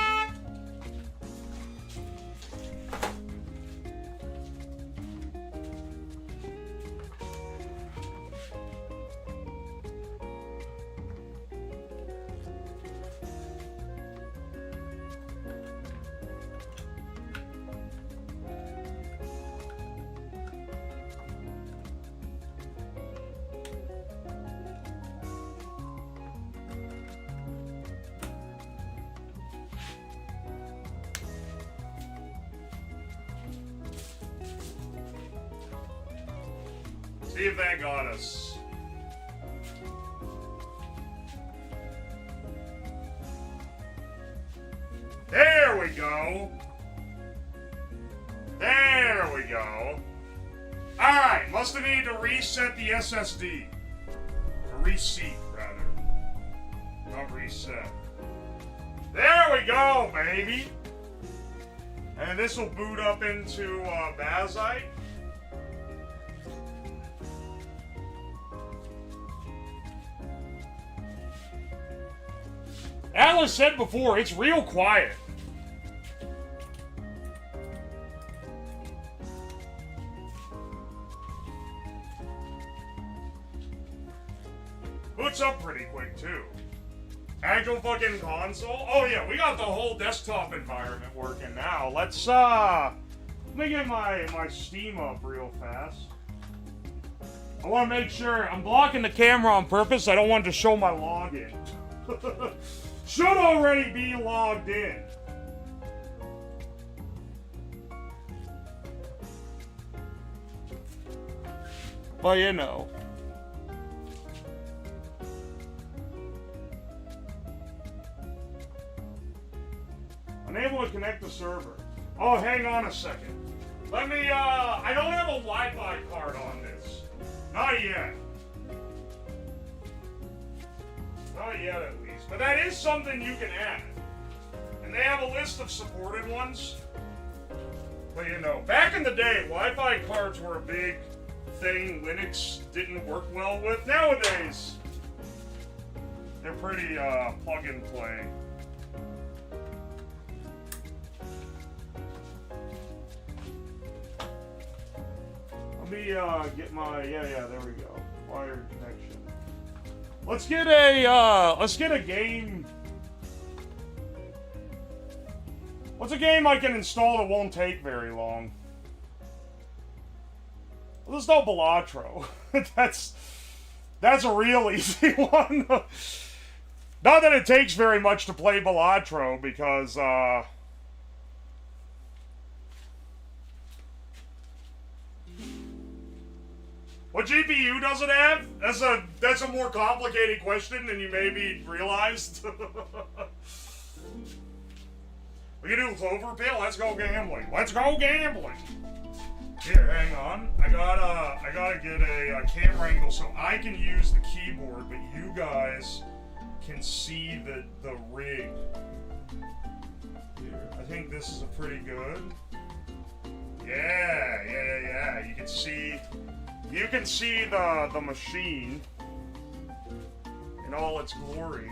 See if that got us. There we go. There we go. Alright, must have needed to reset the SSD. Or reseat, rather. Not reset. There we go, baby. And this will boot up into Bazite. Alice said before, it's real quiet. Boots up pretty quick, too. Actual fucking console? Oh yeah, we got the whole desktop environment working now. Let me get my Steam up real fast. I want to make sure, I'm blocking the camera on purpose, I don't want to show my login. Should already be logged in. Well, you know. Unable to connect the server. Oh, hang on a second. Let me, I don't have a Wi-Fi card on this. Not yet. Not yet, at least. But that is something you can add. And they have a list of supported ones. But you know, back in the day, Wi-Fi cards were a big thing Linux didn't work well with. Nowadays, they're pretty plug and play. Let me get my, yeah, there we go. Wired connection. Let's get a game. What's a game I can install that won't take very long? Let's install Balatro. That's a real easy one. Not that it takes very much to play Balatro, because what GPU does it have? That's a more complicated question than you maybe realized. We can do Cloverfield. Let's go gambling. Let's go gambling. Here, hang on. I gotta get a camera angle so I can use the keyboard, but you guys can see the rig. Here, I think this is a pretty good. Yeah. You can see the machine in all its glory.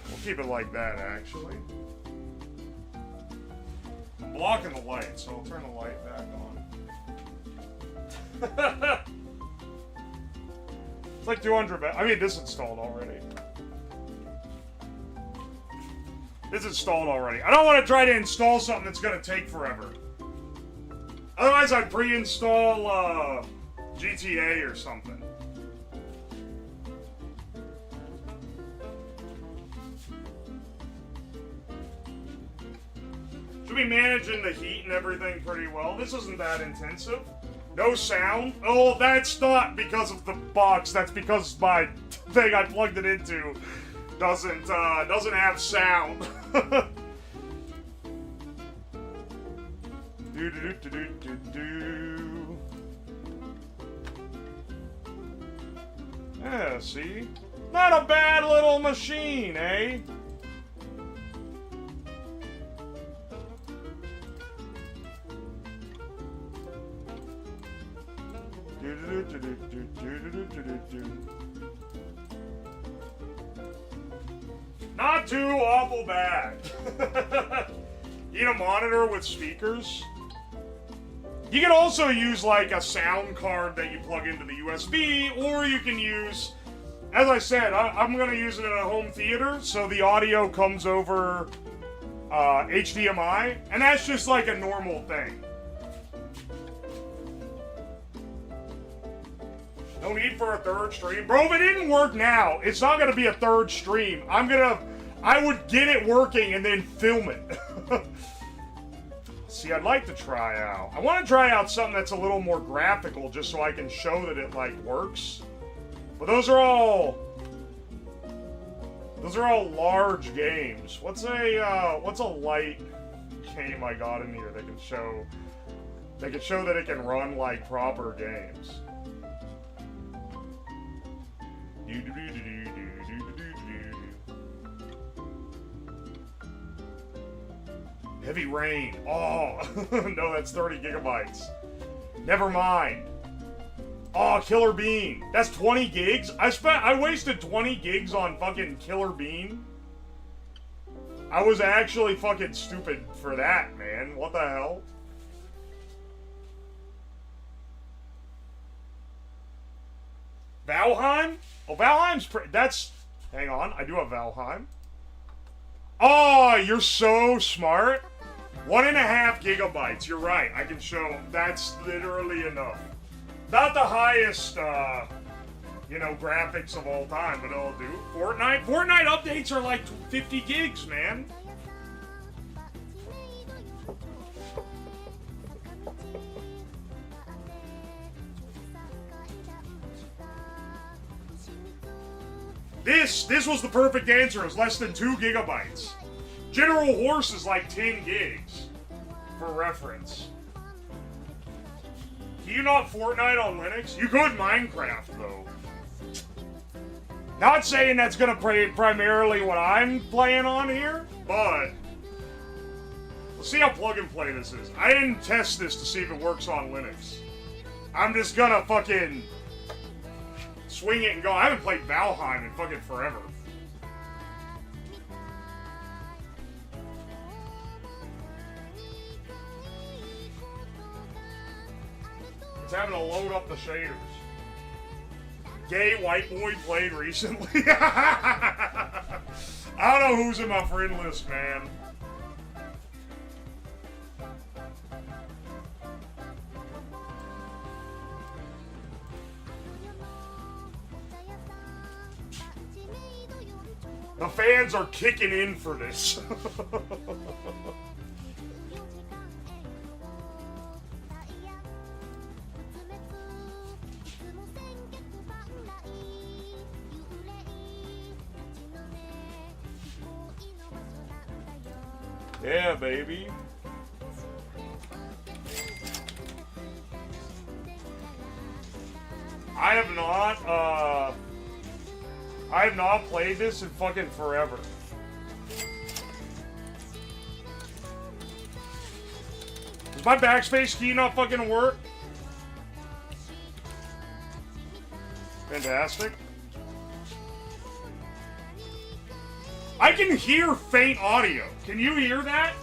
We'll keep it like that, actually. I'm blocking the light, so I'll turn the light back on. It's like 200. I mean, this installed already. It's installed already. I don't want to try to install something that's going to take forever. Otherwise, I'd pre-install GTA or something. Should be managing the heat and everything pretty well. This isn't that intensive. No sound. Oh, that's not because of the box. That's because my thing I plugged it into doesn't have sound. Yeah, see? Not a bad little machine, eh? Not too awful bad. Need a monitor with speakers? You can also use like a sound card that you plug into the USB, or you can use, as I said, I'm going to use it in a home theater, so the audio comes over HDMI, and that's just like a normal thing. No need for a third stream. Bro, if it didn't work now, it's not going to be a third stream. I would get it working and then film it. See, I'd like to try out. I want to try out something that's a little more graphical just so I can show that it, like, works. But those are all large games. What's a light game I got in here that can show that it can run like proper games? Heavy Rain. Oh, no, that's 30 gigabytes. Never mind. Oh, Killer Bean. That's 20 gigs? I wasted 20 gigs on fucking Killer Bean. I was actually fucking stupid for that, man. What the hell? Valheim? Oh, Valheim's that's... Hang on, I do have Valheim. Oh, you're so smart. 1.5 gigabytes, you're right. I can show, that's literally enough. Not the highest, graphics of all time, but it'll do. Fortnite updates are like 50 gigs, man. This was the perfect answer. It's less than 2 gigabytes. General Horse is like 10 gigs, for reference. Can you not Fortnite on Linux? You could Minecraft, though. Not saying that's gonna play primarily what I'm playing on here, but let's see how plug and play this is. I didn't test this to see if it works on Linux. I'm just gonna fucking swing it and go. I haven't played Valheim in fucking forever. It's having to load up the shaders. Gay white boy played recently. I don't know who's in my friend list, man. The fans are kicking in for this. Yeah, baby. I have not played this in fucking forever. Does my backspace key not fucking work? Fantastic. I can hear faint audio. Can you hear that?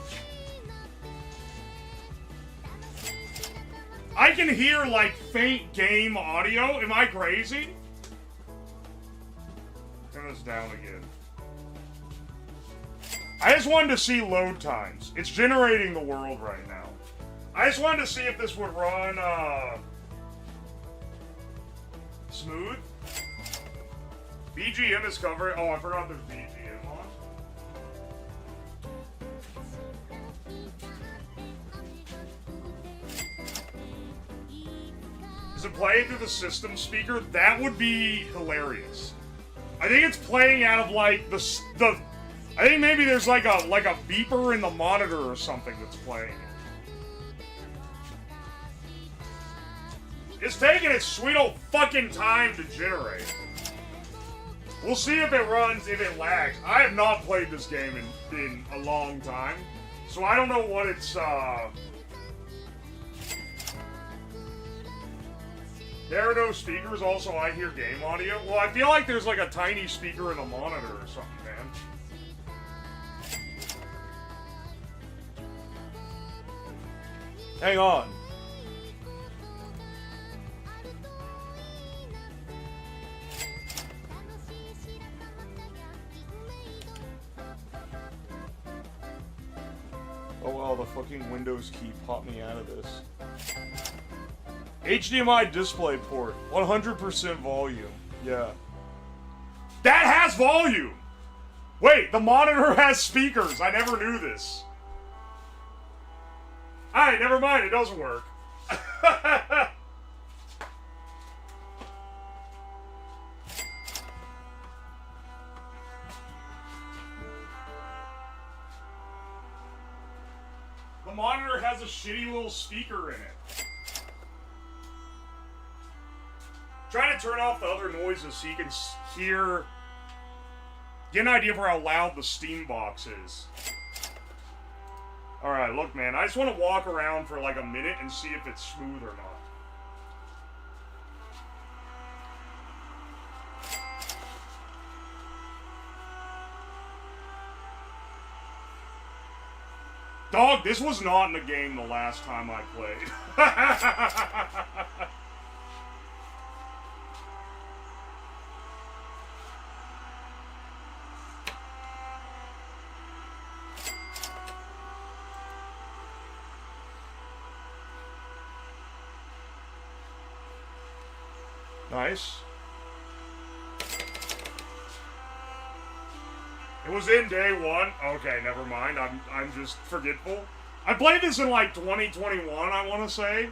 I can hear, like, faint game audio. Am I crazy? Turn this down again. I just wanted to see load times. It's generating the world right now. I just wanted to see if this would run, smooth. BGM is covering. Oh, I forgot there's BGM on. Is it playing through the system speaker? That would be hilarious. I think it's playing out of like the. I think maybe there's like a beeper in the monitor or something that's playing. It's taking its sweet old fucking time to generate. We'll see if it runs, if it lags. I have not played this game in a long time, so I don't know what it's, There are no speakers, also I hear game audio. Well, I feel like there's like a tiny speaker in the monitor or something, man. Hang on. Oh well, the fucking Windows key popped me out of this. HDMI display port, 100% volume. Yeah. That has volume! Wait, the monitor has speakers. I never knew this. Alright, never mind, it doesn't work. The monitor has a shitty little speaker in it. Trying to turn off the other noises so you can hear... Get an idea for how loud the Steam box is. Alright, look man, I just want to walk around for like a minute and see if it's smooth or not. Dog, this was not in the game the last time I played. Nice. It was in day one. Okay, never mind. I'm just forgetful. I played this in like 2021, I want to say.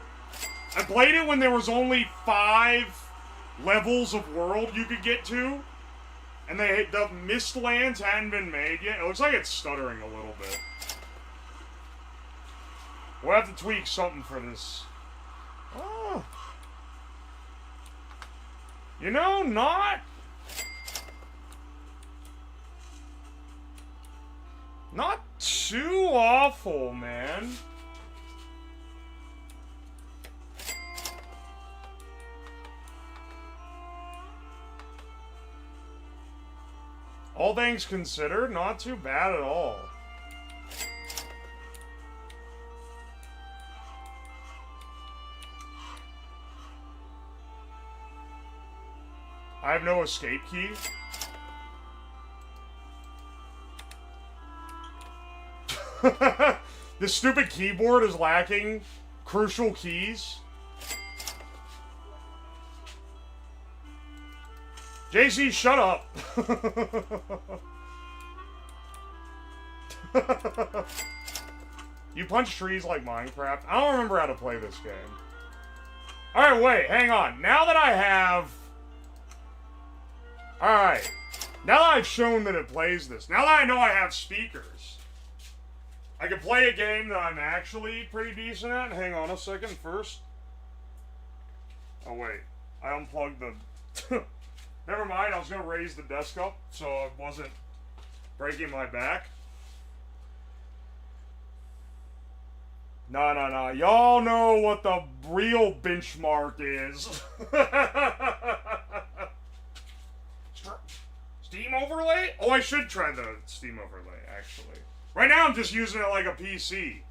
I played it when there was only 5 levels of world you could get to. And the Mistlands hadn't been made yet. It looks like it's stuttering a little bit. We'll have to tweak something for this. Oh. You know, not too awful, man. All things considered, not too bad at all. I have no escape key. This stupid keyboard is lacking crucial keys. JC, shut up. You punch trees like Minecraft? I don't remember how to play this game. Alright, wait, hang on. Now that I have... Alright. Now that I've shown that it plays this, now that I know I have speakers, I can play a game that I'm actually pretty decent at. Hang on a second first. Oh wait, I unplugged the... Never mind, I was going to raise the desk up so I wasn't breaking my back. No. Y'all know what the real benchmark is. Steam overlay? Oh, I should try the Steam overlay, actually. Right now I'm just using it like a PC.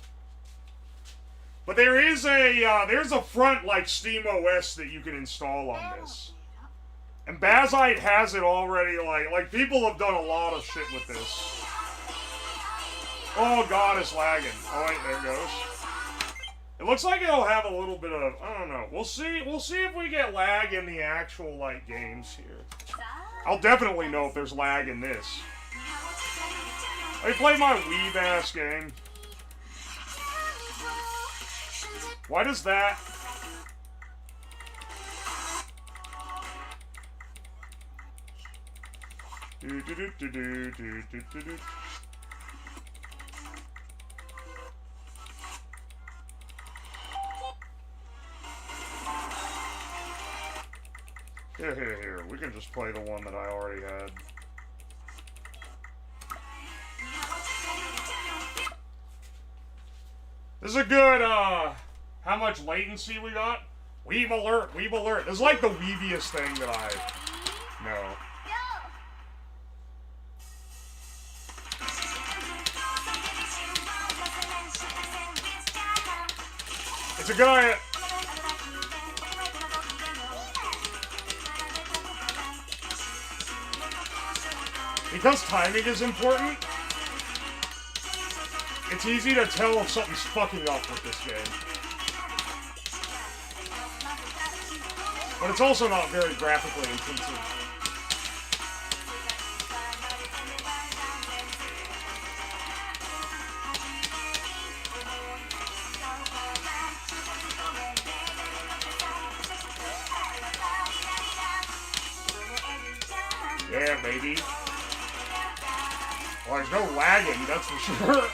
But there is a, there's a front like Steam OS that you can install on this. And Bazite has it already, like people have done a lot of shit with this. Oh god, it's lagging. Oh wait, there it goes. It looks like it'll have a little bit of, I don't know. We'll see if we get lag in the actual, like, games here. I'll definitely know if there's lag in this. I played my weeb-ass game. Why does that... Here. We can just play the one that I already had. This is a good, how much latency we got? Weeb alert. This is like the weebiest thing that I know. It's a guy... Because timing is important, it's easy to tell if something's fucking up with this game. But it's also not very graphically intensive. Yeah, baby. Well, there's no lagging, that's for sure.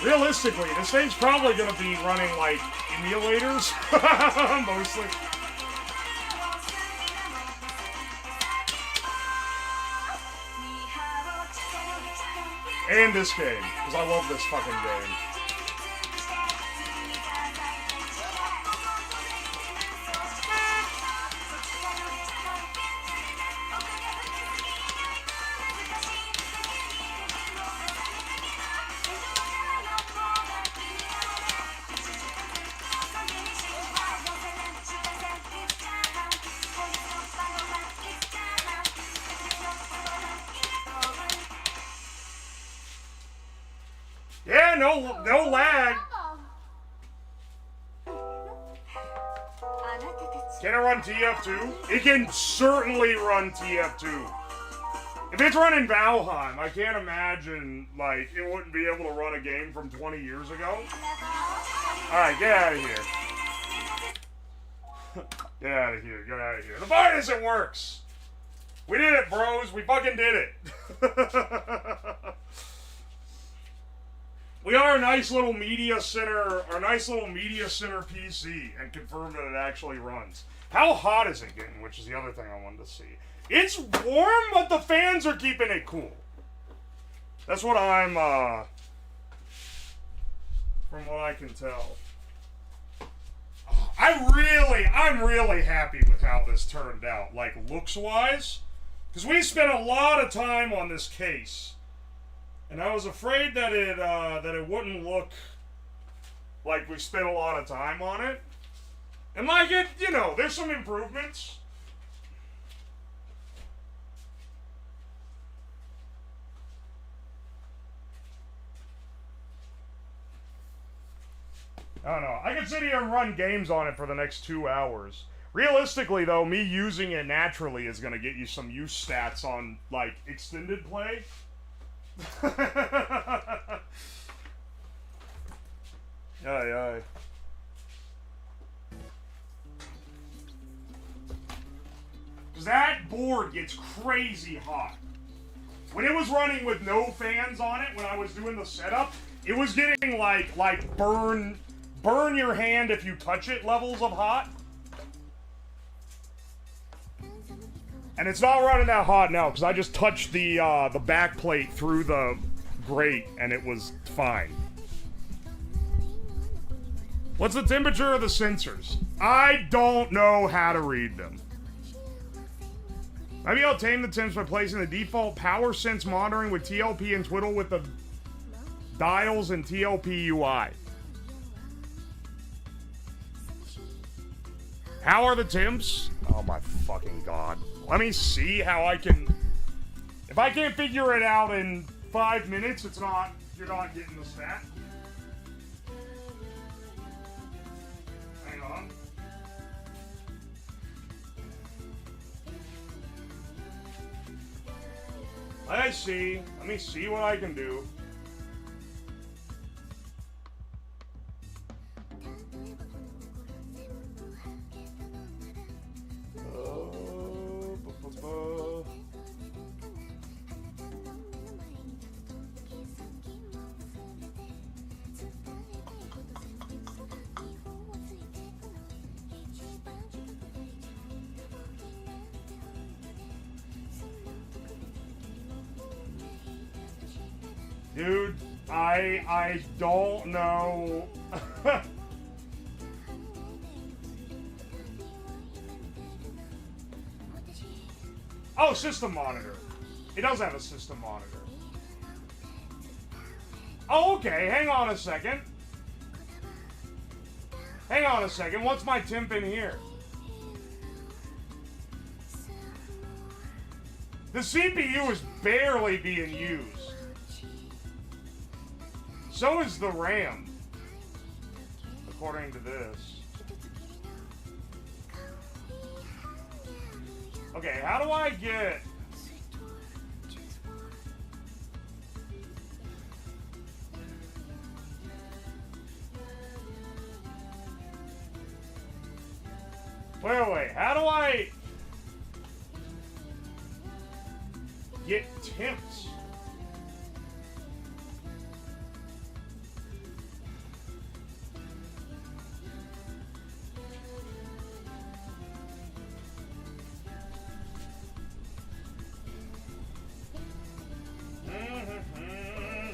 Realistically, this thing's probably going to be running, like, emulators, mostly. And this game, because I love this fucking game. Yeah, no lag. Can it run TF2? It can certainly run TF2. If it's running Valheim, I can't imagine, like, it wouldn't be able to run a game from 20 years ago. Alright, get out of here. Get out of here, get out of here. The point is, it works. We did it, bros. We fucking did it. We are a nice little media center, PC, and confirmed that it actually runs. How hot is it getting, which is the other thing I wanted to see. It's warm, but the fans are keeping it cool. That's what I'm, from what I can tell. I'm really happy with how this turned out, like, looks-wise. Because we spent a lot of time on this case. And I was afraid that it wouldn't look like we spent a lot of time on it. And like it, you know, there's some improvements. I don't know. I could sit here and run games on it for the next 2 hours. Realistically, though, me using it naturally is gonna get you some use stats on, like, extended play. Aye. Because that board gets crazy hot. When it was running with no fans on it, when I was doing the setup, it was getting like burn your hand if you touch it levels of hot. And it's not running that hot now because I just touched the back plate through the grate and it was fine. What's the temperature of the sensors? I don't know how to read them. Maybe I'll tame the temps by placing the default power sense monitoring with TLP and twiddle with the dials and TLP UI. How are the temps? Oh my fucking god. Let me see how I can... If I can't figure it out in 5 minutes, it's not... You're not getting the stat. Hang on. Let me see what I can do. Dude, I don't know. Oh, system monitor. It does have a system monitor. Oh, okay. Hang on a second. What's my temp in here? The CPU is barely being used. So is the RAM, according to this. Okay, how do I get... Wait, how do I get temps?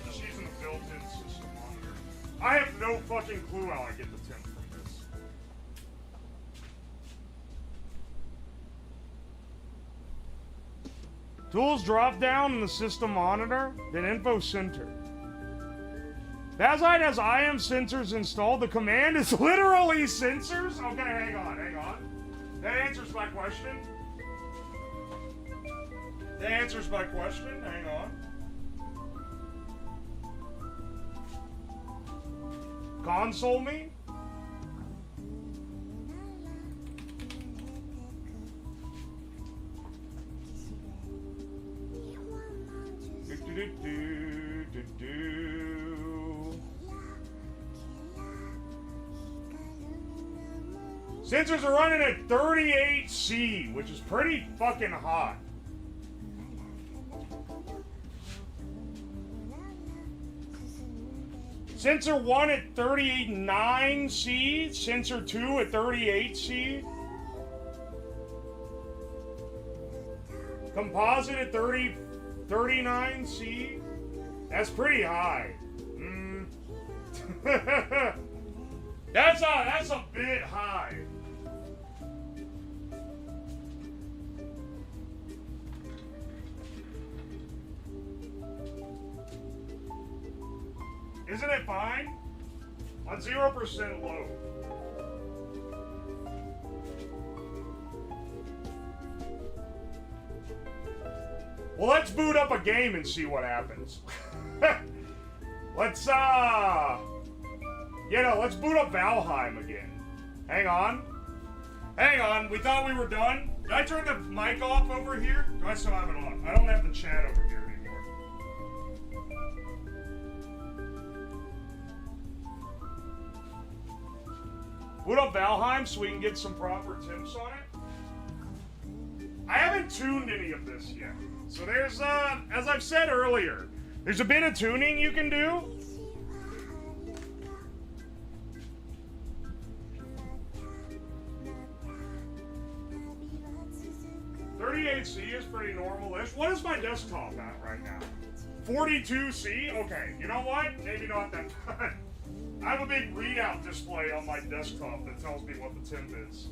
Just using the built-in system monitor. I have no fucking clue how I get the temp from this. Tools drop down in the system monitor, then info center. That side has IM sensors installed. The command is literally sensors? Okay, hang on. That answers my question. Hang on. Console me? Sensors are running at 38C, which is pretty fucking hot. Sensor 1 at 38.9C, sensor 2 at 38C. Composite at 39C. That's pretty high. That's a bit high. Isn't it fine? On 0% low. Well, let's boot up a game and see what happens. Let's boot up Valheim again. Hang on. Hang on, we thought we were done. Did I turn the mic off over here? Do I still have it on? I don't have the chat over here anymore. Boot up Valheim so we can get some proper tips on it. I haven't tuned any of this yet. So there's, as I've said earlier, there's a bit of tuning you can do. .38C is pretty normal-ish. What is my desktop at right now? 42C? Okay, you know what? Maybe not that bad. I have a big readout display on my desktop that tells me what the temp is.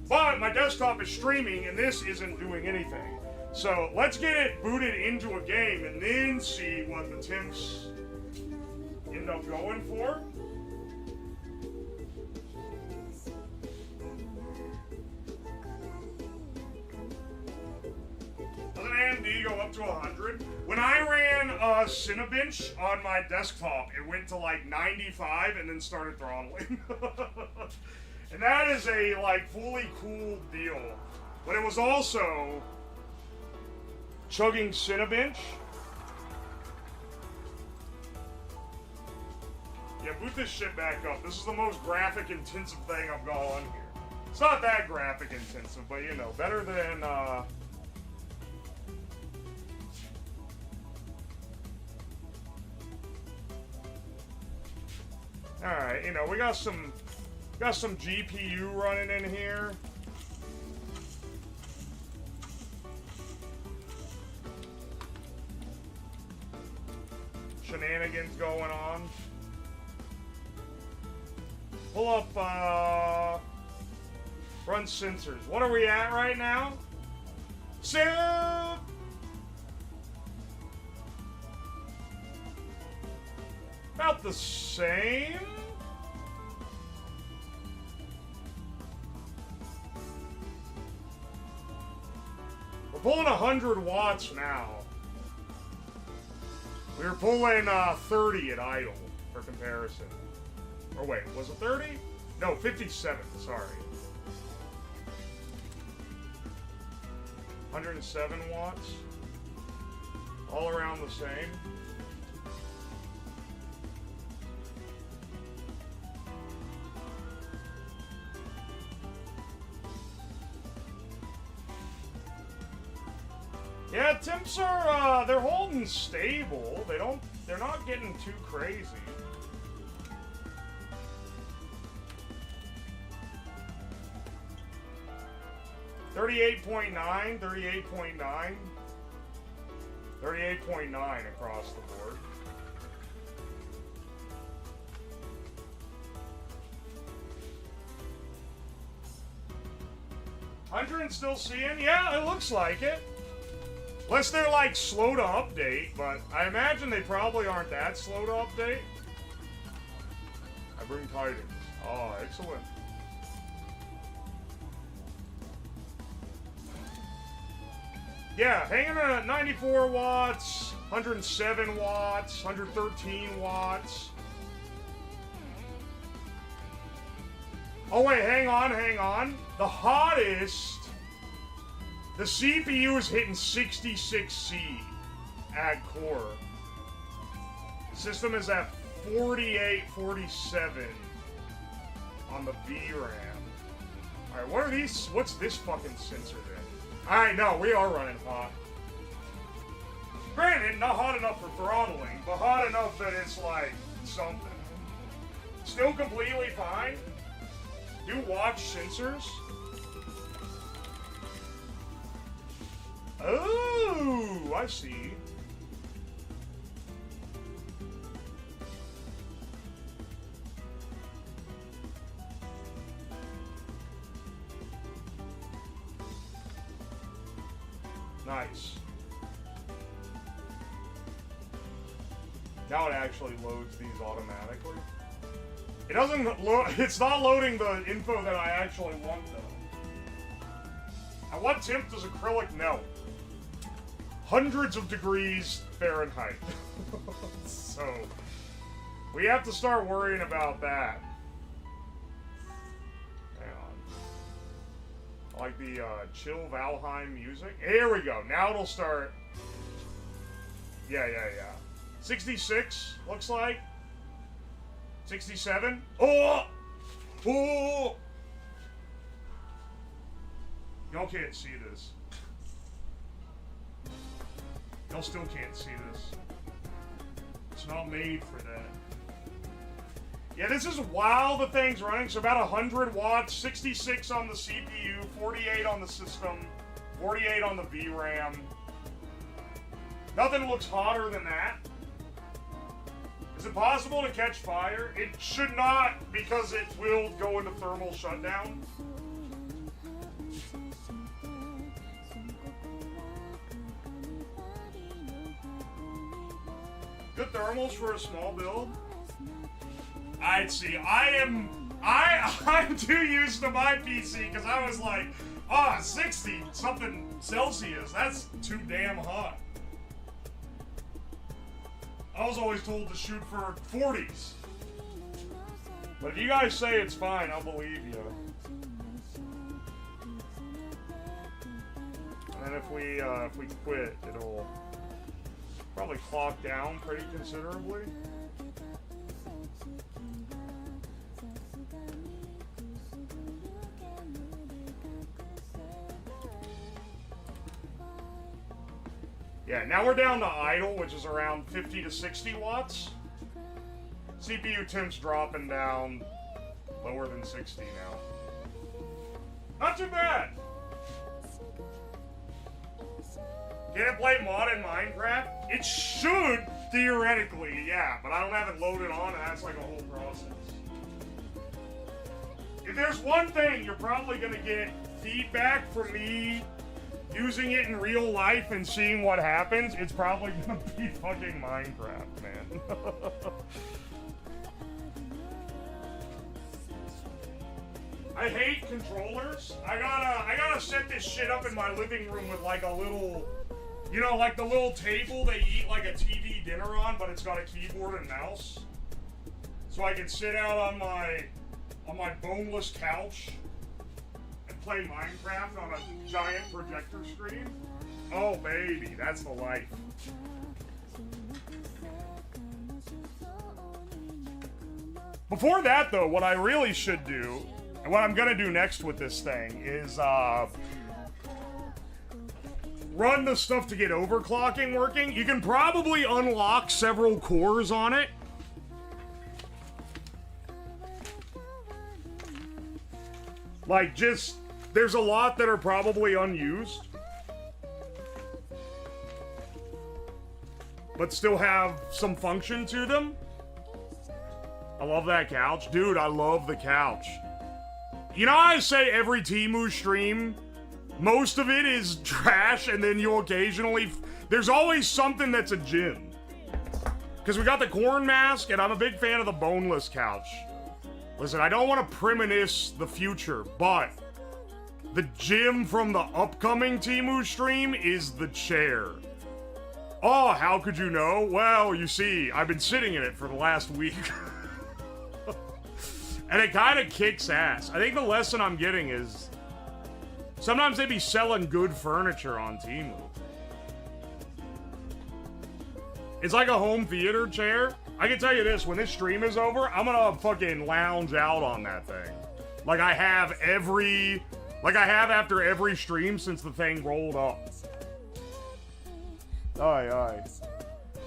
But my desktop is streaming and this isn't doing anything. So let's get it booted into a game and then see what the temps end up going for. Doesn't AMD go up to 100? When I ran Cinebench on my desktop, it went to like 95 and then started throttling. And that is a like fully cooled deal. But it was also chugging Cinebench. Yeah, boot this shit back up. This is the most graphic intensive thing I've got on here. It's not that graphic intensive, but you know, better than Alright, you know, we got some GPU running in here. Shenanigans going on. Pull up, run sensors. What are we at right now? About the same. We're pulling 100 watts now. We were pulling 30 at idle for comparison. Or wait, was it 30? No, 57, sorry. 107 watts. All around the same. Yeah, temps are, they're holding stable. They're not getting too crazy. .38.9 across the board. $100 still seeing? Yeah, it looks like it. Unless they're like slow to update, but I imagine they probably aren't that slow to update. I bring tidings. Oh, excellent. Yeah, hanging at 94 watts, 107 watts, 113 watts. Oh wait, hang on. The hottest, the CPU is hitting 66C at core. System is at 4847 on the VRAM. Alright, what are these? What's this fucking sensor then? Alright, no, we are running hot. Granted, not hot enough for throttling, but hot enough that it's like something. Still completely fine. Do watch sensors. Oh, I see. Nice. Now it actually loads these automatically. It doesn't load, it's not loading the info that I actually want though. At what temp does acrylic melt? Hundreds of degrees Fahrenheit. So, we have to start worrying about that. Hang on. Like the chill Valheim music. Here we go. Now it'll start. Yeah. 66 looks like. 67. Oh! Y'all can't see this. Y'all still can't see this. It's not made for that. Yeah, this is while the thing's running, so about 100 watts, 66 on the CPU, 48 on the system, 48 on the VRAM. Nothing looks hotter than that. Is it possible to catch fire? It should not, because it will go into thermal shutdown. Good thermals for a small build. I'd see. I'm too used to my PC because I was like, 60 something Celsius. That's too damn hot. I was always told to shoot for 40s. But if you guys say it's fine, I'll believe you. And then if we quit, it'll probably clock down pretty considerably. Yeah, now we're down to idle, which is around 50 to 60 watts. CPU temp's dropping down lower than 60 now. Not too bad. Can it play mod in Minecraft? It should, theoretically, yeah, but I don't have it loaded on, and that's like a whole process. If there's one thing you're probably gonna get feedback from me using it in real life and seeing what happens, it's probably gonna be fucking Minecraft, man. I hate controllers. I gotta set this shit up in my living room with like a little, you know, like the little table they eat like a TV dinner on, but it's got a keyboard and mouse. So I can sit out on my boneless couch and play Minecraft on a giant projector screen. Oh baby, that's the life. Before that though, what I really should do, and what I'm gonna do next with this thing is run the stuff to get overclocking working. You can probably unlock several cores on it. Like just, there's a lot that are probably unused, but still have some function to them. I love that couch. Dude, I love the couch. You know how I say every Temu stream, most of it is trash, and then you'll occasionally... There's always something that's a gem. Because we got the corn mask, and I'm a big fan of the boneless couch. Listen, I don't want to premonice the future, but the gem from the upcoming Temu stream is the chair. Oh, how could you know? Well, you see, I've been sitting in it for the last week. And it kind of kicks ass. I think the lesson I'm getting is sometimes they be selling good furniture on Temu. It's like a home theater chair. I can tell you this, when this stream is over, I'm gonna fucking lounge out on that thing. Like I have after every stream since the thing rolled up. Aye.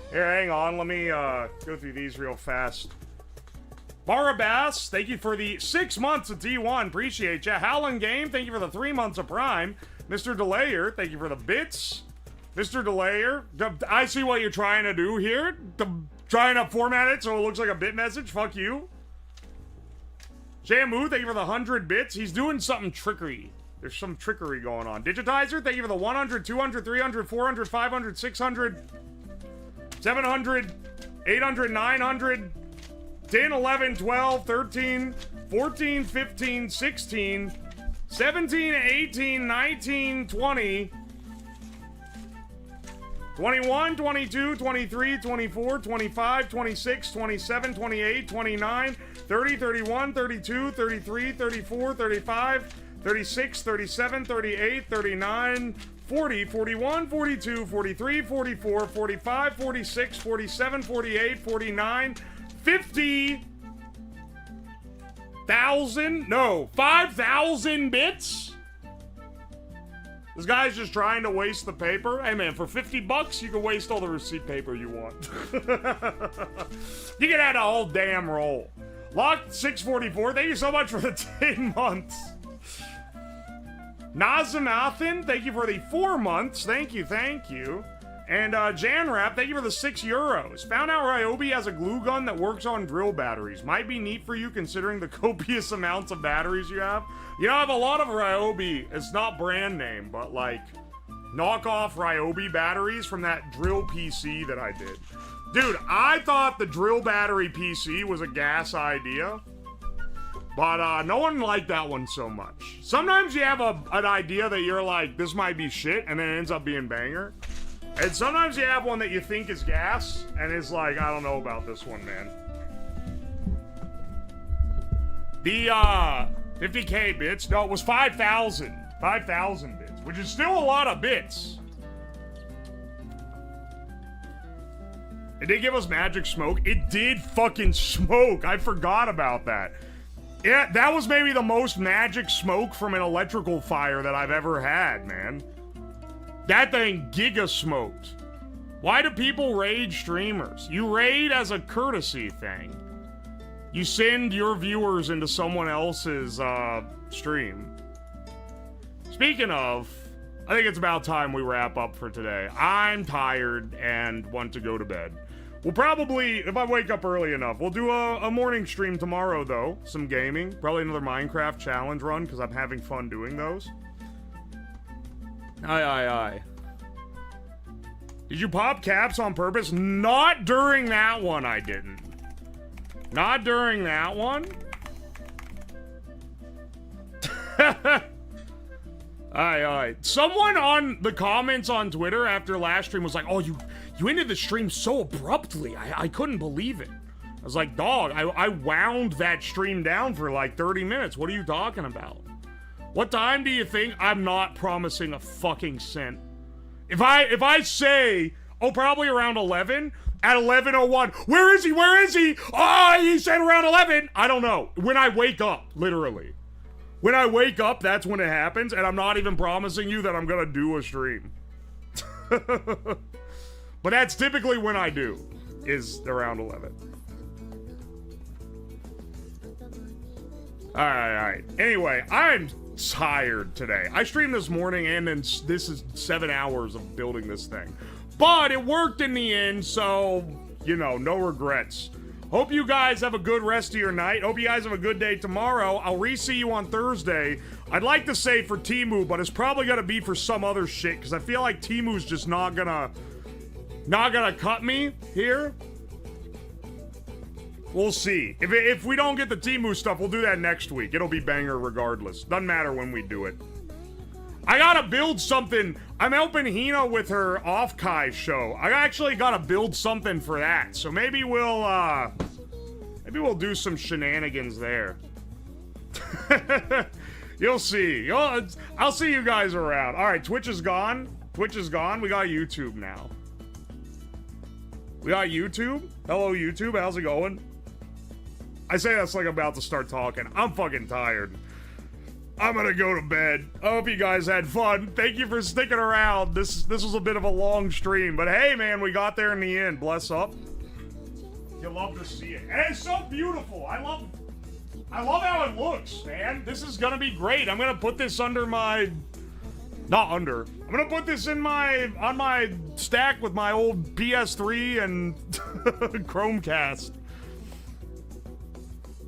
Here, hang on, let me go through these real fast. Barabas, thank you for the 6 months of D1, appreciate ya. Howlin' Game, thank you for the 3 months of Prime. Mr. Delayer, thank you for the bits. Mr. Delayer, I see what you're trying to do here. Trying to format it so it looks like a bit message. Fuck you. Shamu, thank you for the 100 bits. He's doing something trickery. There's some trickery going on. Digitizer, thank you for the 100, 200, 300, 400, 500, 600, 700, 800, 900, 10, 11, 12, 13, 14, 15, 16, 17, 18, 19, 20, 21, 22, 23, 24, 25, 26, 27, 28, 29, 30, 31, 32, 33, 34, 35, 36, 37, 38, 39, 40, 41, 42, 43, 44, 45, 46, 47, 48, 49, 50,000? No, 5,000 bits? This guy's just trying to waste the paper. Hey man, for 50 bucks, you can waste all the receipt paper you want. You can add a whole damn roll. Locked 644, thank you so much for the 10 months. Nazamathan, thank you for the 4 months. Thank you, thank you. And Janrap, thank you for the 6 euros. Found out Ryobi has a glue gun that works on drill batteries. Might be neat for you considering the copious amounts of batteries you have. You know, I have a lot of Ryobi. It's not brand name, but like knockoff Ryobi batteries from that drill PC that I did. Dude, I thought the drill battery PC was a gas idea. But no one liked that one so much. Sometimes you have an idea that you're like, this might be shit, and then it ends up being banger. And sometimes you have one that you think is gas, and it's like, I don't know about this one, man. The 50k bits, no, it was 5,000. 5,000 bits, which is still a lot of bits. It did give us magic smoke. It did fucking smoke. I forgot about that. Yeah, that was maybe the most magic smoke from an electrical fire that I've ever had, man. That thing giga smoked. Why do people raid streamers? You raid as a courtesy thing. You send your viewers into someone else's stream. Speaking of, I think it's about time we wrap up for today. I'm tired and want to go to bed. We'll probably, if I wake up early enough, we'll do a morning stream tomorrow, though. Some gaming. Probably another Minecraft challenge run, because I'm having fun doing those. Aye. Did you pop caps on purpose? Not during that one, I didn't. Not during that one. Aye. Someone on the comments on Twitter after last stream was like, oh, you ended the stream so abruptly. I couldn't believe it. I was like, dog, I wound that stream down for like 30 minutes. What are you talking about? What time do you think? I'm not promising a fucking cent. If I say, oh, probably around 11, at 11:01, where is he? Where is he? Oh, he said around 11. I don't know. When I wake up, literally. When I wake up, that's when it happens, and I'm not even promising you that I'm gonna do a stream. But that's typically when I do, is around 11. Alright. Anyway, I'm tired today. I streamed this morning, and then this is 7 hours of building this thing. But it worked in the end, so, you know, no regrets. Hope you guys have a good rest of your night. Hope you guys have a good day tomorrow. I'll re-see you on Thursday. I'd like to say for Temu, but it's probably gonna be for some other shit, because I feel like Temu's just not gonna cut me here. We'll see. If we don't get the Temu stuff, we'll do that next week. It'll be banger regardless. Doesn't matter when we do it. I gotta build something. I'm helping Hina with her off-Kai show. I actually gotta build something for that. So maybe we'll do some shenanigans there. You'll see. I'll see you guys around. All right, Twitch is gone. Twitch is gone. We got YouTube now. We got YouTube. Hello, YouTube. How's it going? I say that's like I'm about to start talking. I'm fucking tired. I'm gonna go to bed. I hope you guys had fun. Thank you for sticking around. This was a bit of a long stream, but hey, man, we got there in the end. Bless up. You love to see it, and it's so beautiful. I love how it looks, man. This is gonna be great. I'm gonna put this under my, I'm gonna put this in on my stack with my old PS3 and Chromecast.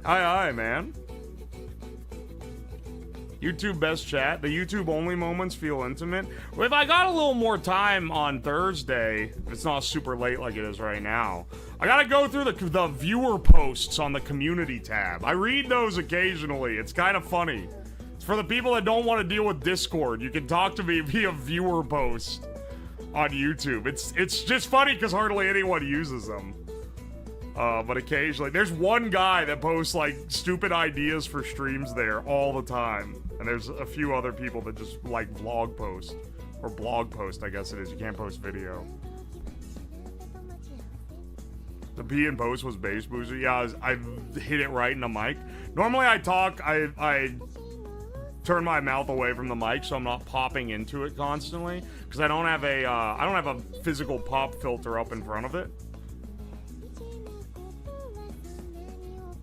Aye, man. YouTube best chat. The YouTube only moments feel intimate. Well, if I got a little more time on Thursday, if it's not super late like it is right now, I gotta go through the viewer posts on the community tab. I read those occasionally. It's kind of funny. It's for the people that don't want to deal with Discord. You can talk to me via viewer post on YouTube. It's just funny because hardly anyone uses them. But occasionally, there's one guy that posts like stupid ideas for streams there all the time. And there's a few other people that just like vlog post. Or blog post, I guess it is. You can't post video. The P in post was bass booster. Yeah, I hit it right in the mic. Normally I talk, I turn my mouth away from the mic so I'm not popping into it constantly. Because I don't have a physical pop filter up in front of it.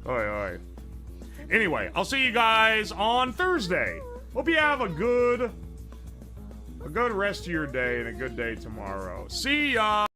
Oi, oi. Anyway, I'll see you guys on Thursday. Hope you have a good rest of your day and a good day tomorrow. See ya!